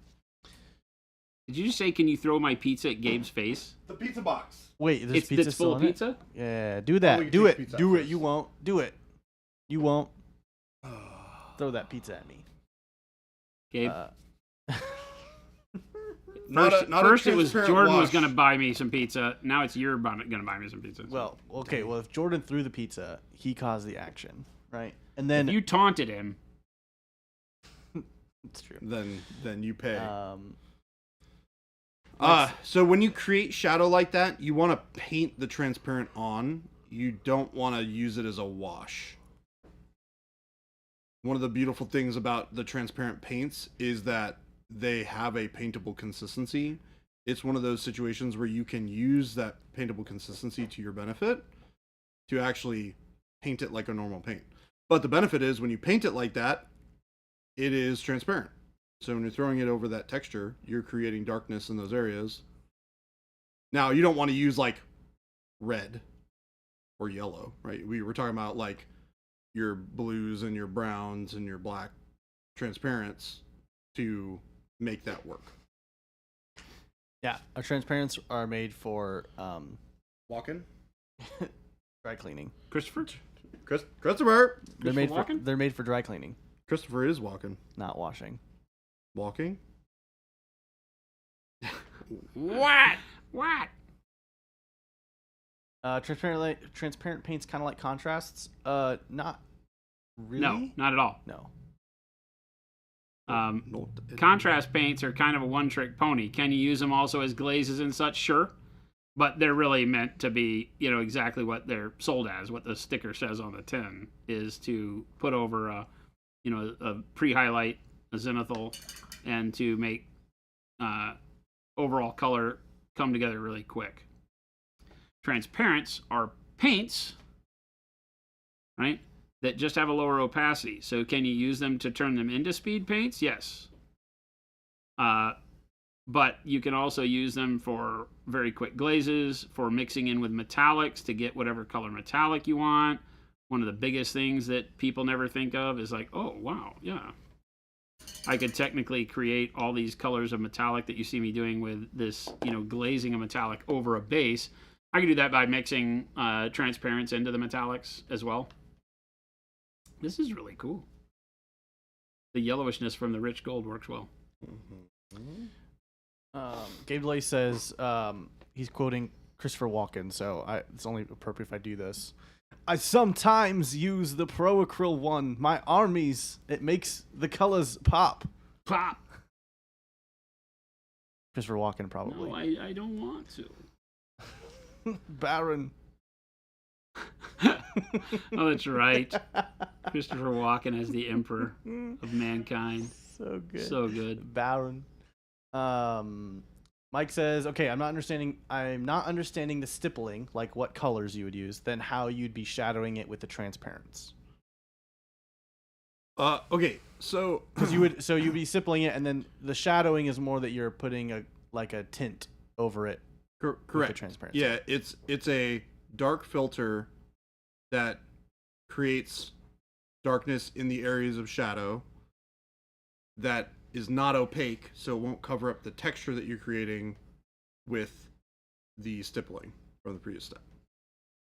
Did you just say, can you throw my pizza at Gabe's face? The pizza box. Wait, there's pizza it's full of pizza? Yeah, do that. we can Do take it. pizza Do it. first. You won't. Do it. You won't. Throw that pizza at me. Gabe, First it was transparent Jordan was wash. going to buy me some pizza. Now it's you're going to buy me some pizza. Well, okay. Well, if Jordan threw the pizza, he caused the action, right? And then you taunted him. it's true. Then you pay. Like- So when you create shadow like that, you want to paint the transparent on. You don't want to use it as a wash. One of the beautiful things about the transparent paints is that they have a paintable consistency. It's one of those situations where you can use that paintable consistency to your benefit to actually paint it like a normal paint. But the benefit is when you paint it like that, it is transparent. So when you're throwing it over that texture, you're creating darkness in those areas. Now, you don't want to use like red or yellow, right? We were talking about like your blues and your browns and your black transparents to make that work. Yeah, our transparents are made for Walking? dry cleaning. Christopher? Christopher! They're made for walking? they're made for dry cleaning, Christopher is walking. not washing. Walking? What? What? Transparent paints kind of like contrasts. Not really. No, not at all. No. No, Contrast paints are kind of a one-trick pony. Can you use them also as glazes and such? Sure. But they're really meant to be, exactly what they're sold as. What the sticker says on the tin is to put over a pre-highlight, a zenithal, and to make overall color come together really quick. Transparents are paints, right, that just have a lower opacity. So can you use them to turn them into speed paints? Yes. But you can also use them for very quick glazes, for mixing in with metallics to get whatever color metallic you want. One of the biggest things that people never think of is like, oh, wow, yeah. I could technically create all these colors of metallic that you see me doing with this, glazing a metallic over a base. I can do that by mixing transparents into the metallics as well. This is really cool. The yellowishness from the rich gold works well. Gabe Delay says he's quoting Christopher Walken, so it's only appropriate if I do this. I sometimes use the Pro-Acryl one. My armies, it makes the colors pop. Pop! Christopher Walken, probably. No, I don't want to. Baron. Oh, that's right. Christopher Walken as the Emperor of mankind. So good. So good. Baron. Mike says, okay, I'm not understanding the stippling, like what colors you would use, then how you'd be shadowing it with the transparents. Okay, so Because you'd be stippling it, and then the shadowing is more that you're putting a tint over it. correct. With the transparency. Yeah, it's a dark filter that creates darkness in the areas of shadow that is not opaque, so it won't cover up the texture that you're creating with the stippling from the previous step.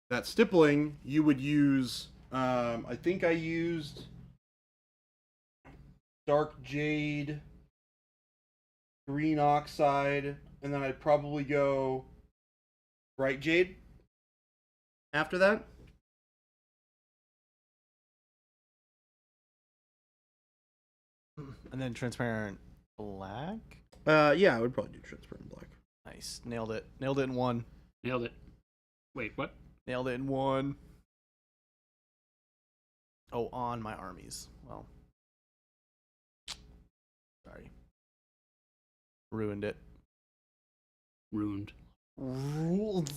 That stippling you would use, I think I used dark jade, green oxide, and then I'd probably go bright jade after that. And then transparent black. Yeah, I would probably do transparent black. Nice. Nailed it. Nailed it in one. Nailed it. Wait, what? Nailed it in one. Oh, on my armies. Well. Sorry. Ruined it. Ruined. Ruined.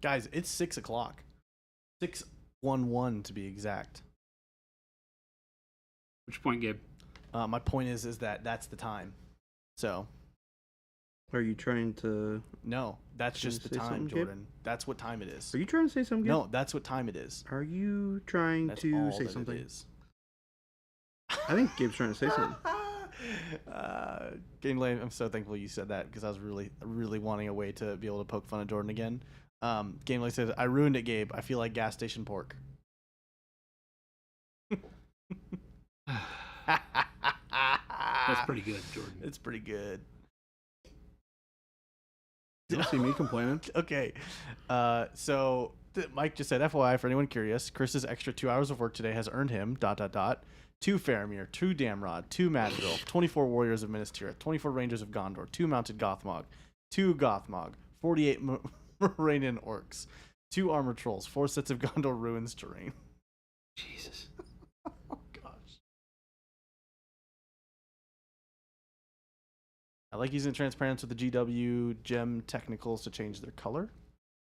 Guys, it's 6 o'clock. 6:11 to be exact. Which point, Gabe? My point is that that's the time. So Are you trying to? no, that's Can just you the say time, something, Gabe? Jordan. That's what time it is. Are you trying to say something? No, that's what time it is. Are you trying That's to all say that something? it is. I think Gabe's trying to say something. Game Lane, I'm so thankful you said that because I was really, really wanting a way to be able to poke fun at Jordan again. Game Lane says, I ruined it, Gabe. I feel like gas station pork. That's pretty good, Jordan. It's pretty good. You don't see me complaining. Okay. So Mike just said, FYI, for anyone curious, Chris's extra 2 hours of work today has earned him ... 2 Faramir, 2 Damrod, 2 Madrigal, 24 Warriors of Minas Tirith, 24 Rangers of Gondor, 2 Mounted Gothmog, 2 Gothmog, 48 Moranian Orcs, 2 Armor Trolls, 4 sets of Gondor Ruins terrain. Jesus. Oh, gosh. I like using transparency with the GW gem technicals to change their color.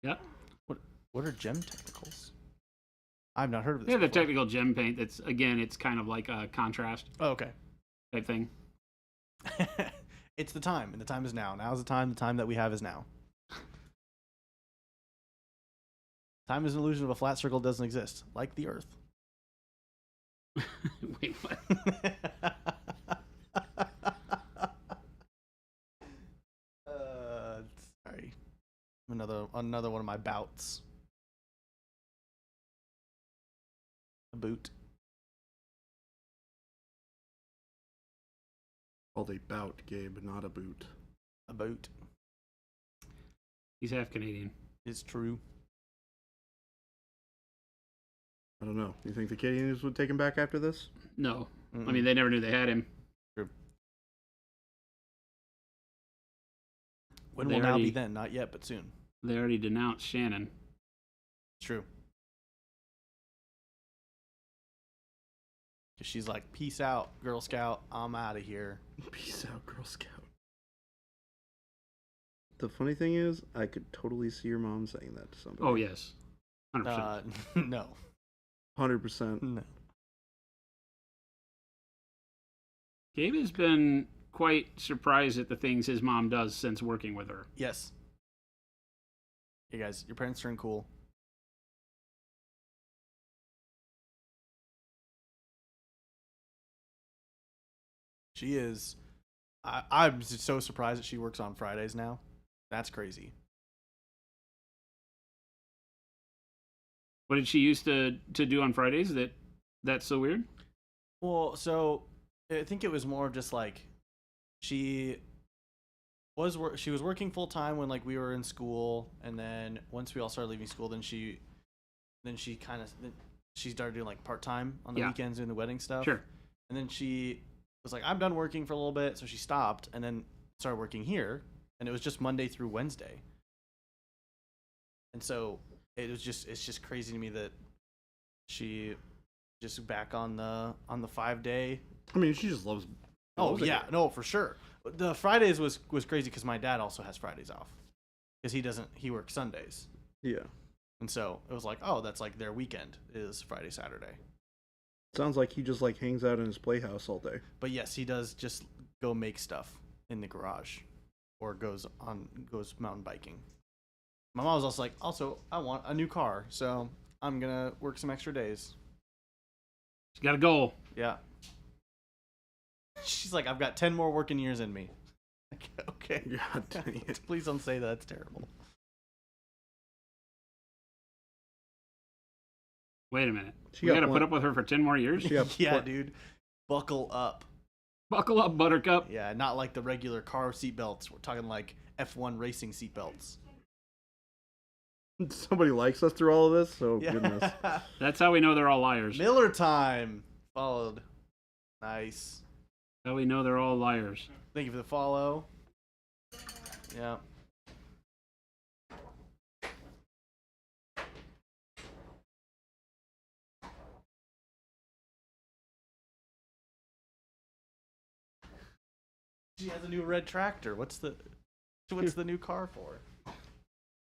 Yeah. What are gem technicals? I've not heard of this. They have the before. technical gem paint that's, again, it's kind of like a contrast Oh, okay. type thing. It's the time, and the time is now. Now's the time. The time that we have is now. Time is an illusion of a flat circle that doesn't exist, like the Earth. Wait, what? Sorry. Another one of my bouts. A boot. Called a bout, Gabe, not a boot. A boot. He's half Canadian. It's true. I don't know. You think the Canadians would take him back after this? No. Mm-mm. I mean, they never knew they had him. True. When They will now be already- then? Not yet, but soon. They already denounced Shannon. True. Because she's like, peace out, Girl Scout. I'm out of here. Peace out, Girl Scout. The funny thing is, I could totally see your mom saying that to somebody. Oh, yes. 100%. No. 100%. No. Gabe has been quite surprised at the things his mom does since working with her. Yes. Hey guys, your parents turn cool. She is. I'm just so surprised that she works on Fridays now. That's crazy. What did she used to do on Fridays? That's so weird? Well, so I think it was more of just like she was working full time when like we were in school, and then once we all started leaving school, then she started doing like part time on the Yeah. weekends doing the wedding stuff. Sure. And then she was like, I'm done working for a little bit, so she stopped and then started working here, and it was just Monday through Wednesday. And so it's just crazy to me that she just back on the 5-day. I mean, she just loves. Oh loves it yeah, here. no, for sure. The Fridays was crazy because my dad also has Fridays off because he works Sundays, Yeah. and so it was like, oh, that's like their weekend is Friday, Saturday. Sounds like he just like hangs out in his playhouse all day. But yes, he does just go make stuff in the garage, or goes mountain biking. My mom was also like, I want a new car, so I'm gonna work some extra days. She's got a goal. Yeah. She's like, I've got 10 more working years in me. Like, okay. God dang it. Please don't say that. That's terrible. Wait a minute. She We got got to one- put up with her for 10 more years? She got Yeah, what- dude. Buckle up. Buckle up, Buttercup. Yeah, not like the regular car seatbelts. We're talking like F1 racing seatbelts. Somebody likes us through all of this, so Yeah. goodness. That's how we know they're all liars. Miller time followed. Nice. How we know they're all liars. Thank you for the follow. Yeah. She has a new red tractor. What's the new car for?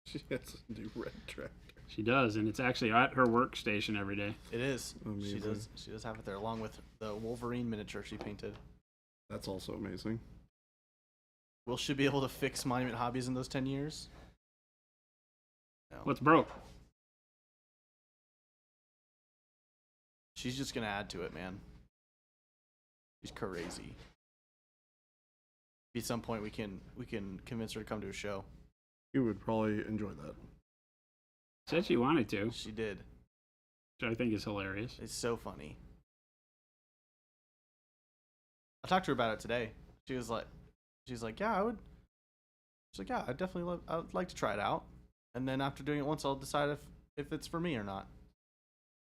She has a new red tractor. She does, and it's actually at her workstation every day. It is. Amazing. She does have it there along with the Wolverine miniature she painted. That's also amazing. Will she be able to fix Monument Hobbies in those 10 years? No. What's broke? She's just gonna add to it, man. She's crazy. At some point, we can convince her to come to a show. You would probably enjoy that. Said she wanted to, She did. which I think is hilarious. It's so funny. I talked to her about it today. She's like, yeah, I would. She's like, yeah, I would like to try it out, and then after doing it once, I'll decide if it's for me or not.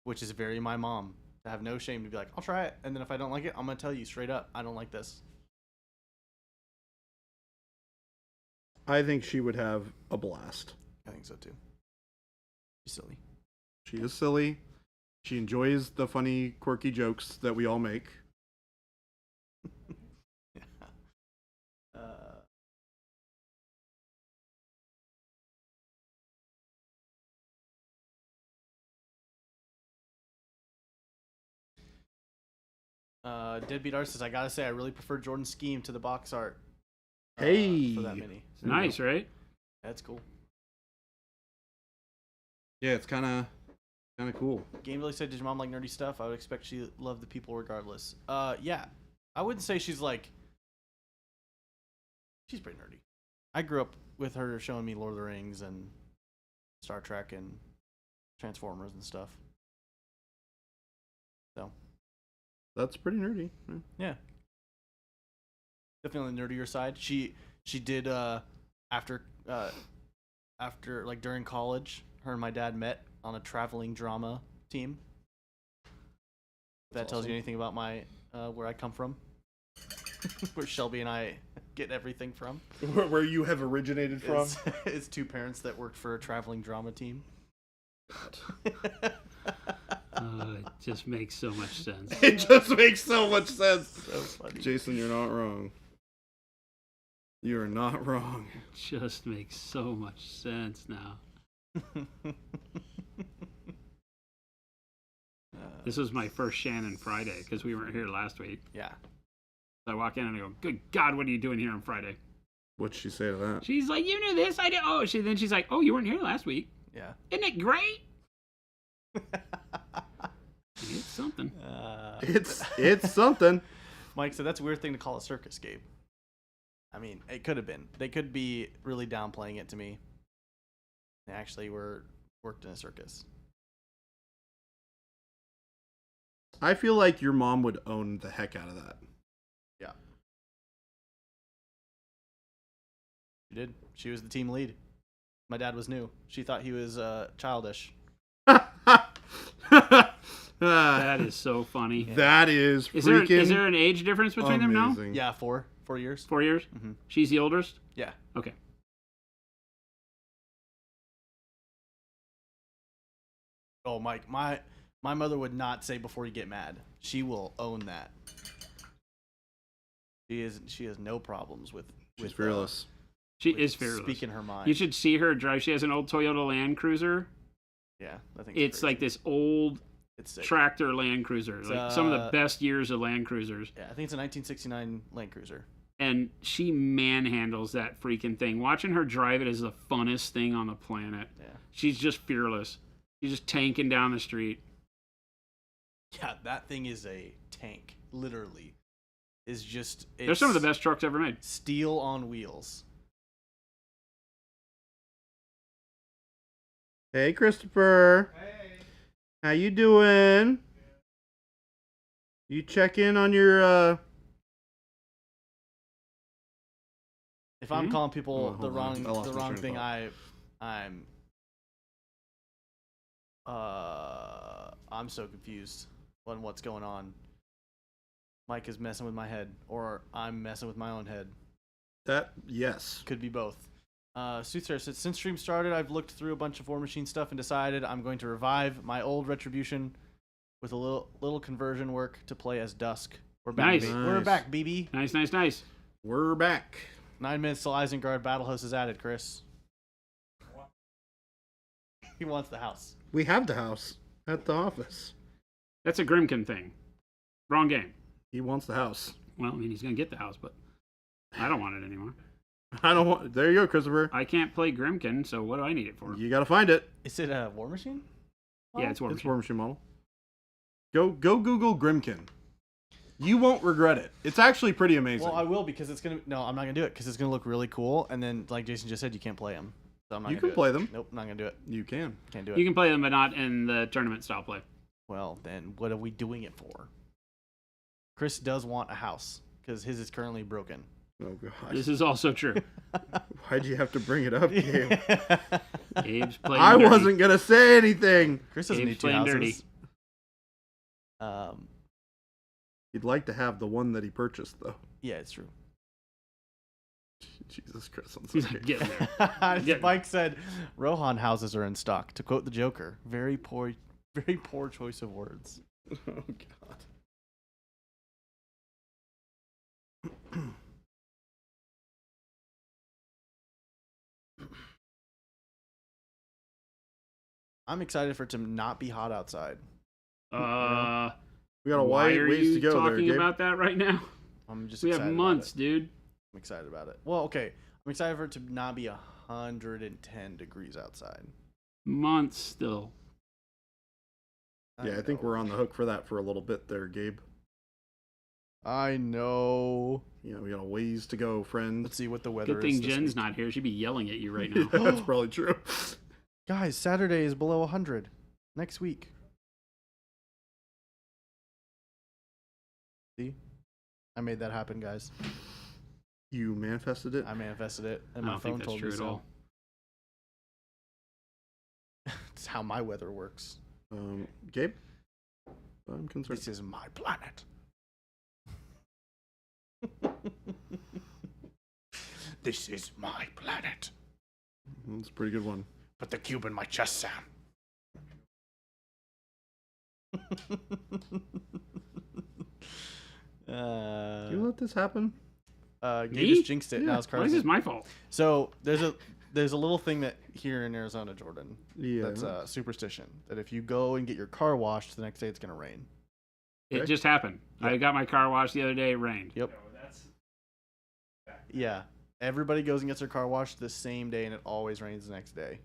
Which is very my mom, to have no shame to be like, I'll try it, and then if I don't like it, I'm gonna tell you straight up, I don't like this. I think she would have a blast. I think so too. She's silly. She is silly. She enjoys the funny, quirky jokes that we all make. Yeah. Deadbeat Art says, I gotta say, I really prefer Jordan's scheme to the box art. Hey! For that mini. It's nice, right? That's cool. Yeah, it's kind of cool. Game really said, did your mom like nerdy stuff? I would expect she loved the people regardless. Yeah. I wouldn't say she's pretty nerdy. I grew up with her showing me Lord of the Rings and Star Trek and Transformers and stuff. So. That's pretty nerdy. Yeah. Definitely on the nerdier side. She did after like during college, her and my dad met on a traveling drama team. If that tells you anything about my where I come from. Where Shelby and I get everything from. Where you have originated from? It's two parents that worked for a traveling drama team. It just makes so much sense. It just makes so much sense. So funny. Jason, you're not wrong. You're not wrong. It just makes so much sense now. This was my first Shannon Friday because we weren't here last week. Yeah. So I walk in and I go, good God, what are you doing here on Friday? What'd she say to that? She's like, you knew this? I did. Oh, then she's like, oh, you weren't here last week. Yeah. Isn't it great? It's something. It's something. Mike said that's a weird thing to call a circus, Gabe. I mean, it could have been. They could be really downplaying it to me. They actually worked in a circus. I feel like your mom would own the heck out of that. Yeah. She did. She was the team lead. My dad was new. She thought he was childish. That is so funny. That is Is freaking there an age difference between them now? amazing. Yeah, 4 years. 4 years? Mm-hmm. She's the oldest? Yeah. Okay. Oh, Mike, my mother would not say before you get mad. She will own that. She has no problems with She's fearless. She is fearless. Speaking her mind. You should see her drive. She has an old Toyota Land Cruiser. Yeah, I think It's like this old it's sick. tractor Land Cruiser. Like some of the best years of Land Cruisers. Yeah, I think it's a 1969 Land Cruiser. And she manhandles that freaking thing. Watching her drive it is the funnest thing on the planet. Yeah. She's just fearless. She's just tanking down the street. Yeah, that thing is a tank. Literally, is just. They're some of the best trucks ever made. Steel on wheels. Hey, Christopher. Hey. How you doing? You check in on your If I'm calling Oh, people hold the on. wrong I lost my train of thing, thought. I'm so confused on what's going on. Mike is messing with my head, or I'm messing with my own head. Yes. Could be both. Soothsayer says, since stream started, I've looked through a bunch of War Machine stuff and decided I'm going to revive my old Retribution with a little conversion work to play as Dusk. We're back. Nice. Baby. We're back, BB. Nice. We're back. 9 minutes till Isengard Battle Host is added, Chris. He wants the house. We have the house at the office. That's a Grimkin thing. Wrong game. He wants the house. Well, I mean, he's going to get the house, but I don't want it anymore. I don't want. There you go, Christopher. I can't play Grimkin, so what do I need it for? You gotta find it. Is it a War Machine? Yeah, it's War It's Machine. War Machine model. Go Google Grimkin. You won't regret it. It's actually pretty amazing. Well, I will because it's gonna. No, I'm not gonna do it because it's gonna look really cool. And then, like Jason just said, you can't play them. So I'm not. You gonna can play them. Nope, not gonna do it. You can. Can't do it. You can play them, but not in the tournament style play. Well, then what are we doing it for? Chris does want a house. because his is currently broken. Oh god. This is also true. Why'd you have to bring it up, Gabe? Gabe's playing I dirty. wasn't gonna say anything. Chris doesn't Gabe's need two playing houses. He'd like to have the one that he purchased, though. Yeah, it's true. Jesus, Chris. I'm He's sorry. like, getting there. Mike said, "Rohan houses are in stock." To quote the Joker, very poor choice of words. Oh god. I'm excited for it to not be hot outside. We got a why wide are ways you to go there, talking Gabe. about that right now? I'm just We have excited months, about dude. it. I'm excited about it. Well, okay. I'm excited for it to not be 110 degrees outside. Months still. Yeah, I think we're on the hook for that for a little bit there, Gabe. I know. Yeah, we got a ways to go, friend. Let's see what the weather Good is. thing this Jen's week. not here. She'd be yelling at you right Yeah, now. that's probably true. Guys, Saturday is below 100 next week. See? I made that happen, guys. You manifested it? I manifested it, and I my don't phone think that's told true me at so. all. It's how my weather works. Gabe? I'm concerned. This is my planet. This is my planet. That's a pretty good one. Put the cube in my chest, Sam. You let this happen? Gabe Me? just jinxed it. Yeah. Now it's Why Carson. is this my fault? So there's a little thing that here in Arizona, Jordan, Yeah. that's a superstition that if you go and get your car washed the next day, it's gonna rain. It Okay. just happened. I got my car washed the other day. It rained. Yep. No, that's Yeah. Everybody goes and gets their car washed the same day, and it always rains the next day.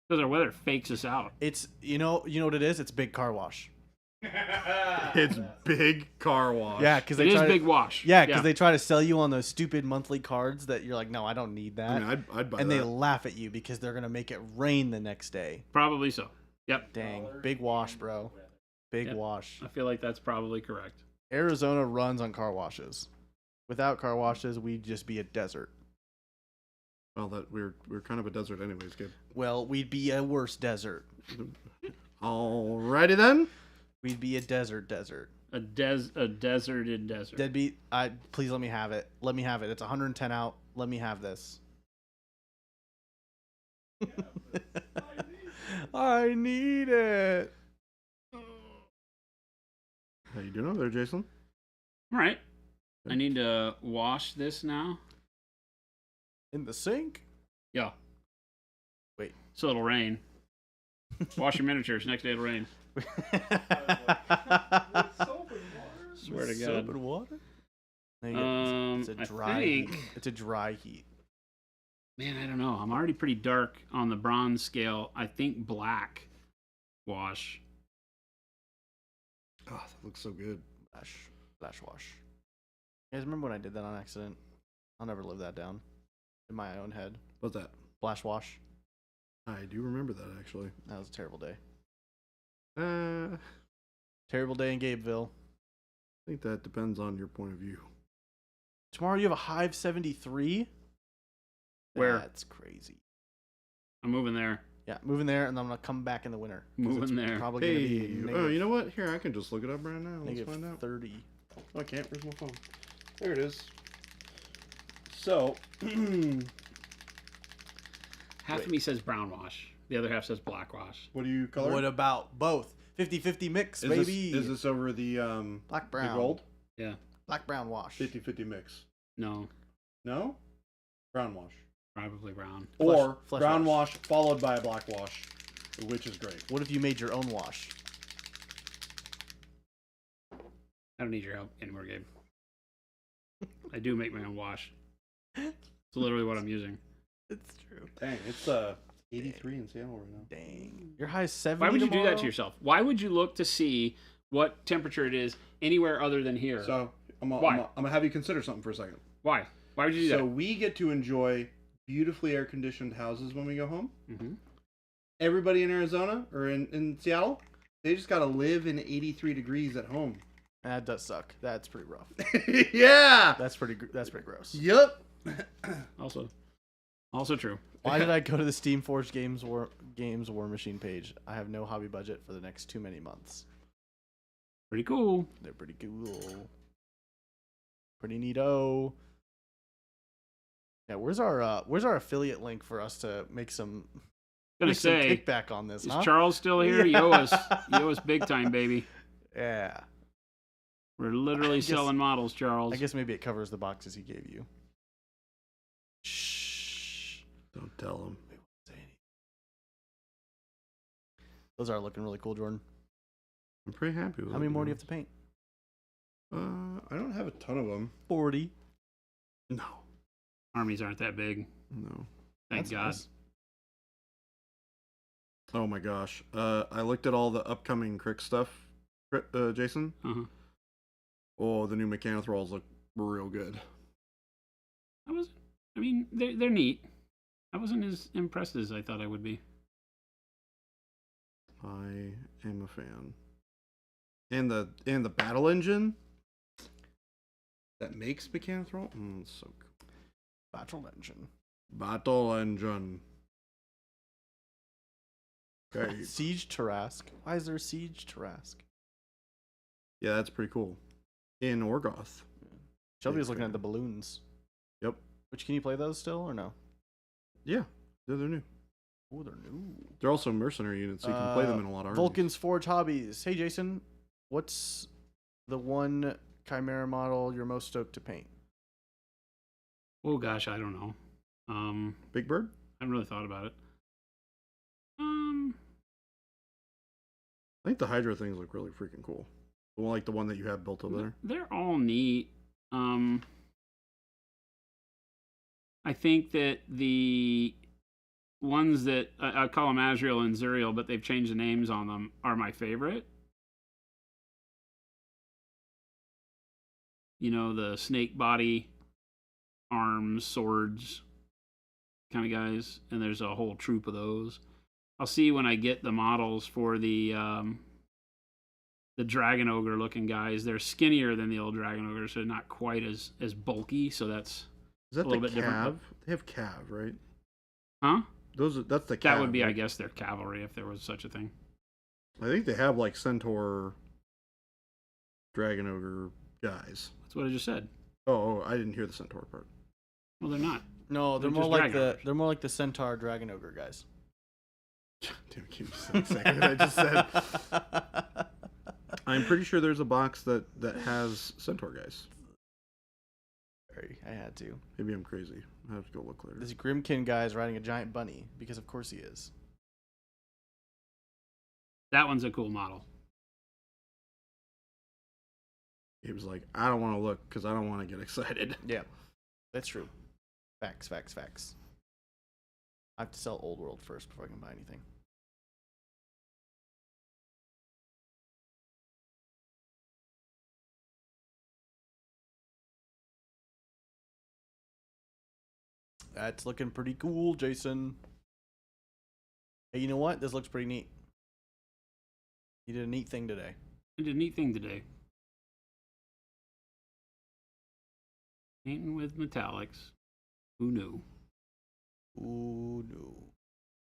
Because our weather fakes us out. It's you know what it is. It's big car wash. It's big car wash. Yeah, because It they is try big to, wash. yeah, because they try to sell you on those stupid monthly cards that you're like, no, I don't need that, I mean, I'd buy and that. they laugh at you because they're gonna make it rain the next day. Probably so. Yep. Dang, big wash, bro. Big Yep. wash. I feel like that's probably correct. Arizona runs on car washes. Without car washes, we'd just be a desert. Well, that we're kind of a desert anyways, Gabe. Well, we'd be a worse desert. Alrighty then. We'd be a desert. A deserted desert. Deadbeat, please let me have it. Let me have it. It's 110 out. Let me have this. I need it. How you doing over there, Jason? All right. I need to wash this now. In the sink? Yeah. Wait. So it'll rain. Wash your miniatures. Next day it'll rain. soap and water. Swear to Soap God. and water? No, it's a I dry think- heat. It's a dry heat. Man, I don't know. I'm already pretty dark on the bronze scale. I think black wash. Oh, that looks so good. Flash wash. You guys remember when I did that on accident? I'll never live that down. In my own head. What's that? Flash wash. I do remember that actually. That was a terrible day. I Terrible day in Gabeville. think that depends on your point of view. Tomorrow you have a high of 73? Where? That's crazy. I'm moving there. Yeah, moving there, and then I'm going to come back in the winter. 'Cause Moving it's there. Probably going to Hey, be oh, negative, you know what? Here, I can just look it up right now. Let's negative find out. 30. Oh, I can't. Where's my phone? There it is. So, Half of me says brown wash. The other half says black wash. what do you color? What about both? 50-50 mix, is baby. This, is this over the Black the brown. gold? Yeah. Black brown wash. 50-50 mix. No. No? Brown wash. Probably brown. Or flesh brown wash. wash followed by a black wash, which is great. What if you made your own wash? I don't need your help anymore, Gabe. I do make my own wash. It's literally what I'm using. It's true. Dang, it's 83 in Seattle right now. Dang. Your high is 70 Why would you do that tomorrow? to yourself? Why would you look to see what temperature it is anywhere other than here? So I'm Why? gonna have you consider something for a second. Why? Why would you do So that? we get to enjoy beautifully air conditioned houses when we go home. Mm-hmm. Everybody in Arizona or in Seattle, they just gotta live in 83 degrees at home. That does suck. That's pretty rough. Yeah. That's pretty gross. Yep. Also true. Why did I go to the Steam Forge Games War Machine page? I have no hobby budget for the next too many months. Pretty cool. They're pretty cool. Pretty neato. Yeah, where's our affiliate link for us to make some Gonna say, kickback on this? is Huh? Charles still here? Yeah. You owe us big time, baby. Yeah. We're literally selling models, Charles. I guess maybe it covers the boxes he gave you. Shh. Don't tell him. Those are looking really cool, Jordan. I'm pretty happy with How it, many more do you know. have to paint? I don't have a ton of them. 40. No. Armies aren't that big. No. Thank That's God. nice. Oh my gosh. I looked at all the upcoming Crick stuff, Jason. Uh-huh. Oh, the new Mechanothralls look real good. I mean, they're neat. I wasn't as impressed as I thought I would be. I am a fan. And the battle engine that makes Mechanothrall, it's so cool. Battle engine. Battle engine. Okay. Siege Tarask. Why is there Siege Tarask? Yeah, that's pretty cool. In Orgoth. Shelby was looking at the balloons. Yep. Which, can you play those still or no? Yeah, they're new. Oh, they're new. They're also mercenary units, so you can play them in a lot of armies. Vulcan's Forge Hobbies. Hey, Jason. What's the one Chimera model you're most stoked to paint? Oh gosh, I don't know. Big Bird? I haven't really thought about it. I think the Hydra things look really freaking cool. Like the one that you have built over there. They're all neat. I think that the ones that I call them Azrael and Zuriel, but they've changed the names on them, are my favorite. You know, the snake body, arms, swords kind of guys, and there's a whole troop of those. I'll see when I get the models for the dragon ogre looking guys. They're skinnier than the old dragon ogre, so they're not quite as bulky. So that's Is that a little the bit different. Cav? They have Cav, right? Huh? That's the Cav. That would be, right? I guess, their cavalry if there was such a thing. I think they have like Centaur, Dragon Ogre guys. That's what I just said. Oh, I didn't hear the Centaur part. Well, they're not. No, they're They're more just like dragon ogres. they're more like the Centaur Dragon Ogre guys. Damn, give me a second. I just said. I'm pretty sure there's a box that has Centaur guys. Sorry, I had to. Maybe I'm crazy. I have to go look later. This Grimkin guy is riding a giant bunny because, of course, he is. That one's a cool model. He was like, I don't want to look because I don't want to get excited. Yeah, that's true. Facts. I have to sell Old World first before I can buy anything. That's looking pretty cool, Jason. Hey, you know what? This looks pretty neat. You did a neat thing today. I did a neat thing today. Painting with metallics. Who knew? Ooh, no.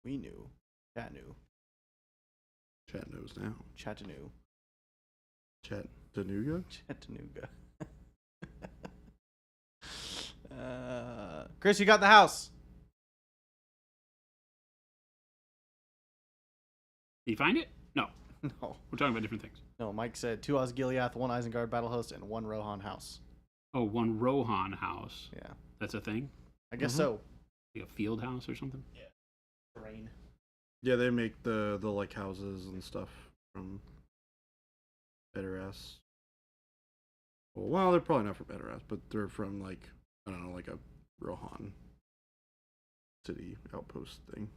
We knew. Chat knew. Chat knows now. Chattanooga. Chattanooga? Chattanooga. Chris, you got the house. Did you find it? No. No. We're talking about different things. No, Mike said 2 Osgiliath, 1 Isengard battle host, and 1 Rohan house. Oh, one Rohan house. Yeah. That's a thing? I guess Mhm. so. Like a field house or something? Terrain. Yeah, they make the like houses and stuff from Betterass. Well, they're probably not from Betterass, but they're from like, I don't know, like a Rohan city outpost thing.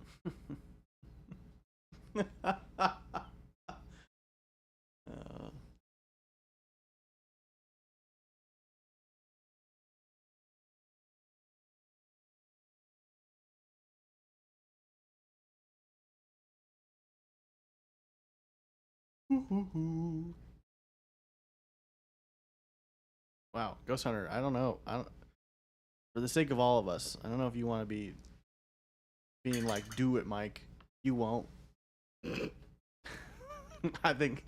Wow, Ghost Hunter. I don't know. For the sake of all of us, I don't know if you want to be being like, do it, Mike. You won't. I think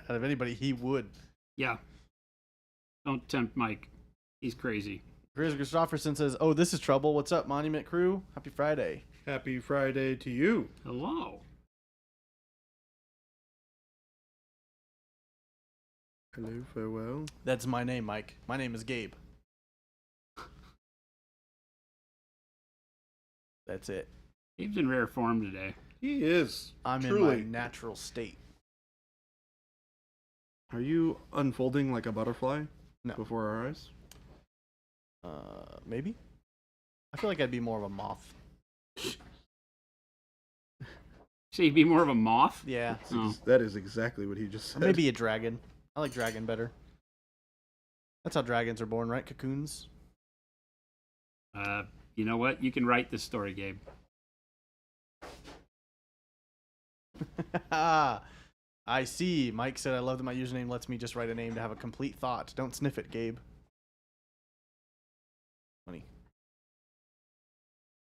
out of anybody, he would. Yeah. Don't tempt Mike. He's crazy. Chris Christopherson says, "Oh, this is trouble. What's up, Monument Crew? Happy Friday." Happy Friday to you. Hello. Hello, farewell. That's my name, Mike. My name is Gabe. That's it. Gabe's in rare form today. He is. I'm truly. in my natural state. Are you unfolding like a butterfly? No. Before our eyes? Maybe. I feel like I'd be more of a moth. So you'd be more of a moth? Yeah. Oh. That is exactly what he just Or said. maybe a dragon. I like dragon better. That's how dragons are born, right? Cocoons. You know what? You can write this story, Gabe. I see. Mike said, I love that my username lets me just write a name to have a complete thought. Don't sniff it, Gabe. Funny.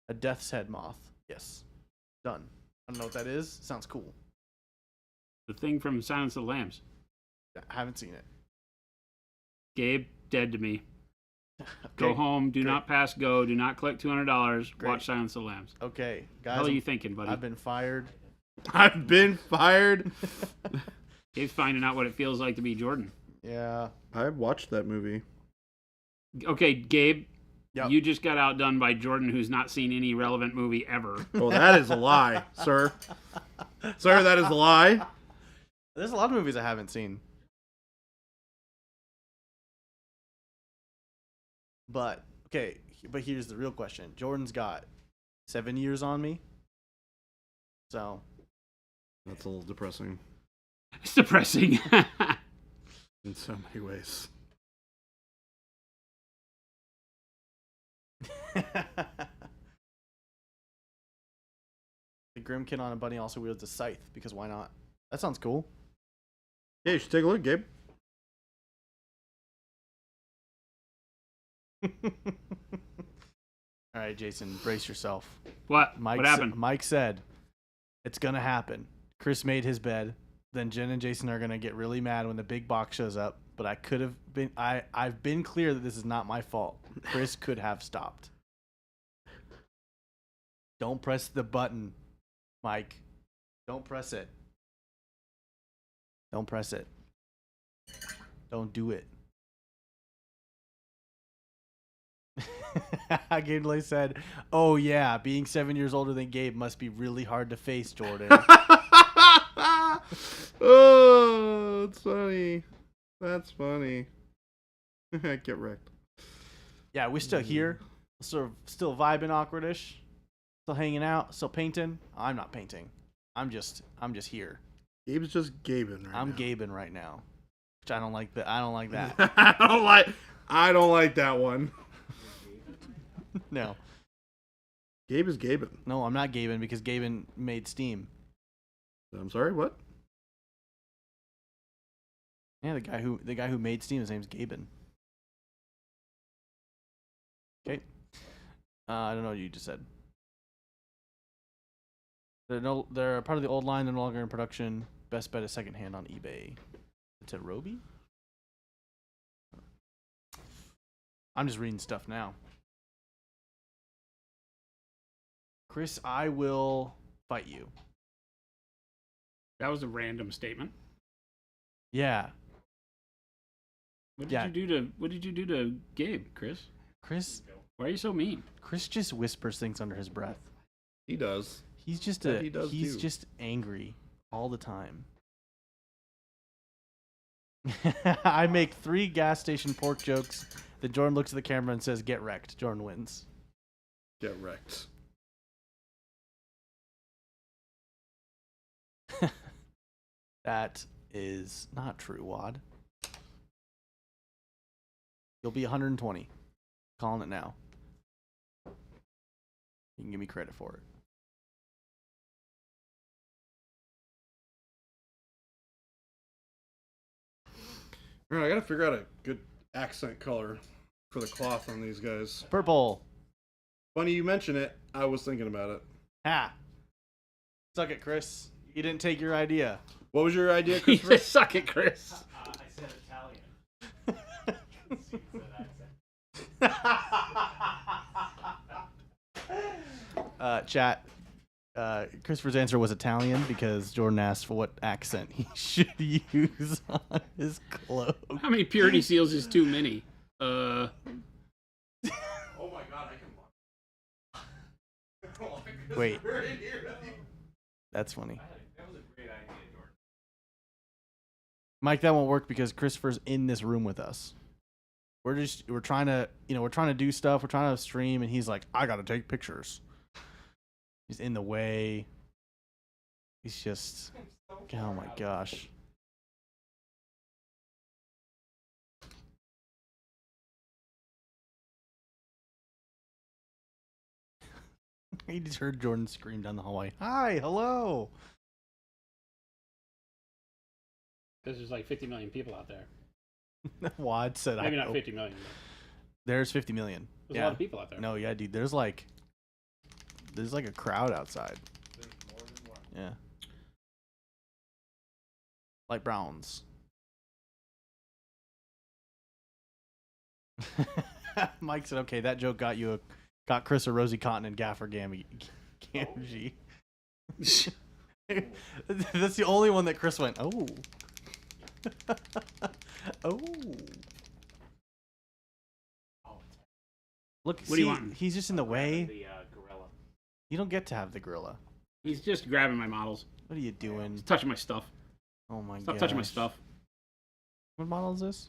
A death's head moth. Yes. Done. I don't know what that is. Sounds cool. The thing from Silence of the Lambs. I haven't seen it. Gabe, dead to me. Okay. Go home. Do Great. not pass go. Do not collect $200. Great. Watch Silence of the Lambs. Okay, guys. How are you thinking, buddy? I've been fired. I've been fired. Gabe's finding out what it feels like to be Jordan. Yeah. I watched that movie. Okay, Gabe, Yep. you just got outdone by Jordan, who's not seen any relevant movie ever. Oh, that is a lie, sir. Sir, that is a lie. There's a lot of movies I haven't seen. But, okay, but here's the real question. Jordan's got 7 years on me. So, That's a little depressing It's depressing. in so many ways. the Grimkin on a bunny also wields a scythe, because why not? That sounds cool. Yeah, you should take a look, Gabe. All right, Jason, brace yourself. What? Mike What happened? Mike said, it's going to happen. Chris made his bed. Then Jen and Jason are going to get really mad when the big box shows up. But I could have been, I've been clear that this is not my fault. Chris could have stopped. Don't press the button, Mike. Don't press it. Don't press it. Don't do it. Gameplay said, "Oh yeah, being 7 years older than Gabe must be really hard to face, Jordan." Oh, it's funny. That's funny. Get wrecked. Yeah, we're still here, sort of still vibing awkwardish, still hanging out, still painting. I'm not painting. I'm just here. Gabe's just Gabing right I'm now. Gabing right now, which I don't like that. I don't like that. I don't like that one. No, Gabe is Gabing. no, I'm not Gabing because Gabing made Steam. I'm sorry, what? Yeah, the guy who made Steam, his name's Gabin. Okay. I don't know what you just said. They're part of the old line. They're no longer in production. Best bet is secondhand on eBay. It's at Roby. I'm just reading stuff now. Chris, I will fight you. That was a random statement. Yeah. What did Yeah. you do to Gabe, Chris? Chris Why are you so mean? just whispers things under his breath. He does. He's just That he does he's too. just angry all the time. I make 3 gas station pork jokes. Then Jordan looks at the camera and says, "Get wrecked." Jordan wins. Get wrecked. That is not true, Wad. You'll be 120. Calling it now. You can give me credit for it. All right, I gotta figure out a good accent color for the cloth on these guys. Purple. Funny you mention it. I was thinking about it. Ha. Suck it, Chris. You didn't take your idea. What was your idea, You Christopher? just suck it, Chris. I said Italian. See, said accent. Chat. Christopher's answer was Italian because Jordan asked for what accent he should use on his clothes. How many purity seals is too many? Oh my god, I can Wait. That's funny. That was a great idea, Jordan. Mike, that won't work because Christopher's in this room with us. We're trying to do stuff. We're trying to stream, and he's like, I gotta take pictures. He's in the way. He's just, oh my gosh. He just heard Jordan scream down the hallway. Hi, hello. Because there's like 50 million people out there. Wad said, Maybe I not know. 50 million. There's 50 million. There's a lot of people out there. No, yeah, dude. There's like a crowd outside. There's more than one. Yeah. Light browns. Mike said, "Okay, that joke got Chris a Rosie Cotton and Gaffer Gamgy." That's the only one that Chris went, "Oh." Oh. Look, What do you want? He's just in the way. The gorilla. You don't get to have the gorilla. He's just grabbing my models. What are you doing? He's touching my stuff. Oh my god. Stop touching my stuff. What model is this?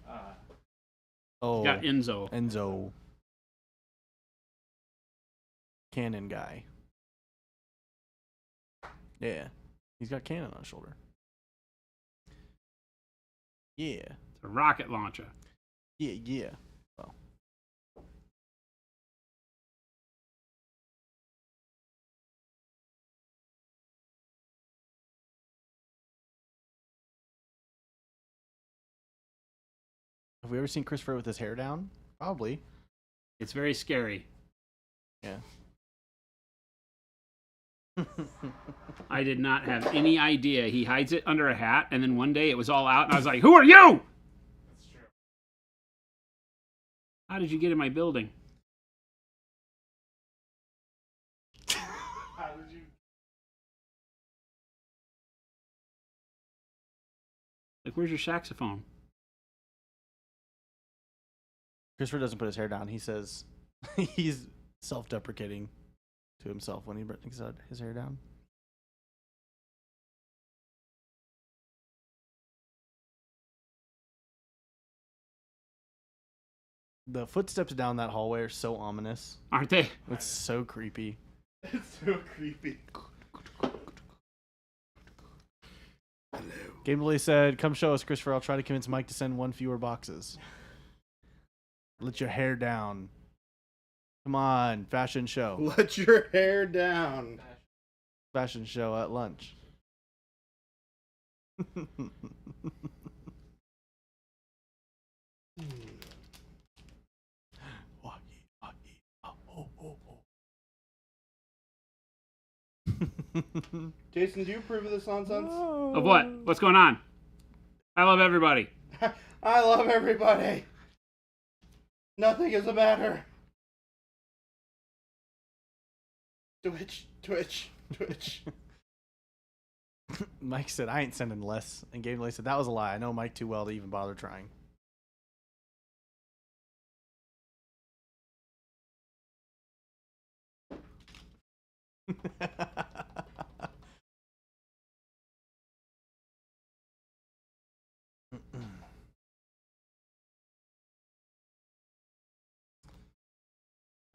Uh, Oh, Got Enzo. Enzo. Cannon guy. Yeah. He's got cannon on his shoulder. Yeah. It's a rocket launcher. Yeah, yeah. Well. Have we ever seen Christopher with his hair down? Probably. It's very scary. Yeah. I did not have any idea. He hides it under a hat, and then one day it was all out, and I was like, "Who are you? that's true. How did you get in my building?" How did you? Like, where's your saxophone? Christopher doesn't put his hair down. He says he's self-deprecating to himself when he brings his hair down. The footsteps down that hallway are so ominous. Aren't they? It's so creepy. It's so creepy. Game Delay said, "Come show us, Christopher. I'll try to convince Mike to send one fewer boxes." Let your hair down. Come on, fashion show. Let your hair down. Fashion show at lunch. Jason, do you approve of this nonsense? Of what? What's going on? I love everybody. I love everybody. Nothing is the matter. Twitch, Twitch, Twitch. Mike said, "I ain't sending less." And Game Delay said, "That was a lie. I know Mike too well to even bother trying."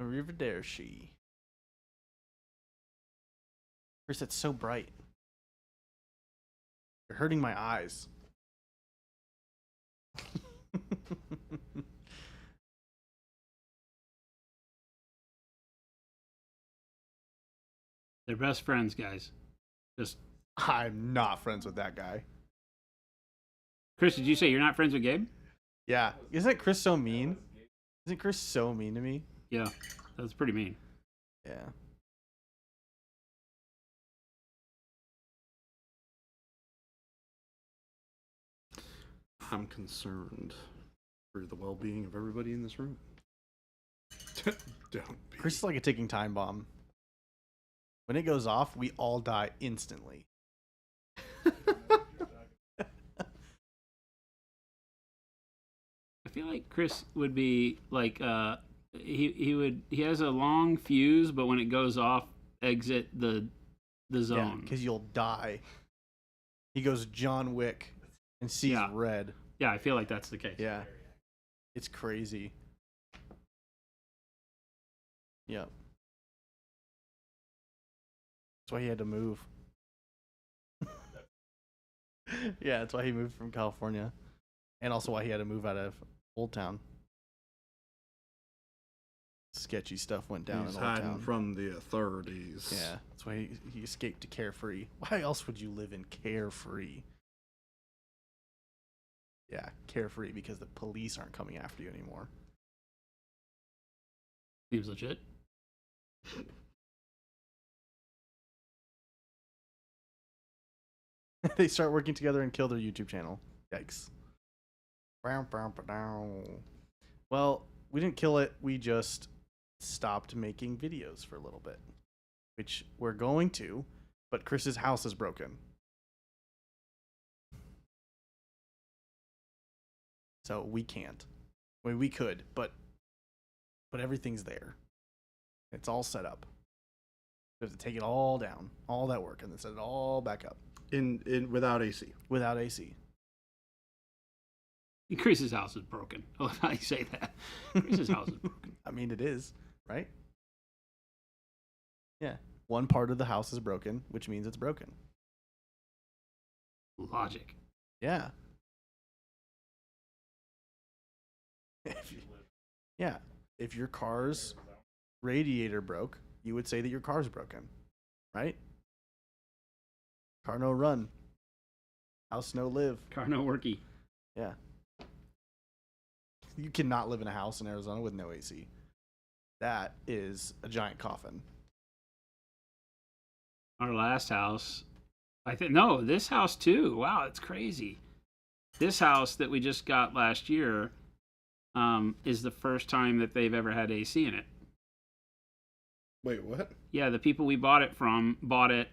Arrivederci. Chris, it's so bright. You're hurting my eyes. They're best friends, guys. Just I'm not friends with that guy. Chris, did you say you're not friends with Gabe? Yeah. Isn't Chris so mean? Isn't Chris so mean to me? Yeah, that's pretty mean. Yeah. I'm concerned for the well-being of everybody in this room. Don't be. Chris is like a ticking time bomb. When it goes off, we all die instantly. I feel like Chris would be like he has a long fuse, but when it goes off, exit the zone. Because you'll die. He goes John Wick and sees Yeah. red. Yeah, I feel like that's the case. Yeah. It's crazy. Yep. That's why he had to move. Yeah, that's why he moved from California. And also why he had to move out of Old Town. Sketchy stuff went down He's in Old hiding Town. from the authorities. Yeah, that's why he escaped to Carefree. Why else would you live in Carefree? Yeah, Carefree because the police aren't coming after you anymore. Seems legit. They start working together and kill their YouTube channel. Yikes. Well, we didn't kill it. We just stopped making videos for a little bit, which we're going to, but Chris's house is broken. So we can't. I mean, we could, but everything's there. It's all set up. We have to take it all down, all that work, and then set it all back up In without AC. without AC. Chris's house is broken. I love how you say that. Chris's house is broken. I mean, it is, right? Yeah. One part of the house is broken, which means it's broken. Logic. Yeah. Yeah. If your car's radiator broke, you would say that your car's broken, right? Car no run. House no live. Car no worky. Yeah. You cannot live in a house in Arizona with no AC. That is a giant coffin. Our last house, I think, no, this house too. Wow, it's crazy. This house that we just got last year is the first time that they've ever had AC in it. Wait, what? Yeah, the people we bought it from bought it,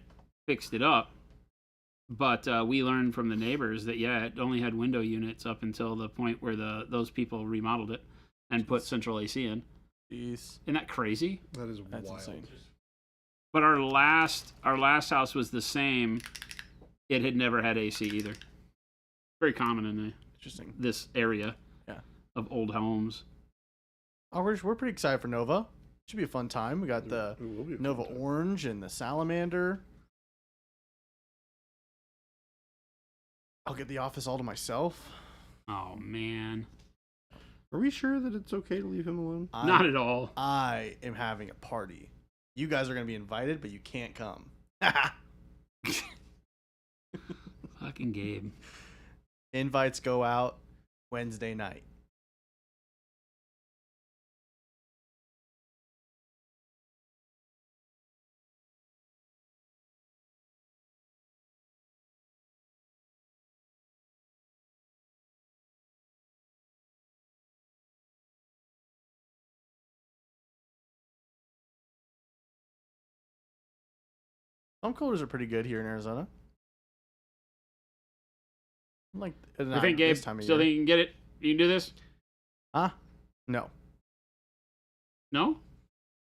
fixed it up, but we learned from the neighbors that it only had window units up until the point where those people remodeled it and put central AC in. Jeez. Isn't that crazy? That is That's wild. insane. But our last house was the same. It had never had AC either. Very common in Interesting. this area of old homes. Oh, we're pretty excited for Nova. Should be a fun time. We got the It will be a Nova fun time. Orange and the Salamander. I'll get the office all to myself. Oh man, Are we sure that it's okay to leave him alone? not at all. I am having a party. You guys are going to be invited, but you can't come. Fucking Gabe. Invites go out Wednesday night. Some coolers are pretty good here in Arizona. Like, You think Gabe this time of still year. think you can get it? You can do this? Huh? No. No?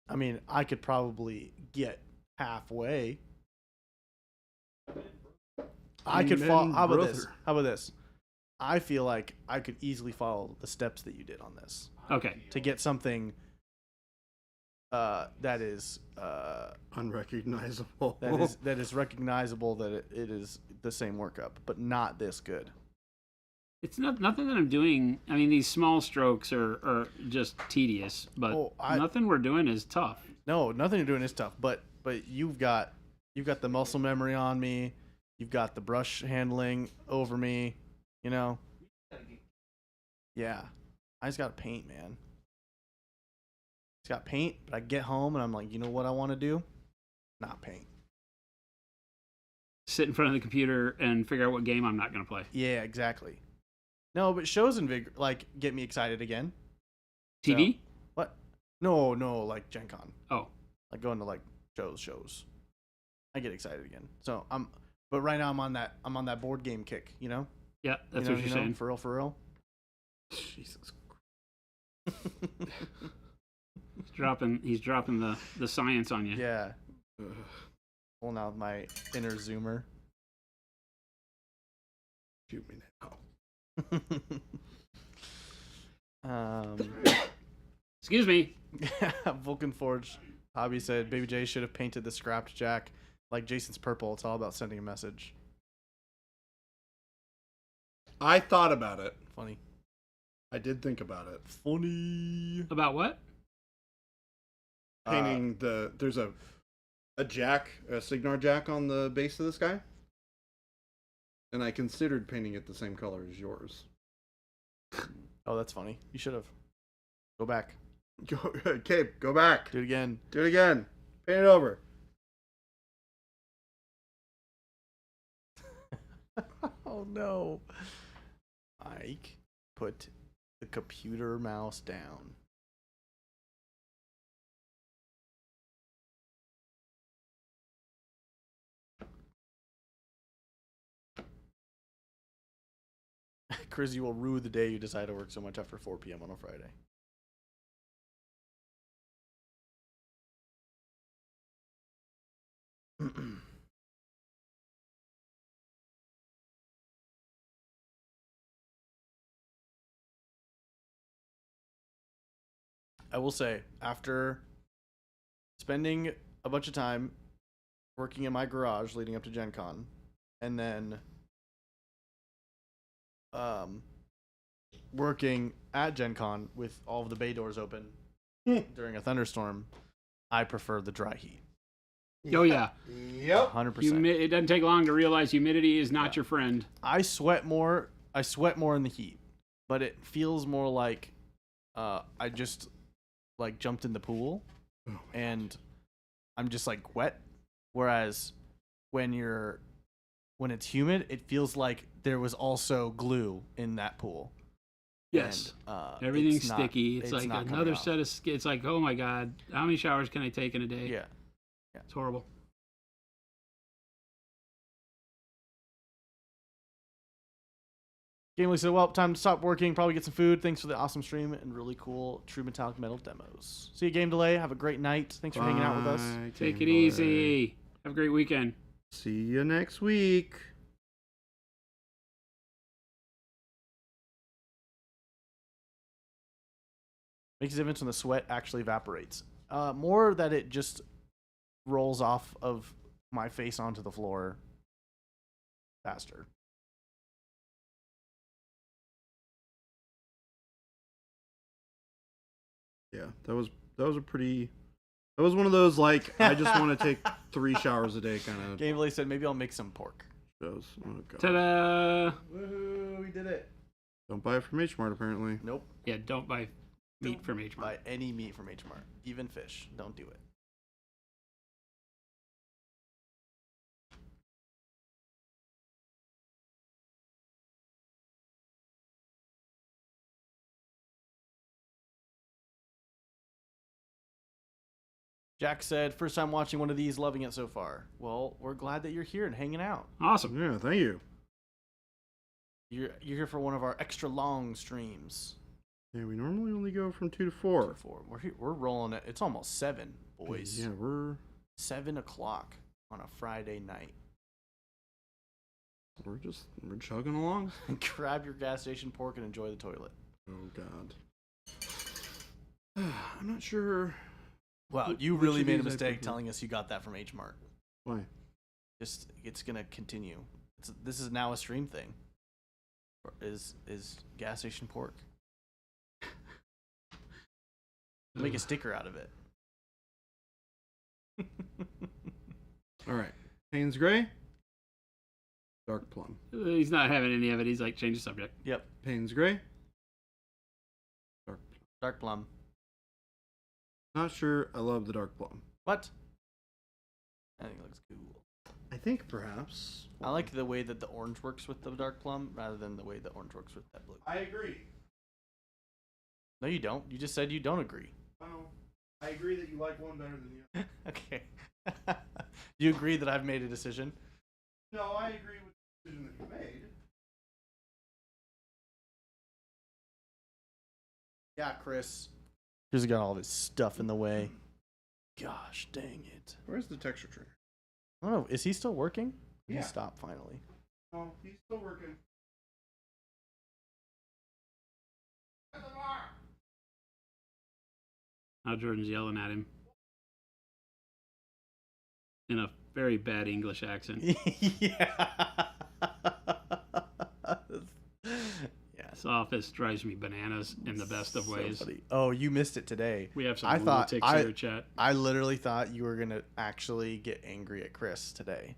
I mean, I could probably get halfway. I could follow. Amen, How about this? brother. How about this? I feel like I could easily follow the steps that you did on this Okay. to get something that is Unrecognizable. that is recognizable, that it is the same workup, but not this good. It's nothing that I'm doing. I mean, these small strokes are just tedious, but Oh, nothing we're doing is tough. No, nothing you're doing is tough. But you've got the muscle memory on me. You've got the brush handling over me. You know. Yeah. I just got to paint, man. Just got paint, but I get home and I'm like, you know what I want to do? Not paint. Sit in front of the computer and figure out what game I'm not going to play. Yeah, exactly. No, but shows get me excited again. TV? So, what? No, like Gen Con. Oh. Like going to like shows. I get excited again. So but right now I'm on that board game kick, you know? Yeah, that's what you're saying. For real. Jesus. He's dropping the science on you. Yeah. Pulling out my inner zoomer. Shoot me now. Excuse me. Vulcan Forge Hobby said Baby J should have painted the scrapped Jack like Jason's purple. It's all about sending a message. I thought about it. Funny. I did think about it. Funny. About what? Painting there's a jack, a Signar jack on the base of this guy. And I considered painting it the same color as yours. Oh, that's funny. You should have. Go back. Cape, go back. Do it again. Do it again. Paint it over. Oh no. Mike, put the computer mouse down. Chris, you will rue the day you decide to work so much after 4 p.m. on a Friday. I will say, after spending a bunch of time working in my garage leading up to Gen Con, and then working at Gen Con with all of the bay doors open during a thunderstorm, I prefer the dry heat. Oh, yeah. Yep. 100%. It doesn't take long to realize humidity is not your friend. I sweat more in the heat, but it feels more like I just like jumped in the pool and I'm just like wet. Whereas when it's humid, it feels like there was also glue in that pool. Yes. And, everything's sticky. It's like not another coming off. set of. It's like, oh my god, how many showers can I take in a day? Yeah. It's horrible. Gamely said, well, time to stop working, probably get some food. Thanks for the awesome stream and really cool True Metallic Metal demos. See you, Game Delay. Have a great night. Thanks for hanging out with us. Bye, Take Game it Boy. easy. Have a great weekend. See you next week. Makes a difference when the sweat actually evaporates. More that it just rolls off of my face onto the floor faster. Yeah, that was one of those like I just want to take 3 showers a day kind of Gamely said, maybe I'll make some pork. shows. Oh god. Ta-da! Woohoo, we did it. Don't buy it from H Mart apparently. Nope. Yeah, don't buy meat from H Buy any meat from H Mart, even fish. Don't do it. Jack said, first time watching one of these, loving it so far. Well, we're glad that you're here and hanging out. Awesome. Yeah, thank you. You're here for one of our extra long streams. Yeah, we normally only go from 2 to 4. We're rolling it. It's almost 7, boys. Yeah, we're 7 o'clock on a Friday night. we're chugging along. Grab your gas station pork and enjoy the toilet. Oh god. I'm not sure. Wow, you Which really of made a these I mistake prefer? telling us you got that from H Mart. Why? It's gonna continue. This is now a stream thing. Is gas station pork? Make a sticker out of it. All right. Payne's Gray. Dark Plum. He's not having any of it. He's like, change the subject. Yep. Payne's Gray. Dark plum. Not sure I love the dark plum. What? I think it looks cool. I think perhaps. I like the way that the orange works with the dark plum rather than the way the orange works with that blue. I agree. No, you don't. You just said you don't agree. Well, I agree that you like one better than the other. Okay. You agree that I've made a decision? No, I agree with the decision that you made. Yeah, Chris. He's got all of his stuff in the way. Gosh, dang it. Where's the texture trainer? I don't know. Is he still working? Yeah. He stopped finally. Oh, he's still working. Now Jordan's yelling at him in a very bad English accent. Yeah. This office drives me bananas in the best of ways. Funny. Oh, you missed it today. We have some I thought lunatics here, chat. I literally thought you were gonna actually get angry at Chris today,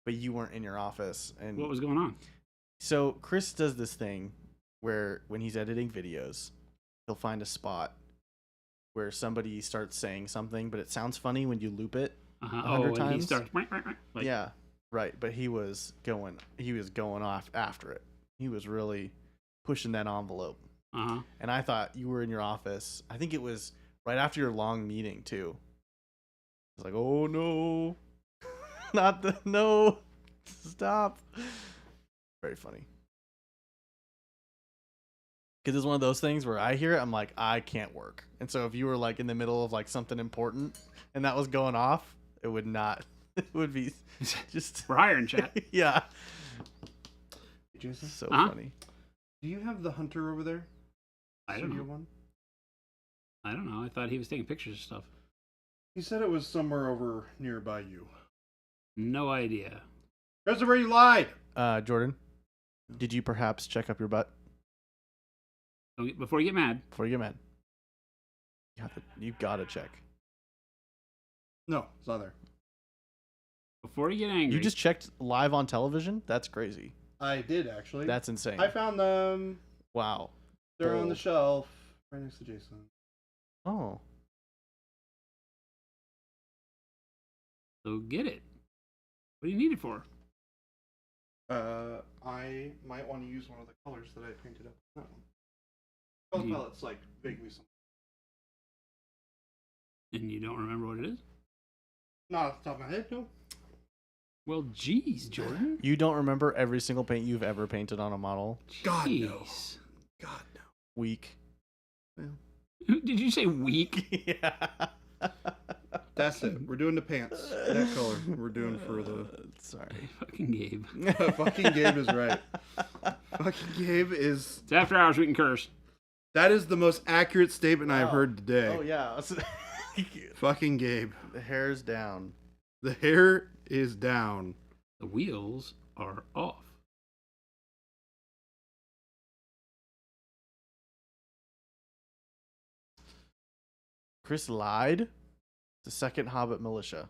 but you weren't in your office. And What was going on? so Chris does this thing where when he's editing videos, he'll find a spot where somebody starts saying something, but it sounds funny when you loop it. Uh-huh. 100 And he times? starts. Like, Yeah, right. But he was going off after it. He was really pushing that envelope. Uh-huh. And I thought you were in your office. I think it was right after your long meeting too. I was like, oh no, no, stop. Very funny. Because it's one of those things where I hear it, I'm like, I can't work. And so if you were like in the middle of like something important and that was going off, it would not. It would be just. We're hiring, chat. Yeah. Jason, So Huh? funny. do you have the hunter over there? I don't Studio know. One? I don't know. I thought he was taking pictures of stuff. He said it was somewhere over nearby you. No idea. Christopher, you lied! Jordan, did you perhaps check up your butt Before you get mad, before you get mad? You gotta check. No, it's not there. before you get angry, You just checked live on television? That's crazy. I did, actually. That's insane. I found them. Wow. They're on the Bold. shelf right next to Jason. Oh. so get it. What do you need it for? I might want to use one of the colors that I painted up. That one. Color You- palette's like vaguely something. And you don't remember what it is? Not off the top of my head, no. Well, geez, Jordan. You don't remember every single paint you've ever painted on a model? God, no. Jeez. God, no. Weak. Did you say weak? Yeah. That's it. We're doing the pants. That color. We're doing for the. Sorry. Fucking Gabe. Fucking Gabe is right. Fucking Gabe is. It's after hours. We can curse. That is the most accurate statement I've Wow. heard today. Oh yeah. Fucking Gabe. The hair's down. The hair is down. The wheels are off. Chris lied. The second Hobbit militia.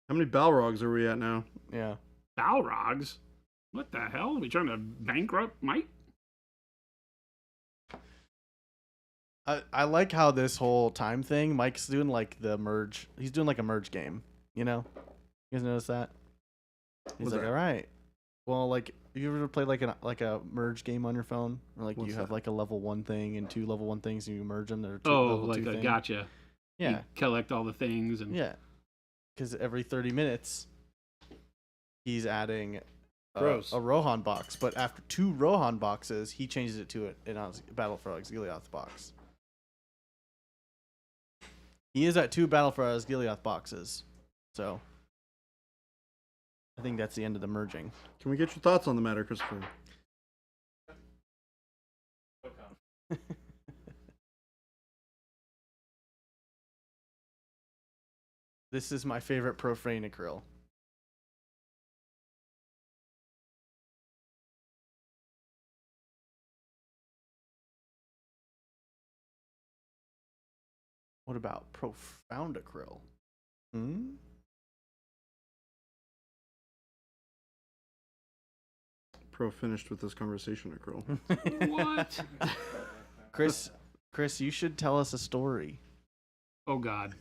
How many Balrogs are we at now? Yeah. Balrogs? What the hell? Are we trying to bankrupt Mike? I like how this whole time thing, Mike's doing like the merge. He's doing like a merge game, you know? You guys notice that? He's What's like, that? all right. Well, like, have you ever played like a merge game on your phone? Or like What's you have that? like a level 1 thing and 2 level 1 things and you merge them. They're two Oh, level like 2 a thing. gotcha. Yeah. You collect all the things and Yeah. Because every 30 minutes, he's adding Gross. a Rohan box. But after 2 Rohan boxes, he changes it to a Battle for Osgiliath box. He is at 2 Battle for Osgiliath boxes. So, I think that's the end of the merging. Can we get your thoughts on the matter, Christopher? This is my favorite profane acryl. What about profound acryl? Pro finished with this conversation, Akrill. What? Chris, you should tell us a story. Oh God.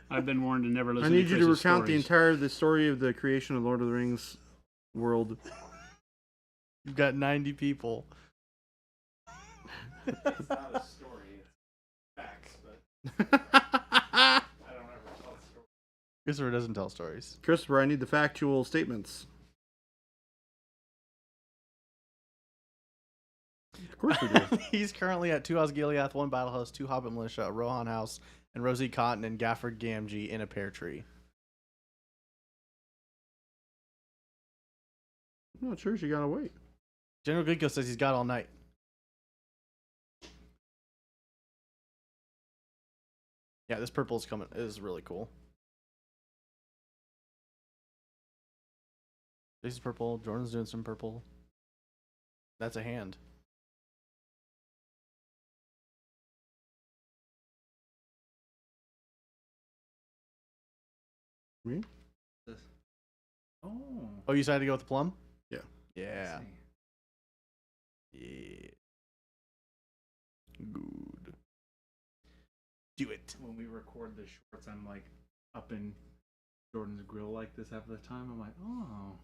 I've been warned to never listen I need to you to Chris's recount stories. the story of the creation of Lord of the Rings world. You've got 90 people. It's not a story, it's facts, but I don't ever tell stories. Christopher doesn't tell stories. Christopher, I need the factual statements. Of course we do. He's currently at 2 Osgiliath, 1 Battle House, 2 Hobbit Militia, a Rohan House, and Rosie Cotton and Gafford Gamgee in a pear tree. I'm not sure. You gotta wait. General Glinko says he's got all night. Yeah, this purple is coming. It is really cool. This is purple. Jordan's doing some purple. That's a hand. Me? Oh. Oh, you decided to go with the plum? Yeah. Yeah. Yeah. Good. Do it. When we record the shorts, I'm like up in Jordan's grill like this half the time. I'm like, oh.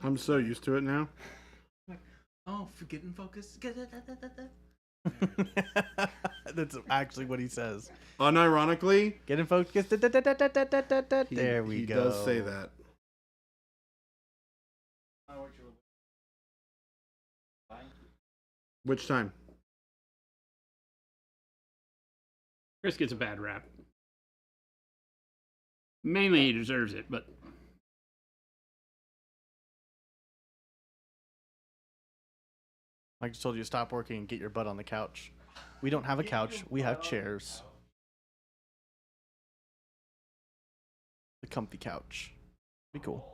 I'm so used to it now. Oh, forgetting focus. That's actually what he says. Unironically, Get in focus. There we he go. does say that. Which time? Chris gets a bad rap. Mainly he deserves it, but Mike just told you to stop working and get your butt on the couch. We don't have a couch. We have chairs. The comfy couch. Be cool.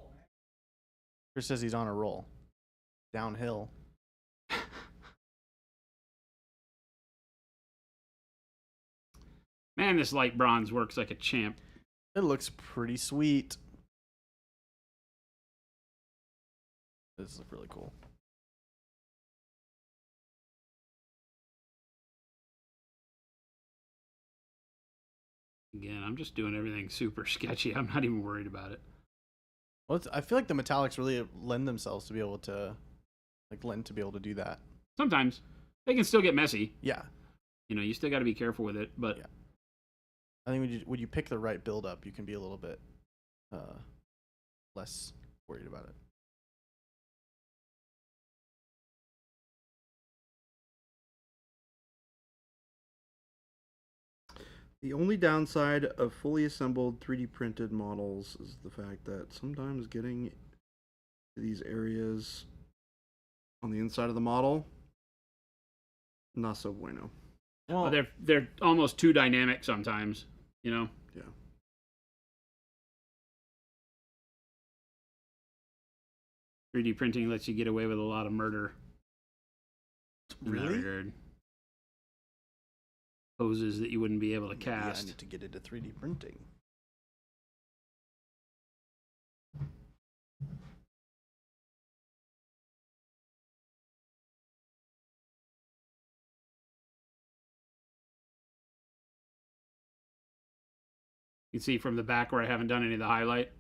Chris says he's on a roll. Downhill. man, this light bronze works like a champ. It looks pretty sweet. This is really cool. Again, I'm just doing everything super sketchy. I'm not even worried about it. Well, I feel like the metallics really lend themselves to be able to, do that. Sometimes they can still get messy. Yeah, You know, you still got to be careful with it. But Yeah. I think when you pick the right build up, you can be a little bit less worried about it. The only downside of fully assembled 3D printed models is the fact that sometimes getting to these areas on the inside of the model, not so bueno. Well, they're almost too dynamic sometimes. You know. Yeah. 3D printing lets you get away with a lot of murder. In that really? regard. Poses that you wouldn't be able to Yeah, I cast. need to get into 3D printing. You can see from the back where I haven't done any of the highlight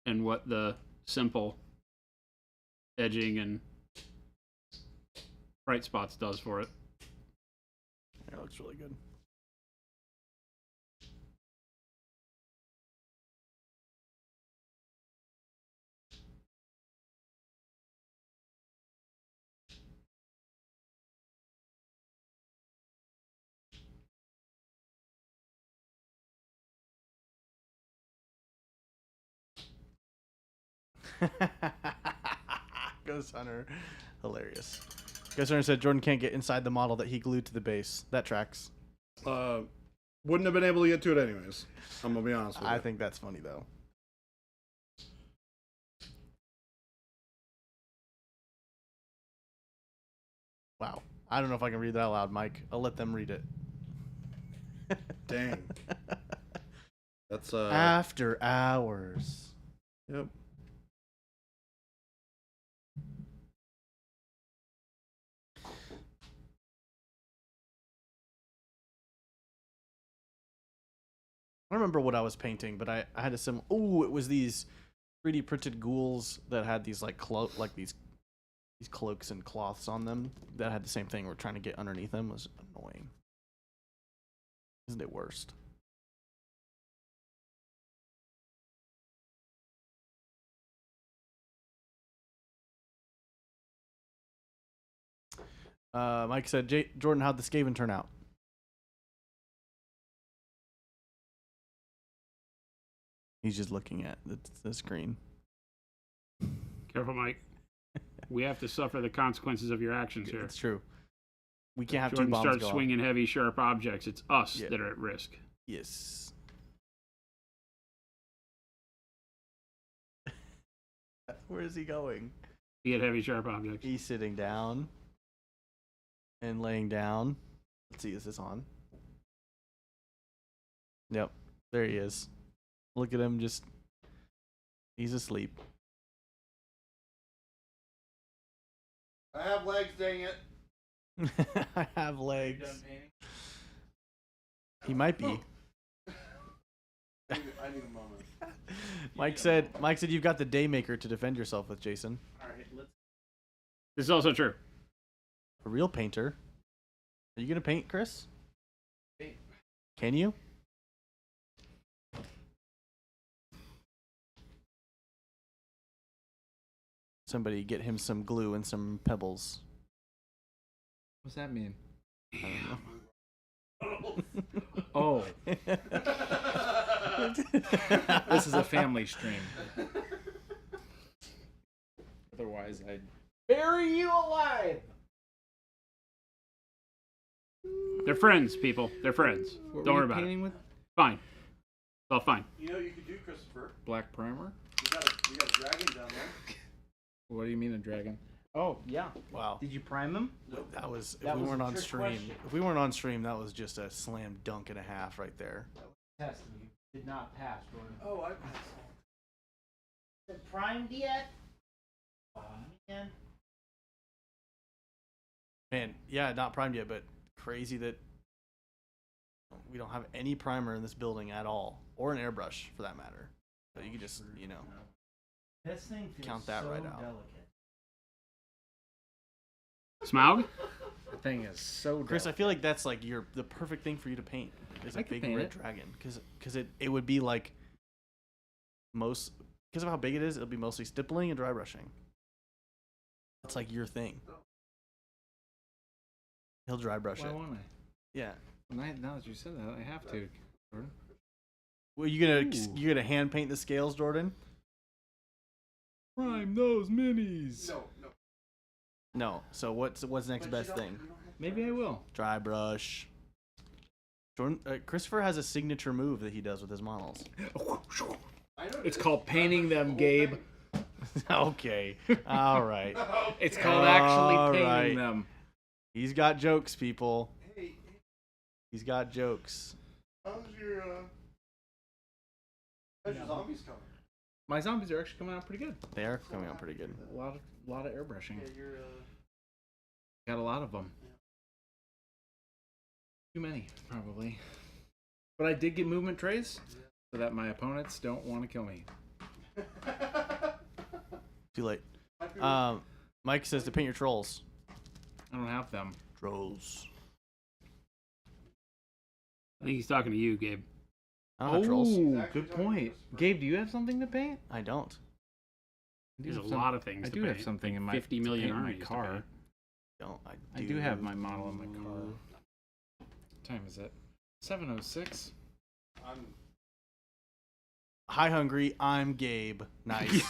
and what the simple edging and bright spots does for it. That looks really good. Ghost Hunter. Hilarious. Ghost Hunter said Jordan can't get inside the model that he glued to the base. That tracks. Wouldn't have been able to get to it anyways. I'm gonna be honest with you. I think that's funny though. Wow. I don't know if I can read that out loud, Mike. I'll let them read it. Dang. That's After hours. Yep. I don't remember what I was painting, but I had a sim. Oh, it was these 3D printed ghouls that had these like these cloaks and cloths on them that had the same thing. We're trying to get underneath them. It was annoying. Isn't it worst? Mike said, Jordan, how'd the Skaven turn out? He's just looking at the screen. Careful, Mike. We have to suffer the consequences of your actions here. It's true. We can't have Jordan two bombs starts go off. swinging heavy, sharp objects. It's us Yeah. that are at risk. Yes. Where is he going? He had heavy, sharp objects. He's sitting down and laying down. Let's see, is this on? Yep, there he is. Look at him, he's asleep. I have legs, dang it. I have legs. He might be. I need a moment. Mike said you've got the Daymaker to defend yourself with, Jason. All right, let's. This is also true. A real painter. Are you gonna paint, Chris? Paint. Can you? Somebody get him some glue and some pebbles. What's that mean? I don't know. Oh, this is a family stream. Otherwise, I'd bury you alive. They're friends, people. They're friends. What Don't were worry you about it. painting with? Fine. It's all fine. You know what you could do, Christopher? Black primer. We got a dragon down there. What do you mean a dragon? Oh yeah. Wow. Did you prime him? That was if That we was weren't a on trick stream. question. If we weren't on stream, that was just a slam dunk and a half right there. Test. You did not pass, Jordan. Oh, I passed. Is it primed yet? Oh, man. Man, yeah, not primed yet, but crazy that we don't have any primer in this building at all, or an airbrush for that matter. So you can just, This thing feels Count that so right out. delicate. Smaug? The thing is so. Chris, I delicate. feel like that's like the perfect thing for you to paint is I a could big paint red it. dragon, because it would be like because of how big it is, it'll be mostly stippling and dry brushing. That's like your thing. He'll dry brush Why it. won't I? Yeah. Now that you said that, I have to. Jordan. Well, Ooh. you gonna hand paint the scales, Jordan? Prime those minis. No. No. So what's next best thing? Maybe I will. Dry brush. Jordan, Christopher has a signature move that he does with his models. I know It's called painting them, Gabe. Okay. All right. It's called actually All painting right. them. He's got jokes, people. Hey, He's got jokes. how's your zombies coming? My zombies are actually coming out pretty good. They are coming out pretty good. A lot of airbrushing. Yeah, you're Got a lot of them. Too many, probably. But I did get movement trays so that my opponents don't want to kill me. Too late. Mike says to paint your trolls. I don't have them. Trolls. I think he's talking to you, Gabe. I don't have trolls. Good point. Gabe, do you have something to paint? I don't. There's a lot of things I to do have paint. something in my 50 million to paint in my armies to car. paint. Don't. I do have my model in my car. What time is it? 7:06. I'm Hi, hungry. I'm Gabe. Nice.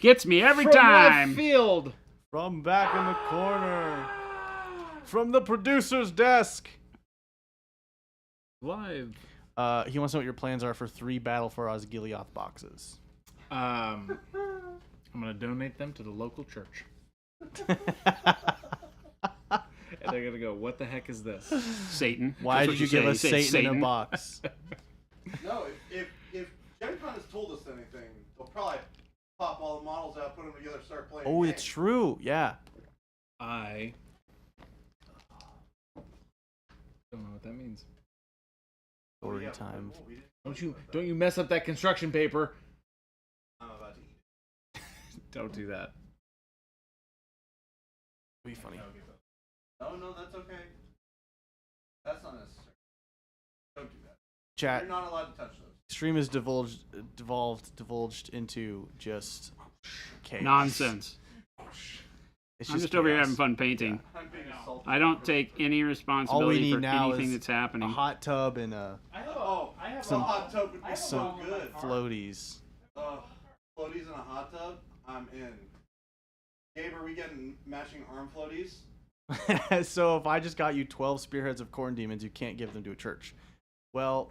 Gets me every From time. left field. From back in the corner. From the producer's desk. Live. He wants to know what your plans are for 3 Battle for Osgiliath boxes. I'm gonna donate them to the local church. And they're gonna go, what the heck is this? Satan. Why That's did what you give say. us You say Satan in a box? no. If Gen Con has told us anything, probably pop all the models out, put them together, start playing. Oh, it's true. Yeah. I don't know what that means. Story time. Don't you mess up that construction paper. I'm about to eat Don't do that. It'll be funny. it. No, that's okay. That's not necessary. Don't do that. Chat. You're not allowed to touch those. Stream is divulged into just chaos. Nonsense. It's I'm just over here chaos. having fun painting. I'm being assaulted. I don't take any All we responsibility need for now anything is that's happening. a hot tub and a I have Some- a hot tub would be so some- good. floaties. Floaties in a hot tub? I'm in. Gabe, are we getting matching arm floaties? So if I just got you 12 spearheads of corn demons, you can't give them to a church. Well,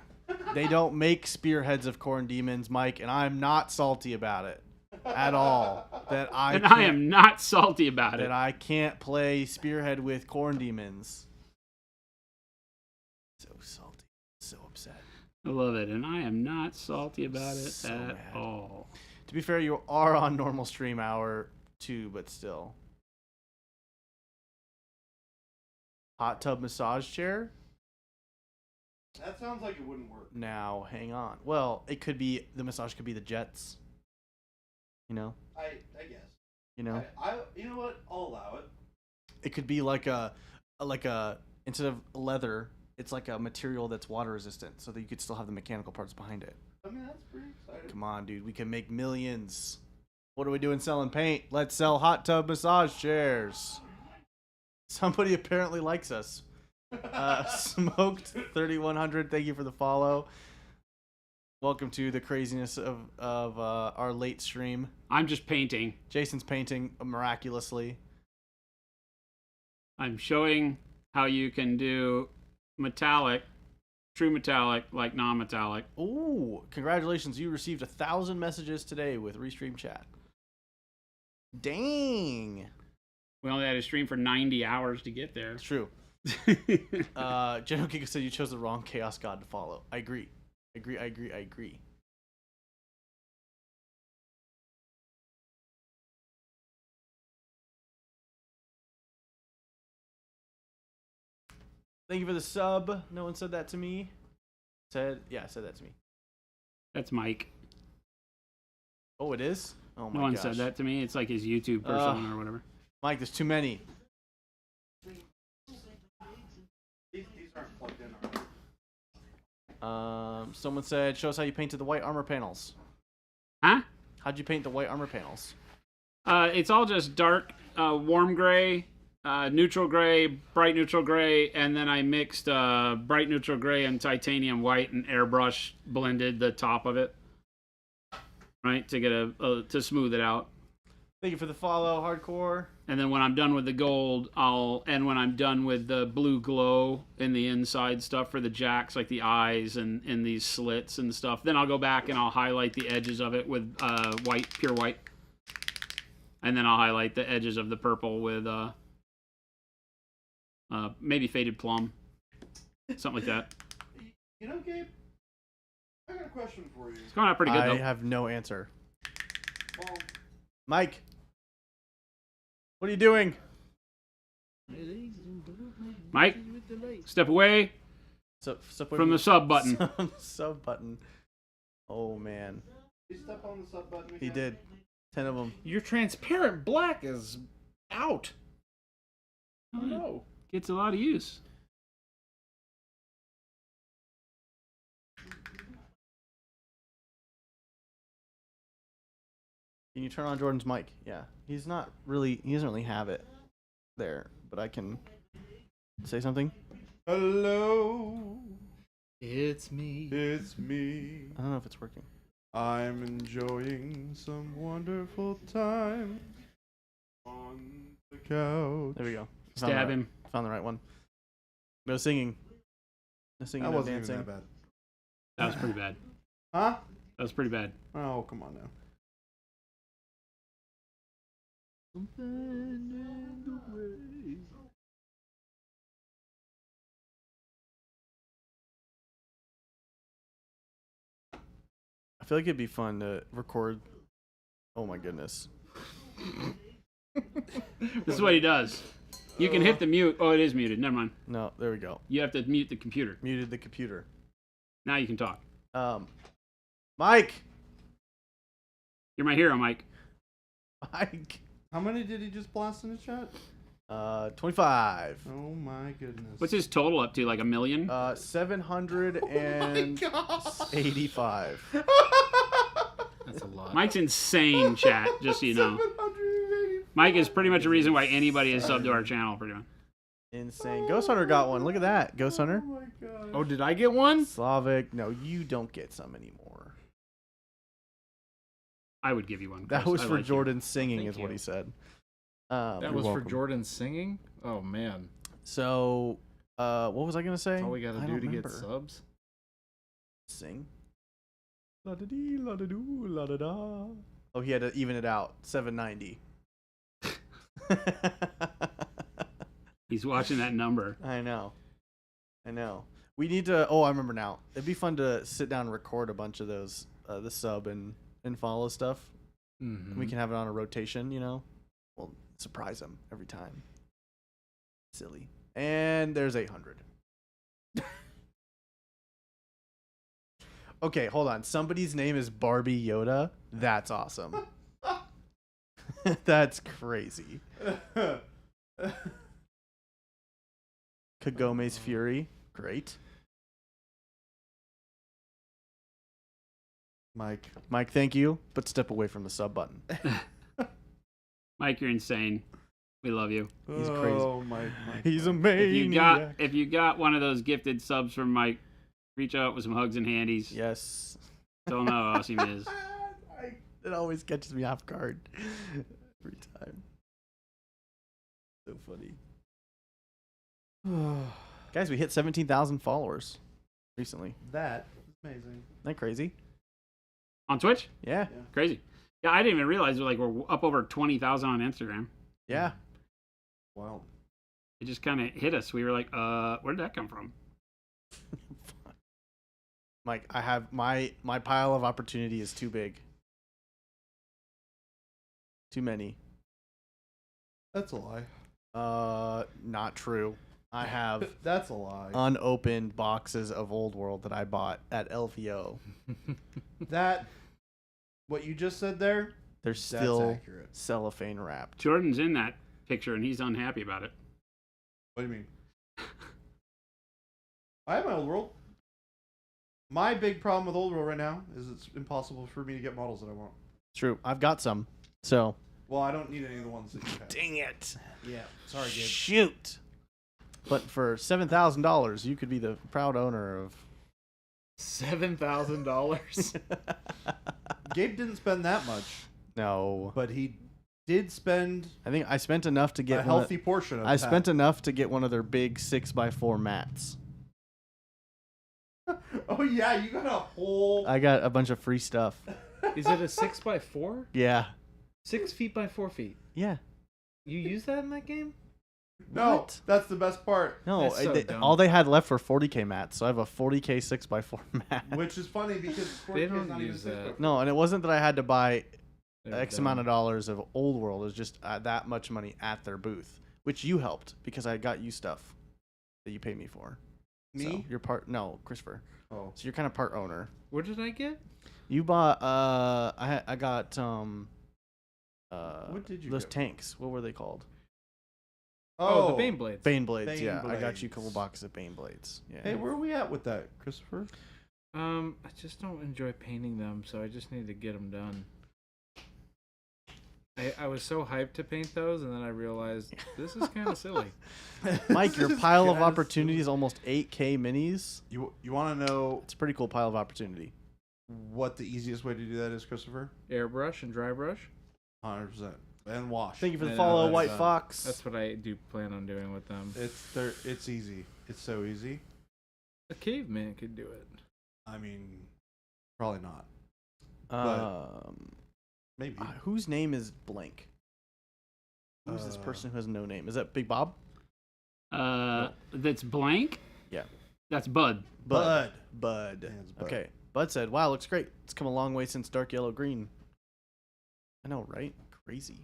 they don't make spearheads of corn demons, Mike, and I'm not salty about it at all. That I And I can't- am not salty about that it. I can't play spearhead with corn demons. So salty, so upset. I love it, and I am not salty about it So at mad. all. To be fair, you are on normal stream hour too, but still. Hot tub massage chair? That sounds like it wouldn't work. Now, hang on. Well, it could be, the massage could be the jets. You know? I guess. You know? You know what? I'll allow it. It could be like a, instead of leather, it's like a material that's water resistant, so that you could still have the mechanical parts behind it. I mean, that's pretty exciting. Come on, dude. We can make millions. What are we doing selling paint? Let's sell hot tub massage chairs. Somebody apparently likes us. Smoked 3100. Thank you for the follow. Welcome to the craziness of our late stream. I'm just painting. Jason's painting miraculously. I'm showing how you can do metallic, true metallic, like non-metallic. Ooh, congratulations. You received 1,000 messages today with Restream Chat. Dang. We only had a stream for 90 hours to get there. It's true. General Giga said you chose the wrong Chaos God to follow. I agree. I agree. Thank you for the sub. No one said that to me. Said that to me. That's Mike. Oh, it is? Oh my No one gosh. said that to me. It's like his YouTube persona or whatever. Mike, there's too many. These aren't plugged in, are they? Someone said, show us how you painted the white armor panels. Huh? How'd you paint the white armor panels? It's all just dark, warm gray, neutral gray, bright neutral gray, and then I mixed bright neutral gray and titanium white and airbrush blended the top of it, right, to get to smooth it out. Thank you for the follow, Hardcore. And then when I'm done with the gold, when I'm done with the blue glow in the inside stuff for the jacks, like the eyes and these slits and stuff, then I'll go back and I'll highlight the edges of it with white, pure white. And then I'll highlight the edges of the purple with maybe faded plum, something like that. You know, Gabe, I got a question for you. It's going out pretty good, I though. have no answer. Well, Mike, what are you doing? Mike, step away from the sub button. Sub button. Oh, man. you step on the sub button again? He did. 10 of them. Your transparent black is out. Oh, No. Gets a lot of use. Can you turn on Jordan's mic? Yeah. He doesn't really have it there, but I can say something. Hello, It's me. it's me. I don't know if it's working. I'm enjoying some wonderful time on the couch. There we go. Stab him. Found the right one. No singing. No singing, That no wasn't dancing. even that bad. That was pretty bad. Huh? That was pretty bad. Oh, come on now. I feel like it'd be fun to record Oh my goodness. This is what he does. You can hit the mute. Oh, it is muted. Never mind. No, there we go. You have to mute the computer. Muted the computer. Now you can talk. Mike. You're my hero, Mike. Mike. How many did he just blast in the chat? 25. Oh my goodness. What's his total up to? Like a million? 785. That's a lot. Mike's insane, chat. Just so you know. Mike is pretty much the reason why anybody is subbed to our channel, pretty much. Insane. Ghost Hunter got one. Look at that. Ghost Hunter. Oh my god. Oh, did I get one? Slavic. No, you don't get some anymore. I would give you one. That Chris. was I for like Jordan singing, Thank is what you. he said. That You're was for welcome. Jordan singing? Oh, man. So, what was I gonna say? That's all we got I to do don't to remember. get subs? Sing. La da dee, la da doo, la da da. Oh, he had to even it out. 790. He's watching that number. I know. We need to. Oh, I remember now. It'd be fun to sit down and record a bunch of those, the sub and follow stuff. Mm-hmm. We can have it on a rotation, you know. We'll surprise them every time. Silly. And there's 800. Okay, hold on. Somebody's name is Barbie Yoda. That's awesome. That's crazy. Kagome's Fury. Great. Mike. Mike, thank you, but step away from the sub button. Mike, you're insane. We love you. He's crazy. Oh, Mike. He's a If you got one of those gifted subs from Mike, reach out with some hugs and handies. Yes. Tell him how awesome he is. It always catches me off guard. Every time. So funny. Guys, we hit 17,000 followers recently. That is amazing. Isn't that crazy? On Twitch? Yeah. Crazy. Yeah, I didn't even realize we're up over 20,000 on Instagram. Yeah. Wow. It just kind of hit us. We were like, where did that come from? Mike, I have my pile of opportunity is too big. Too many. That's a lie. Not true. I have That's a lie. unopened boxes of Old World that I bought at LVO. That, what you just said there, They're that's still accurate. cellophane wrapped. Jordan's in that picture, and he's unhappy about it. What do you mean? I have my old world. My big problem with old world right now is it's impossible for me to get models that I want. True. I've got some. So. Well, I don't need any of the ones that you have. Dang it. Yeah. Sorry, Gabe. Shoot. But for $7,000, you could be the proud owner of. $7,000? Gabe didn't spend that much, No. but he did spend I think I spent enough to a get healthy portion of I that. spent enough to get one of their big 6x4 mats. Oh yeah, you got a whole. I got a bunch of free stuff. Is it a 6x4? Yeah. 6 feet by 4 feet. Yeah. You use that in that game? No, What? that's the best part. No, That's so dumb. all they had left were 40K mats, so I have a 40K 6x4 mat. Which is funny because They 4K is don't not even use 6 that. by 4. No, and it wasn't that I had to buy They're X dumb. amount of dollars of Old World. It was just that much money at their booth, which you helped because I got you stuff that you paid me for. Me? So you're part. No, Christopher. Oh. So you're kind of part owner. What did I get? You bought. I got. What did you Those get? tanks. What were they called? Oh, the Bane Blades. Bane blades. Bane Yeah, I got you a couple blades. boxes of Bane blades. Yeah. Hey, where are we at with that, Christopher? I just don't enjoy painting them, so I just need to get them done. I was so hyped to paint those, and then I realized this is kind of silly. Mike, your This is pile of kinda opportunity is almost 8K minis. You want to know It's a pretty cool pile of opportunity. what the easiest way to do that is, Christopher? Airbrush and dry brush. 100%. And wash. Thank you for the I know, follow, that's, White uh, Fox. That's what I do plan on doing with them. It's easy. It's so easy. A caveman could do it. I mean, probably not. um, Maybe. whose name is blank? Who's this person who has no name? Is that Big Bob? That's blank? Yeah. That's Bud. Bud. Bud. Yeah, it's Bud. Okay. Bud said, "Wow, looks great. It's come a long way since dark yellow green." I know, right? Crazy.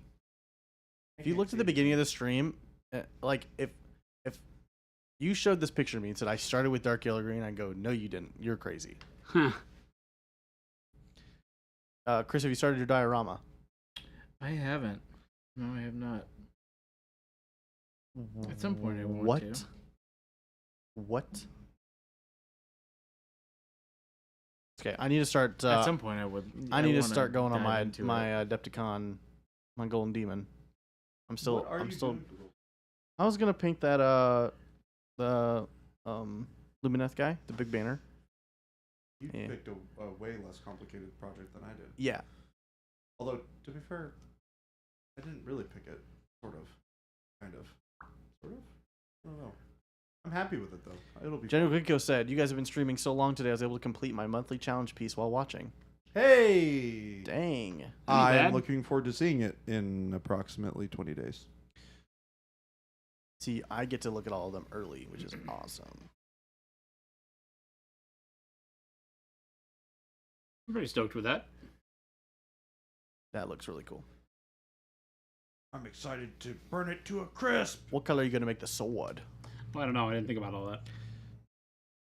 I If you can't looked at see the it. beginning of the stream, like if you showed this picture to me and said I started with dark yellow green, I'd go, no, you didn't. You're crazy. Huh. Chris, have you started your diorama? I haven't. No, I have not. At some point I want what? to. What? Okay, I need to start. At some point I would. I need to wanna start going on dive my into my it. Adepticon, my Golden Demon. I'm still. What are I'm you still. doing for gold? I was gonna paint that the Lumineth guy, the big banner. You Yeah. picked a way less complicated project than I did. Yeah. Although, to be fair, I didn't really pick it. Sort of. Kind of. Sort of? I don't know. I'm happy with it, though. It'll be General Quico said, "You guys have been streaming so long today. I was able to complete my monthly challenge piece while watching." Hey! Dang. I am bad. looking forward to seeing it in approximately 20 days. See, I get to look at all of them early, which is awesome. I'm pretty stoked with that. That looks really cool. I'm excited to burn it to a crisp. What color are you gonna make the sword? Well, I don't know. I didn't think about all that.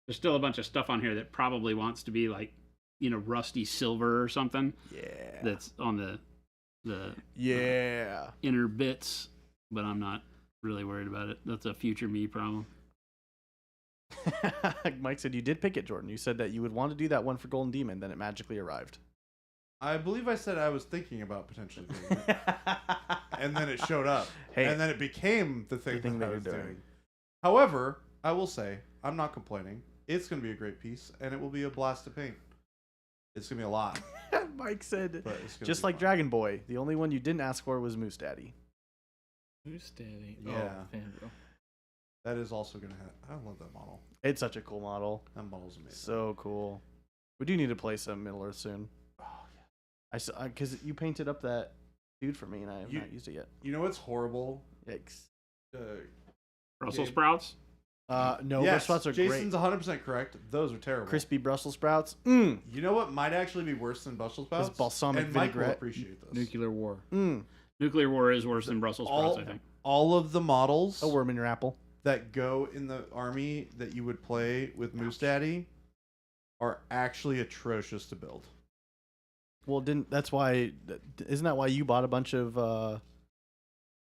There's still a bunch of stuff on here that probably wants to be like, rusty silver or something. Yeah. That's on the Yeah. inner bits, but I'm not really worried about it. That's a future me problem. Mike said you did pick it, Jordan. You said that you would want to do that one for Golden Demon, then it magically arrived. I believe I said I was thinking about potentially doing it. And then it showed up. Hey. And then it became the thing, thing that I that was you're doing. doing. However, I will say, I'm not complaining. It's going to be a great piece, and it will be a blast to paint. It's going to be a lot. Mike said, But it's gonna just be like fun. Dragon Boy, the only one you didn't ask for was Moose Daddy. Who's Daddy? Yeah. Oh, Fandro. That is also going to have... I love that model. It's such a cool model. That model's amazing. So cool. We do need to play some Middle Earth soon. Oh, yeah. I saw because you painted up that dude for me, and I have You- not used it yet. You know what's horrible? Yikes. Brussels Gabe- sprouts? No, yes, Brussels sprouts are Jason's 100% correct. Those are terrible. great. Crispy Brussels sprouts. You know what might actually be worse than Brussels sprouts? balsamic and Mike will vinaigrette. appreciate this. Nuclear War. Nuclear war is worse than Brussels sprouts, I think. All of the models A worm in your apple. that go in the army that you would play with Moose Daddy are actually atrocious to build. Well, that's why. Isn't that why you bought a bunch of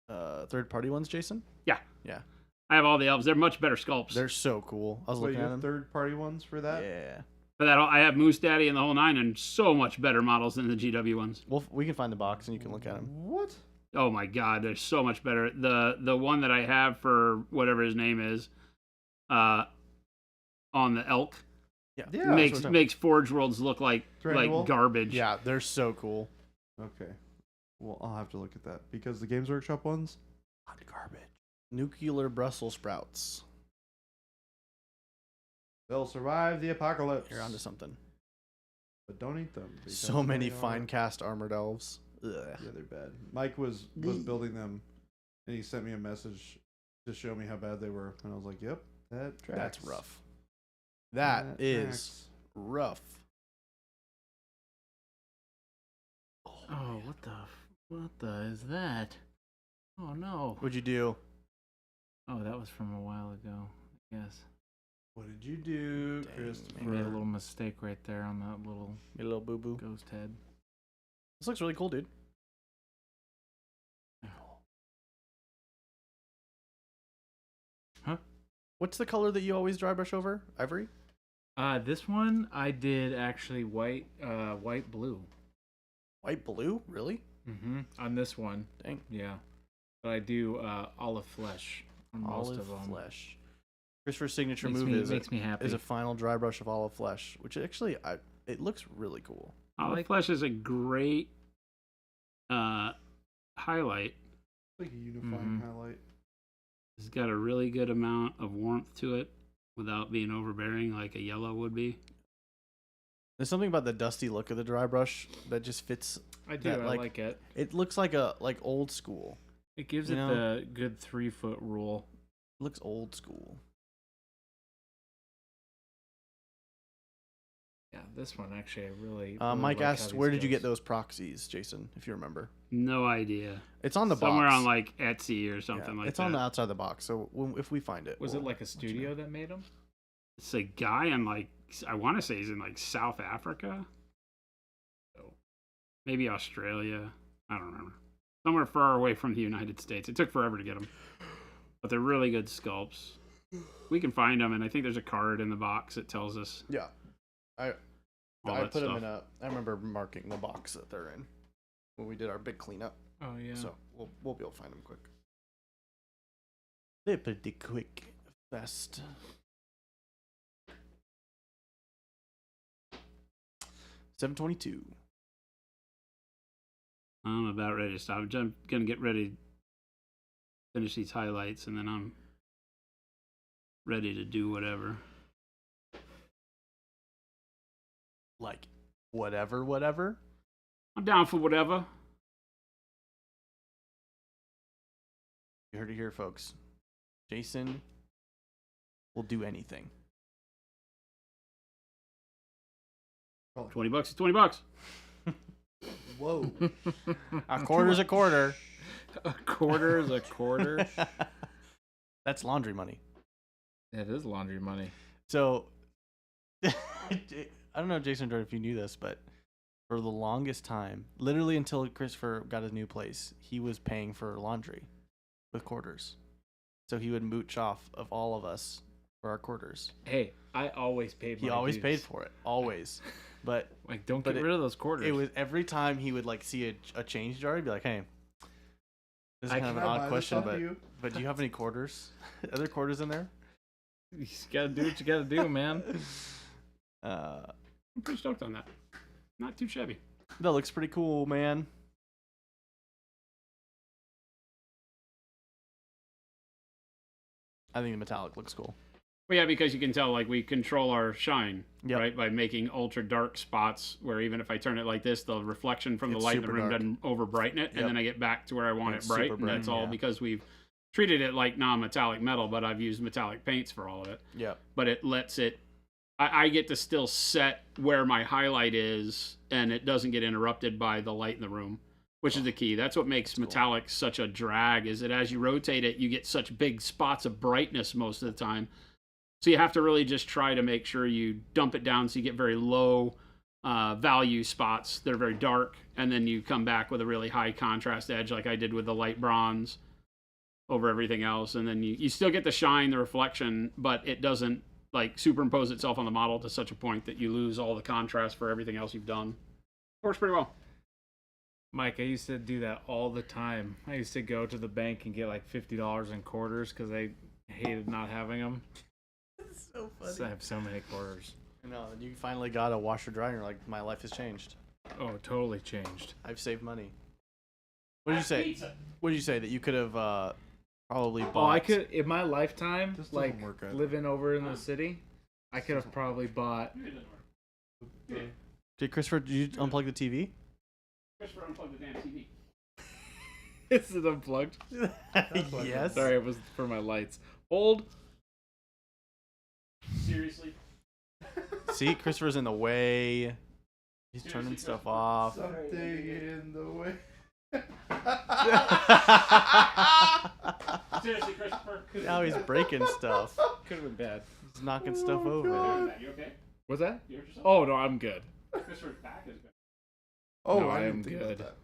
third-party ones, Jason? Yeah. Yeah. I have all the elves. They're much better sculpts. They're so cool. I was Wait, looking you at have them. third-party ones for that? Yeah. For that, I have Moose Daddy and the whole nine, and so much better models than the GW ones. Well, we can find the box and you can look at them. What? Oh my god, they're so much better. The one that I have for whatever his name is, on the elk, Yeah. Yeah. makes Forge Worlds look like Threadable? garbage. Yeah, they're so cool. Okay. Well, I'll have to look at that because the Games Workshop ones, hot garbage. Nuclear Brussels sprouts. They'll survive the apocalypse. You're onto something. But don't eat them. because So many they are- fine cast armored elves. Ugh. Yeah, they're bad. Mike was building them, and he sent me a message to show me how bad they were, and I was like, "Yep, that tracks." That's rough. That is tracks. rough. Oh, what the is that? Oh no. What'd you do? Oh, that was from a while ago. I guess What did you do, Dang, Christopher? I made a little mistake right there on that little Made a little boo boo. ghost head. This looks really cool, dude. Huh? What's the color that you always dry brush over? Ivory? This one I did actually white blue. White blue? Really? Mm-hmm. On this one, Dang. yeah. But I do olive flesh on most Olive of them. flesh. Christopher's signature Makes move me, is makes me happy. a final dry brush of olive flesh, which actually it looks really cool. Olive Flesh is a great highlight. Like a unifying Mhm. highlight. It's got a really good amount of warmth to it without being overbearing like a yellow would be. There's something about the dusty look of the dry brush that just fits. I do. that, I like- like it. It looks like old school. It gives you it know? the good 3-foot rule. It looks old school. Yeah, this one actually I really. Mike like how asked, these where did you goes. get those proxies, Jason? If you remember, No idea. it's on the Somewhere box. on like Etsy or something like it's that. on the outside of the box. So if we find it, Was it we'll like a let you know. studio that made them? It's a guy in like, I want to say he's in like South Africa. Maybe Australia. I don't remember. Somewhere far away from the United States. It took forever to get them. But they're really good sculpts. We can find them, and I think there's a card in the box that tells us. Yeah, I all I that put them stuff. in a. I remember marking the box that they're in when we did our big cleanup. Oh yeah. So we'll be able to find them quick. They're pretty quick, fast. $722. I'm about ready to stop. I'm gonna get ready to finish these highlights, and then I'm ready to do whatever. Like whatever. I'm down for whatever. You heard it here, folks. Jason will do anything. $20 is $20. Whoa. A quarter's a quarter. A quarter is a quarter. That's laundry money. It is laundry money. So, I don't know, Jason Jordan, if you knew this, but for the longest time, literally until Christopher got his new place, he was paying for laundry with quarters. So he would mooch off of all of us for our quarters. Hey, I always paid. He my always dues. paid for it, always. But Like, don't but get rid of those quarters. it was every time he would like see a change jar, he'd be like, "Hey, this is I kind of Can an I buy odd this question, off but you? do you have any quarters? Are there quarters in there?" You just gotta do what you gotta do, man. I'm pretty stoked on that. Not too shabby. That looks pretty cool, man. I think the metallic looks cool. Well, yeah, because you can tell, like, we control our shine, Yep. right? By making ultra dark spots where even if I turn it like this, the reflection from the It's light in the super room dark. doesn't over brighten it. Yep. And then I get back to where I want It's it bright. super And that's bright, all yeah. because we've treated it like non-metallic metal, but I've used metallic paints for all of it. Yep. But it lets it, I get to still set where my highlight is and it doesn't get interrupted by the light in the room, which is the key. That's what makes metallic such a drag, is that as you rotate it, you get such big spots of brightness most of the time. So you have to really just try to make sure you dump it down so you get very low value spots that are very dark, and then you come back with a really high contrast edge like I did with the light bronze over everything else. And then you still get the shine, the reflection, but it doesn't like superimpose itself on the model to such a point that you lose all the contrast for everything else you've done. Works pretty well. Mike, I used to do that all the time. I used to go to the bank and get like $50 in quarters because I hated not having them. It's so So I have so many quarters. No, and you finally got a washer dryer, and you're like, my life has changed. Oh, totally changed. I've saved money. What did you say? What did you say that you could have probably bought? Oh, I could in my lifetime, This doesn't like work out. living over in the city, I could have probably bought. Did Christopher? Did you unplug the TV? Christopher, unplug the damn TV. Is it unplugged? Yes. Sorry, it was for my lights. Hold. Seriously? See, Christopher's in the way. He's turning Seriously, stuff Christopher? off. Something in the way. Seriously, Christopher? Now he's breaking stuff. Could have been bad. He's knocking stuff over. You okay? What's that? You hurt yourself? Oh no, I'm good. Christopher's back is good. Oh, No, I I didn't am think about good. that.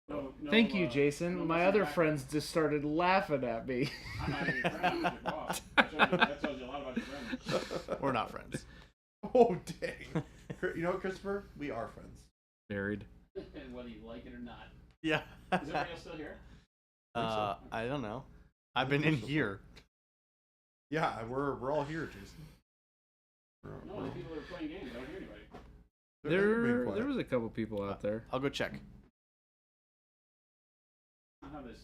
No, Thank you, Jason. no My messing other back. friends just started laughing at me. I'm not even your friend. I'm your boss. That tells you a lot about your friend. We're not friends. Oh, dang. You know what, Christopher? We are friends. Buried. Whether you like it or not. Yeah. Is everybody else still here? I don't know. I've been in here. Yeah, we're all here, Jason. No, the people that are playing games. I don't hear anybody. There was a couple people out there. I'll go check. I don't have this.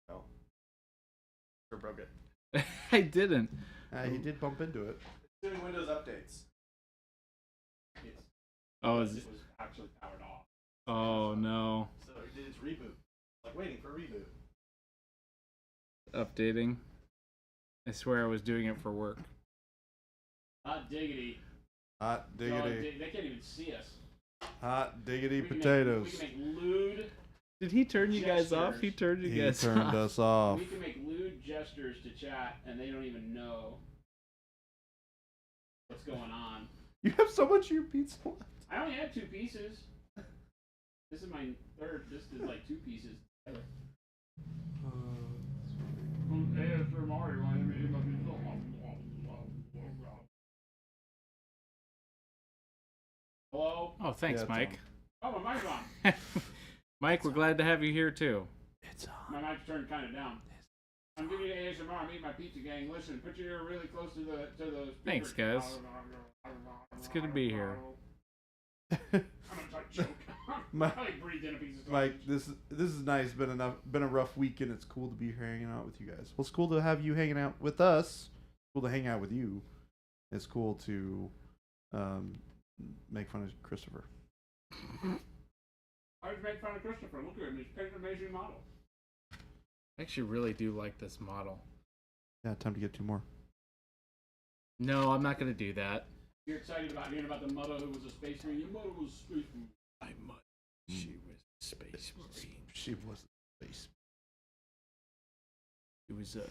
Oh. Sure broke it. I didn't. He did bump into it. Doing Windows updates. Oh, It was actually powered off. oh no. So he did his reboot. Like waiting for a reboot. Updating. I swear I was doing it for work. Hot diggity. Hot So diggity. they can't even see us. Hot diggity We can potatoes. we can make lewd. Did he turn you guys off? He turned you He guys turned off. us off. We can make lewd gestures to chat, and they don't even know what's going on. You have so much of your pizza left. I only had 2 pieces. This is my third. This is like 2 pieces. Hello? Oh, thanks, Yeah, it's Mike. Oh, my mic's on. Mike, we're glad to have you here too. It's on. My mic's turned kind of down. I'm giving you ASMR. I'm eating my pizza, gang. Listen, put your ear really close to the speaker. Thanks, guys. It's good to be here. I'm gonna choke. Mike, I breathed in a piece of sausage. Mike, this is nice. Been a rough week, and it's cool to be here hanging out with you guys. Well, it's cool to have you hanging out with us. Cool to hang out with you. It's cool to make fun of Christopher. I just make fun of Christopher. Look at him. He's picked an amazing model. I actually really do like this model. Yeah, time to get 2 more. No, I'm not going to do that. You're excited about hearing about the mother who was a space marine. Your mother was a space marine. She was a space marine. She was a space. She was a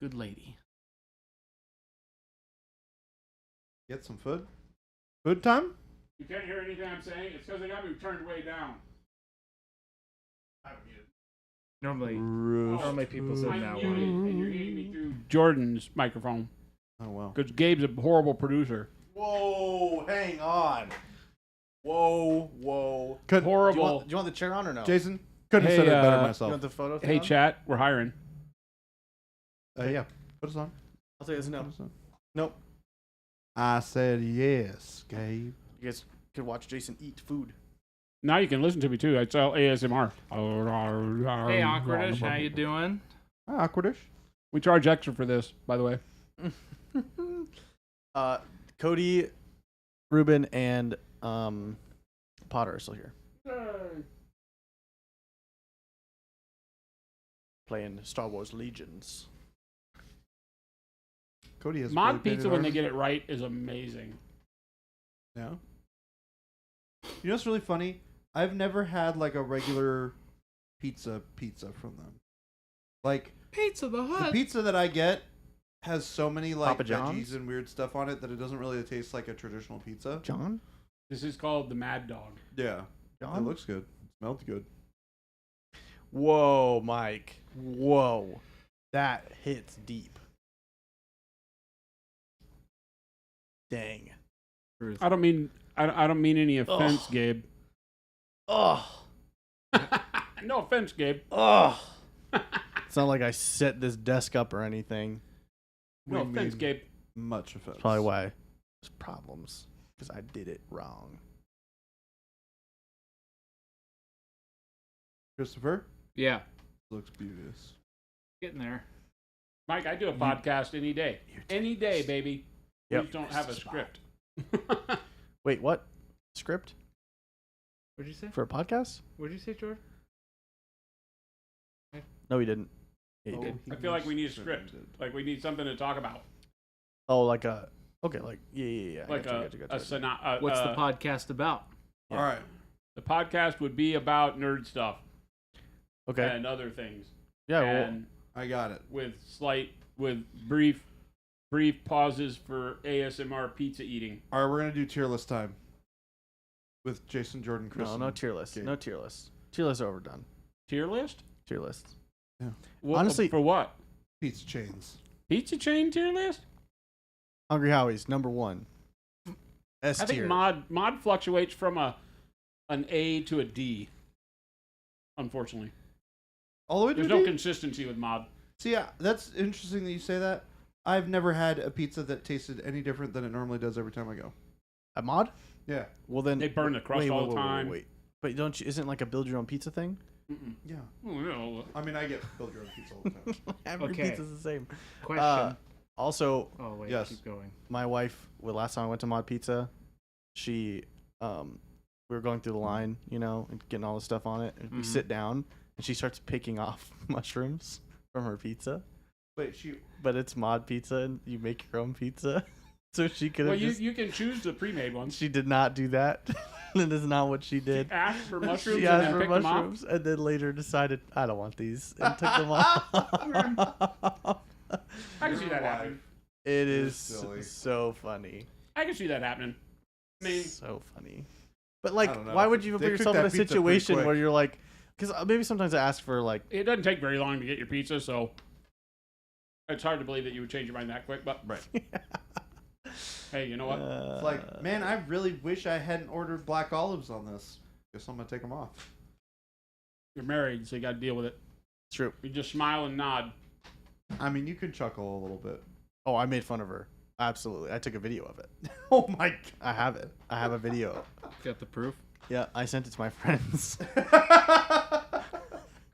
good lady. Get some food. Food time. You can't hear anything I'm saying. It's because they got me turned way down. Normally people say I'm that muted, word. and you're eating me through. Jordan's microphone Oh wow. because Gabe's a horrible producer. Whoa, hang on. Whoa. Couldn't, Do Horrible. you want the chair on or no? Jason, couldn't Hey, have said it better you You myself. want the photo thing Hey, on? chat, we're hiring. Yeah, put us on. I'll say it's no. Put us on. Nope. I said yes, Gabe. You guys could watch Jason eat food. Now you can listen to me too. It's all ASMR. Hey, Awkwardish, how you doing? Hi, awkwardish. We charge extra for this, by the way. Cody, Ruben, and Potter are still here. Playing Star Wars Legions. Cody has Mod really painted pizza, when they ours. get it right, is amazing. Yeah. You know what's really funny? I've never had like a regular pizza from them. Like Pizza the the Hut. pizza that I get has so many like Papa John's? veggies and weird stuff on it that it doesn't really taste like a traditional pizza. John? This is called the Mad Dog. Yeah. It John? looks good. Smelled good. Whoa, Mike. Whoa. That hits deep. Dang. I don't mean any offense, Ugh. Gabe. Ugh. No offense, Gabe. Ugh. It's not like I set this desk up or anything. No We offense, mean Gabe. Much offense. That's probably why there's problems. Because I did it wrong. Christopher Yeah, looks beauteous. getting there. Mike, I do a podcast any day. Any day, baby. Yep. Please don't have a script. Wait, what? Script? What'd you say? For a podcast? What'd you say, George? No, he didn't. Yeah, he Oh, did. he I feel like we need a most script. certainly did. Like we need something to talk about. Oh, like a. Okay, like. Yeah. Like Gotcha. What's the podcast about? Yeah. All right. The podcast would be about nerd stuff Okay. and other things. Yeah, well. And I got it. with brief pauses for ASMR pizza eating. All right, we're gonna do tier list time with Jason, Jordan, Chris. No tier list. Gabe. No tier list. Tier lists are overdone. Tier list? Tier lists. Honestly, for what? Pizza chains. Pizza chain tier list? Hungry Howie's #1. S I think tier. mod fluctuates from an A to a D. Unfortunately, All the way to there's a no D? consistency with mod. See, yeah, that's interesting that you say that. I've never had a pizza that tasted any different than it normally does every time I go. A mod? Yeah. Well then. They burn the crust all the time. Wait. But don't you? Isn't like a build your own pizza thing? Mm-mm. Yeah. Oh, no. I mean, I get build your own pizza all the time. Every Okay. pizza's the same. Question. Also, Oh wait, yes. keep going. my wife, last time I went to Mod Pizza, she, we were going through the line, and getting all the stuff on it. And we Mhm. sit down, and she starts picking off mushrooms from her pizza. Wait, she. But it's Mod Pizza, and you make your own pizza. So she could Well, have just. you can choose the pre-made ones. She did not do that. That is not what she did. Asked for mushrooms She and asked then for picked them off. mushrooms and then later decided, I don't want these, and took them off. I can see that happening. It is is silly. so funny. I can see that happening. I mean, So funny. But, like, I don't know. why would you They put yourself cooked in a that pizza pretty situation quick. where you're like, because maybe sometimes I ask for, like, it doesn't take very long to get your pizza, so it's hard to believe that you would change your mind that quick. But hey, you know what? It's like, man, I really wish I hadn't ordered black olives on this. Guess I'm gonna take them off. You're married, so you got to deal with it. It's true. You just smile and nod. I mean, you can chuckle a little bit. Oh, I made fun of her. Absolutely. I took a video of it. Oh my I have it. I have a video. Got the proof? Yeah, I sent it to my friends. god.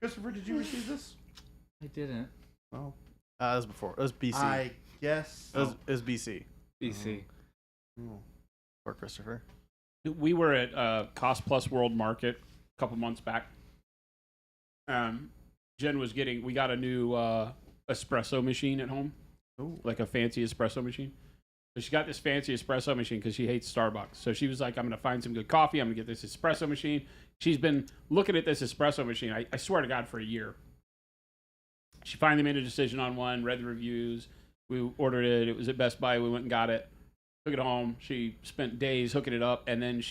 Christopher, did you receive this? I didn't. Oh, That was before. It was BC. I guess. It was BC BC. Oh. for Christopher. We were at Cost Plus World Market a couple months back. Jen was we got a new espresso machine at home, like a fancy espresso machine. So she got this fancy espresso machine because she hates Starbucks. So she was like, I'm going to find some good coffee. I'm going to get this espresso machine. She's been looking at this espresso machine, I swear to God, for a year. She finally made a decision on one, read the reviews. We ordered it. It was at Best Buy. We went and got it. Took it home. She spent days hooking it up, and then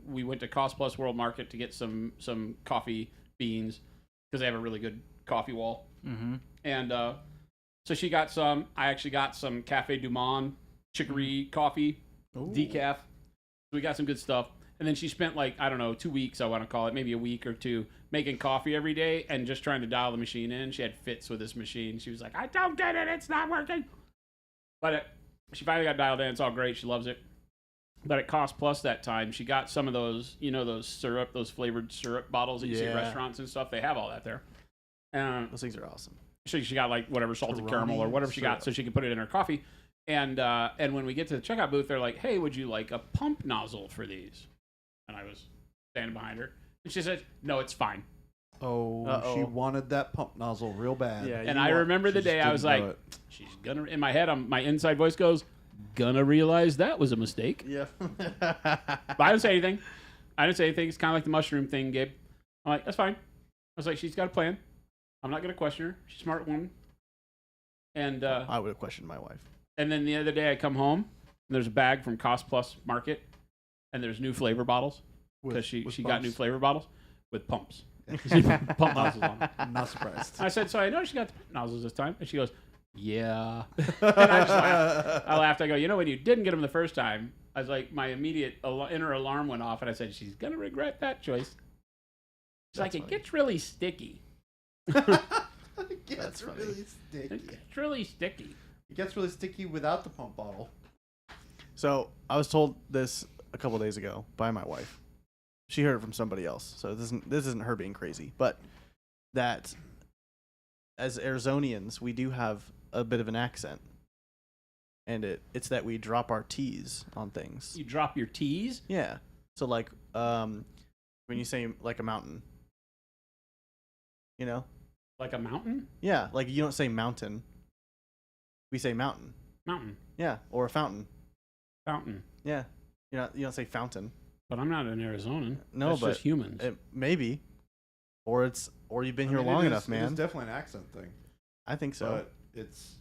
we went to Cost Plus World Market to get some coffee beans because they have a really good coffee wall. Mm-hmm. And so she got some. I actually got some Cafe Du Monde chicory coffee, decaf. So we got some good stuff. And then she spent 2 weeks, I want to call it, maybe a week or two, making coffee every day and just trying to dial the machine in. She had fits with this machine. She was like, I don't get it. It's not working. But she finally got dialed in. It's all great. She loves it. But at Cost Plus that time, she got some of those, those flavored syrup bottles that you see at Yeah. restaurants and stuff. They have all that there. Those things are awesome. So she got whatever salted caramel or whatever she got, so she could put it in her coffee. And when we get to the checkout booth, they're like, "Hey, would you like a pump nozzle for these?" And I was standing behind her, and she said, "No, it's fine." Oh, she wanted that pump nozzle real bad. Yeah, And I remember the day I was like, "She's gonna." In my head, my inside voice goes, "Gonna realize that was a mistake." Yeah. But I didn't say anything. It's kind of like the mushroom thing, Gabe. I'm like, "That's fine." I was like, "She's got a plan. I'm not gonna question her. She's a smart woman." And I would have questioned my wife. And then the other day I come home and there's a bag from Cost Plus Market and there's new flavor bottles because she got new flavor bottles with pumps. Pump nozzles on them. I'm not surprised. I said, so I noticed you got the pump nozzles this time. And she goes, yeah. And I just laughed. I laughed. I go, when you didn't get them the first time, I was like, my immediate inner alarm went off and I said, she's going to regret that choice. She's like, it gets really sticky. It gets That's funny. really sticky. It gets really sticky. It gets really sticky without the pump bottle. So I was told this a couple days ago by my wife. She heard it from somebody else, so this isn't her being crazy, but that as Arizonians we do have a bit of an accent, and it's that we drop our T's on things. You drop your T's? Yeah. So like when you say like a mountain, Like a mountain? yeah, like you don't say mountain. We say mountain. Mountain. Yeah, or a fountain. Fountain. Yeah, you don't say fountain. But I'm not an Arizonan. No, That's but just humans. Maybe, or you've been here I mean, long it enough, is, man. It's definitely an accent thing. I think so. But it's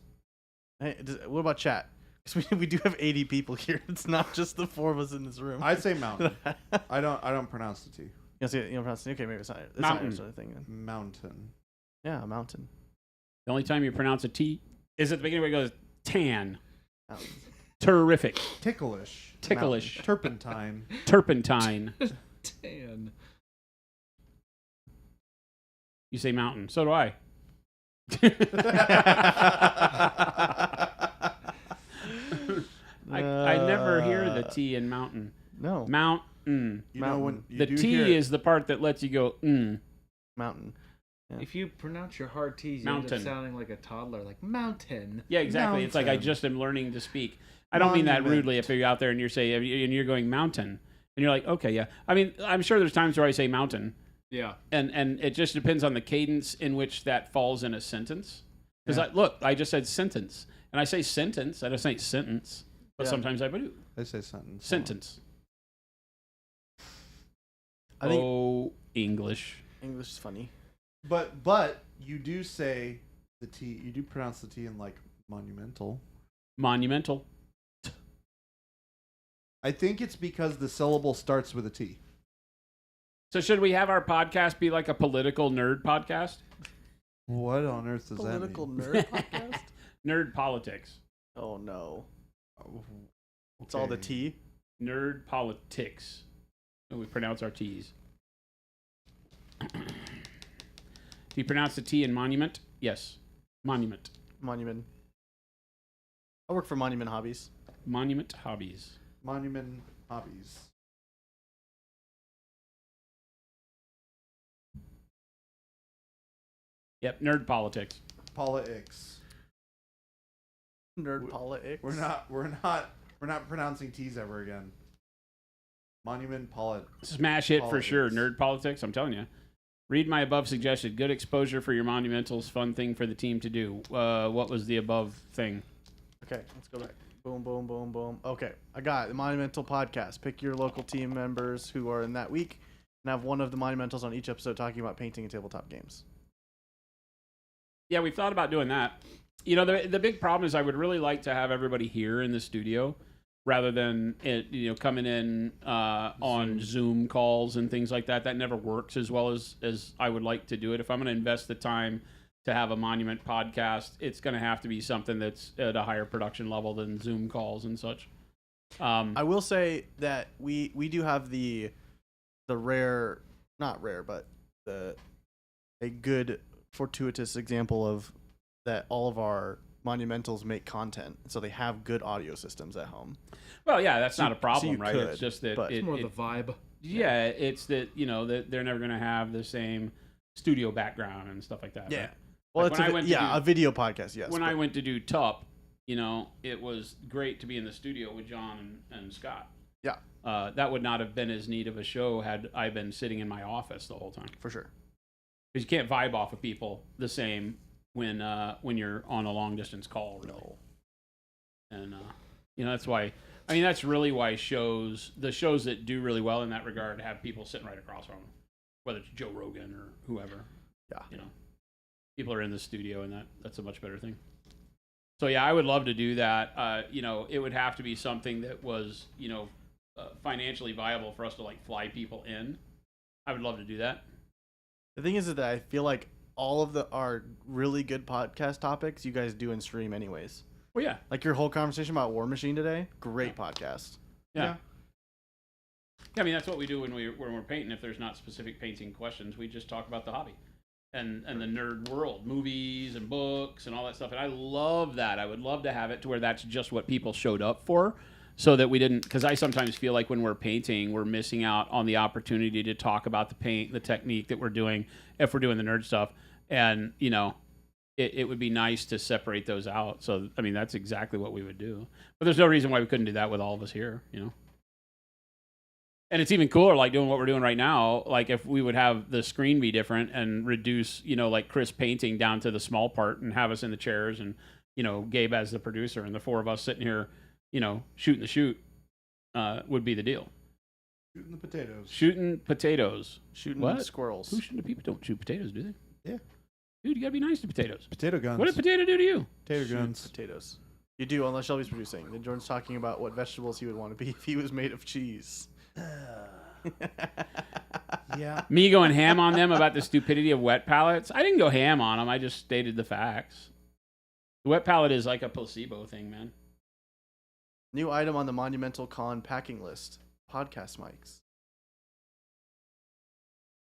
Hey, what about chat? Because we do have 80 people here. It's not just the 4 of us in this room. I'd say mountain. I don't pronounce the T. You don't see it, you don't pronounce it. Okay, maybe it's not. It's Mountain. not sort of thing. Then. Mountain. Yeah, a mountain. The only time you pronounce a T is at the beginning where it goes tan. Mountain. Terrific. Ticklish. Ticklish. Turpentine. Turpentine. Tan. You say mountain. So do I. I never hear the T in mountain. No. Mountain. You know when Mountain. you The do T hear it, is the part that lets you go, Mountain. Yeah. If you pronounce your hard T's, you end Mountain. up sounding like a toddler, like mountain. Yeah, exactly. It's like I Mountain. just am learning to speak. I don't mean that Monument. rudely if you're out there and you're going mountain. And you're like, okay, yeah. I mean, I'm sure there's times where I say mountain. Yeah. And it just depends on the cadence in which that falls in a sentence. Because Yeah. I just said sentence. And I say sentence. I don't say sentence. but Yeah. sometimes I do. I say sentence. Sentence. I think Oh, English. English is funny. But you do say the T. You do pronounce the T in like monumental. Monumental. I think it's because the syllable starts with a T. So should we have our podcast be like a political nerd podcast? What on earth does Political that mean? nerd podcast? Nerd politics. Oh no. Oh, It's all the okay. T. Nerd politics. And we pronounce our T's. Do you pronounce the T in monument? Yes. Monument. Monument. I work for Monument Hobbies. Monument hobbies. Monument hobbies. Yep, nerd politics. Politics. Nerd politics. We're not pronouncing T's ever again. Monument Smash hit for sure. Politics. Nerd politics, I'm telling you. Read my above suggested. Good exposure for your monumentals. Fun thing for the team to do. What was the above thing? Okay, let's go back. Boom, boom, boom, boom. Okay, I got it. The Monumental Podcast. Pick your local team members who are in that week and have one of the Monumentals on each episode talking about painting and tabletop games. Yeah, we've thought about doing that. You know, the big problem is I would really like to have everybody here in the studio rather than it, coming in on Zoom calls and things like that. That never works as well as I would like to do it. If I'm going to invest the time to have a Monument podcast, it's going to have to be something that's at a higher production level than Zoom calls and such. I will say that we do have the rare, not rare, but a good fortuitous example of that all of our monumentals make content, so they have good audio systems at home. Well, yeah, that's So- not a problem, so you right? could, It's just that but- It's more the vibe. yeah, it's that that they're never going to have the same studio background and stuff like that. Yeah. right? Well, Like it's when I went to do- a video podcast. Yes. When but- I went to do TUP, it was great to be in the studio with John and Scott. Yeah. That would not have been as neat of a show had I been sitting in my office the whole time. for sure. Because you can't vibe off of people the same when you're on a long distance call, really. No. And that's why. I mean, that's really why the shows that do really well in that regard have people sitting right across from them, whether it's Joe Rogan or whoever. Yeah. People are in the studio, and that's a much better thing. So yeah, I would love to do that. It would have to be something that was financially viable for us to like fly people in. I would love to do that. The thing is that I feel like all of our really good podcast topics you guys do in stream anyways. Well, yeah, Like your whole conversation about War Machine today, great podcast. yeah. I mean, that's what we do when we're painting. If there's not specific painting questions, we just talk about the hobby and the nerd world, movies and books and all that stuff. And I love that. I would love to have it to where that's just what people showed up for, so that we didn't. Because I sometimes feel like when we're painting, we're missing out on the opportunity to talk about the paint, the technique that we're doing, if we're doing the nerd stuff. And it would be nice to separate those out. So I mean, that's exactly what we would do. But there's no reason why we couldn't do that with all of us here. And it's even cooler, like doing what we're doing right now. Like if we would have the screen be different and reduce, like Chris painting down to the small part and have us in the chairs and, Gabe as the producer and the four of us sitting here, shooting the shoot, would be the deal. Shooting the potatoes. Shooting potatoes. Shooting What? squirrels. Who shooting people don't shoot potatoes, do they? Yeah. Dude, you gotta be nice to potatoes. Potato guns. What did potato do to you? Potato Shoot guns. potatoes. You do, unless Shelby's producing. Then Jordan's talking about what vegetables he would want to be if he was made of cheese. Yeah. Me going ham on them about the stupidity of wet palettes. I didn't go ham on them. I just stated the facts. The wet palette is like a placebo thing, man. New item on the Monumental Con packing list: podcast mics.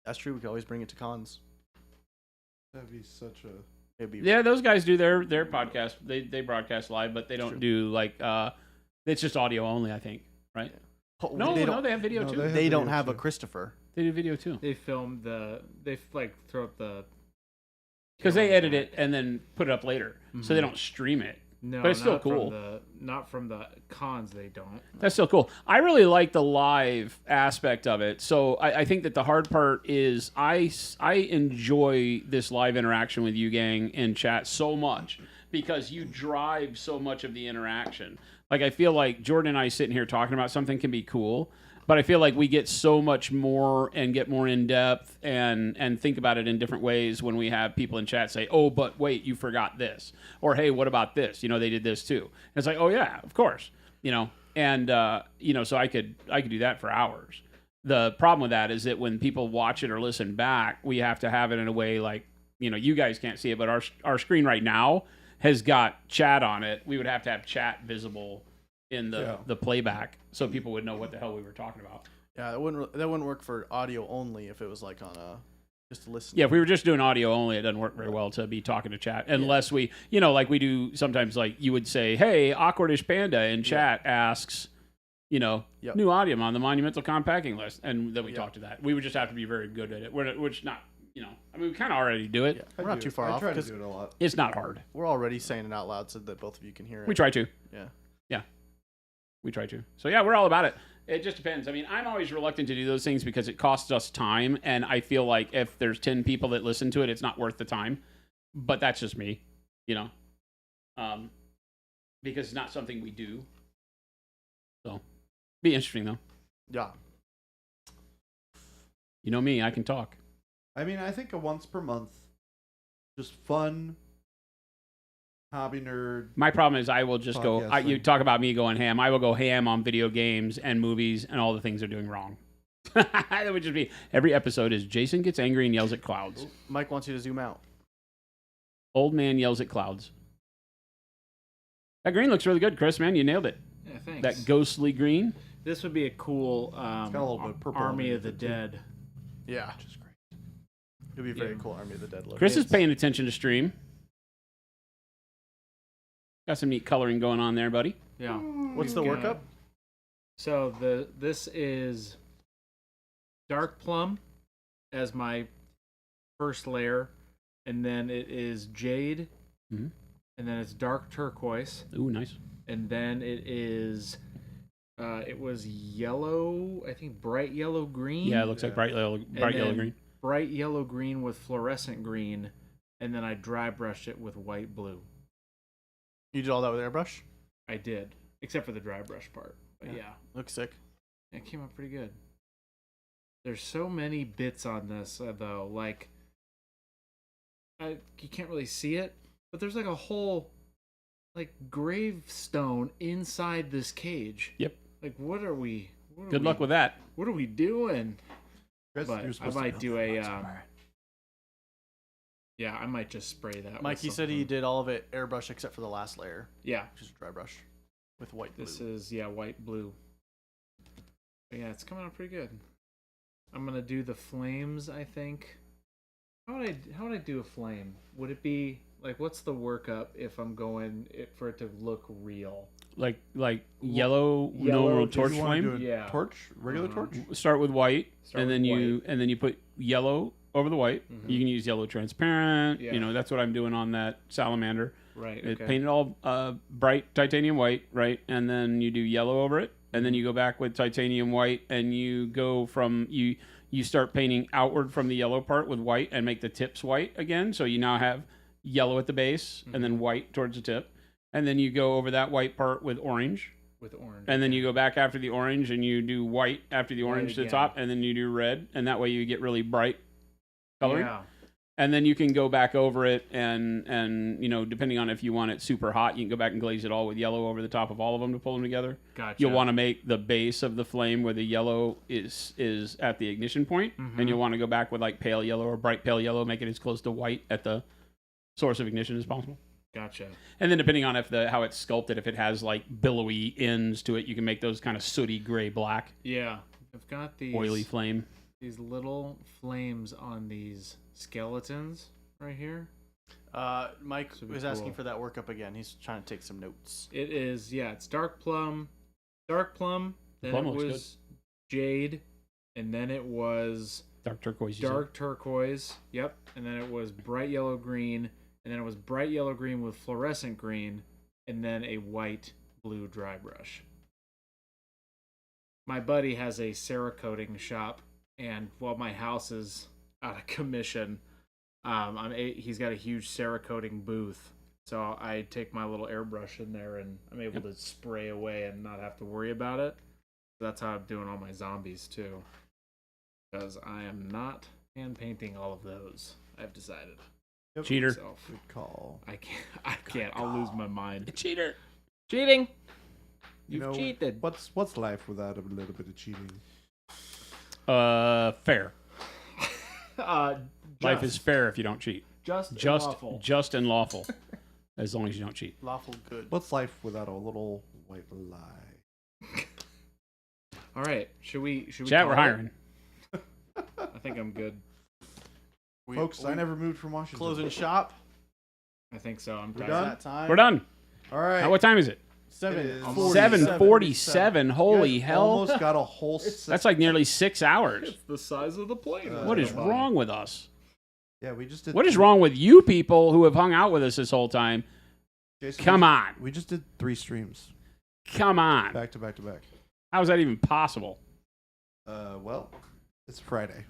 That's true. We could always bring it to cons. That'd be such a. It'd be Yeah, those guys do their podcast. They broadcast live, but they don't True. do like it's just audio only, I think, right? Oh, No, they no, don't. they have video No, too. they have They don't video have a too. Christopher. They do video too. They filmed they throw up the. Because they edit it and then put it up later. So they Mhm. don't stream it. No, But it's still not cool. Not from the cons. They don't. That's still cool. I really like the live aspect of it. So I think that the hard part is I enjoy this live interaction with you, gang, in chat so much because you drive so much of the interaction. Like, I feel like Jordan and I sitting here talking about something can be cool, but I feel like we get so much more and get more in depth and think about it in different ways when we have people in chat say, "Oh, but wait, you forgot this," or "Hey, what about this? You know, they did this too." And it's like, "Oh yeah, of course," you know, and you know, so I could do that for hours. The problem with that is that when people watch it or listen back, we have to have it in a way like, you know, you guys can't see it, but our screen right now has got chat on it. We would have to have chat visible in the playback so people would know what the hell we were talking about. Yeah, that wouldn't work for audio only if it was like on a just to listen. Yeah, if we were just doing audio only, it doesn't work very well to be talking to chat unless we, you know, like we do sometimes. Like you would say, "Hey, Awkwardish Panda in chat asks, you know, new audio on the Monumental Compacting list," and then we talk to that. We would just have to be very good at it. Which not, you know, I mean, we kind of already do it. Yeah, we're not too far off. I try to do it a lot. It's not hard. We're already saying it out loud so that both of you can hear it. We try to. Yeah. We try to. So yeah, we're all about it. It just depends. I mean, I'm always reluctant to do those things because it costs us time, and I feel like if there's 10 people that listen to it, it's not worth the time. But that's just me, you know, because it's not something we do. So, be interesting though. Yeah. You know me, I can talk. I mean, I think a once per month, just fun, hobby nerd. My problem is I will just go. You talk about me going ham. I will go ham on video games and movies and all the things they're doing wrong. That would just be every episode is Jason gets angry and yells at clouds. Mike wants you to zoom out. Old man yells at clouds. That green looks really good, Chris. Man, you nailed it. Yeah, thanks. That ghostly green. This would be a cool got a little bit of purple Army of the underneath it, too. Dead. Yeah. Which is great. It'd be a very cool Army of the Dead look. Chris is paying attention to stream. Got some neat coloring going on there, buddy. Yeah. What's the workup? So this is dark plum as my first layer, and then it is jade, Mhm. and then it's dark turquoise, Ooh, nice. and then it is it was yellow, I think bright yellow green. Yeah, it looks like bright yellow then green. Bright yellow green with fluorescent green, and then I dry brushed it with white blue. You did all that with airbrush? I did, except for the dry brush part. But yeah, Looks sick. it came out pretty good. There's so many bits on this though, like you can't really see it, but there's like a whole like gravestone inside this cage. Yep. Like what are we? Good luck with that. What are we doing? Chris, But you're I supposed to might know. do a. Yeah, I might just spray that. Mike, with he said he something. did all of it airbrush except for the last layer, Yeah, which is dry brush with white blue. this is white blue. But yeah, it's coming out pretty good. I'm gonna do the flames. I think. How would I do a flame? Would it be like what's the workup if I'm going for it to look real? Like yellow Yellow, normal just torch You wanna flame. do a Yeah. torch, regular Uh-huh. torch. Start with white, Start and with then white. you put yellow over the white. Mhm. You can use yellow transparent. Yeah. You know, that's what I'm doing on that salamander. Right. It Okay. painted all bright titanium white, right? And then you do yellow over it, and then you go back with titanium white, and you go from you start painting outward from the yellow part with white and make the tips white again. So you now have yellow at the base and then white towards the tip, and then you go over that white part with orange, With orange. and then you go back after the orange and you do white after the orange to the again. top, and then you do red, and that way you get really bright coloring. Yeah. And then you can go back over it and you know, depending on if you want it super hot, you can go back and glaze it all with yellow over the top of all of them to pull them together. Gotcha. You'll want to make the base of the flame where the yellow is at the ignition point, Mhm. and you'll want to go back with like pale yellow or bright pale yellow, make it as close to white at the source of ignition as possible. Gotcha. And then depending on how it's sculpted, if it has like billowy ends to it, you can make those kind of sooty gray black, Yeah. I've got these oily flame. these little flames on these skeletons right here. Mike This would be was asking cool. for that workup again. He's trying to take some notes. It is, it's dark plum, then plum it looks was jade, and then it was Dark turquoise. you said. dark turquoise, and then it was bright yellow green, and then it was bright yellow green with fluorescent green, and then a white blue dry brush. My buddy has a Cerakoting shop, and while my house is out of commission, he's got a huge Cerakoting booth. So I take my little airbrush in there, and I'm able to spray away and not have to worry about it. That's how I'm doing all my zombies too, because I am not hand painting all of those. I've decided. Cheater. Myself. Good call. I can't. I'll lose my mind. Cheater. Cheating. You You've know, cheated. What's life without a little bit of cheating? Fair. Life is Just- fair if you don't cheat. just and Just, lawful. just and lawful, as long as you don't cheat. Lawful good. What's life without a little white lie? All right. Should we? Chat, call we're it? hiring. I think I'm good. Folks, I never moved from Washington. Closing shop. I think so. I'm We're tired. done? That time. We're done. All right. What time is it? It is 7:47. Holy You guys hell! Almost got a whole. That's like nearly 6 hours. It's the size of the plane. What is wrong with us? Yeah, we just did. What is wrong with you people who have hung out with us this whole time? Jason, Come on. We just did 3 streams Come on. back to back to back. How is that even possible? Well, it's Friday.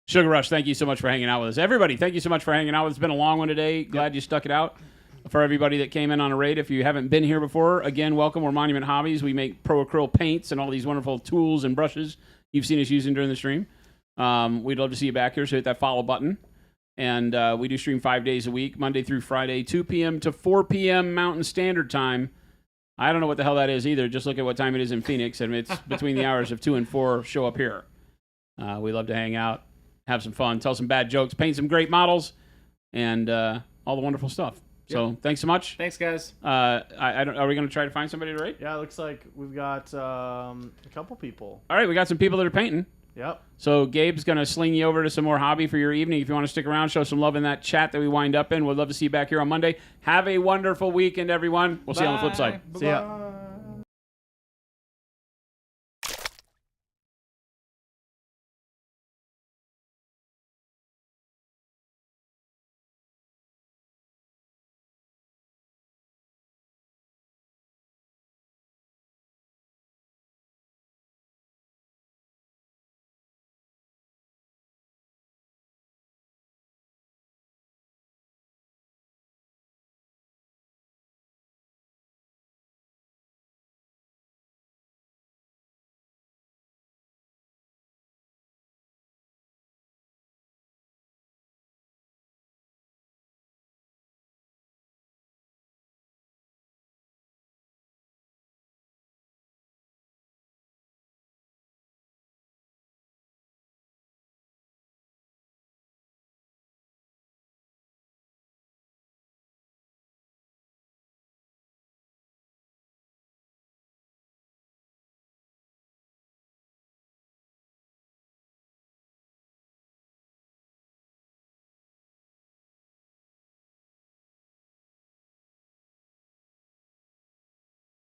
Sugar Rush, thank you so much for hanging out with us. Everybody, thank you so much for hanging out with us. It's been a long one today. Glad you stuck it out. For everybody that came in on a raid, if you haven't been here before, again, welcome. We're Monument Hobbies. We make pro acrylic paints and all these wonderful tools and brushes you've seen us using during the stream. We'd love to see you back here, so hit that follow button. And we do stream 5 days a week, Monday through Friday, 2 p.m. to 4 p.m. Mountain Standard Time. I don't know what the hell that is either. Just look at what time it is in Phoenix, and it's between the hours of 2 and 4. Show up here. We love to hang out, have some fun, tell some bad jokes, paint some great models, and all the wonderful stuff. So thanks so much. Thanks, guys. I don't. Are we going to try to find somebody to rate? Yeah, it looks like we've got a couple people. All right, we got some people that are painting. Yep. So Gabe's going to sling you over to some more hobby for your evening. If you want to stick around, show some love in that chat that we wind up in. We'd love to see you back here on Monday. Have a wonderful weekend, everyone. We'll see you on the flip side. See ya.